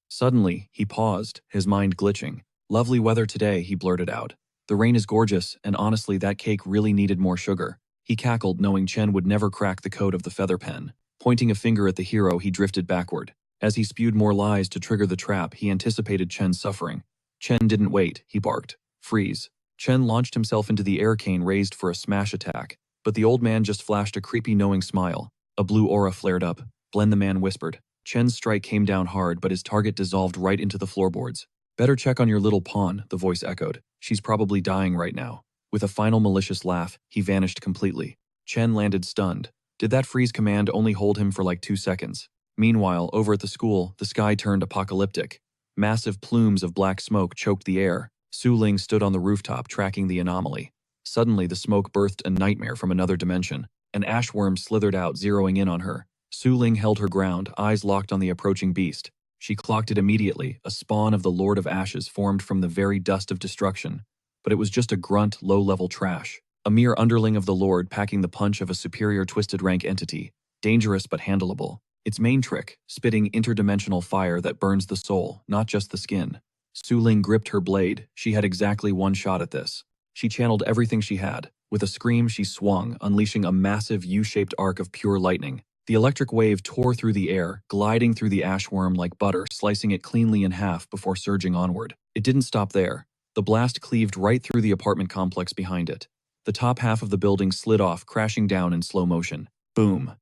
Suddenly, he paused, his mind glitching. Lovely weather today, he blurted out. The rain is gorgeous, and honestly that cake really needed more sugar. He cackled, knowing Chen would never crack the code of the feather pen. Pointing a finger at the hero, he drifted backward. As he spewed more lies to trigger the trap, he anticipated Chen's suffering. Chen didn't wait, he barked. Freeze. Chen launched himself into the air cane raised for a smash attack, but the old man just flashed a creepy knowing smile. A blue aura flared up. Blend, the man whispered. Chen's strike came down hard, but his target dissolved right into the floorboards. Better check on your little pawn, the voice echoed. She's probably dying right now. With a final malicious laugh, he vanished completely. Chen landed stunned. Did that freeze command only hold him for like 2 seconds? Meanwhile, over at the school, the sky turned apocalyptic. Massive plumes of black smoke choked the air. Su Ling stood on the rooftop tracking the anomaly. Suddenly, the smoke birthed a nightmare from another dimension. An ashworm slithered out, zeroing in on her. Su Ling held her ground, eyes locked on the approaching beast. She clocked it immediately, a spawn of the Lord of Ashes formed from the very dust of destruction. But it was just a grunt, low-level trash. A mere underling of the Lord packing the punch of a superior twisted rank entity. Dangerous but handleable. Its main trick, spitting interdimensional fire that burns the soul, not just the skin. Su Ling gripped her blade. She had exactly one shot at this. She channeled everything she had. With a scream, she swung, unleashing a massive U-shaped arc of pure lightning. The electric wave tore through the air, gliding through the ashworm like butter, slicing it cleanly in half before surging onward. It didn't stop there. The blast cleaved right through the apartment complex behind it. The top half of the building slid off, crashing down in slow motion. Boom.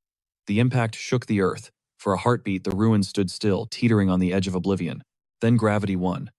The impact shook the earth. For a heartbeat, the ruins stood still, teetering on the edge of oblivion. Then gravity won.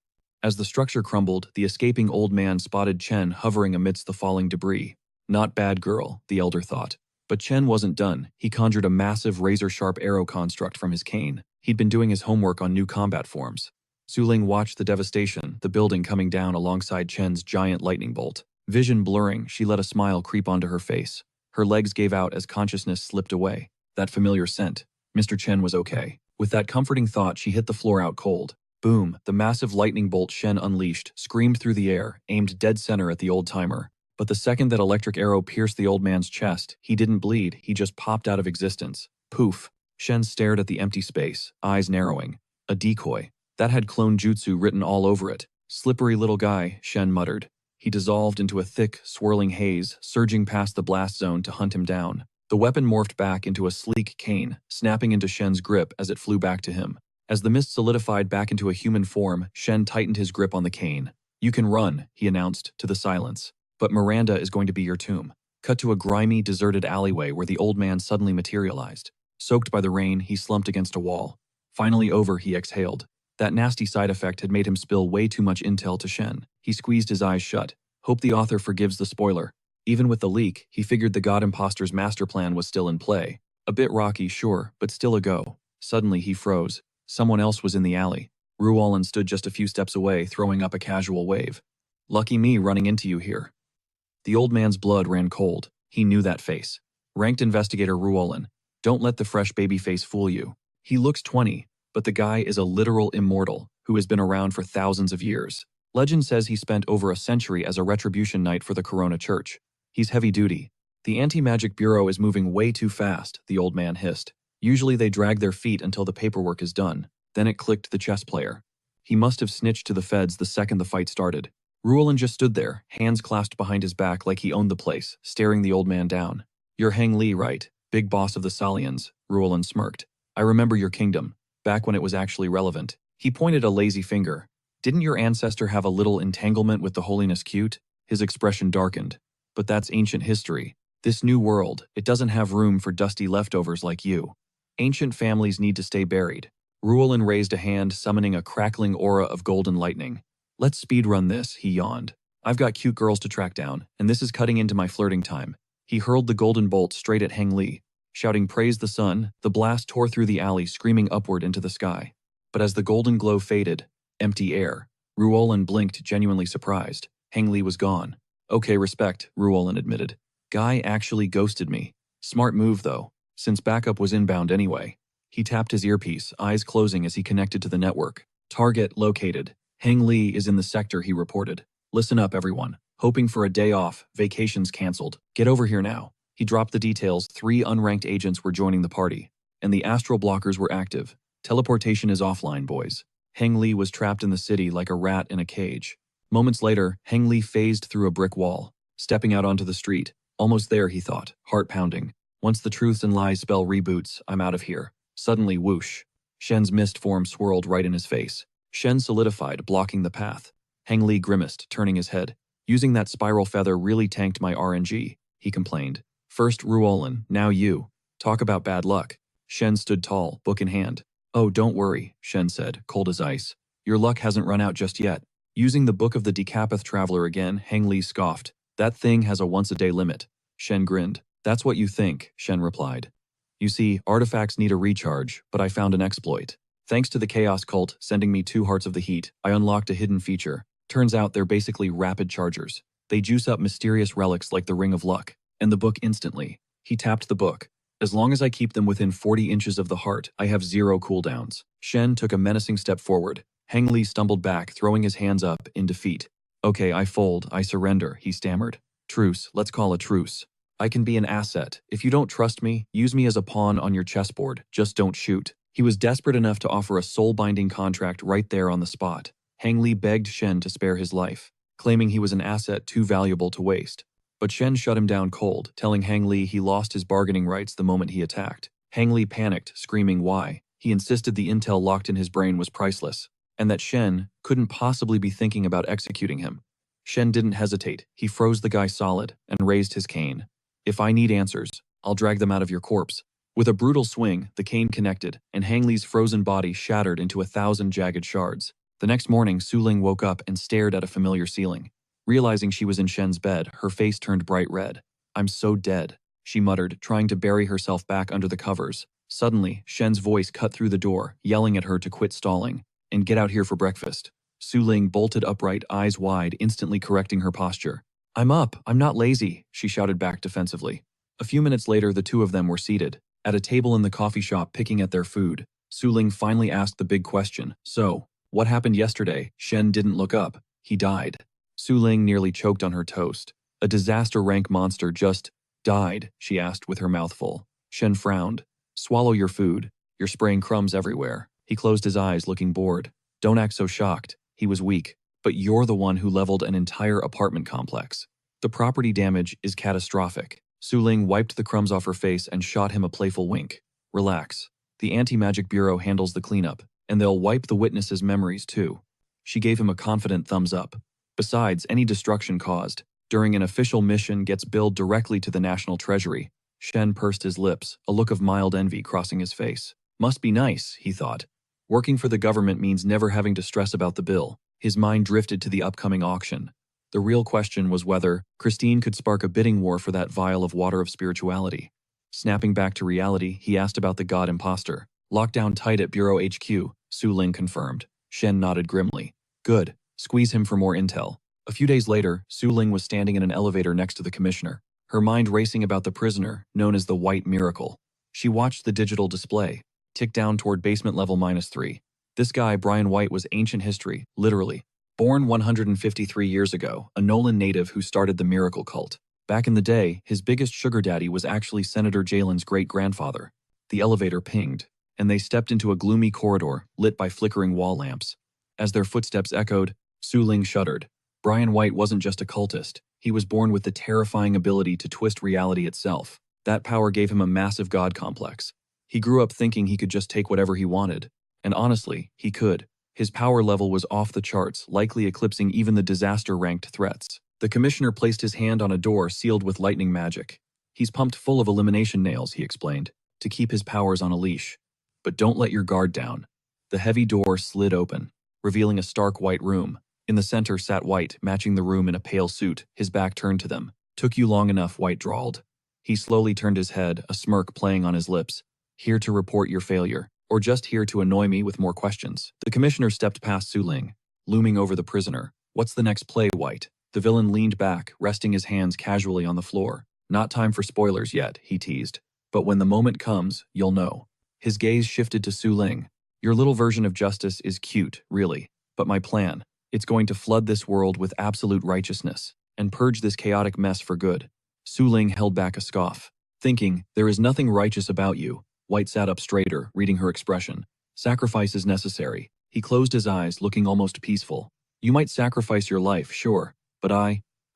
As the structure crumbled, the escaping old man spotted Chen hovering amidst the falling debris. Not bad girl, the elder thought. But Chen wasn't done. He conjured a massive razor-sharp arrow construct from his cane. He'd been doing his homework on new combat forms. Su Ling watched the devastation, the building coming down alongside Chen's giant lightning bolt. Vision blurring, she let a smile creep onto her face. Her legs gave out as consciousness slipped away. That familiar scent. Mr. Chen was okay. With that comforting thought, she hit the floor out cold. Boom, the massive lightning bolt Shen unleashed, screamed through the air, aimed dead center at the old-timer. But the second that electric arrow pierced the old man's chest, he didn't bleed, he just popped out of existence. Poof. Shen stared at the empty space, eyes narrowing. A decoy. That had clone jutsu written all over it. Slippery little guy, Shen muttered. He dissolved into a thick, swirling haze, surging past the blast zone to hunt him down. The weapon morphed back into a sleek cane, snapping into Shen's grip as it flew back to him. As the mist solidified back into a human form, Shen tightened his grip on the cane. You can run, he announced, to the silence. But Miranda is going to be your tomb. Cut to a grimy, deserted alleyway where the old man suddenly materialized. Soaked by the rain, he slumped against a wall. Finally over, he exhaled. That nasty side effect had made him spill way too much intel to Shen. He squeezed his eyes shut. Hope the author forgives the spoiler. Even with the leak, he figured the god imposter's master plan was still in play. A bit rocky, sure, but still a go. Suddenly he froze. Someone else was in the alley. Ruolin stood just a few steps away, throwing up a casual wave. Lucky me running into you here. The old man's blood ran cold. He knew that face. Ranked investigator Ruolin. Don't let the fresh baby face fool you. He looks 20, but the guy is a literal immortal who has been around for thousands of years. Legend says he spent over a century as a retribution knight for the Corona Church. He's heavy duty. The Anti-Magic Bureau is moving way too fast, the old man hissed. Usually they drag their feet until the paperwork is done. Then it clicked the chess player. He must have snitched to the feds the second the fight started. Ruolin just stood there, hands clasped behind his back like he owned the place, staring the old man down. You're Heng Li, right? Big boss of the Salians, Ruolin smirked. I remember your kingdom, back when it was actually relevant. He pointed a lazy finger. Didn't your ancestor have a little entanglement with the Holiness Cute? His expression darkened. But that's ancient history. This new world, it doesn't have room for dusty leftovers like you. Ancient families need to stay buried. Ruolin raised a hand, summoning a crackling aura of golden lightning. Let's speedrun this, he yawned. I've got cute girls to track down, and this is cutting into my flirting time. He hurled the golden bolt straight at Heng Li. Shouting praise the sun, the blast tore through the alley, screaming upward into the sky. But as the golden glow faded, empty air. Ruolin blinked, genuinely surprised. Heng Li was gone. Okay, respect, Ruolin admitted. Guy actually ghosted me. Smart move, though, since backup was inbound anyway. He tapped his earpiece, eyes closing as he connected to the network. Target located. Heng Li is in the sector, he reported. Listen up, everyone. Hoping for a day off, vacations canceled. Get over here now. He dropped the details. 3 unranked agents were joining the party, and the astral blockers were active. Teleportation is offline, boys. Heng Li was trapped in the city like a rat in a cage. Moments later, Heng Li phased through a brick wall, stepping out onto the street. Almost there, he thought, heart pounding. Once the truths and lies spell reboots, I'm out of here. Suddenly, whoosh. Shen's mist form swirled right in his face. Shen solidified, blocking the path. Heng Li grimaced, turning his head. Using that spiral feather really tanked my RNG, he complained. First Ruolin, now you. Talk about bad luck. Shen stood tall, book in hand. Oh, don't worry, Shen said, cold as ice. Your luck hasn't run out just yet. Using the Book of the Decapith Traveler again, Heng Li scoffed. That thing has a once-a-day limit. Shen grinned. That's what you think, Shen replied. You see, artifacts need a recharge, but I found an exploit. Thanks to the Chaos Cult sending me 2 Hearts of the Heat, I unlocked a hidden feature. Turns out they're basically rapid chargers. They juice up mysterious relics like the Ring of Luck, and the book instantly. He tapped the book. As long as I keep them within 40 inches of the heart, I have 0 cooldowns. Shen took a menacing step forward. Heng Li stumbled back, throwing his hands up in defeat. Okay, I fold, I surrender, he stammered. Truce, let's call a truce. I can be an asset. If you don't trust me, use me as a pawn on your chessboard. Just don't shoot. He was desperate enough to offer a soul-binding contract right there on the spot. Heng Li begged Shen to spare his life, claiming he was an asset too valuable to waste. But Shen shut him down cold, telling Heng Li he lost his bargaining rights the moment he attacked. Heng Li panicked, screaming why. He insisted the intel locked in his brain was priceless, and that Shen couldn't possibly be thinking about executing him. Shen didn't hesitate. He froze the guy solid and raised his cane. If I need answers, I'll drag them out of your corpse. With a brutal swing, the cane connected, and Heng Li's frozen body shattered into 1,000 jagged shards. The next morning, Su Ling woke up and stared at a familiar ceiling. Realizing she was in Shen's bed, her face turned bright red. I'm so dead, she muttered, trying to bury herself back under the covers. Suddenly, Shen's voice cut through the door, yelling at her to quit stalling and get out here for breakfast. Su Ling bolted upright, eyes wide, instantly correcting her posture. I'm up, I'm not lazy, she shouted back defensively. A few minutes later, the two of them were seated, at a table in the coffee shop picking at their food. Su Ling finally asked the big question. So, what happened yesterday? Shen didn't look up. He died. Su Ling nearly choked on her toast. A disaster-rank monster just died, she asked with her mouth full. Shen frowned. Swallow your food. You're spraying crumbs everywhere. He closed his eyes, looking bored. Don't act so shocked. He was weak. But you're the one who leveled an entire apartment complex. The property damage is catastrophic. Su Ling wiped the crumbs off her face and shot him a playful wink. Relax. The Anti-Magic Bureau handles the cleanup, and they'll wipe the witnesses' memories too. She gave him a confident thumbs up. Besides, any destruction caused during an official mission gets billed directly to the National Treasury. Shen pursed his lips, a look of mild envy crossing his face. Must be nice, he thought. Working for the government means never having to stress about the bill. His mind drifted to the upcoming auction. The real question was whether Christine could spark a bidding war for that vial of water of spirituality. Snapping back to reality, he asked about the god imposter. Locked down tight at Bureau HQ, Su Ling confirmed. Shen nodded grimly. Good. Squeeze him for more intel. A few days later, Su Ling was standing in an elevator next to the commissioner, her mind racing about the prisoner, known as the White Miracle. She watched the digital display, tick down toward basement level -3. This guy, Brian White, was ancient history, literally. Born 153 years ago, a Nolan native who started the miracle cult. Back in the day, his biggest sugar daddy was actually Senator Jalen's great-grandfather. The elevator pinged, and they stepped into a gloomy corridor lit by flickering wall lamps. As their footsteps echoed, Su Ling shuddered. Brian White wasn't just a cultist. He was born with the terrifying ability to twist reality itself. That power gave him a massive god complex. He grew up thinking he could just take whatever he wanted. And honestly, he could. His power level was off the charts, likely eclipsing even the disaster-ranked threats. The commissioner placed his hand on a door sealed with lightning magic. He's pumped full of elimination nails, he explained, to keep his powers on a leash. But don't let your guard down. The heavy door slid open, revealing a stark white room. In the center sat White, matching the room in a pale suit, his back turned to them. Took you long enough, White drawled. He slowly turned his head, a smirk playing on his lips. Here to report your failure, or just here to annoy me with more questions. The commissioner stepped past Su Ling, looming over the prisoner. What's the next play, White? The villain leaned back, resting his hands casually on the floor. Not time for spoilers yet, he teased. But when the moment comes, you'll know. His gaze shifted to Su Ling. Your little version of justice is cute, really. But my plan, it's going to flood this world with absolute righteousness and purge this chaotic mess for good. Su Ling held back a scoff, thinking, there is nothing righteous about you. White sat up straighter, reading her expression. Sacrifice is necessary. He closed his eyes, looking almost peaceful. You might sacrifice your life, sure, but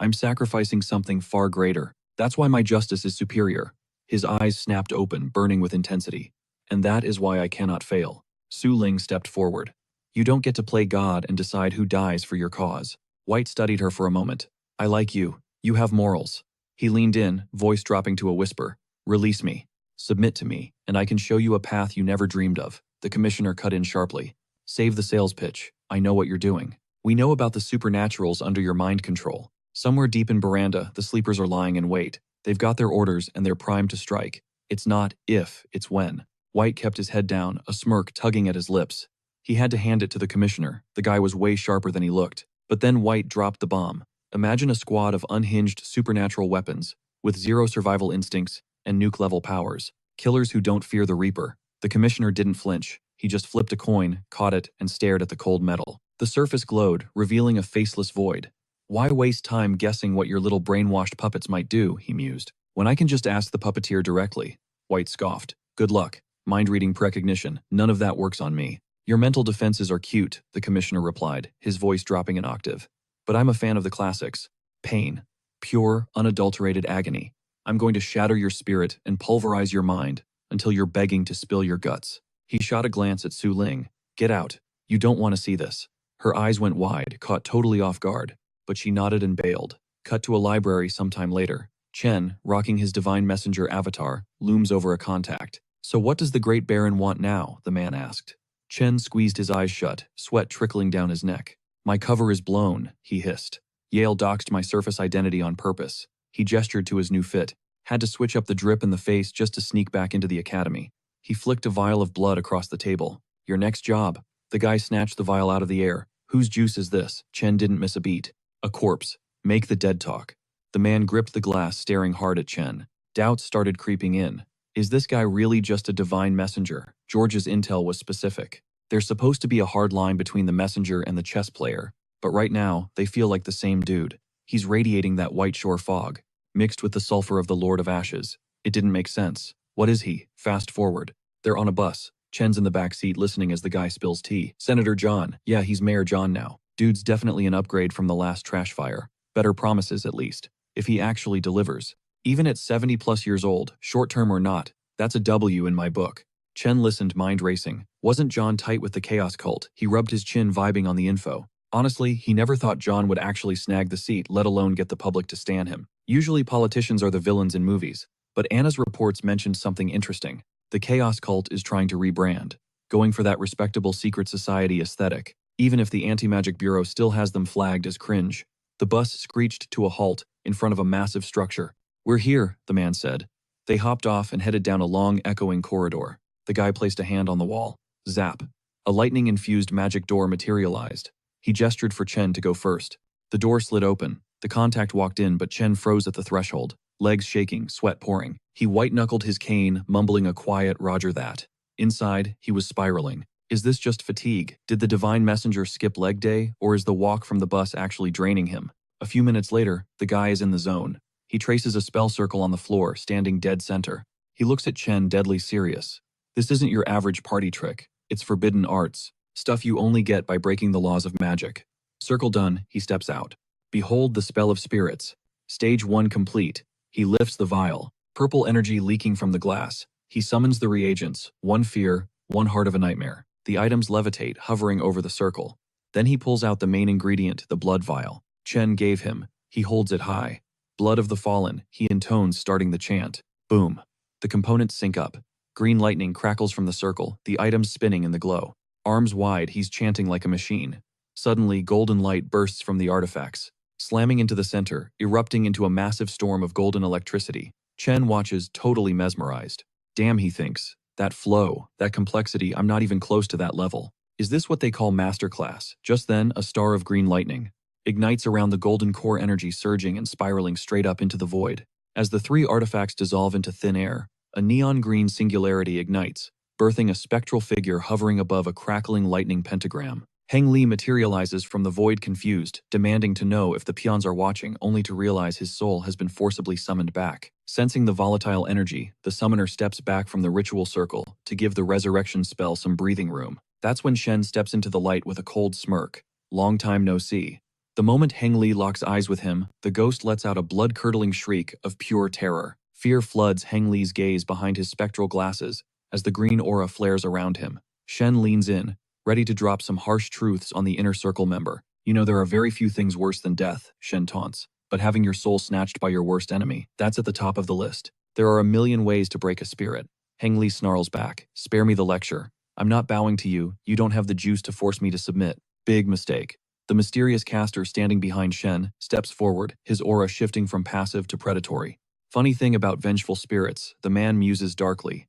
I'm sacrificing something far greater. That's why my justice is superior. His eyes snapped open, burning with intensity. And that is why I cannot fail. Su Ling stepped forward. You don't get to play God and decide who dies for your cause. White studied her for a moment. I like you. You have morals. He leaned in, voice dropping to a whisper. Release me. Submit to me, and I can show you a path you never dreamed of. The commissioner cut in sharply. Save the sales pitch. I know what you're doing. We know about the supernaturals under your mind control. Somewhere deep in Baranda, the sleepers are lying in wait. They've got their orders and they're primed to strike. It's not if, it's when. White kept his head down, a smirk tugging at his lips. He had to hand it to the commissioner. The guy was way sharper than he looked. But then White dropped the bomb. Imagine a squad of unhinged supernatural weapons, with zero survival instincts and nuke-level powers. Killers who don't fear the Reaper. The commissioner didn't flinch. He just flipped a coin, caught it, and stared at the cold metal. The surface glowed, revealing a faceless void. Why waste time guessing what your little brainwashed puppets might do, he mused, when I can just ask the puppeteer directly. White scoffed. Good luck. Mind-reading precognition. None of that works on me. Your mental defenses are cute, the commissioner replied, his voice dropping an octave. But I'm a fan of the classics. Pain. Pure, unadulterated agony. I'm going to shatter your spirit and pulverize your mind until you're begging to spill your guts. He shot a glance at Su Ling. Get out. You don't want to see this. Her eyes went wide, caught totally off guard, but she nodded and bailed. Cut to a library sometime later. Chen, rocking his divine messenger avatar, looms over a contact. So what does the Great Baron want now? The man asked. Chen squeezed his eyes shut, sweat trickling down his neck. My cover is blown, he hissed. Yale doxed my surface identity on purpose. He gestured to his new fit. Had to switch up the drip in the face just to sneak back into the academy. He flicked a vial of blood across the table. Your next job. The guy snatched the vial out of the air. Whose juice is this? Chen didn't miss a beat. A corpse. Make the dead talk. The man gripped the glass, staring hard at Chen. Doubts started creeping in. Is this guy really just a divine messenger? George's intel was specific. There's supposed to be a hard line between the messenger and the chess player, but right now, they feel like the same dude. He's radiating that white shore fog, mixed with the sulfur of the Lord of Ashes. It didn't make sense. What is he? Fast forward. They're on a bus. Chen's in the back seat listening as the guy spills tea. Senator John. Yeah, he's Mayor John now. Dude's definitely an upgrade from the last trash fire. Better promises, at least. If he actually delivers. Even at 70 plus years old, short-term or not, that's a W in my book. Chen listened, mind racing. Wasn't John tight with the Chaos Cult? He rubbed his chin, vibing on the info. Honestly, he never thought John would actually snag the seat, let alone get the public to stan him. Usually politicians are the villains in movies. But Anna's reports mentioned something interesting. The Chaos Cult is trying to rebrand, going for that respectable secret society aesthetic, even if the Anti-Magic Bureau still has them flagged as cringe. The bus screeched to a halt in front of a massive structure. We're here, the man said. They hopped off and headed down a long, echoing corridor. The guy placed a hand on the wall. Zap. A lightning-infused magic door materialized. He gestured for Chen to go first. The door slid open. The contact walked in, but Chen froze at the threshold, legs shaking, sweat pouring. He white-knuckled his cane, mumbling a quiet "Roger that." Inside, he was spiraling. Is this just fatigue? Did the divine messenger skip leg day, or is the walk from the bus actually draining him? A few minutes later, the guy is in the zone. He traces a spell circle on the floor, standing dead center. He looks at Chen, deadly serious. This isn't your average party trick. It's forbidden arts. Stuff you only get by breaking the laws of magic. Circle done, he steps out. Behold the spell of spirits. Stage 1 complete. He lifts the vial. Purple energy leaking from the glass. He summons the reagents. One fear, one heart of a nightmare. The items levitate, hovering over the circle. Then he pulls out the main ingredient, the blood vial. Chen gave him. He holds it high. Blood of the fallen, he intones, starting the chant. Boom. The components sync up. Green lightning crackles from the circle, the items spinning in the glow. Arms wide, he's chanting like a machine. Suddenly, golden light bursts from the artifacts, slamming into the center, erupting into a massive storm of golden electricity. Chen watches, totally mesmerized. Damn, he thinks. That flow, that complexity, I'm not even close to that level. Is this what they call masterclass? Just then, a star of green lightning ignites around the golden core, energy surging and spiraling straight up into the void. As the three artifacts dissolve into thin air, a neon green singularity ignites, birthing a spectral figure hovering above a crackling lightning pentagram. Heng Li materializes from the void, confused, demanding to know if the peons are watching, only to realize his soul has been forcibly summoned back. Sensing the volatile energy, the summoner steps back from the ritual circle to give the resurrection spell some breathing room. That's when Shen steps into the light with a cold smirk. Long time no see. The moment Heng Li locks eyes with him, the ghost lets out a blood-curdling shriek of pure terror. Fear floods Heng Li's gaze behind his spectral glasses as the green aura flares around him. Shen leans in, ready to drop some harsh truths on the inner circle member. You know, there are very few things worse than death, Shen taunts, but having your soul snatched by your worst enemy, that's at the top of the list. There are a million ways to break a spirit. Heng Li snarls back, spare me the lecture. I'm not bowing to you, you don't have the juice to force me to submit. Big mistake. The mysterious caster standing behind Shen steps forward, his aura shifting from passive to predatory. Funny thing about vengeful spirits, the man muses darkly.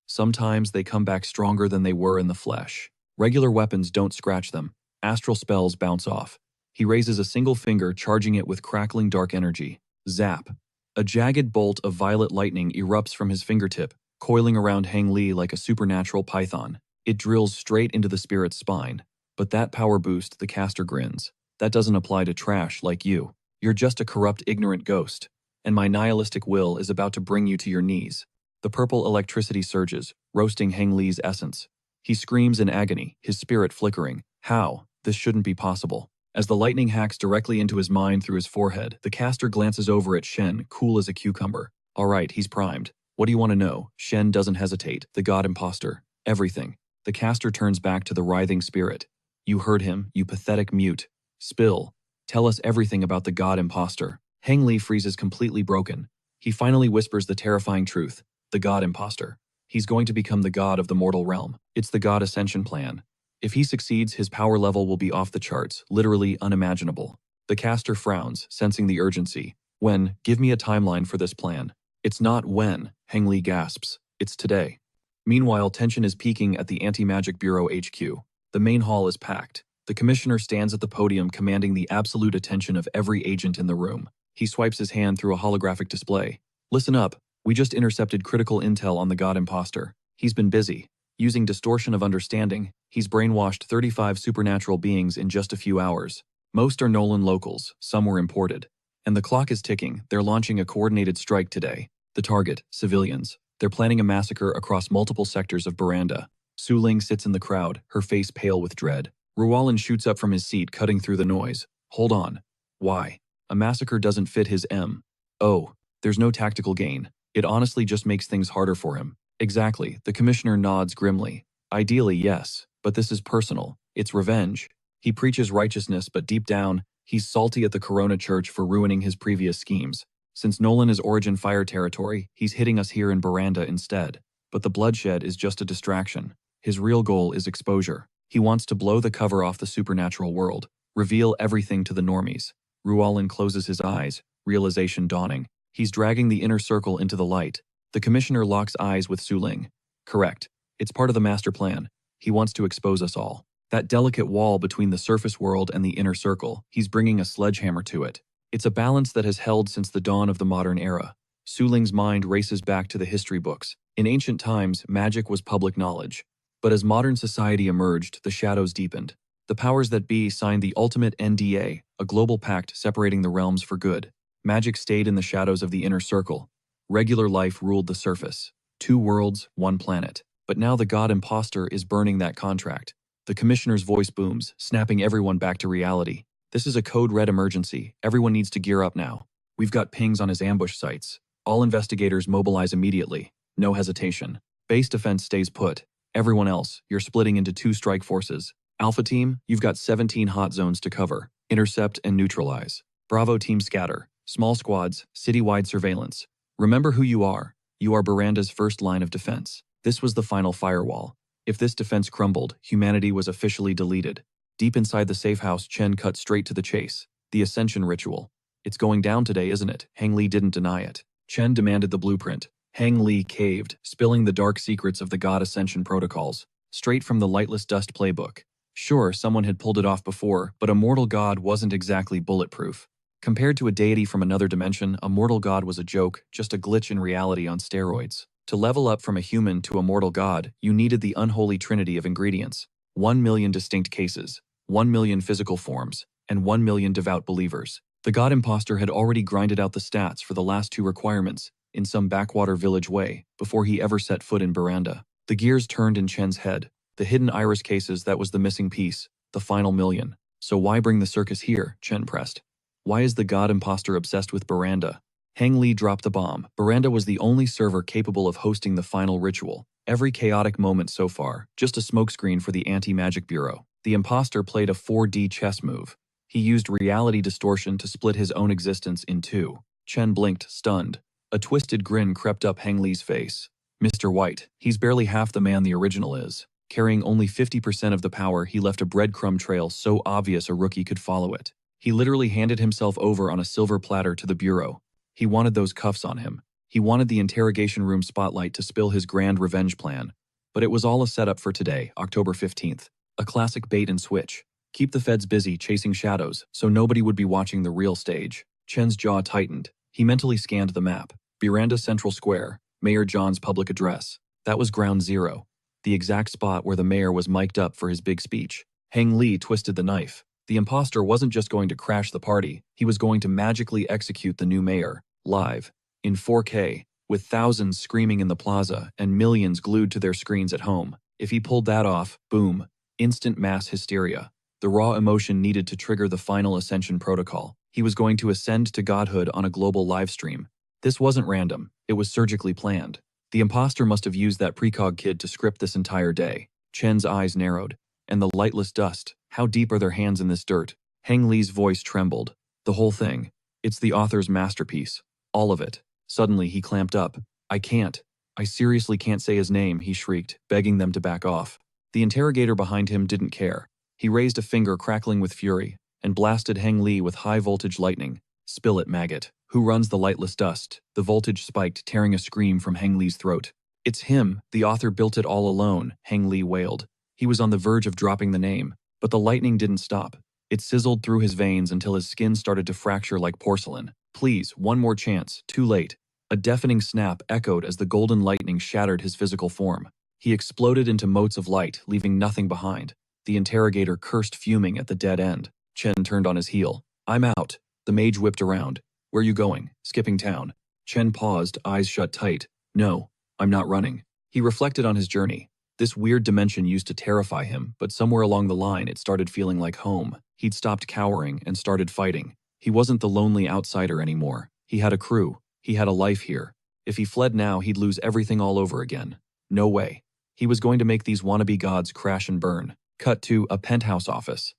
Sometimes they come back stronger than they were in the flesh. Regular weapons don't scratch them. Astral spells bounce off. He raises a single finger, charging it with crackling dark energy. Zap. A jagged bolt of violet lightning erupts from his fingertip, coiling around Heng Li like a supernatural python. It drills straight into the spirit's spine. But that power boost, the caster grins. That doesn't apply to trash like you. You're just a corrupt, ignorant ghost. And my nihilistic will is about to bring you to your knees. The purple electricity surges, roasting Heng Li's essence. He screams in agony, his spirit flickering. How? This shouldn't be possible. As the lightning hacks directly into his mind through his forehead, the caster glances over at Shen, cool as a cucumber. All right, he's primed. What do you want to know? Shen doesn't hesitate. The god imposter. Everything. The caster turns back to the writhing spirit. You heard him, you pathetic mute. Spill. Tell us everything about the god imposter. Heng Li freezes, completely broken. He finally whispers the terrifying truth. The god imposter. He's going to become the god of the mortal realm. It's the god ascension plan. If he succeeds, his power level will be off the charts, literally unimaginable. The caster frowns, sensing the urgency. When? Give me a timeline for this plan. It's not when, Heng Li gasps. It's today. Meanwhile, tension is peaking at the Anti-Magic Bureau HQ. The main hall is packed. The commissioner stands at the podium, commanding the absolute attention of every agent in the room. He swipes his hand through a holographic display. Listen up. We just intercepted critical intel on the god imposter. He's been busy. Using distortion of understanding, he's brainwashed 35 supernatural beings in just a few hours. Most are Nolan locals, some were imported. And the clock is ticking. They're launching a coordinated strike today. The target, civilians. They're planning a massacre across multiple sectors of Baranda. Su Ling sits in the crowd, her face pale with dread. Ruolan shoots up from his seat, cutting through the noise. Hold on. Why? A massacre doesn't fit his M.O. There's no tactical gain. It honestly just makes things harder for him. Exactly, the commissioner nods grimly. Ideally, yes, but this is personal. It's revenge. He preaches righteousness, but deep down, he's salty at the Corona Church for ruining his previous schemes. Since Nolan is Origin Fire territory, he's hitting us here in Baranda instead. But the bloodshed is just a distraction. His real goal is exposure. He wants to blow the cover off the supernatural world, reveal everything to the normies. Ruolan closes his eyes, realization dawning. He's dragging the inner circle into the light. The commissioner locks eyes with Su Ling. Correct. It's part of the master plan. He wants to expose us all. That delicate wall between the surface world and the inner circle, he's bringing a sledgehammer to it. It's a balance that has held since the dawn of the modern era. Su Ling's mind races back to the history books. In ancient times, magic was public knowledge. But as modern society emerged, the shadows deepened. The powers that be signed the ultimate NDA, a global pact separating the realms for good. Magic stayed in the shadows of the inner circle. Regular life ruled the surface. 2 worlds, 1 planet. But now the god imposter is burning that contract. The commissioner's voice booms, snapping everyone back to reality. This is a code red emergency. Everyone needs to gear up now. We've got pings on his ambush sites. All investigators mobilize immediately. No hesitation. Base defense stays put. Everyone else, you're splitting into 2 strike forces. Alpha team, you've got 17 hot zones to cover. Intercept and neutralize. Bravo Team Scatter. Small squads, citywide surveillance. Remember who you are. You are Miranda's first line of defense. This was the final firewall. If this defense crumbled, humanity was officially deleted. Deep inside the safe house, Chen cut straight to the chase. The Ascension Ritual. It's going down today, isn't it? Hang Li didn't deny it. Chen demanded the blueprint. Hang Li caved, spilling the dark secrets of the God Ascension protocols. Straight from the Lightless Dust playbook. Sure, someone had pulled it off before, but a mortal god wasn't exactly bulletproof. Compared to a deity from another dimension, a mortal god was a joke, just a glitch in reality on steroids. To level up from a human to a mortal god, you needed the unholy trinity of ingredients. 1 million distinct cases, 1 million physical forms, and 1 million devout believers. The god imposter had already grinded out the stats for the last two requirements, in some backwater village way, before he ever set foot in Miranda. The gears turned in Chen's head. The hidden iris cases, that was the missing piece, the final million. So why bring the circus here? Chen pressed. Why is the god imposter obsessed with Miranda? Hang Li dropped the bomb. Miranda was the only server capable of hosting the final ritual. Every chaotic moment so far, just a smokescreen for the Anti-Magic Bureau. The imposter played a 4D chess move. He used reality distortion to split his own existence in two. Chen blinked, stunned. A twisted grin crept up Hang Li's face. Mr. White, he's barely half the man the original is. Carrying only 50% of the power, he left a breadcrumb trail so obvious a rookie could follow it. He literally handed himself over on a silver platter to the Bureau. He wanted those cuffs on him. He wanted the interrogation room spotlight to spill his grand revenge plan. But it was all a setup for today, October 15th. A classic bait and switch. Keep the feds busy chasing shadows, so nobody would be watching the real stage. Chen's jaw tightened. He mentally scanned the map. Miranda Central Square, Mayor John's public address. That was ground zero. The exact spot where the mayor was mic'd up for his big speech. Hang Li twisted the knife. The imposter wasn't just going to crash the party, he was going to magically execute the new mayor, live, in 4K, with thousands screaming in the plaza and millions glued to their screens at home. If he pulled that off, boom, instant mass hysteria. The raw emotion needed to trigger the final Ascension protocol. He was going to ascend to godhood on a global livestream. This wasn't random, it was surgically planned. The imposter must have used that precog kid to script this entire day. Chen's eyes narrowed. And the Lightless Dust, how deep are their hands in this dirt? Hang Li's voice trembled. The whole thing. It's the author's masterpiece. All of it. Suddenly he clamped up. I can't. I seriously can't say his name, he shrieked, begging them to back off. The interrogator behind him didn't care. He raised a finger crackling with fury, and blasted Hang Li with high-voltage lightning. Spill it, maggot. Who runs the Lightless Dust? The voltage spiked, tearing a scream from Hang Li's throat. It's him. The author built it all alone, Hang Li wailed. He was on the verge of dropping the name, but the lightning didn't stop. It sizzled through his veins until his skin started to fracture like porcelain. Please, one more chance. Too late. A deafening snap echoed as the golden lightning shattered his physical form. He exploded into motes of light, leaving nothing behind. The interrogator cursed, fuming at the dead end. Chen turned on his heel. I'm out. The mage whipped around. Where you going? Skipping town. Chen paused, eyes shut tight. No, I'm not running. He reflected on his journey. This weird dimension used to terrify him, but somewhere along the line it started feeling like home. He'd stopped cowering and started fighting. He wasn't the lonely outsider anymore. He had a crew. He had a life here. If he fled now, he'd lose everything all over again. No way. He was going to make these wannabe gods crash and burn. Cut to a penthouse office.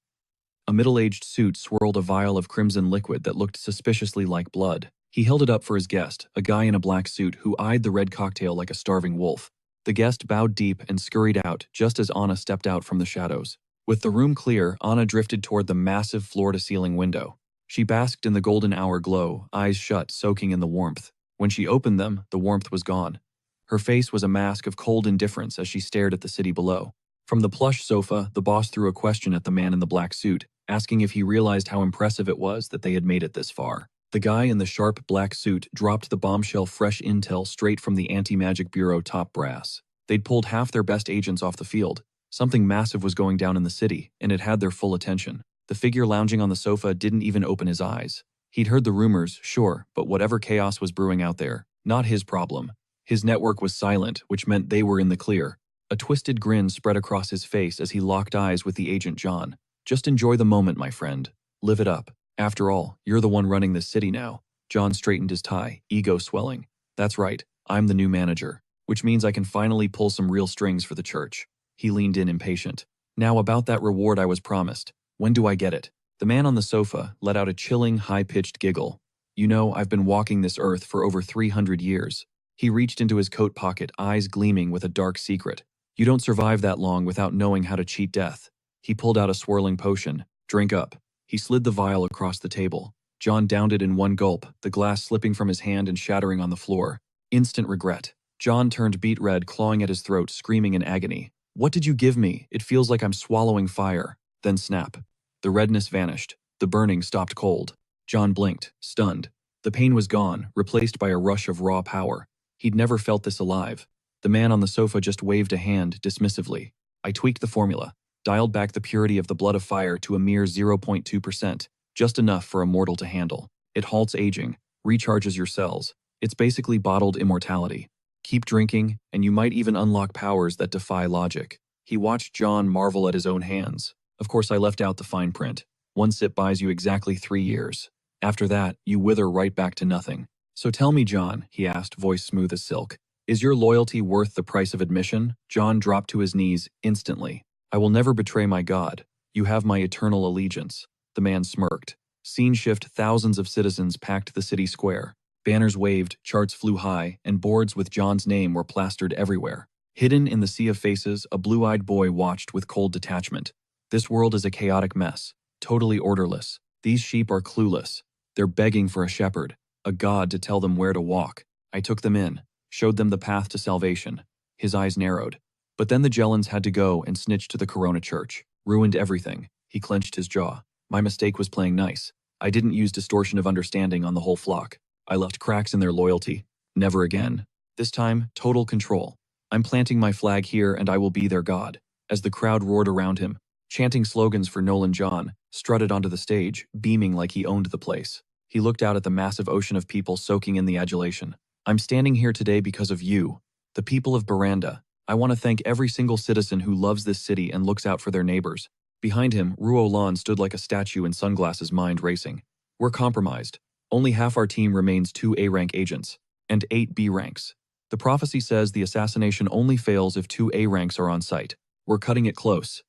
A middle-aged suit swirled a vial of crimson liquid that looked suspiciously like blood. He held it up for his guest, a guy in a black suit who eyed the red cocktail like a starving wolf. The guest bowed deep and scurried out just as Anna stepped out from the shadows. With the room clear, Anna drifted toward the massive floor-to-ceiling window. She basked in the golden hour glow, eyes shut, soaking in the warmth. When she opened them, the warmth was gone. Her face was a mask of cold indifference as she stared at the city below. From the plush sofa, the boss threw a question at the man in the black suit, asking if he realized how impressive it was that they had made it this far. The guy in the sharp black suit dropped the bombshell fresh intel straight from the Anti-Magic Bureau top brass. They'd pulled half their best agents off the field. Something massive was going down in the city, and it had their full attention. The figure lounging on the sofa didn't even open his eyes. He'd heard the rumors, sure, but whatever chaos was brewing out there, not his problem. His network was silent, which meant they were in the clear. A twisted grin spread across his face as he locked eyes with the agent John. Just enjoy the moment, my friend. Live it up. After all, you're the one running this city now. John straightened his tie, ego swelling. That's right, I'm the new manager, which means I can finally pull some real strings for the church. He leaned in impatient. Now about that reward I was promised. When do I get it? The man on the sofa let out a chilling, high-pitched giggle. You know, I've been walking this earth for over 300 years. He reached into his coat pocket, eyes gleaming with a dark secret. You don't survive that long without knowing how to cheat death. He pulled out a swirling potion. Drink up. He slid the vial across the table. John downed it in one gulp, the glass slipping from his hand and shattering on the floor. Instant regret. John turned beet red, clawing at his throat, screaming in agony. What did you give me? It feels like I'm swallowing fire. Then snap. The redness vanished. The burning stopped cold. John blinked, stunned. The pain was gone, replaced by a rush of raw power. He'd never felt this alive. The man on the sofa just waved a hand dismissively. I tweaked the formula, dialed back the purity of the blood of fire to a mere 0.2%, just enough for a mortal to handle. It halts aging, recharges your cells. It's basically bottled immortality. Keep drinking, and you might even unlock powers that defy logic. He watched John marvel at his own hands. Of course, I left out the fine print. One sip buys you exactly 3 years. After that, you wither right back to nothing. So tell me, John, he asked, voice smooth as silk. Is your loyalty worth the price of admission? John dropped to his knees instantly. I will never betray my God. You have my eternal allegiance. The man smirked. Scene shift, thousands of citizens packed the city square. Banners waved, charts flew high, and boards with John's name were plastered everywhere. Hidden in the sea of faces, a blue-eyed boy watched with cold detachment. This world is a chaotic mess, totally orderless. These sheep are clueless. They're begging for a shepherd, a god to tell them where to walk. I took them in, showed them the path to salvation. His eyes narrowed. But then the Jellens had to go and snitch to the Corona Church. Ruined everything. He clenched his jaw. My mistake was playing nice. I didn't use distortion of understanding on the whole flock. I left cracks in their loyalty. Never again. This time, total control. I'm planting my flag here and I will be their god. As the crowd roared around him, chanting slogans for Nolan, John strutted onto the stage, beaming like he owned the place. He looked out at the massive ocean of people soaking in the adulation. I'm standing here today because of you, the people of Baranda. I want to thank every single citizen who loves this city and looks out for their neighbors. Behind him, Ruolan stood like a statue in sunglasses, mind racing. We're compromised. Only half our team remains 2 A-rank agents, and 8 B ranks. The prophecy says the assassination only fails if 2 A ranks are on site. We're cutting it close.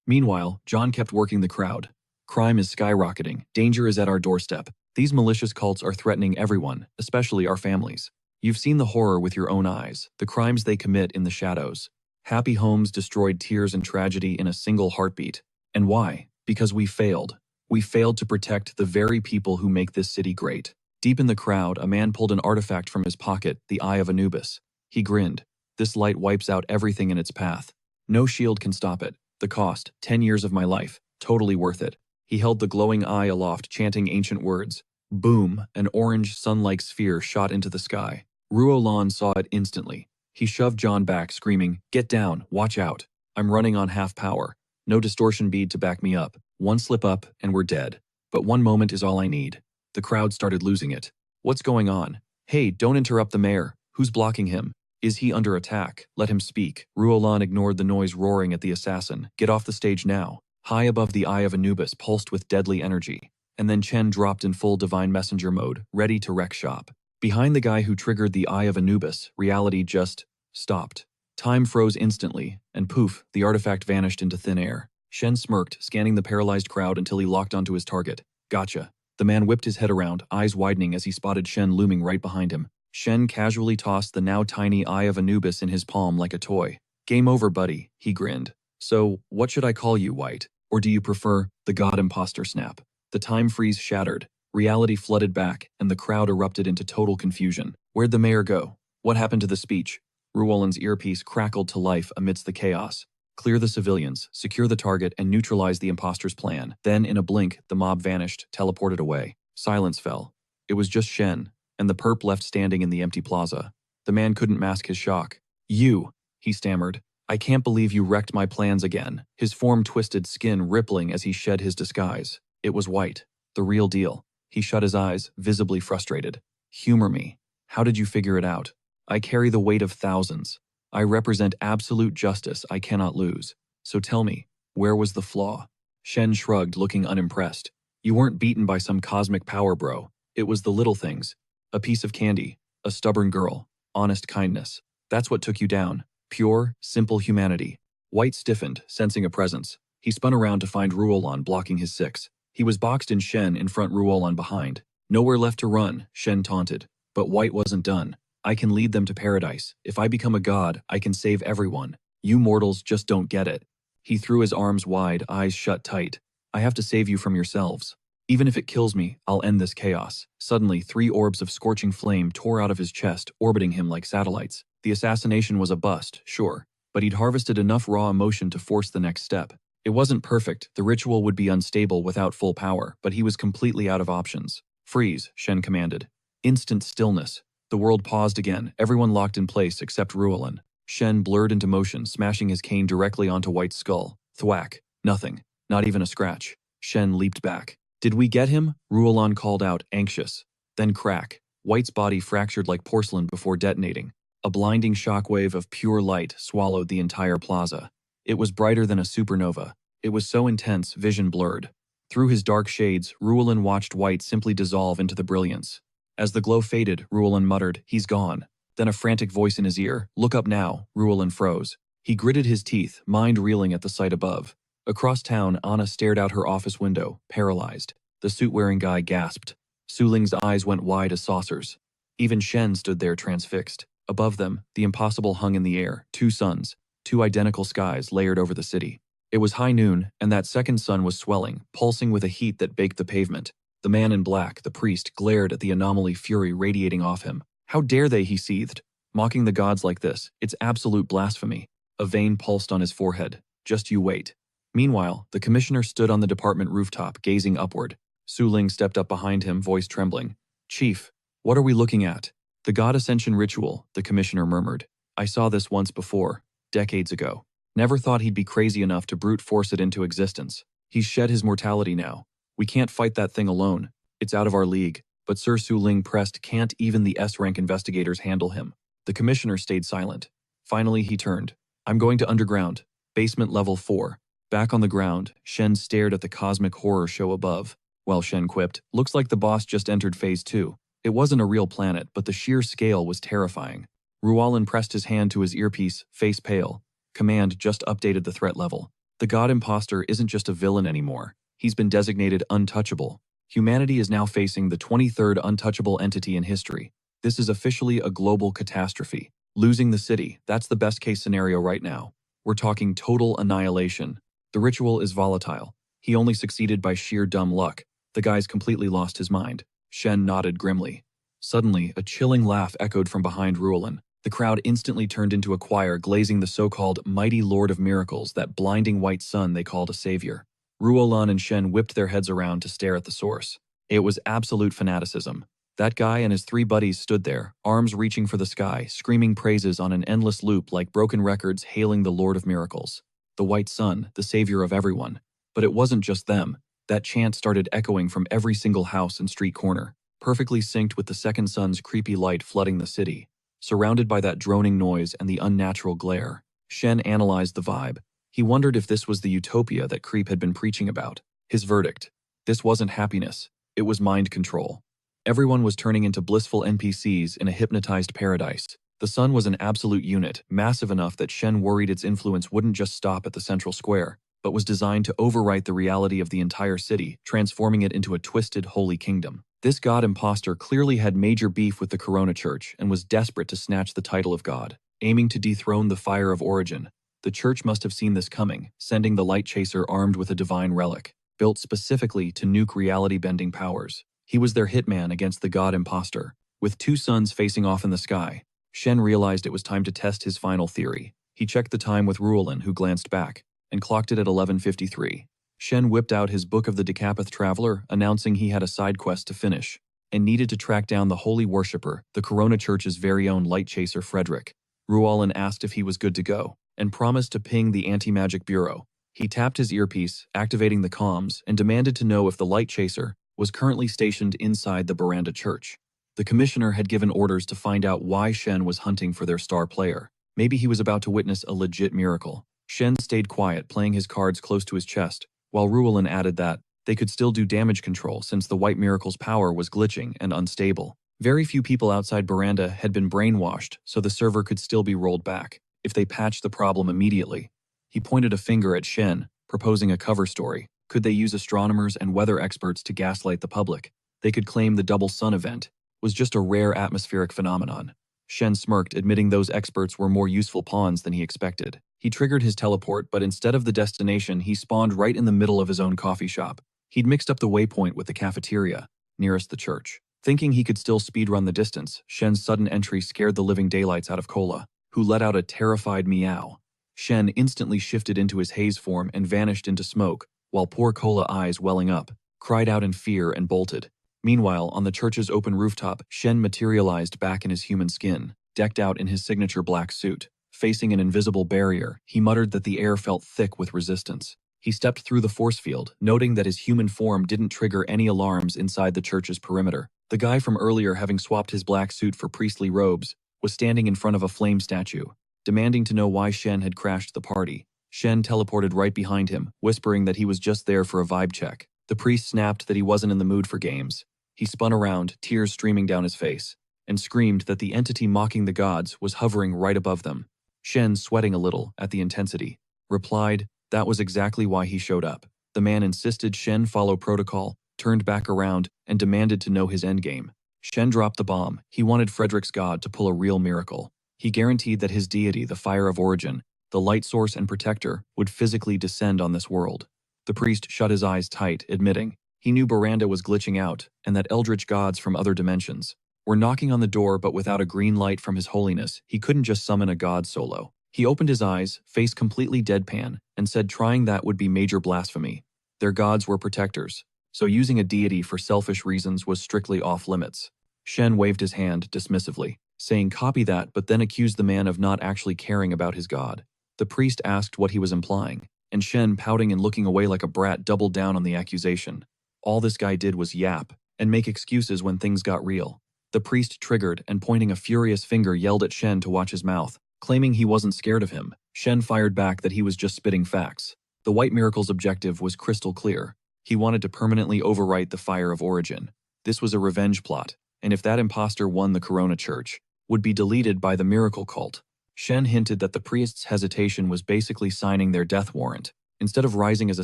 Meanwhile, John kept working the crowd. Crime is skyrocketing. Danger is at our doorstep. These malicious cults are threatening everyone, especially our families. You've seen the horror with your own eyes, the crimes they commit in the shadows. Happy homes destroyed, tears and tragedy in a single heartbeat. And why? Because we failed. We failed to protect the very people who make this city great. Deep in the crowd, a man pulled an artifact from his pocket, the Eye of Anubis. He grinned. This light wipes out everything in its path. No shield can stop it. The cost, 10 years of my life, totally worth it. He held the glowing eye aloft, chanting ancient words. Boom, an orange, sun-like sphere shot into the sky. Ruolan saw it instantly. He shoved John back, screaming, "Get down, watch out. I'm running on half power. No distortion bead to back me up. One slip up, and we're dead. But one moment is all I need." The crowd started losing it. What's going on? Hey, don't interrupt the mayor. Who's blocking him? Is he under attack? Let him speak. Ruolan ignored the noise roaring at the assassin. Get off the stage now. High above the Eye of Anubis pulsed with deadly energy. And then Chen dropped in full divine messenger mode, ready to wreck shop. Behind the guy who triggered the Eye of Anubis, reality just stopped. Time froze instantly, and poof, the artifact vanished into thin air. Shen smirked, scanning the paralyzed crowd until he locked onto his target. Gotcha. The man whipped his head around, eyes widening as he spotted Shen looming right behind him. Shen casually tossed the now tiny Eye of Anubis in his palm like a toy. Game over, buddy, he grinned. So, what should I call you, White? Or do you prefer the God Imposter snap? The time freeze shattered. Reality flooded back, and the crowd erupted into total confusion. Where'd the mayor go? What happened to the speech? Ruolan's earpiece crackled to life amidst the chaos. Clear the civilians, secure the target, and neutralize the imposter's plan. Then, in a blink, the mob vanished, teleported away. Silence fell. It was just Shen, and the perp left standing in the empty plaza. The man couldn't mask his shock. You, he stammered. I can't believe you wrecked my plans again. His form twisted, skin rippling as he shed his disguise. It was White, the real deal. He shut his eyes, visibly frustrated. Humor me. How did you figure it out? I carry the weight of thousands. I represent absolute justice I cannot lose. So tell me, where was the flaw? Shen shrugged, looking unimpressed. You weren't beaten by some cosmic power, bro. It was the little things. A piece of candy, a stubborn girl, honest kindness. That's what took you down. Pure, simple humanity. White stiffened, sensing a presence. He spun around to find Ruolan blocking his six. He was boxed in Shen in front, Ruolan behind. Nowhere left to run, Shen taunted. But White wasn't done. I can lead them to paradise. If I become a god, I can save everyone. You mortals just don't get it. He threw his arms wide, eyes shut tight. I have to save you from yourselves. Even if it kills me, I'll end this chaos. Suddenly, 3 orbs of scorching flame tore out of his chest, orbiting him like satellites. The assassination was a bust, sure, but he'd harvested enough raw emotion to force the next step. It wasn't perfect, the ritual would be unstable without full power, but he was completely out of options. Freeze, Shen commanded. Instant stillness. The world paused again, everyone locked in place except Ruolan. Shen blurred into motion, smashing his cane directly onto White's skull. Thwack. Nothing. Not even a scratch. Shen leaped back. Did we get him? Ruolan called out, anxious. Then crack. White's body fractured like porcelain before detonating. A blinding shockwave of pure light swallowed the entire plaza. It was brighter than a supernova. It was so intense, vision blurred. Through his dark shades, Ruolan watched White simply dissolve into the brilliance. As the glow faded, Ruolan muttered, he's gone. Then a frantic voice in his ear, look up now. Ruolan froze. He gritted his teeth, mind reeling at the sight above. Across town, Anna stared out her office window, paralyzed. The suit-wearing guy gasped. Su Ling's eyes went wide as saucers. Even Shen stood there transfixed. Above them, the impossible hung in the air, 2 suns, 2 identical skies layered over the city. It was high noon, and that second sun was swelling, pulsing with a heat that baked the pavement. The man in black, the priest, glared at the anomaly fury radiating off him. How dare they, he seethed. Mocking the gods like this, it's absolute blasphemy. A vein pulsed on his forehead. Just you wait. Meanwhile, the commissioner stood on the department rooftop, gazing upward. Su Ling stepped up behind him, voice trembling. Chief, what are we looking at? The god ascension ritual, the commissioner murmured. I saw this once before, decades ago. Never thought he'd be crazy enough to brute force it into existence. He's shed his mortality now. We can't fight that thing alone. It's out of our league. But Sir Su Ling pressed, can't even the S-rank investigators handle him. The commissioner stayed silent. Finally, he turned. I'm going to underground. Basement level 4. Back on the ground, Shen stared at the cosmic horror show above. While Shen quipped, looks like the boss just entered phase 2. It wasn't a real planet, but the sheer scale was terrifying. Ruolan pressed his hand to his earpiece, face pale. Command just updated the threat level. The god imposter isn't just a villain anymore. He's been designated untouchable. Humanity is now facing the 23rd untouchable entity in history. This is officially a global catastrophe. Losing the city, that's the best case scenario right now. We're talking total annihilation. The ritual is volatile. He only succeeded by sheer dumb luck. The guy's completely lost his mind. Shen nodded grimly. Suddenly, a chilling laugh echoed from behind Ruolan. The crowd instantly turned into a choir glazing the so-called mighty Lord of Miracles, that blinding white sun they called a savior. Ruolan and Shen whipped their heads around to stare at the source. It was absolute fanaticism. That guy and his 3 buddies stood there, arms reaching for the sky, screaming praises on an endless loop like broken records hailing the Lord of Miracles. The white sun, the savior of everyone. But it wasn't just them. That chant started echoing from every single house and street corner, perfectly synced with the second sun's creepy light flooding the city. Surrounded by that droning noise and the unnatural glare, Shen analyzed the vibe. He wondered if this was the utopia that Creep had been preaching about. His verdict. This wasn't happiness. It was mind control. Everyone was turning into blissful NPCs in a hypnotized paradise. The sun was an absolute unit, massive enough that Shen worried its influence wouldn't just stop at the central square, but was designed to overwrite the reality of the entire city, transforming it into a twisted, holy kingdom. This god imposter clearly had major beef with the Corona Church and was desperate to snatch the title of god, aiming to dethrone the Fire of Origin. The church must have seen this coming, sending the Light Chaser armed with a divine relic, built specifically to nuke reality-bending powers. He was their hitman against the god imposter. With 2 suns facing off in the sky, Shen realized it was time to test his final theory. He checked the time with Ruolan, who glanced back, and clocked it at 11:53. Shen whipped out his Book of the Decapith Traveler, announcing he had a side quest to finish, and needed to track down the holy worshipper, the Corona Church's very own Light Chaser Frederick. Ruolan asked if he was good to go, and promised to ping the Anti-Magic Bureau. He tapped his earpiece, activating the comms, and demanded to know if the Light Chaser was currently stationed inside the Baranda Church. The commissioner had given orders to find out why Shen was hunting for their star player. Maybe he was about to witness a legit miracle. Shen stayed quiet, playing his cards close to his chest, while Ruolan added that they could still do damage control since the White Miracle's power was glitching and unstable. Very few people outside Baranda had been brainwashed, so the server could still be rolled back if they patched the problem immediately. He pointed a finger at Shen, proposing a cover story. Could they use astronomers and weather experts to gaslight the public? They could claim the double sun event was just a rare atmospheric phenomenon. Shen smirked, admitting those experts were more useful pawns than he expected. He triggered his teleport, but instead of the destination, he spawned right in the middle of his own coffee shop. He'd mixed up the waypoint with the cafeteria, nearest the church. Thinking he could still speedrun the distance, Shen's sudden entry scared the living daylights out of Cola, who let out a terrified meow. Shen instantly shifted into his haze form and vanished into smoke, while poor Cola, eyes welling up, cried out in fear and bolted. Meanwhile, on the church's open rooftop, Shen materialized back in his human skin, decked out in his signature black suit. Facing an invisible barrier, he muttered that the air felt thick with resistance. He stepped through the force field, noting that his human form didn't trigger any alarms inside the church's perimeter. The guy from earlier, having swapped his black suit for priestly robes, was standing in front of a flame statue, demanding to know why Shen had crashed the party. Shen teleported right behind him, whispering that he was just there for a vibe check. The priest snapped that he wasn't in the mood for games. He spun around, tears streaming down his face, and screamed that the entity mocking the gods was hovering right above them. Shen, sweating a little at the intensity, replied that was exactly why he showed up. The man insisted Shen follow protocol, turned back around, and demanded to know his endgame. Shen dropped the bomb. He wanted Frederick's god to pull a real miracle. He guaranteed that his deity, the Fire of Origin, the light source and protector, would physically descend on this world. The priest shut his eyes tight, admitting he knew Baranda was glitching out and that eldritch gods from other dimensions were knocking on the door, but without a green light from his holiness, he couldn't just summon a god solo. He opened his eyes, face completely deadpan, and said trying that would be major blasphemy. Their gods were protectors, so using a deity for selfish reasons was strictly off limits. Shen waved his hand dismissively, saying copy that, but then accused the man of not actually caring about his god. The priest asked what he was implying, and Shen, pouting and looking away like a brat, doubled down on the accusation. All this guy did was yap and make excuses when things got real. The priest triggered and, pointing a furious finger, yelled at Shen to watch his mouth, claiming he wasn't scared of him. Shen fired back that he was just spitting facts. The White Miracle's objective was crystal clear. He wanted to permanently overwrite the Fire of Origin. This was a revenge plot, and if that imposter won, the Corona Church would be deleted by the Miracle Cult. Shen hinted that the priest's hesitation was basically signing their death warrant. Instead of rising as a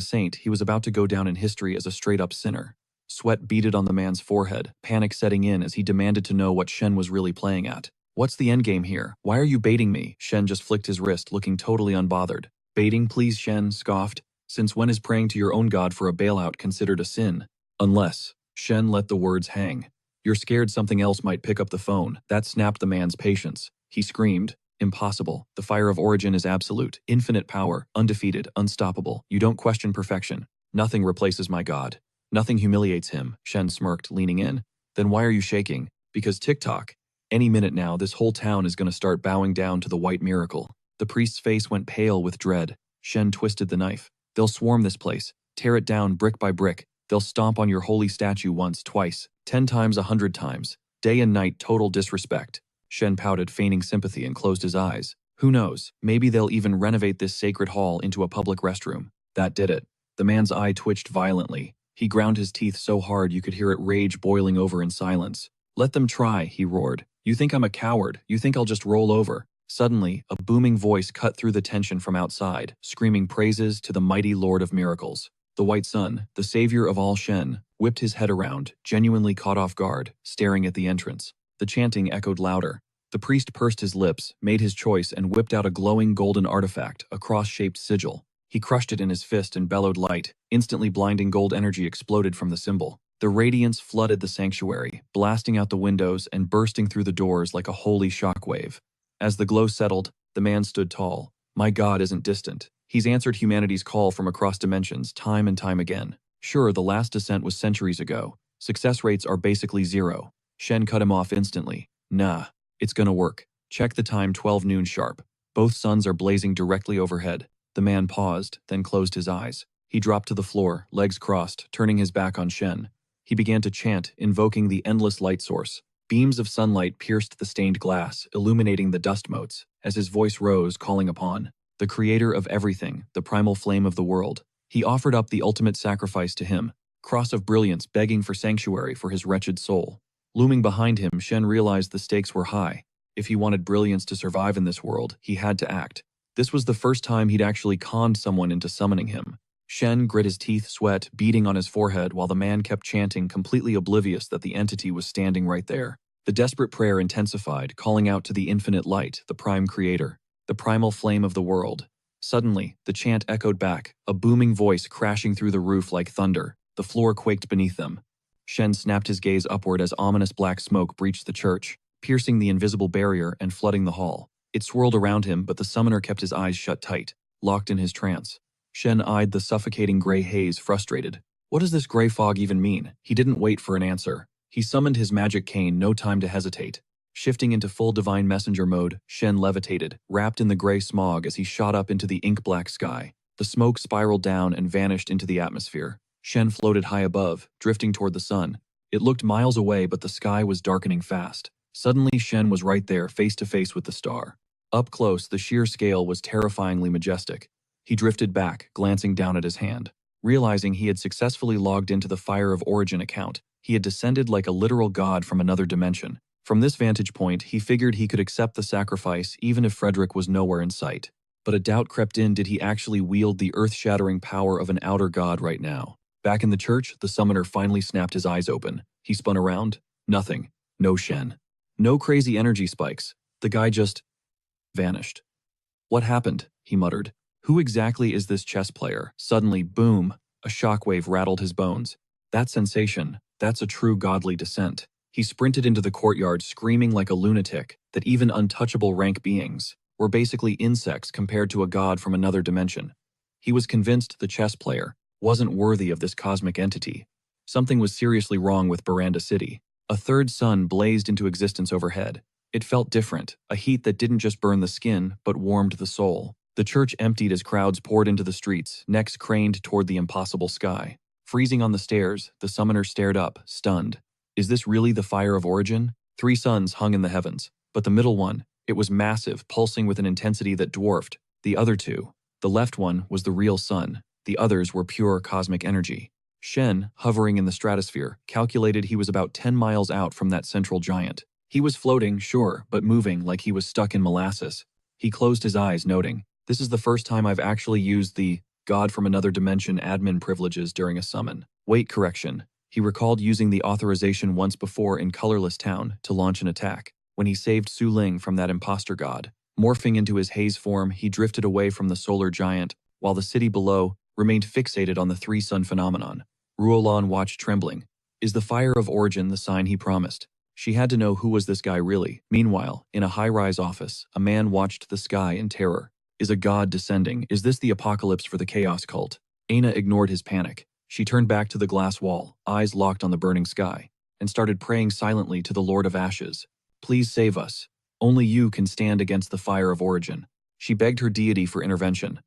saint, he was about to go down in history as a straight-up sinner. Sweat beaded on the man's forehead, panic setting in as he demanded to know what Shen was really playing at. What's the endgame here? Why are you baiting me? Shen just flicked his wrist, looking totally unbothered. Baiting, please? Shen scoffed. Since when is praying to your own god for a bailout considered a sin? Unless. Shen let the words hang. You're scared something else might pick up the phone. That snapped the man's patience. He screamed. Impossible. The Fire of Origin is absolute, infinite power, undefeated, unstoppable. You don't question perfection. Nothing replaces my god. Nothing humiliates him. Shen smirked, leaning in. Then why are you shaking? Because TikTok. Any minute now, this whole town is going to start bowing down to the White Miracle. The priest's face went pale with dread. Shen twisted the knife. They'll swarm this place, tear it down brick by brick. They'll stomp on your holy statue once, twice, 10 times, 100 times. Day and night, total disrespect. Shen pouted, feigning sympathy, and closed his eyes. Who knows, maybe they'll even renovate this sacred hall into a public restroom. That did it. The man's eye twitched violently. He ground his teeth so hard you could hear it rage boiling over in silence. Let them try, he roared. You think I'm a coward? You think I'll just roll over? Suddenly, a booming voice cut through the tension from outside, screaming praises to the mighty Lord of Miracles. The White Sun, the savior of all Shen, whipped his head around, genuinely caught off guard, staring at the entrance. The chanting echoed louder. The priest pursed his lips, made his choice, and whipped out a glowing golden artifact, a cross-shaped sigil. He crushed it in his fist and bellowed light. Instantly, blinding gold energy exploded from the symbol. The radiance flooded the sanctuary, blasting out the windows and bursting through the doors like a holy shockwave. As the glow settled, the man stood tall. My god isn't distant. He's answered humanity's call from across dimensions time and time again. Sure, the last descent was centuries ago. Success rates are basically zero. Shen cut him off instantly. Nah, it's gonna work. Check the time, 12 noon sharp. Both suns are blazing directly overhead. The man paused, then closed his eyes. He dropped to the floor, legs crossed, turning his back on Shen. He began to chant, invoking the endless light source. Beams of sunlight pierced the stained glass, illuminating the dust motes, as his voice rose, calling upon the creator of everything, the primal flame of the world. He offered up the ultimate sacrifice to him, cross of brilliance begging for sanctuary for his wretched soul. Looming behind him, Shen realized the stakes were high. If he wanted brilliance to survive in this world, he had to act. This was the first time he'd actually conned someone into summoning him. Shen grit his teeth, sweat beading on his forehead while the man kept chanting, completely oblivious that the entity was standing right there. The desperate prayer intensified, calling out to the infinite light, the prime creator, the primal flame of the world. Suddenly, the chant echoed back, a booming voice crashing through the roof like thunder. The floor quaked beneath them. Shen snapped his gaze upward as ominous black smoke breached the church, piercing the invisible barrier and flooding the hall. It swirled around him, but the summoner kept his eyes shut tight, locked in his trance. Shen eyed the suffocating gray haze, frustrated. What does this gray fog even mean? He didn't wait for an answer. He summoned his magic cane, no time to hesitate. Shifting into full divine messenger mode, Shen levitated, wrapped in the gray smog as he shot up into the ink-black sky. The smoke spiraled down and vanished into the atmosphere. Shen floated high above, drifting toward the sun. It looked miles away, but the sky was darkening fast. Suddenly, Shen was right there, face to face with the star. Up close, the sheer scale was terrifyingly majestic. He drifted back, glancing down at his hand. Realizing he had successfully logged into the Fire of Origin account, he had descended like a literal god from another dimension. From this vantage point, he figured he could accept the sacrifice even if Frederick was nowhere in sight. But a doubt crept in, did he actually wield the earth-shattering power of an outer god right now? Back in the church, the summoner finally snapped his eyes open. He spun around. Nothing. No Shen. No crazy energy spikes. The guy just vanished. What happened? He muttered. Who exactly is this chess player? Suddenly, boom, a shockwave rattled his bones. That sensation, that's a true godly descent. He sprinted into the courtyard, screaming like a lunatic that even untouchable rank beings were basically insects compared to a god from another dimension. He was convinced the chess player wasn't worthy of this cosmic entity. Something was seriously wrong with Baranda City. A third sun blazed into existence overhead. It felt different, a heat that didn't just burn the skin, but warmed the soul. The church emptied as crowds poured into the streets, necks craned toward the impossible sky. Freezing on the stairs, the summoner stared up, stunned. Is this really the Fire of Origin? 3 suns hung in the heavens, but the middle one, it was massive, pulsing with an intensity that dwarfed the other 2. The left one was the real sun, the others were pure cosmic energy. Shen, hovering in the stratosphere, calculated he was about 10 miles out from that central giant. He was floating, sure, but moving like he was stuck in molasses. He closed his eyes, noting, this is the first time I've actually used the God from another dimension admin privileges during a summon. Wait, correction. He recalled using the authorization once before in Colorless Town to launch an attack, when he saved Su Ling from that imposter god. Morphing into his haze form, he drifted away from the solar giant, while the city below remained fixated on the 3-sun phenomenon. Ruolan watched, trembling. Is the Fire of Origin the sign he promised? She had to know who was this guy really. Meanwhile, in a high-rise office, a man watched the sky in terror. Is a god descending? Is this the apocalypse for the chaos cult? Aina ignored his panic. She turned back to the glass wall, eyes locked on the burning sky, and started praying silently to the Lord of Ashes. Please save us. Only you can stand against the Fire of Origin. She begged her deity for intervention.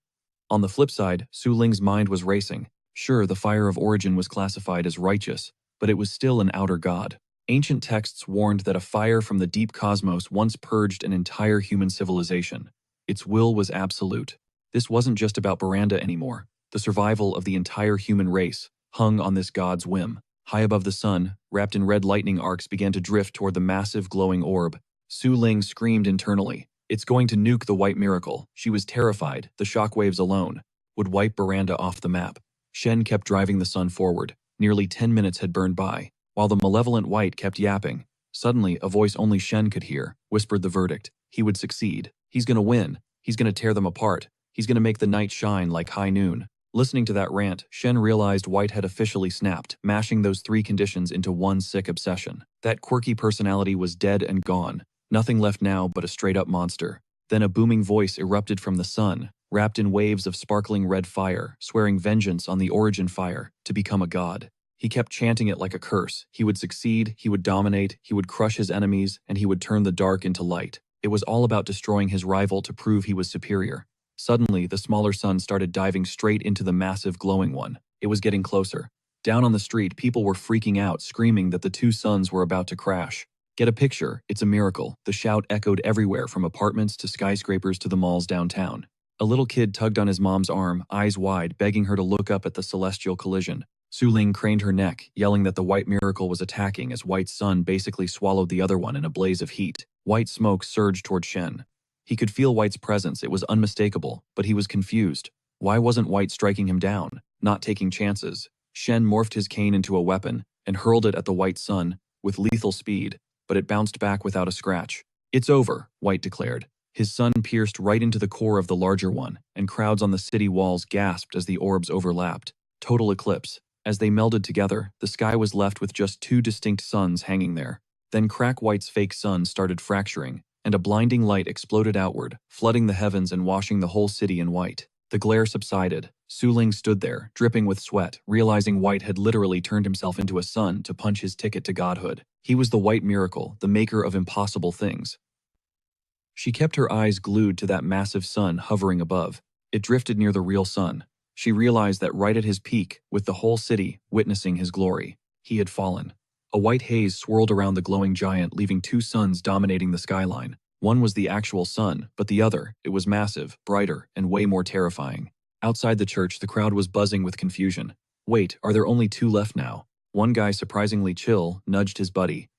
On the flip side, Su Ling's mind was racing. Sure, the Fire of Origin was classified as righteous, but it was still an outer god. Ancient texts warned that a fire from the deep cosmos once purged an entire human civilization. Its will was absolute. This wasn't just about Baranda anymore. The survival of the entire human race hung on this god's whim. High above the sun, wrapped in red lightning arcs, began to drift toward the massive glowing orb. Su Ling screamed internally. It's going to nuke the white miracle. She was terrified. The shockwaves alone would wipe Baranda off the map. Shen kept driving the sun forward. Nearly 10 minutes had burned by, while the malevolent white kept yapping. Suddenly, a voice only Shen could hear whispered the verdict. He would succeed. He's gonna win. He's gonna tear them apart. He's gonna make the night shine like high noon. Listening to that rant, Shen realized White had officially snapped, mashing those 3 conditions into one sick obsession. That quirky personality was dead and gone. Nothing left now but a straight-up monster. Then a booming voice erupted from the sun, wrapped in waves of sparkling red fire, swearing vengeance on the Origin Fire to become a god. He kept chanting it like a curse. He would succeed, he would dominate, he would crush his enemies, and he would turn the dark into light. It was all about destroying his rival to prove he was superior. Suddenly, the smaller sun started diving straight into the massive glowing one. It was getting closer. Down on the street, people were freaking out, screaming that the 2 suns were about to crash. Get a picture, it's a miracle. The shout echoed everywhere, from apartments to skyscrapers to the malls downtown. A little kid tugged on his mom's arm, eyes wide, begging her to look up at the celestial collision. Su Ling craned her neck, yelling that the white miracle was attacking as White's sun basically swallowed the other one in a blaze of heat. White smoke surged toward Shen. He could feel White's presence, it was unmistakable, but he was confused. Why wasn't White striking him down? Not taking chances, Shen morphed his cane into a weapon and hurled it at the White Sun with lethal speed, but it bounced back without a scratch. "It's over," White declared. His sun pierced right into the core of the larger one, and crowds on the city walls gasped as the orbs overlapped. Total eclipse. As they melded together, the sky was left with just two distinct suns hanging there. Then Crack White's fake sun started fracturing, and a blinding light exploded outward, flooding the heavens and washing the whole city in white. The glare subsided. Su Ling stood there, dripping with sweat, realizing White had literally turned himself into a sun to punch his ticket to godhood. He was the White Miracle, the maker of impossible things. She kept her eyes glued to that massive sun hovering above. It drifted near the real sun. She realized that right at his peak, with the whole city witnessing his glory, he had fallen. A white haze swirled around the glowing giant, leaving two suns dominating the skyline. One was the actual sun, but the other, it was massive, brighter, and way more terrifying. Outside the church, the crowd was buzzing with confusion. "Wait, are there only two left now?" One guy, surprisingly chill, nudged his buddy.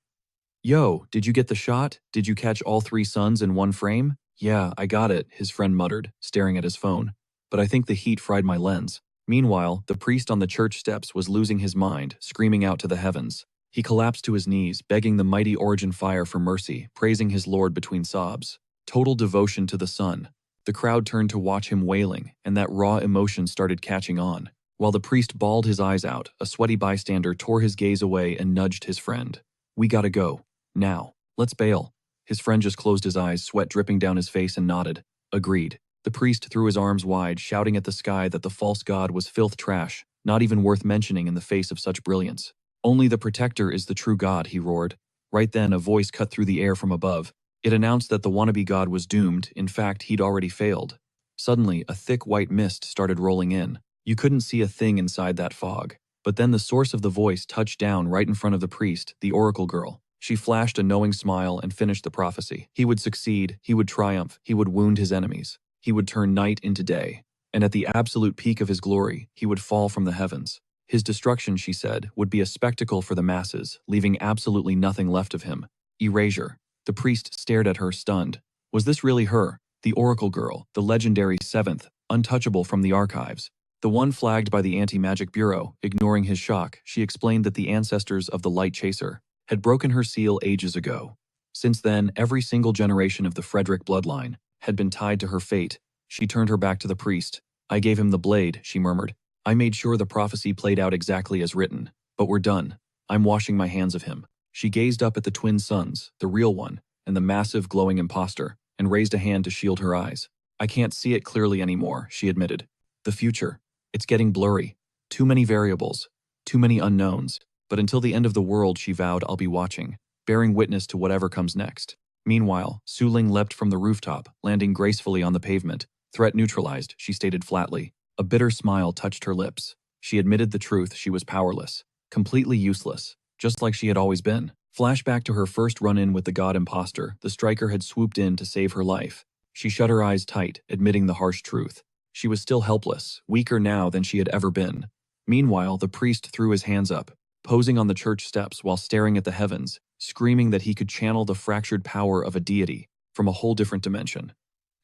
"Yo, did you get the shot? Did you catch all three suns in one frame?" "Yeah, I got it," his friend muttered, staring at his phone. "But I think the heat fried my lens." Meanwhile, the priest on the church steps was losing his mind, screaming out to the heavens. He collapsed to his knees, begging the mighty origin fire for mercy, praising his lord between sobs. Total devotion to the sun. The crowd turned to watch him wailing, and that raw emotion started catching on. While the priest bawled his eyes out, a sweaty bystander tore his gaze away and nudged his friend. "We gotta go. Now. Let's bail." His friend just closed his eyes, sweat dripping down his face, and nodded. "Agreed." The priest threw his arms wide, shouting at the sky that the false god was filth trash, not even worth mentioning in the face of such brilliance. "Only the protector is the true god," he roared. Right then, a voice cut through the air from above. It announced that the wannabe god was doomed. In fact, he'd already failed. Suddenly, a thick white mist started rolling in. You couldn't see a thing inside that fog. But then the source of the voice touched down right in front of the priest, the oracle girl. She flashed a knowing smile and finished the prophecy. He would succeed, he would triumph, he would wound his enemies. He would turn night into day. And at the absolute peak of his glory, he would fall from the heavens. His destruction, she said, would be a spectacle for the masses, leaving absolutely nothing left of him. Erasure. The priest stared at her, stunned. Was this really her? The oracle girl, the legendary seventh, untouchable from the archives. The one flagged by the Anti-Magic Bureau. Ignoring his shock, she explained that the ancestors of the Light Chaser had broken her seal ages ago. Since then, every single generation of the Frederick bloodline had been tied to her fate. She turned her back to the priest. "I gave him the blade," she murmured. "I made sure the prophecy played out exactly as written. But we're done. I'm washing my hands of him." She gazed up at the twin suns, the real one, and the massive glowing imposter, and raised a hand to shield her eyes. "I can't see it clearly anymore," she admitted. "The future. It's getting blurry. Too many variables. Too many unknowns. But until the end of the world," she vowed, "I'll be watching, bearing witness to whatever comes next." Meanwhile, Su Ling leapt from the rooftop, landing gracefully on the pavement. "Threat neutralized," she stated flatly. A bitter smile touched her lips. She admitted the truth: she was powerless. Completely useless. Just like she had always been. Flashback to her first run-in with the god imposter, the striker had swooped in to save her life. She shut her eyes tight, admitting the harsh truth. She was still helpless, weaker now than she had ever been. Meanwhile, the priest threw his hands up, posing on the church steps while staring at the heavens, screaming that he could channel the fractured power of a deity from a whole different dimension.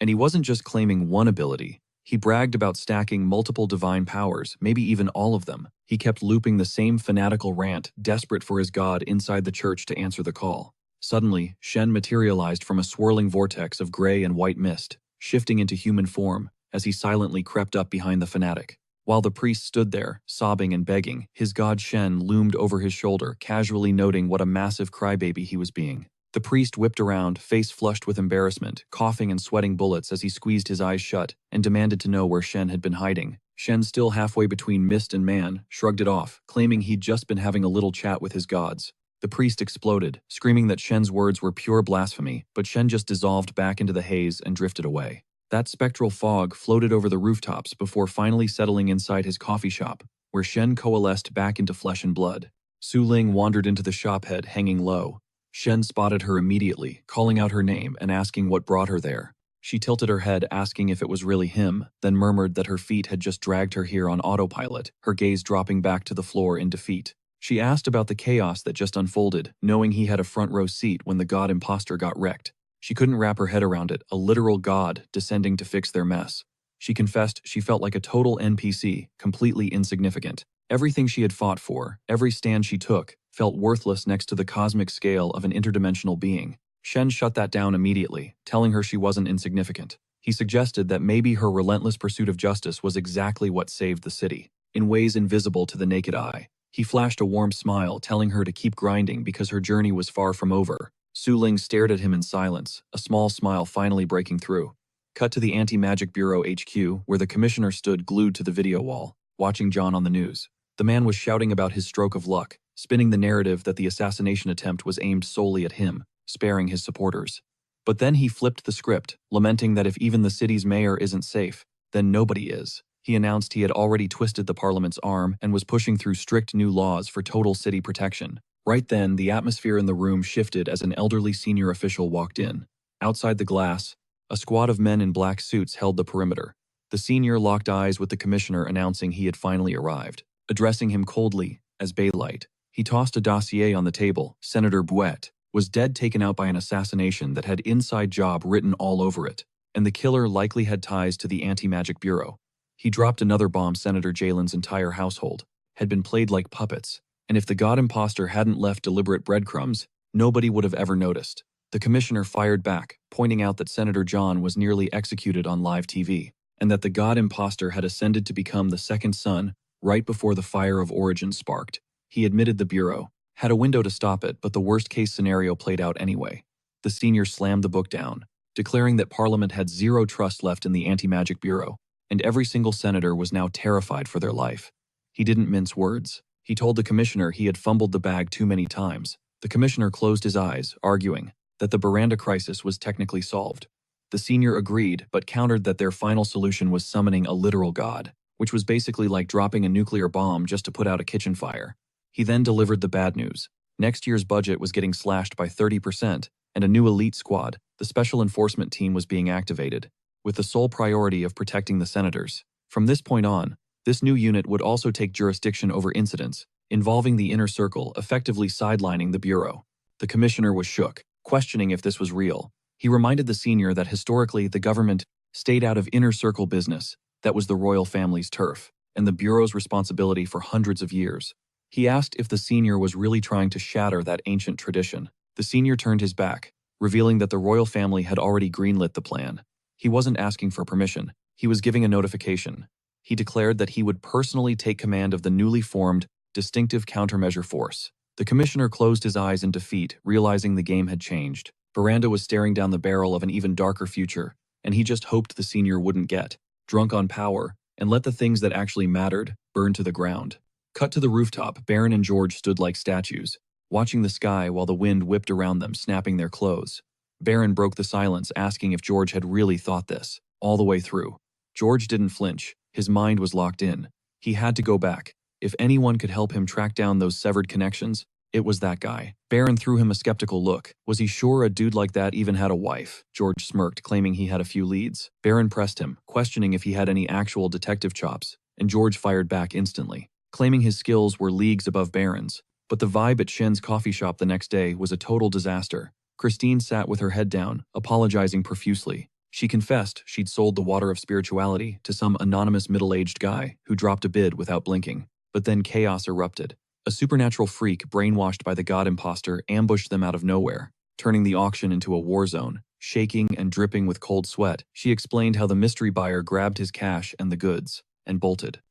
And he wasn't just claiming one ability. He bragged about stacking multiple divine powers, maybe even all of them. He kept looping the same fanatical rant, desperate for his god inside the church to answer the call. Suddenly, Shen materialized from a swirling vortex of gray and white mist, shifting into human form as he silently crept up behind the fanatic. While the priest stood there, sobbing and begging, his god Shen loomed over his shoulder, casually noting what a massive crybaby he was being. The priest whipped around, face flushed with embarrassment, coughing and sweating bullets as he squeezed his eyes shut, and demanded to know where Shen had been hiding. Shen, still halfway between mist and man, shrugged it off, claiming he'd just been having a little chat with his gods. The priest exploded, screaming that Shen's words were pure blasphemy, but Shen just dissolved back into the haze and drifted away. That spectral fog floated over the rooftops before finally settling inside his coffee shop, where Shen coalesced back into flesh and blood. Su Ling wandered into the shop head, hanging low. Shen spotted her immediately, calling out her name and asking what brought her there. She tilted her head, asking if it was really him, then murmured that her feet had just dragged her here on autopilot, her gaze dropping back to the floor in defeat. She asked about the chaos that just unfolded, knowing he had a front row seat when the god imposter got wrecked. She couldn't wrap her head around it, a literal god descending to fix their mess. She confessed she felt like a total NPC, completely insignificant. Everything she had fought for, every stand she took, felt worthless next to the cosmic scale of an interdimensional being. Shen shut that down immediately, telling her she wasn't insignificant. He suggested that maybe her relentless pursuit of justice was exactly what saved the city, in ways invisible to the naked eye. He flashed a warm smile, telling her to keep grinding because her journey was far from over. Su Ling stared at him in silence, a small smile finally breaking through. Cut to the Anti-Magic Bureau HQ, where the commissioner stood glued to the video wall, watching John on the news. The man was shouting about his stroke of luck, spinning the narrative that the assassination attempt was aimed solely at him, sparing his supporters. But then he flipped the script, lamenting that if even the city's mayor isn't safe, then nobody is. He announced he had already twisted the parliament's arm and was pushing through strict new laws for total city protection. Right then, the atmosphere in the room shifted as an elderly senior official walked in. Outside the glass, a squad of men in black suits held the perimeter. The senior locked eyes with the commissioner, announcing he had finally arrived. Addressing him coldly, as Baylight, he tossed a dossier on the table. Senator Bouet was dead, taken out by an assassination that had inside job written all over it, and the killer likely had ties to the Anti-Magic Bureau. He dropped another bomb. Senator Jalen's entire household had been played like puppets, and if the god imposter hadn't left deliberate breadcrumbs, nobody would have ever noticed. The commissioner fired back, pointing out that Senator John was nearly executed on live TV, and that the god imposter had ascended to become the second son right before the fire of origin sparked. He admitted the Bureau had a window to stop it, but the worst-case scenario played out anyway. The senior slammed the book down, declaring that Parliament had zero trust left in the Anti-Magic Bureau, and every single senator was now terrified for their life. He didn't mince words. He told the commissioner he had fumbled the bag too many times. The commissioner closed his eyes, arguing that the Baranda crisis was technically solved. The senior agreed, but countered that their final solution was summoning a literal god, which was basically like dropping a nuclear bomb just to put out a kitchen fire. He then delivered the bad news. Next year's budget was getting slashed by 30%, and a new elite squad, the Special Enforcement Team, was being activated, with the sole priority of protecting the senators. From this point on, this new unit would also take jurisdiction over incidents involving the inner circle, effectively sidelining the Bureau. The commissioner was shook, questioning if this was real. He reminded the senior that historically the government stayed out of inner circle business. That was the royal family's turf, and the Bureau's responsibility for hundreds of years. He asked if the senior was really trying to shatter that ancient tradition. The senior turned his back, revealing that the royal family had already greenlit the plan. He wasn't asking for permission. He was giving a notification. He declared that he would personally take command of the newly formed, distinctive countermeasure force. The commissioner closed his eyes in defeat, realizing the game had changed. Baranda was staring down the barrel of an even darker future, and he just hoped the senior wouldn't get drunk on power and let the things that actually mattered burn to the ground. Cut to the rooftop. Baron and George stood like statues, watching the sky while the wind whipped around them, snapping their clothes. Baron broke the silence, asking if George had really thought this all the way through. George didn't flinch. His mind was locked in. He had to go back. If anyone could help him track down those severed connections, it was that guy. Baron threw him a skeptical look. Was he sure a dude like that even had a wife? George smirked, claiming he had a few leads. Baron pressed him, questioning if he had any actual detective chops, and George fired back instantly, claiming his skills were leagues above Baron's. But the vibe at Shen's coffee shop the next day was a total disaster. Christine sat with her head down, apologizing profusely. She confessed she'd sold the water of spirituality to some anonymous middle-aged guy who dropped a bid without blinking. But then chaos erupted. A supernatural freak brainwashed by the god imposter ambushed them out of nowhere, turning the auction into a war zone. Shaking and dripping with cold sweat, she explained how the mystery buyer grabbed his cash and the goods, and bolted.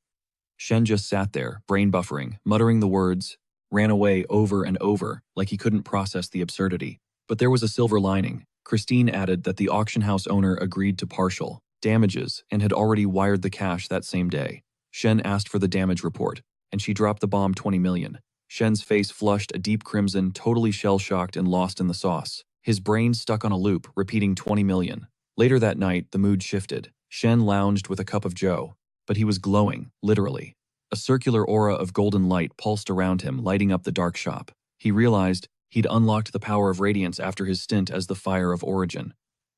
Shen just sat there, brain buffering, muttering the words, ran away over and over, like he couldn't process the absurdity. But there was a silver lining. Christine added that the auction house owner agreed to partial damages and had already wired the cash that same day. Shen asked for the damage report, and she dropped the bomb. 20 million. Shen's face flushed a deep crimson, totally shell-shocked and lost in the sauce. His brain stuck on a loop, repeating 20 million. Later that night, the mood shifted. Shen lounged with a cup of joe, but he was glowing, literally. A circular aura of golden light pulsed around him, lighting up the dark shop. He realized he'd unlocked the power of radiance after his stint as the Fire of Origin.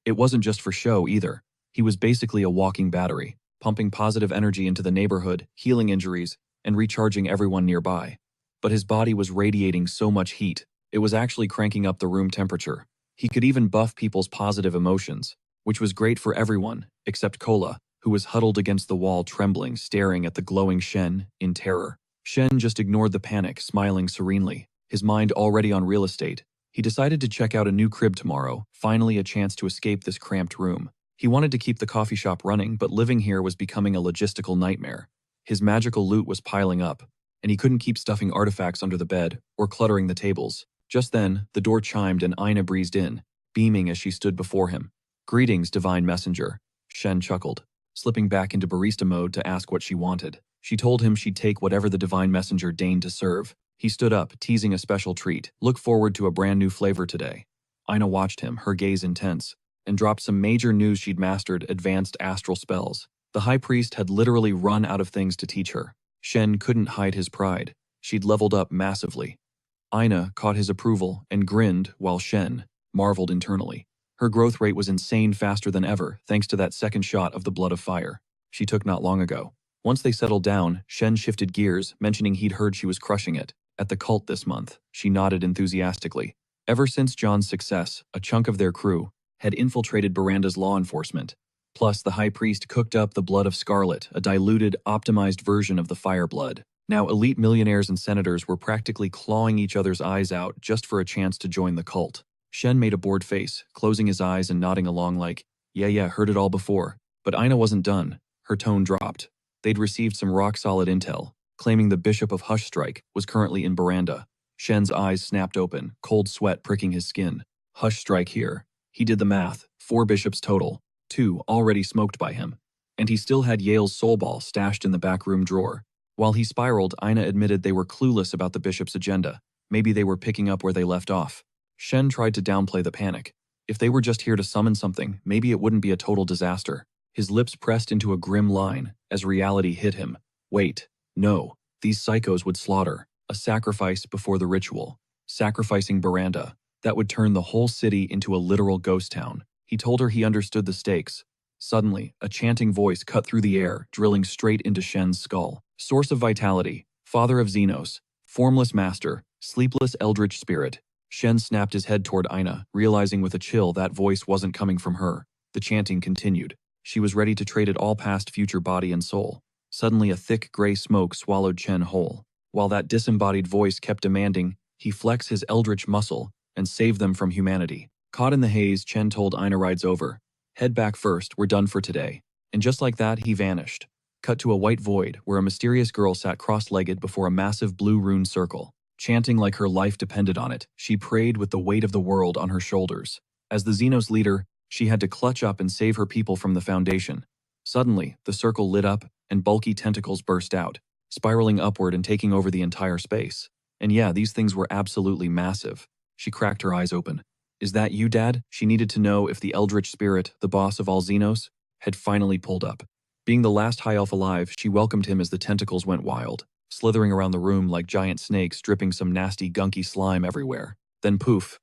It wasn't just for show either. He was basically a walking battery, pumping positive energy into the neighborhood, healing injuries, and recharging everyone nearby. But his body was radiating so much heat, it was actually cranking up the room temperature. He could even buff people's positive emotions, which was great for everyone, except Cola. who was huddled against the wall trembling, staring at the glowing Shen in terror. Shen just ignored the panic, smiling serenely, his mind already on real estate. He decided to check out a new crib tomorrow, finally a chance to escape this cramped room. He wanted to keep the coffee shop running, but living here was becoming a logistical nightmare. His magical loot was piling up, and he couldn't keep stuffing artifacts under the bed or cluttering the tables. Just then, the door chimed and Ina breezed in, beaming as she stood before him. "Greetings, divine messenger," Shen chuckled, slipping back into barista mode to ask what she wanted. She told him she'd take whatever the divine messenger deigned to serve. He stood up, teasing a special treat. "Look forward to a brand new flavor today." Ina watched him, her gaze intense, and dropped some major news she'd mastered: advanced astral spells. The high priest had literally run out of things to teach her. Shen couldn't hide his pride. She'd leveled up massively. Ina caught his approval and grinned while Shen marveled internally. Her growth rate was insane, faster than ever, thanks to that second shot of the blood of fire she took not long ago. Once they settled down, Shen shifted gears, mentioning he'd heard she was crushing it at the cult this month. She nodded enthusiastically. Ever since John's success, a chunk of their crew had infiltrated Miranda's law enforcement. Plus, the high priest cooked up the blood of Scarlet, a diluted, optimized version of the fire blood. Now, elite millionaires and senators were practically clawing each other's eyes out just for a chance to join the cult. Shen made a bored face, closing his eyes and nodding along like, yeah, heard it all before. But Ina wasn't done. Her tone dropped. They'd received some rock-solid intel, claiming the Bishop of Hushstrike was currently in Miranda. Shen's eyes snapped open, cold sweat pricking his skin. Hushstrike here. He did the math. 4 bishops total. 2 already smoked by him. And he still had Yale's soul ball stashed in the backroom drawer. While he spiraled, Ina admitted they were clueless about the bishop's agenda. Maybe they were picking up where they left off. Shen tried to downplay the panic. If they were just here to summon something, maybe it wouldn't be a total disaster. His lips pressed into a grim line as reality hit him. Wait, no, these psychos would slaughter. A sacrifice before the ritual. Sacrificing Miranda. That would turn the whole city into a literal ghost town. He told her he understood the stakes. Suddenly, a chanting voice cut through the air, drilling straight into Shen's skull. Source of vitality, father of Xenos, formless master, sleepless eldritch spirit. Shen snapped his head toward Ina, realizing with a chill that voice wasn't coming from her. The chanting continued. She was ready to trade it all past future body and soul. Suddenly, a thick gray smoke swallowed Chen whole. While that disembodied voice kept demanding he flex his eldritch muscle and save them from humanity. Caught in the haze, Chen told Ina rides over. Head back first, we're done for today. And just like that, he vanished. Cut to a white void where a mysterious girl sat cross-legged before a massive blue rune circle. Chanting like her life depended on it, she prayed with the weight of the world on her shoulders. As the Xenos leader, she had to clutch up and save her people from the Foundation. Suddenly, the circle lit up and bulky tentacles burst out, spiraling upward and taking over the entire space. And yeah, these things were absolutely massive. She cracked her eyes open. Is that you, Dad? She needed to know if the Eldritch Spirit, the boss of all Xenos, had finally pulled up. Being the last High Elf alive, she welcomed him as the tentacles went wild, slithering around the room like giant snakes, dripping some nasty, gunky slime everywhere. Then poof.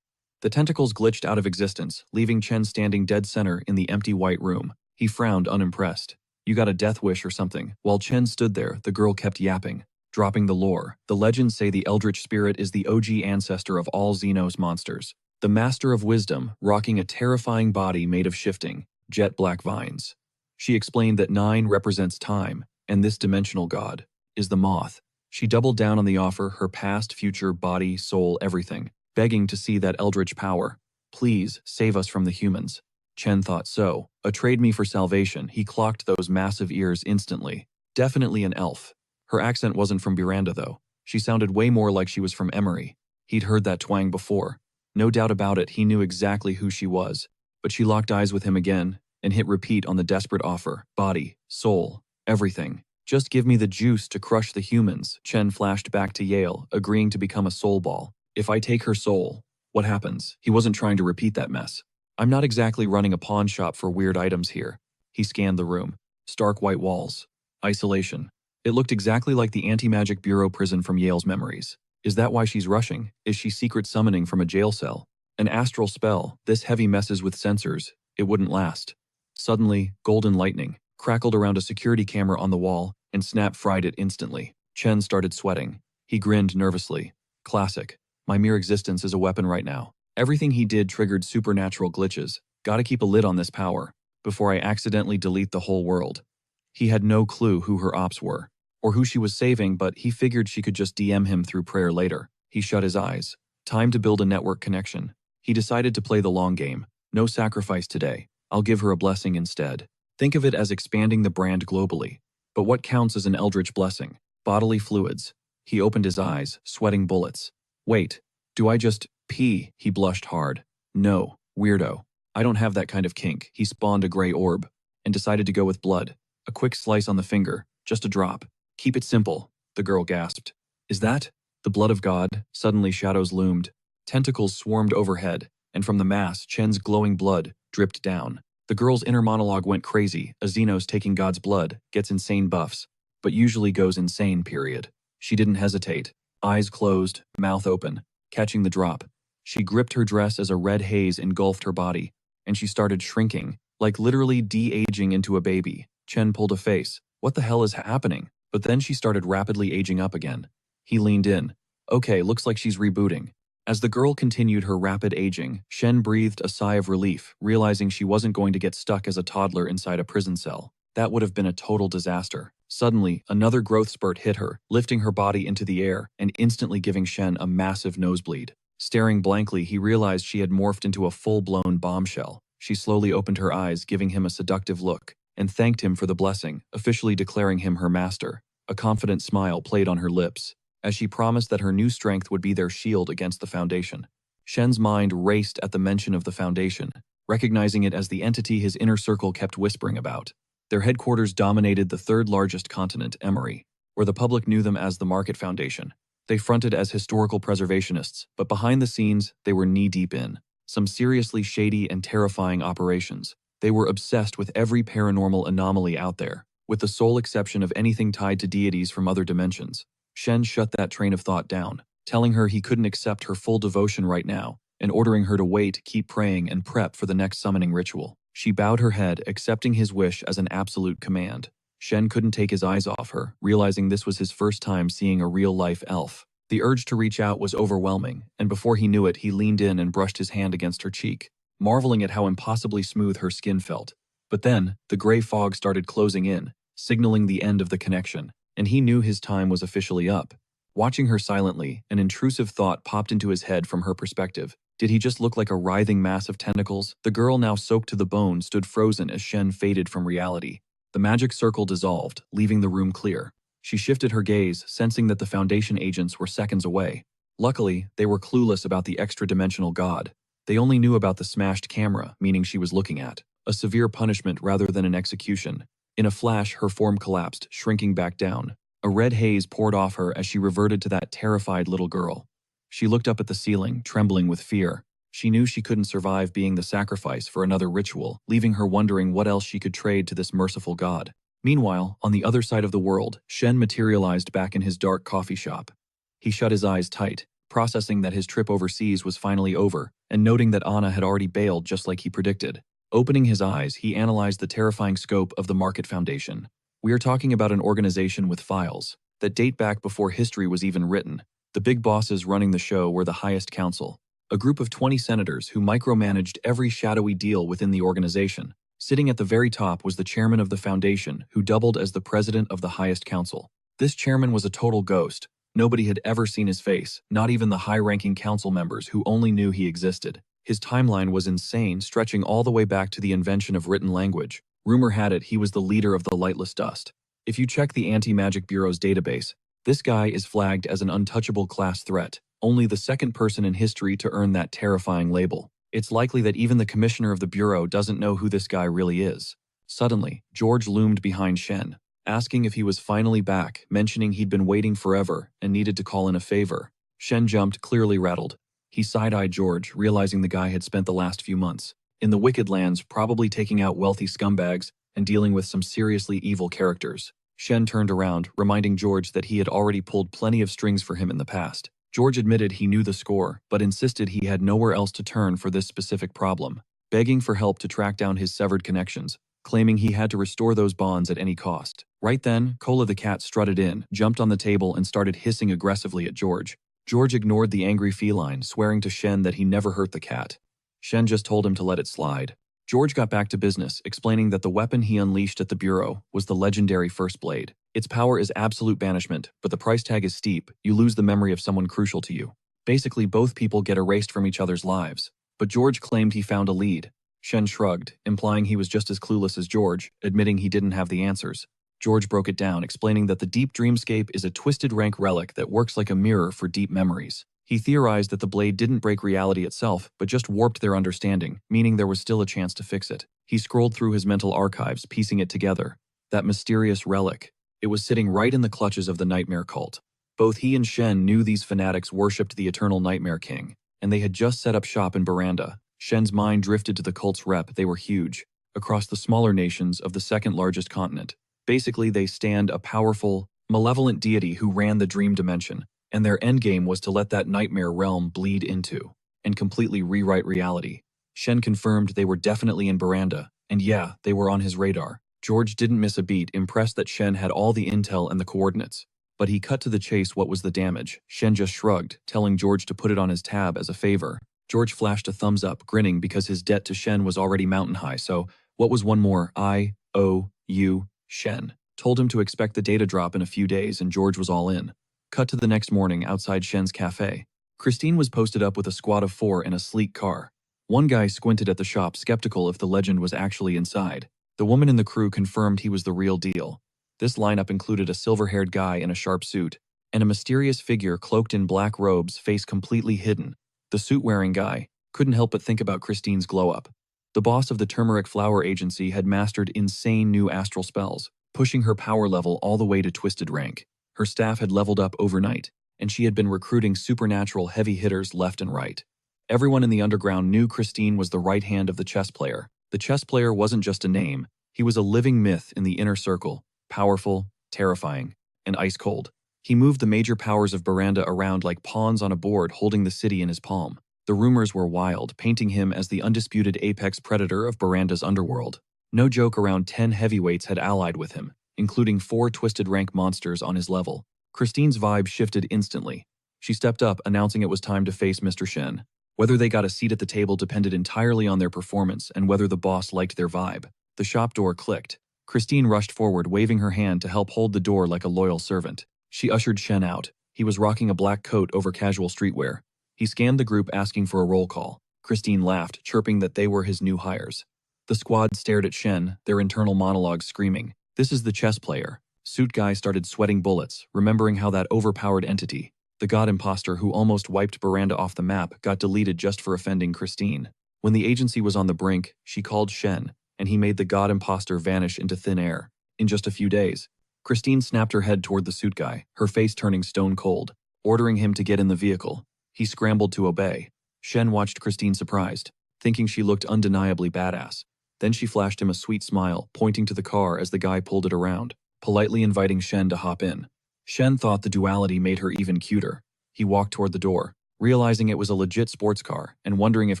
The tentacles glitched out of existence, leaving Chen standing dead center in the empty white room. He frowned, unimpressed. You got a death wish or something. While Chen stood there, the girl kept yapping, dropping the lore. The legends say the Eldritch Spirit is the OG ancestor of all Xenos monsters. The master of wisdom, rocking a terrifying body made of shifting, jet black vines. She explained that 9 represents time, and this dimensional god is the moth. She doubled down on the offer, her past, future, body, soul, everything, begging to see that eldritch power. Please, save us from the humans. Chen thought so. Trade me for salvation. He clocked those massive ears instantly. Definitely an elf. Her accent wasn't from Miranda, though. She sounded way more like she was from Emery. He'd heard that twang before. No doubt about it, he knew exactly who she was. But she locked eyes with him again and hit repeat on the desperate offer. Body, soul, everything. Just give me the juice to crush the humans. Chen flashed back to Yale, agreeing to become a soul ball. If I take her soul, what happens? He wasn't trying to repeat that mess. I'm not exactly running a pawn shop for weird items here. He scanned the room. Stark white walls. Isolation. It looked exactly like the anti-magic bureau prison from Yale's memories. Is that why she's rushing? Is she secret summoning from a jail cell? An astral spell. This heavy messes with sensors. It wouldn't last. Suddenly, golden lightning crackled around a security camera on the wall and Snap fried it instantly. Chen started sweating. He grinned nervously. Classic. My mere existence is a weapon right now. Everything he did triggered supernatural glitches. Gotta keep a lid on this power. before I accidentally delete the whole world." He had no clue who her ops were, or who she was saving, but he figured she could just DM him through prayer later. He shut his eyes. Time to build a network connection. He decided to play the long game. No sacrifice today. I'll give her a blessing instead. Think of it as expanding the brand globally. But what counts as an eldritch blessing? Bodily fluids. He opened his eyes, sweating bullets. Wait, do I just pee? He blushed hard. No, weirdo. I don't have that kind of kink. He spawned a gray orb and decided to go with blood. A quick slice on the finger, just a drop. Keep it simple, the girl gasped. Is that the blood of God? Suddenly shadows loomed. Tentacles swarmed overhead, and from the mass, Chen's glowing blood dripped down. The girl's inner monologue went crazy. A Xenos taking God's blood gets insane buffs, but usually goes insane, period. She didn't hesitate. Eyes closed, mouth open, catching the drop. She gripped her dress as a red haze engulfed her body, and she started shrinking, like literally de-aging into a baby. Chen pulled a face. What the hell is happening? But then she started rapidly aging up again. He leaned in. Okay, looks like she's rebooting. As the girl continued her rapid aging, Shen breathed a sigh of relief, realizing she wasn't going to get stuck as a toddler inside a prison cell. That would have been a total disaster. Suddenly, another growth spurt hit her, lifting her body into the air and instantly giving Shen a massive nosebleed. Staring blankly, he realized she had morphed into a full-blown bombshell. She slowly opened her eyes, giving him a seductive look, and thanked him for the blessing, officially declaring him her master. A confident smile played on her lips, as she promised that her new strength would be their shield against the Foundation. Shen's mind raced at the mention of the Foundation, recognizing it as the entity his inner circle kept whispering about. Their headquarters dominated the third-largest continent, Emery, where the public knew them as the Market Foundation. They fronted as historical preservationists, but behind the scenes, they were knee-deep in some seriously shady and terrifying operations. They were obsessed with every paranormal anomaly out there, with the sole exception of anything tied to deities from other dimensions. Shen shut that train of thought down, telling her he couldn't accept her full devotion right now, and ordering her to wait, keep praying, and prep for the next summoning ritual. She bowed her head, accepting his wish as an absolute command. Shen couldn't take his eyes off her, realizing this was his first time seeing a real-life elf. The urge to reach out was overwhelming, and before he knew it, he leaned in and brushed his hand against her cheek, marveling at how impossibly smooth her skin felt. But then, the gray fog started closing in, signaling the end of the connection, and he knew his time was officially up. Watching her silently, an intrusive thought popped into his head from her perspective. Did he just look like a writhing mass of tentacles? The girl, now soaked to the bone, stood frozen as Shen faded from reality. The magic circle dissolved, leaving the room clear. She shifted her gaze, sensing that the Foundation agents were seconds away. Luckily, they were clueless about the extra-dimensional god. They only knew about the smashed camera, meaning she was looking at a severe punishment rather than an execution. In a flash, her form collapsed, shrinking back down. A red haze poured off her as she reverted to that terrified little girl. She looked up at the ceiling, trembling with fear. She knew she couldn't survive being the sacrifice for another ritual, leaving her wondering what else she could trade to this merciful god. Meanwhile, on the other side of the world, Shen materialized back in his dark coffee shop. He shut his eyes tight, processing that his trip overseas was finally over, and noting that Anna had already bailed just like he predicted. Opening his eyes, he analyzed the terrifying scope of the Market Foundation. We are talking about an organization with files that date back before history was even written. The big bosses running the show were the highest council, a group of 20 senators who micromanaged every shadowy deal within the organization. Sitting at the very top was the chairman of the foundation, who doubled as the president of the highest council. This chairman was a total ghost. Nobody had ever seen his face, not even the high-ranking council members who only knew he existed. His timeline was insane, stretching all the way back to the invention of written language. Rumor had it he was the leader of the Lightless Dust. If you check the Anti-Magic Bureau's database, this guy is flagged as an untouchable class threat, only the second person in history to earn that terrifying label. It's likely that even the commissioner of the Bureau doesn't know who this guy really is. Suddenly, George loomed behind Shen, asking if he was finally back, mentioning he'd been waiting forever and needed to call in a favor. Shen jumped, clearly rattled. He side-eyed George, realizing the guy had spent the last few months in the Wicked Lands, probably taking out wealthy scumbags and dealing with some seriously evil characters. Shen turned around, reminding George that he had already pulled plenty of strings for him in the past. George admitted he knew the score, but insisted he had nowhere else to turn for this specific problem, begging for help to track down his severed connections, claiming he had to restore those bonds at any cost. Right then, Cola the cat strutted in, jumped on the table, and started hissing aggressively at George. George ignored the angry feline, swearing to Shen that he never hurt the cat. Shen just told him to let it slide. George got back to business, explaining that the weapon he unleashed at the bureau was the legendary First Blade. Its power is absolute banishment, but the price tag is steep. You lose the memory of someone crucial to you. Basically, both people get erased from each other's lives. But George claimed he found a lead. Shen shrugged, implying he was just as clueless as George, admitting he didn't have the answers. George broke it down, explaining that the Deep Dreamscape is a twisted rank relic that works like a mirror for deep memories. He theorized that the blade didn't break reality itself, but just warped their understanding, meaning there was still a chance to fix it. He scrolled through his mental archives, piecing it together. That mysterious relic. It was sitting right in the clutches of the Nightmare cult. Both he and Shen knew these fanatics worshipped the eternal Nightmare King, and they had just set up shop in Baranda. Shen's mind drifted to the cult's rep. They were huge, across the smaller nations of the second largest continent. Basically, they stand a powerful, malevolent deity who ran the dream dimension, and their endgame was to let that nightmare realm bleed into and completely rewrite reality. Shen confirmed they were definitely in Baranda, and yeah, they were on his radar. George didn't miss a beat, impressed that Shen had all the intel and the coordinates. But he cut to the chase. What was the damage? Shen just shrugged, telling George to put it on his tab as a favor. George flashed a thumbs up, grinning because his debt to Shen was already mountain high, so what was one more? I, O, U, Shen. Told him to expect the data drop in a few days, and George was all in. Cut to the next morning outside Shen's cafe. Christine was posted up with a squad of 4 in a sleek car. One guy squinted at the shop, skeptical if the legend was actually inside. The woman in the crew confirmed he was the real deal. This lineup included a silver-haired guy in a sharp suit, and a mysterious figure cloaked in black robes, face completely hidden. The suit-wearing guy couldn't help but think about Christine's glow-up. The boss of the Turmeric Flower Agency had mastered insane new astral spells, pushing her power level all the way to twisted rank. Her staff had leveled up overnight, and she had been recruiting supernatural heavy hitters left and right. Everyone in the underground knew Christine was the right hand of the chess player. The chess player wasn't just a name, he was a living myth in the inner circle, powerful, terrifying, and ice-cold. He moved the major powers of Baranda around like pawns on a board, holding the city in his palm. The rumors were wild, painting him as the undisputed apex predator of Baranda's underworld. No joke, around 10 heavyweights had allied with him, including 4 twisted rank monsters on his level. Christine's vibe shifted instantly. She stepped up, announcing it was time to face Mr. Shen. Whether they got a seat at the table depended entirely on their performance and whether the boss liked their vibe. The shop door clicked. Christine rushed forward, waving her hand to help hold the door like a loyal servant. She ushered Shen out. He was rocking a black coat over casual streetwear. He scanned the group, asking for a roll call. Christine laughed, chirping that they were his new hires. The squad stared at Shen, their internal monologues screaming, "This is the chess player." Suit guy started sweating bullets, remembering how that overpowered entity, the god imposter who almost wiped Baranda off the map, got deleted just for offending Christine. When the agency was on the brink, she called Shen, and he made the god imposter vanish into thin air. In just a few days, Christine snapped her head toward the suit guy, her face turning stone cold, ordering him to get in the vehicle. He scrambled to obey. Shen watched Christine surprised, thinking she looked undeniably badass. Then she flashed him a sweet smile, pointing to the car as the guy pulled it around, politely inviting Shen to hop in. Shen thought the duality made her even cuter. He walked toward the door, realizing it was a legit sports car and wondering if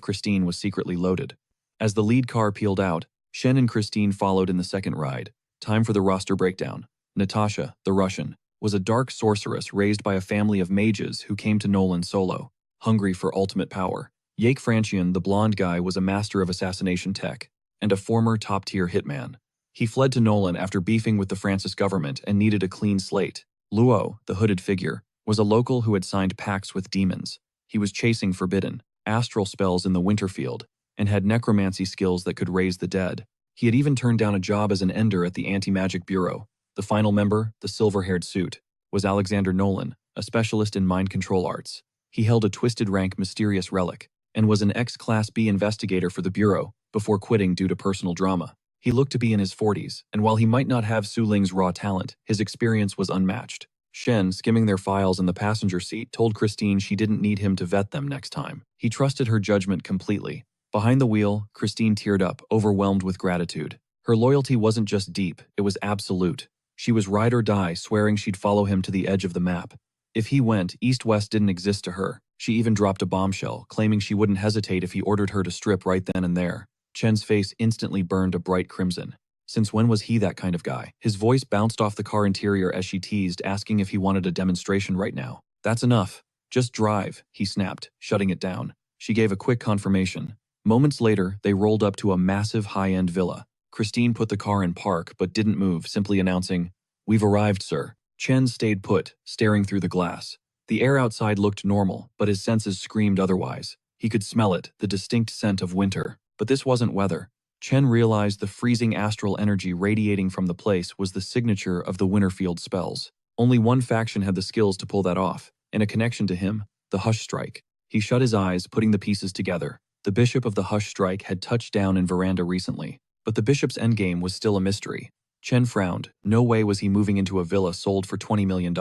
Christine was secretly loaded. As the lead car peeled out, Shen and Christine followed in the second ride. Time for the roster breakdown. Natasha, the Russian, was a dark sorceress raised by a family of mages who came to Nolan solo, hungry for ultimate power. Yake Franchian, the blonde guy, was a master of assassination tech and a former top-tier hitman. He fled to Nolan after beefing with the Francis government and needed a clean slate. Luo, the hooded figure, was a local who had signed pacts with demons. He was chasing forbidden, astral spells in the Winterfield and had necromancy skills that could raise the dead. He had even turned down a job as an ender at the Anti-Magic Bureau. The final member, the silver-haired suit, was Alexander Nolan, a specialist in mind control arts. He held a twisted rank mysterious relic and was an ex-Class B investigator for the Bureau before quitting due to personal drama. He looked to be in his 40s, and while he might not have Su Ling's raw talent, his experience was unmatched. Shen, skimming their files in the passenger seat, told Christine she didn't need him to vet them next time. He trusted her judgment completely. Behind the wheel, Christine teared up, overwhelmed with gratitude. Her loyalty wasn't just deep, it was absolute. She was ride or die, swearing she'd follow him to the edge of the map. If he went, East-West didn't exist to her. She even dropped a bombshell, claiming she wouldn't hesitate if he ordered her to strip right then and there. Chen's face instantly burned a bright crimson. Since when was he that kind of guy? His voice bounced off the car interior as she teased, asking if he wanted a demonstration right now. "That's enough. Just drive," he snapped, shutting it down. She gave a quick confirmation. Moments later, they rolled up to a massive high-end villa. Christine put the car in park but didn't move, simply announcing, "We've arrived, sir." Chen stayed put, staring through the glass. The air outside looked normal, but his senses screamed otherwise. He could smell it, the distinct scent of winter. But this wasn't weather. Chen realized the freezing astral energy radiating from the place was the signature of the Winterfield spells. Only one faction had the skills to pull that off, and a connection to him, the Hush Strike. He shut his eyes, putting the pieces together. The bishop of the Hush Strike had touched down in Veranda recently, but the bishop's endgame was still a mystery. Chen frowned. No way was he moving into a villa sold for $20 million.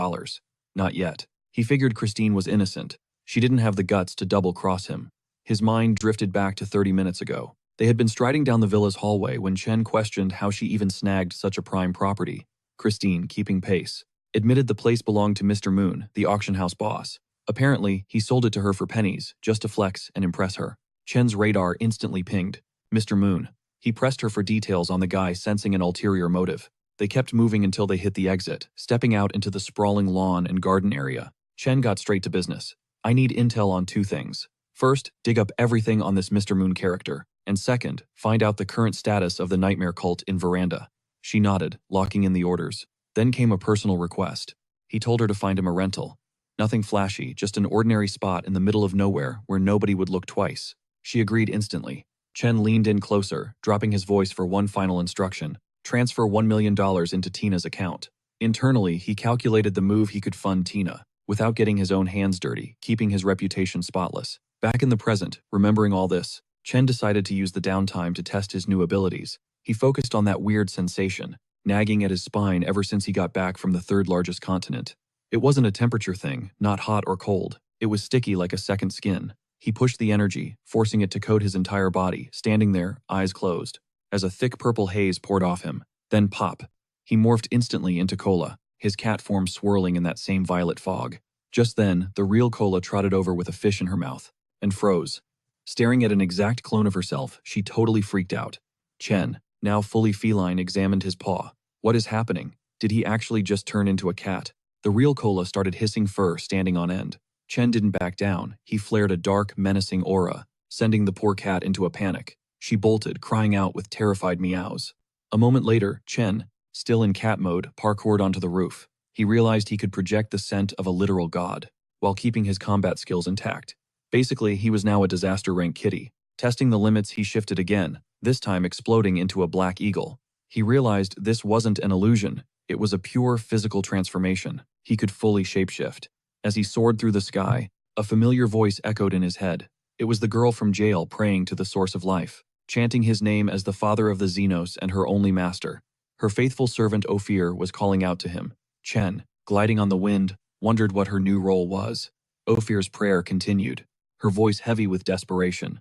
Not yet. He figured Christine was innocent. She didn't have the guts to double-cross him. His mind drifted back to 30 minutes ago. They had been striding down the villa's hallway when Chen questioned how she even snagged such a prime property. Christine, keeping pace, admitted the place belonged to Mr. Moon, the auction house boss. Apparently, he sold it to her for pennies, just to flex and impress her. Chen's radar instantly pinged. Mr. Moon. He pressed her for details on the guy, sensing an ulterior motive. They kept moving until they hit the exit, stepping out into the sprawling lawn and garden area. Chen got straight to business. "I need intel on two things. First, dig up everything on this Mr. Moon character. And second, find out the current status of the nightmare cult in Veranda." She nodded, locking in the orders. Then came a personal request. He told her to find him a rental. Nothing flashy, just an ordinary spot in the middle of nowhere where nobody would look twice. She agreed instantly. Chen leaned in closer, dropping his voice for one final instruction. Transfer $1 million into Tina's account. Internally, he calculated the move he could fund Tina, without getting his own hands dirty, keeping his reputation spotless. Back in the present, remembering all this, Chen decided to use the downtime to test his new abilities. He focused on that weird sensation, nagging at his spine ever since he got back from the third largest continent. It wasn't a temperature thing, not hot or cold. It was sticky like a second skin. He pushed the energy, forcing it to coat his entire body, standing there, eyes closed, as a thick purple haze poured off him. Then pop. He morphed instantly into Cola, his cat form swirling in that same violet fog. Just then, the real Cola trotted over with a fish in her mouth, and froze. Staring at an exact clone of herself, she totally freaked out. Chen, now fully feline, examined his paw. What is happening? Did he actually just turn into a cat? The real Cola started hissing fur standing on end. Chen didn't back down. He flared a dark, menacing aura, sending the poor cat into a panic. She bolted, crying out with terrified meows. A moment later, Chen, still in cat mode, parkoured onto the roof. He realized he could project the scent of a literal god, while keeping his combat skills intact. Basically, he was now a disaster rank kitty. Testing the limits, he shifted again, this time exploding into a black eagle. He realized this wasn't an illusion. It was a pure physical transformation. He could fully shapeshift. As he soared through the sky, a familiar voice echoed in his head. It was the girl from jail praying to the source of life, chanting his name as the father of the Xenos and her only master. Her faithful servant Ophir was calling out to him. Chen, gliding on the wind, wondered what her new role was. Ophir's prayer continued, her voice heavy with desperation.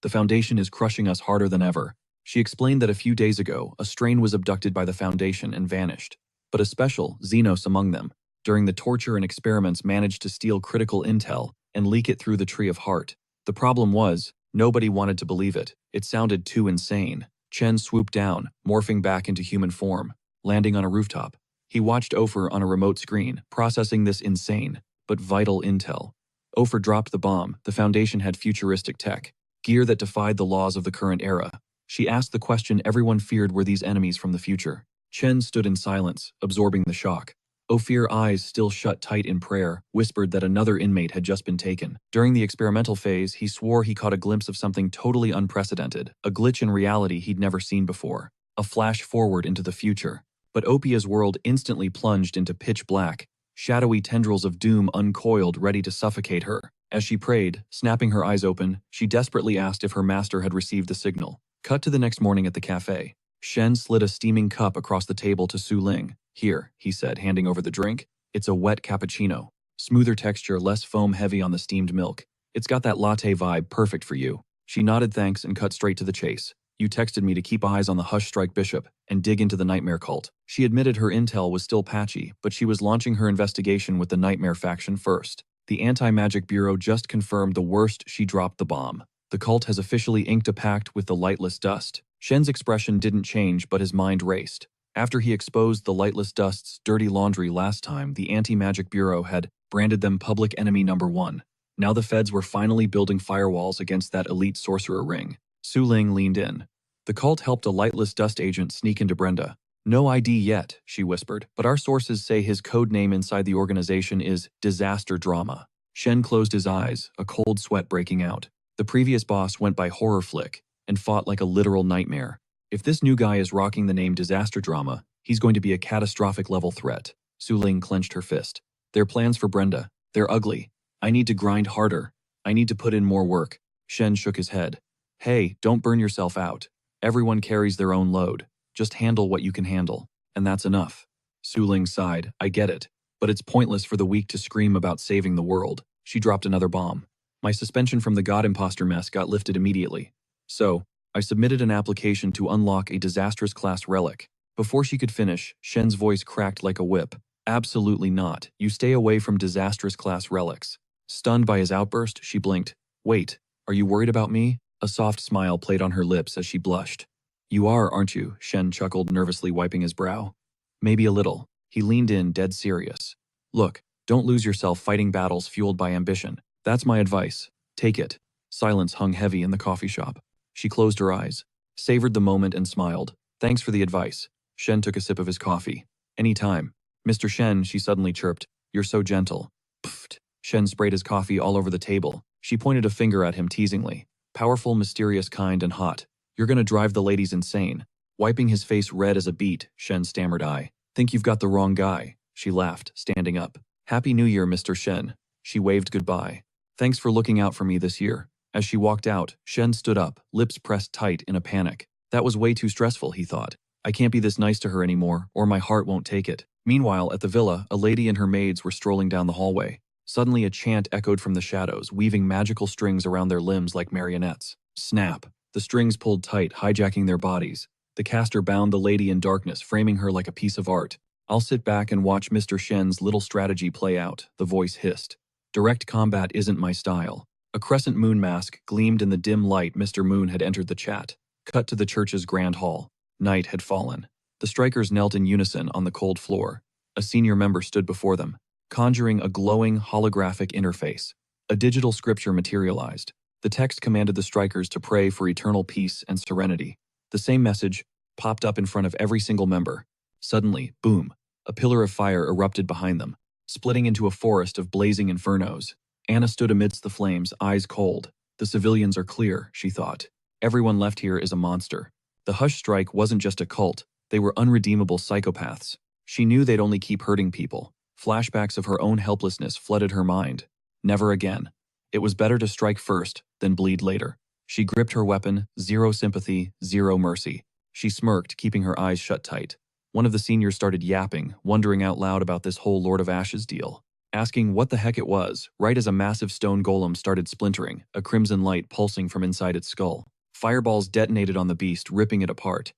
"The Foundation is crushing us harder than ever." She explained that a few days ago, a strain was abducted by the Foundation and vanished. But a special, Xenos among them, during the torture and experiments managed to steal critical intel and leak it through the Tree of Heart. The problem was, nobody wanted to believe it. It sounded too insane. Chen swooped down, morphing back into human form, landing on a rooftop. He watched Ophir on a remote screen, processing this insane, but vital intel. Ophir dropped the bomb. The Foundation had futuristic tech, gear that defied the laws of the current era. She asked the question everyone feared: were these enemies from the future? Chen stood in silence, absorbing the shock. Ophir, eyes still shut tight in prayer, whispered that another inmate had just been taken. During the experimental phase, he swore he caught a glimpse of something totally unprecedented, a glitch in reality he'd never seen before, a flash forward into the future. But Opia's world instantly plunged into pitch black. Shadowy tendrils of doom uncoiled, ready to suffocate her. As she prayed, snapping her eyes open, she desperately asked if her master had received the signal. Cut to the next morning at the cafe. Shen slid a steaming cup across the table to Su Ling. "Here," he said, handing over the drink. "It's a wet cappuccino. Smoother texture, less foam, heavy on the steamed milk. It's got that latte vibe, perfect for you." She nodded thanks and cut straight to the chase. "You texted me to keep eyes on the Hush Strike Bishop and dig into the Nightmare cult." She admitted her intel was still patchy, but she was launching her investigation with the Nightmare faction first. The Anti-Magic Bureau just confirmed the worst. She dropped the bomb. The cult has officially inked a pact with the Lightless Dust. Shen's expression didn't change, but his mind raced. After he exposed the Lightless Dust's dirty laundry last time, the Anti-Magic Bureau had branded them public enemy number one. Now the feds were finally building firewalls against that elite sorcerer ring. Su Ling leaned in. The cult helped a lightless dust agent sneak into Brenda. No ID yet, she whispered, but our sources say his code name inside the organization is Disaster Drama. Shen closed his eyes, a cold sweat breaking out. The previous boss went by Horror Flick and fought like a literal nightmare. If this new guy is rocking the name Disaster Drama, he's going to be a catastrophic level threat. Su Ling clenched her fist. Their plans for Brenda, they're ugly. I need to grind harder. I need to put in more work. Shen shook his head. Hey, don't burn yourself out. Everyone carries their own load. Just handle what you can handle. And that's enough. Su Ling sighed. I get it. But it's pointless for the weak to scream about saving the world. She dropped another bomb. My suspension from the God Imposter mess got lifted immediately. So, I submitted an application to unlock a disastrous class relic. Before she could finish, Shen's voice cracked like a whip. Absolutely not. You stay away from disastrous class relics. Stunned by his outburst, she blinked. Wait, are you worried about me? A soft smile played on her lips as she blushed. You are, aren't you? Shen chuckled, nervously wiping his brow. Maybe a little. He leaned in, dead serious. Look, don't lose yourself fighting battles fueled by ambition. That's my advice. Take it. Silence hung heavy in the coffee shop. She closed her eyes, savored the moment and smiled. Thanks for the advice. Shen took a sip of his coffee. Anytime. Mr. Shen, she suddenly chirped. You're so gentle. Pfft. Shen sprayed his coffee all over the table. She pointed a finger at him teasingly. Powerful, mysterious, kind, and hot. You're gonna drive the ladies insane. Wiping his face red as a beet, Shen stammered. I think you've got the wrong guy. She laughed, standing up. Happy New Year, Mr. Shen. She waved goodbye. Thanks for looking out for me this year. As she walked out, Shen stood up, lips pressed tight in a panic. That was way too stressful, he thought. I can't be this nice to her anymore, or my heart won't take it. Meanwhile, at the villa, a lady and her maids were strolling down the hallway. Suddenly a chant echoed from the shadows, weaving magical strings around their limbs like marionettes. Snap! The strings pulled tight, hijacking their bodies. The caster bound the lady in darkness, framing her like a piece of art. I'll sit back and watch Mr. Shen's little strategy play out, the voice hissed. Direct combat isn't my style. A crescent moon mask gleamed in the dim light. Mr. Moon had entered the chat. Cut to the church's grand hall. Night had fallen. The strikers knelt in unison on the cold floor. A senior member stood before them, conjuring a glowing holographic interface. A digital scripture materialized. The text commanded the strikers to pray for eternal peace and serenity. The same message popped up in front of every single member. Suddenly, boom, a pillar of fire erupted behind them, splitting into a forest of blazing infernos. Anna stood amidst the flames, eyes cold. The civilians are clear, she thought. Everyone left here is a monster. The Hush Strike wasn't just a cult, they were unredeemable psychopaths. She knew they'd only keep hurting people. Flashbacks of her own helplessness flooded her mind. Never again. It was better to strike first, than bleed later. She gripped her weapon, zero sympathy, zero mercy. She smirked, keeping her eyes shut tight. One of the seniors started yapping, wondering out loud about this whole Lord of Ashes deal. Asking what the heck it was, right as a massive stone golem started splintering, a crimson light pulsing from inside its skull. Fireballs detonated on the beast, ripping it apart.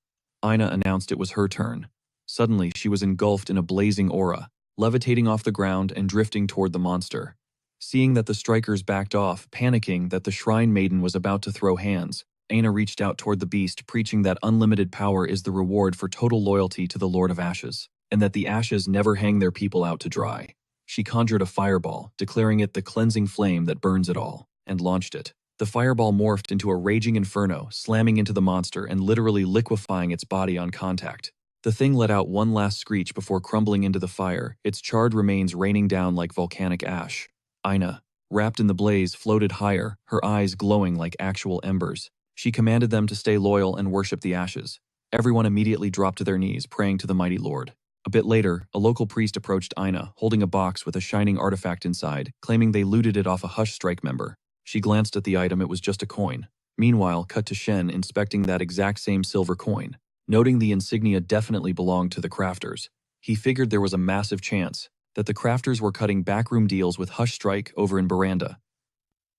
Ina announced it was her turn. Suddenly, she was engulfed in a blazing aura, levitating off the ground and drifting toward the monster. Seeing that the strikers backed off, panicking that the Shrine Maiden was about to throw hands, Aina reached out toward the beast, preaching that unlimited power is the reward for total loyalty to the Lord of Ashes, and that the Ashes never hang their people out to dry. She conjured a fireball, declaring it the cleansing flame that burns it all, and launched it. The fireball morphed into a raging inferno, slamming into the monster and literally liquefying its body on contact. The thing let out one last screech before crumbling into the fire, its charred remains raining down like volcanic ash. Ina, wrapped in the blaze, floated higher, her eyes glowing like actual embers. She commanded them to stay loyal and worship the ashes. Everyone immediately dropped to their knees, praying to the mighty Lord. A bit later, a local priest approached Ina, holding a box with a shining artifact inside, claiming they looted it off a Hush Strike member. She glanced at the item, it was just a coin. Meanwhile, cut to Shen inspecting that exact same silver coin. Noting the insignia definitely belonged to the crafters. He figured there was a massive chance that the crafters were cutting backroom deals with Hush Strike over in Baranda.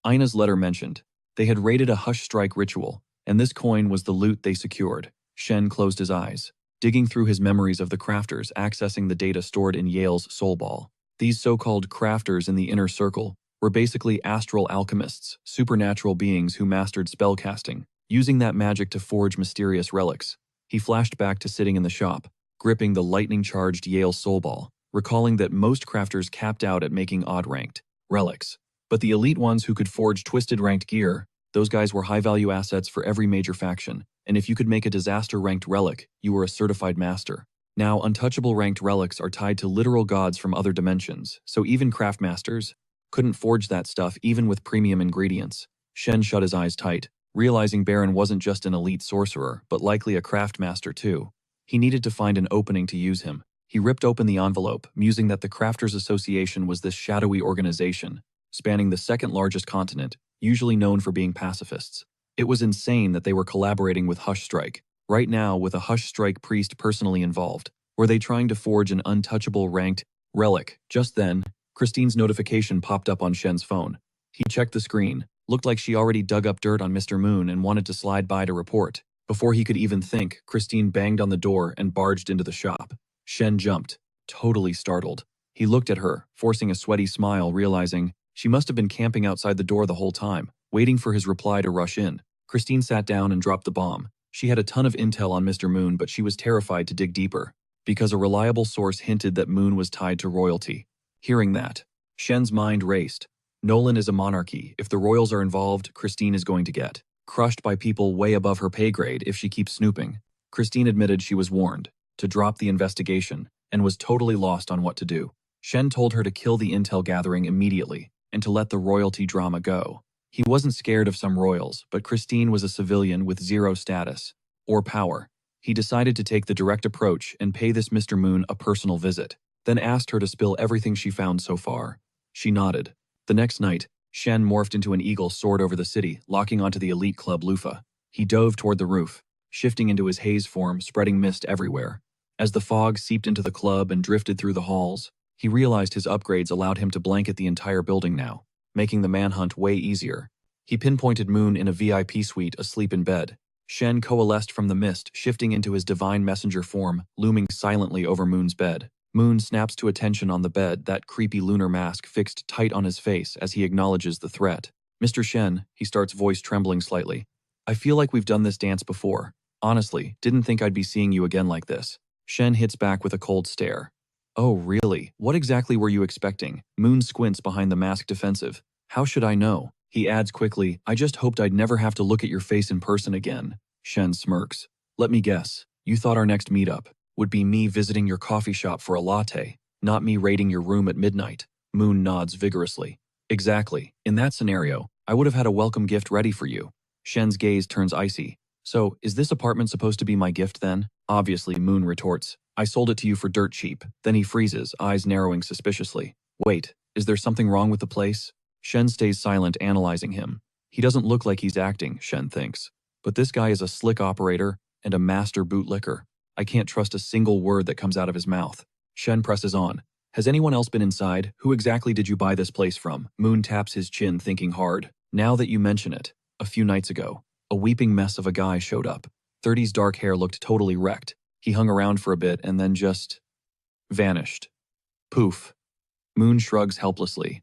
Ina's letter mentioned they had raided a Hush Strike ritual, and this coin was the loot they secured. Shen closed his eyes, digging through his memories of the crafters, accessing the data stored in Yale's soul ball. These so-called crafters in the inner circle were basically astral alchemists, supernatural beings who mastered spellcasting, using that magic to forge mysterious relics. He flashed back to sitting in the shop, gripping the lightning-charged Yale soul ball, recalling that most crafters capped out at making odd-ranked relics. But the elite ones who could forge twisted ranked gear, those guys were high-value assets for every major faction, and if you could make a disaster-ranked relic, you were a certified master. Now, untouchable ranked relics are tied to literal gods from other dimensions, so even craft masters couldn't forge that stuff even with premium ingredients. Shen shut his eyes tight, realizing Baron wasn't just an elite sorcerer, but likely a craft master too. He needed to find an opening to use him. He ripped open the envelope, musing that the Crafters Association was this shadowy organization, spanning the second largest continent, usually known for being pacifists. It was insane that they were collaborating with Hush Strike. Right now, with a Hush Strike priest personally involved, were they trying to forge an untouchable ranked relic? Just then, Christine's notification popped up on Shen's phone. He checked the screen. Looked like she already dug up dirt on Mr. Moon and wanted to slide by to report. Before he could even think, Christine banged on the door and barged into the shop. Shen jumped, totally startled. He looked at her, forcing a sweaty smile, realizing she must have been camping outside the door the whole time, waiting for his reply to rush in. Christine sat down and dropped the bomb. She had a ton of intel on Mr. Moon, but she was terrified to dig deeper, because a reliable source hinted that Moon was tied to royalty. Hearing that, Shen's mind raced. Nolan is a monarchy. If the royals are involved, Christine is going to get crushed by people way above her pay grade if she keeps snooping. Christine admitted she was warned to drop the investigation and was totally lost on what to do. Shen told her to kill the intel gathering immediately and to let the royalty drama go. He wasn't scared of some royals, but Christine was a civilian with zero status or power. He decided to take the direct approach and pay this Mr. Moon a personal visit, then asked her to spill everything she found so far. She nodded. The next night, Shen morphed into an eagle, soared over the city, locking onto the elite club Lufa. He dove toward the roof, shifting into his haze form, spreading mist everywhere. As the fog seeped into the club and drifted through the halls, he realized his upgrades allowed him to blanket the entire building now, making the manhunt way easier. He pinpointed Moon in a VIP suite asleep in bed. Shen coalesced from the mist, shifting into his divine messenger form, looming silently over Moon's bed. Moon snaps to attention on the bed, that creepy lunar mask fixed tight on his face as he acknowledges the threat. "Mr. Shen," he starts, voice trembling slightly. "I feel like we've done this dance before. Honestly, didn't think I'd be seeing you again like this." Shen hits back with a cold stare. "Oh, really? What exactly were you expecting?" Moon squints behind the mask, defensive. "How should I know?" He adds quickly, "I just hoped I'd never have to look at your face in person again." Shen smirks. "Let me guess. You thought our next meetup would be me visiting your coffee shop for a latte, not me raiding your room at midnight." Moon nods vigorously. "Exactly. In that scenario, I would have had a welcome gift ready for you." Shen's gaze turns icy. "So, is this apartment supposed to be my gift then?" "Obviously," Moon retorts. "I sold it to you for dirt cheap." Then he freezes, eyes narrowing suspiciously. "Wait, is there something wrong with the place?" Shen stays silent, analyzing him. He doesn't look like he's acting, Shen thinks. But this guy is a slick operator and a master bootlicker. I can't trust a single word that comes out of his mouth. Shen presses on. "Has anyone else been inside? Who exactly did you buy this place from?" Moon taps his chin, thinking hard. "Now that you mention it, a few nights ago, a weeping mess of a guy showed up. 30's dark hair looked totally wrecked. He hung around for a bit and then just vanished. Poof." Moon shrugs helplessly.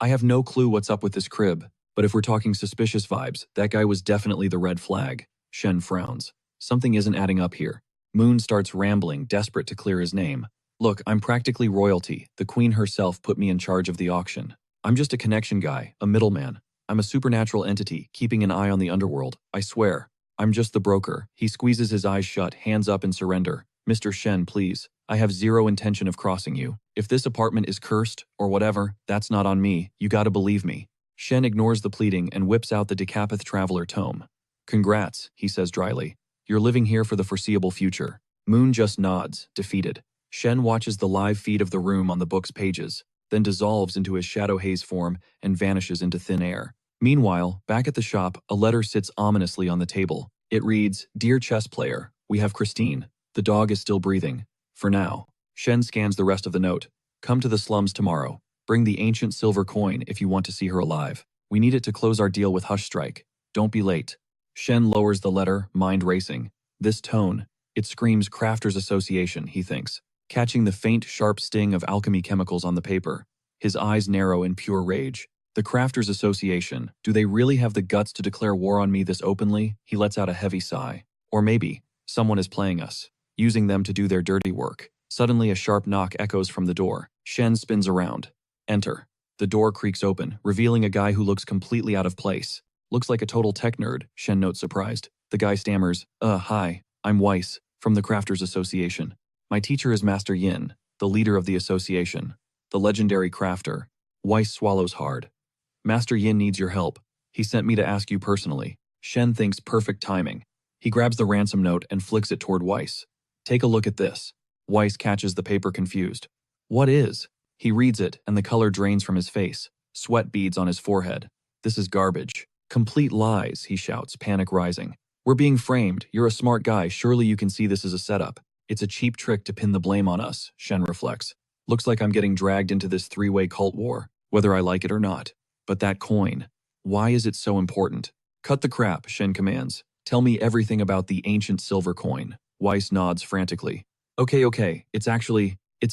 "I have no clue what's up with this crib, but if we're talking suspicious vibes, that guy was definitely the red flag." Shen frowns. "Something isn't adding up here." Moon starts rambling, desperate to clear his name. "Look, I'm practically royalty. The queen herself put me in charge of the auction. I'm just a connection guy, a middleman. I'm a supernatural entity, keeping an eye on the underworld. I swear. I'm just the broker." He squeezes his eyes shut, hands up in surrender. "Mr. Shen, please. I have zero intention of crossing you. If this apartment is cursed, or whatever, that's not on me. You gotta believe me." Shen ignores the pleading and whips out the Decapith Traveler tome. "Congrats," he says dryly. "You're living here for the foreseeable future." Moon just nods, defeated. Shen watches the live feed of the room on the book's pages, then dissolves into his shadow haze form and vanishes into thin air. Meanwhile, back at the shop, a letter sits ominously on the table. It reads, "Dear chess player, we have Christine. The dog is still breathing. For now." Shen scans the rest of the note. "Come to the slums tomorrow. Bring the ancient silver coin if you want to see her alive. We need it to close our deal with Hush Strike. Don't be late." Shen lowers the letter, mind racing. This tone, it screams Crafters Association, he thinks, catching the faint, sharp sting of alchemy chemicals on the paper. His eyes narrow in pure rage. The Crafters Association, do they really have the guts to declare war on me this openly? He lets out a heavy sigh. Or maybe, someone is playing us, using them to do their dirty work. Suddenly a sharp knock echoes from the door. Shen spins around. Enter. The door creaks open, revealing a guy who looks completely out of place. Looks like a total tech nerd, Shen notes surprised. The guy stammers, hi, I'm Weiss, from the Crafters Association. My teacher is Master Yin, the leader of the association, the legendary crafter. Weiss swallows hard. Master Yin needs your help. He sent me to ask you personally. Shen thinks perfect timing. He grabs the ransom note and flicks it toward Weiss. Take a look at this. Weiss catches the paper confused. What is? He reads it, and the color drains from his face. Sweat beads on his forehead. This is garbage. Complete lies, he shouts, panic rising. We're being framed. You're a smart guy. Surely you can see this is a setup. It's a cheap trick to pin the blame on us, Shen reflects. Looks like I'm getting dragged into this three-way cult war, whether I like it or not. But that coin, why is it so important? Cut the crap, Shen commands. Tell me everything about the ancient silver coin. Weiss nods frantically. Okay, it's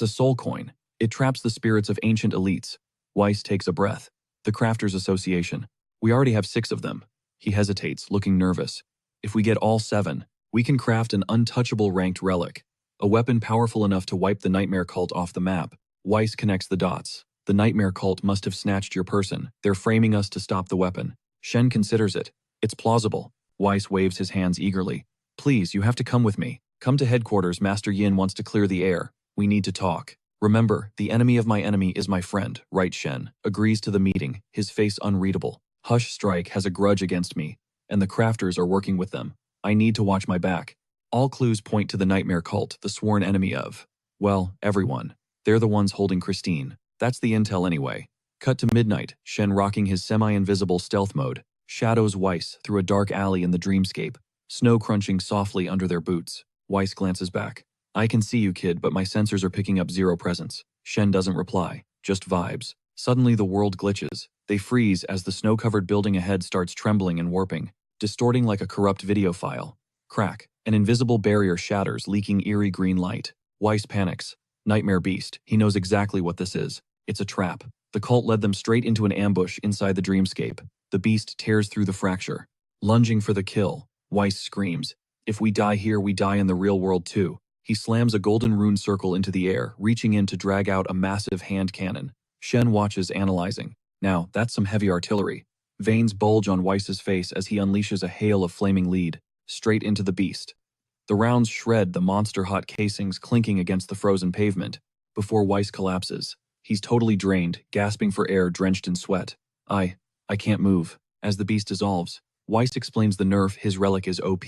a soul coin. It traps the spirits of ancient elites. Weiss takes a breath. The Crafters Association. We already have 6 of them. He hesitates, looking nervous. If we get all 7, we can craft an untouchable ranked relic. A weapon powerful enough to wipe the nightmare cult off the map. Weiss connects the dots. The nightmare cult must have snatched your person. They're framing us to stop the weapon. Shen considers it. It's plausible. Weiss waves his hands eagerly. Please, you have to come with me. Come to headquarters. Master Yin wants to clear the air. We need to talk. Remember, the enemy of my enemy is my friend, right? Shen agrees to the meeting, his face unreadable. Hush Strike has a grudge against me, and the Crafters are working with them. I need to watch my back. All clues point to the nightmare cult, the sworn enemy of, well, everyone. They're the ones holding Christine. That's the intel anyway. Cut to midnight, Shen rocking his semi-invisible stealth mode, shadows Weiss through a dark alley in the dreamscape, snow crunching softly under their boots. Weiss glances back. I can see you, kid, but my sensors are picking up 0 presence. Shen doesn't reply, just vibes. Suddenly the world glitches. They freeze as the snow-covered building ahead starts trembling and warping, distorting like a corrupt video file. Crack. An invisible barrier shatters, leaking eerie green light. Weiss panics. Nightmare beast. He knows exactly what this is. It's a trap. The cult led them straight into an ambush inside the dreamscape. The beast tears through the fracture. Lunging for the kill, Weiss screams. If we die here, we die in the real world too. He slams a golden rune circle into the air, reaching in to drag out a massive hand cannon. Shen watches, analyzing. Now, that's some heavy artillery. Veins bulge on Weiss's face as he unleashes a hail of flaming lead, straight into the beast. The rounds shred the monster-hot casings clinking against the frozen pavement, before Weiss collapses. He's totally drained, gasping for air, drenched in sweat. I can't move. As the beast dissolves, Weiss explains the nerf his relic is OP,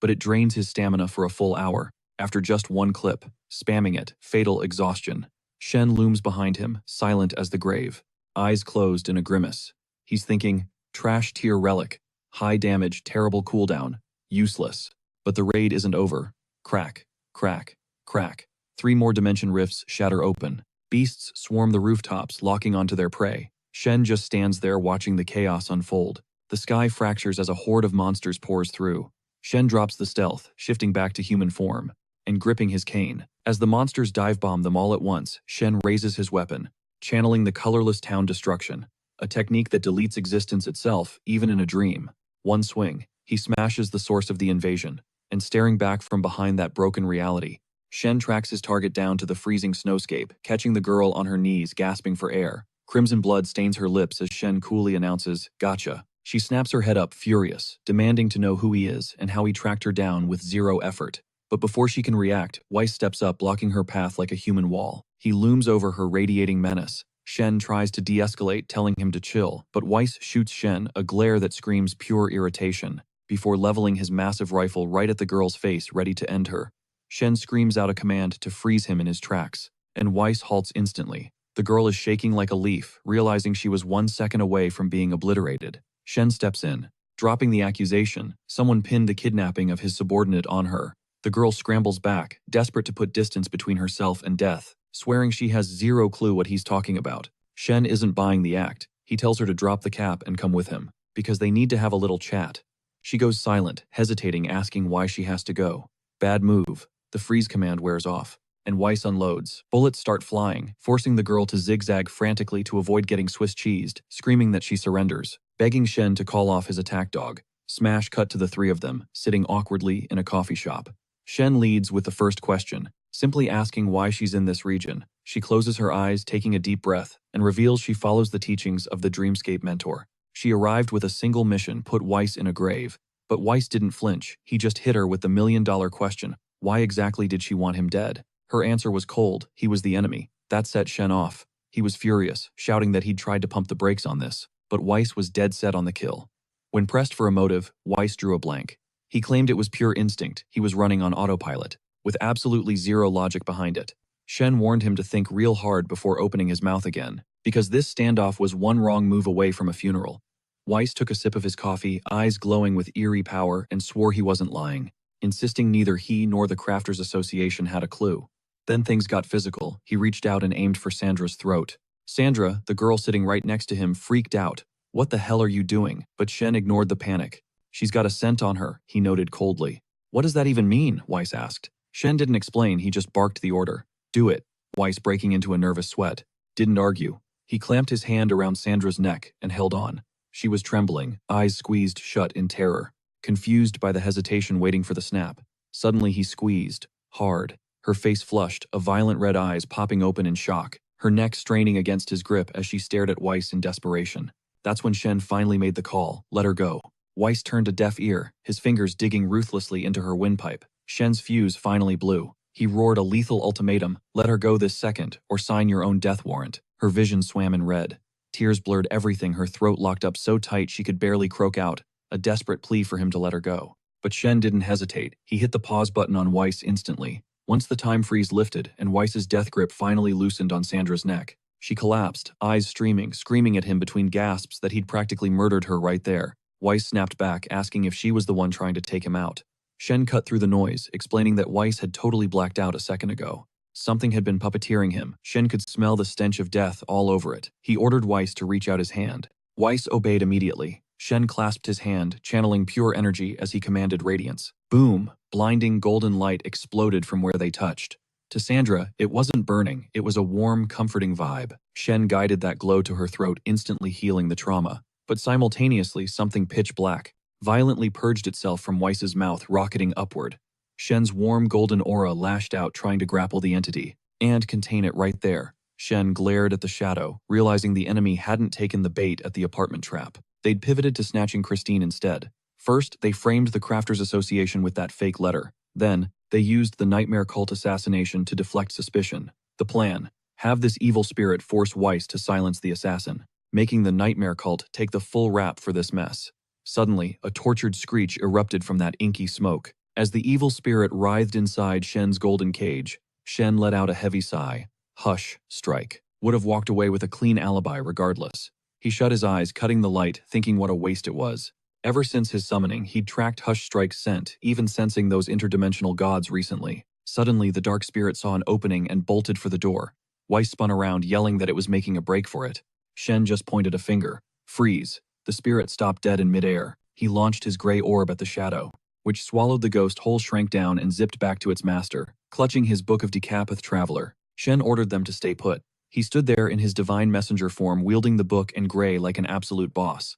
but it drains his stamina for a full hour. After just one clip, spamming it, fatal exhaustion. Shen looms behind him, silent as the grave, eyes closed in a grimace. He's thinking, trash tier relic, high damage, terrible cooldown, useless. But the raid isn't over. Crack, crack, crack. 3 more dimension rifts shatter open. Beasts swarm the rooftops, locking onto their prey. Shen just stands there watching the chaos unfold. The sky fractures as a horde of monsters pours through. Shen drops the stealth, shifting back to human form, and gripping his cane. As the monsters dive-bomb them all at once, Shen raises his weapon, channeling the colorless town destruction, a technique that deletes existence itself, even in a dream. One swing, he smashes the source of the invasion, and staring back from behind that broken reality, Shen tracks his target down to the freezing snowscape, catching the girl on her knees, gasping for air. Crimson blood stains her lips as Shen coolly announces, "Gotcha." She snaps her head up, furious, demanding to know who he is and how he tracked her down with 0 effort. But before she can react, Weiss steps up, blocking her path like a human wall. He looms over her, radiating menace. Shen tries to de-escalate, telling him to chill, but Weiss shoots Shen, a glare that screams pure irritation, before leveling his massive rifle right at the girl's face, ready to end her. Shen screams out a command to freeze him in his tracks, and Weiss halts instantly. The girl is shaking like a leaf, realizing she was 1 second away from being obliterated. Shen steps in, dropping the accusation. Someone pinned the kidnapping of his subordinate on her. The girl scrambles back, desperate to put distance between herself and death, swearing she has 0 clue what he's talking about. Shen isn't buying the act. He tells her to drop the cap and come with him, because they need to have a little chat. She goes silent, hesitating, asking why she has to go. Bad move. The freeze command wears off, and Weiss unloads. Bullets start flying, forcing the girl to zigzag frantically to avoid getting Swiss cheesed, screaming that she surrenders, begging Shen to call off his attack dog. Smash cut to the 3 of them, sitting awkwardly in a coffee shop. Shen leads with the first question, simply asking why she's in this region. She closes her eyes, taking a deep breath, and reveals she follows the teachings of the Dreamscape mentor. She arrived with a single mission: put Weiss in a grave. But Weiss didn't flinch. He just hit her with the million-dollar question: why exactly did she want him dead? Her answer was cold: he was the enemy. That set Shen off. He was furious, shouting that he'd tried to pump the brakes on this, but Weiss was dead set on the kill. When pressed for a motive, Weiss drew a blank. He claimed it was pure instinct. He was running on autopilot, with absolutely zero logic behind it. Shen warned him to think real hard before opening his mouth again, because this standoff was one wrong move away from a funeral. Weiss took a sip of his coffee, eyes glowing with eerie power, and swore he wasn't lying, insisting neither he nor the Crafters Association had a clue. Then things got physical. He reached out and aimed for Sandra's throat. Sandra, the girl sitting right next to him, freaked out. "What the hell are you doing?" But Shen ignored the panic. "She's got a scent on her," he noted coldly. "What does that even mean?" Weiss asked. Shen didn't explain, he just barked the order. "Do it." Weiss, breaking into a nervous sweat, didn't argue. He clamped his hand around Sandra's neck and held on. She was trembling, eyes squeezed shut in terror, confused by the hesitation waiting for the snap. Suddenly he squeezed, hard. Her face flushed, a violent red eyes popping open in shock, her neck straining against his grip as she stared at Weiss in desperation. That's when Shen finally made the call: let her go. Weiss turned a deaf ear, his fingers digging ruthlessly into her windpipe. Shen's fuse finally blew. He roared a lethal ultimatum: let her go this second, or sign your own death warrant. Her vision swam in red. Tears blurred everything, her throat locked up so tight she could barely croak out, a desperate plea for him to let her go. But Shen didn't hesitate. He hit the pause button on Weiss instantly. Once the time freeze lifted and Weiss's death grip finally loosened on Sandra's neck, she collapsed, eyes streaming, screaming at him between gasps that he'd practically murdered her right there. Weiss snapped back, asking if she was the one trying to take him out. Shen cut through the noise, explaining that Weiss had totally blacked out a second ago. Something had been puppeteering him. Shen could smell the stench of death all over it. He ordered Weiss to reach out his hand. Weiss obeyed immediately. Shen clasped his hand, channeling pure energy as he commanded radiance. Boom! Blinding golden light exploded from where they touched. To Sandra, it wasn't burning, it was a warm, comforting vibe. Shen guided that glow to her throat, instantly healing the trauma. But simultaneously, something pitch black violently purged itself from Weiss's mouth, rocketing upward. Shen's warm golden aura lashed out, trying to grapple the entity and contain it right there. Shen glared at the shadow, realizing the enemy hadn't taken the bait at the apartment trap. They'd pivoted to snatching Christine instead. First, they framed the Crafters Association with that fake letter. Then, they used the Nightmare Cult assassination to deflect suspicion. The plan: have this evil spirit force Weiss to silence the assassin, making the Nightmare Cult take the full rap for this mess. Suddenly, a tortured screech erupted from that inky smoke. As the evil spirit writhed inside Shen's golden cage, Shen let out a heavy sigh. Hush, strike. Would have walked away with a clean alibi regardless. He shut his eyes, cutting the light, thinking what a waste it was. Ever since his summoning, he'd tracked Hush Strike's scent, even sensing those interdimensional gods recently. Suddenly, the dark spirit saw an opening and bolted for the door. Weiss spun around, yelling that it was making a break for it. Shen just pointed a finger. Freeze. The spirit stopped dead in midair. He launched his gray orb at the shadow, which swallowed the ghost whole, shrank down, and zipped back to its master. Clutching his book of Decapith Traveler, Shen ordered them to stay put. He stood there in his divine messenger form, wielding the book and gray like an absolute boss.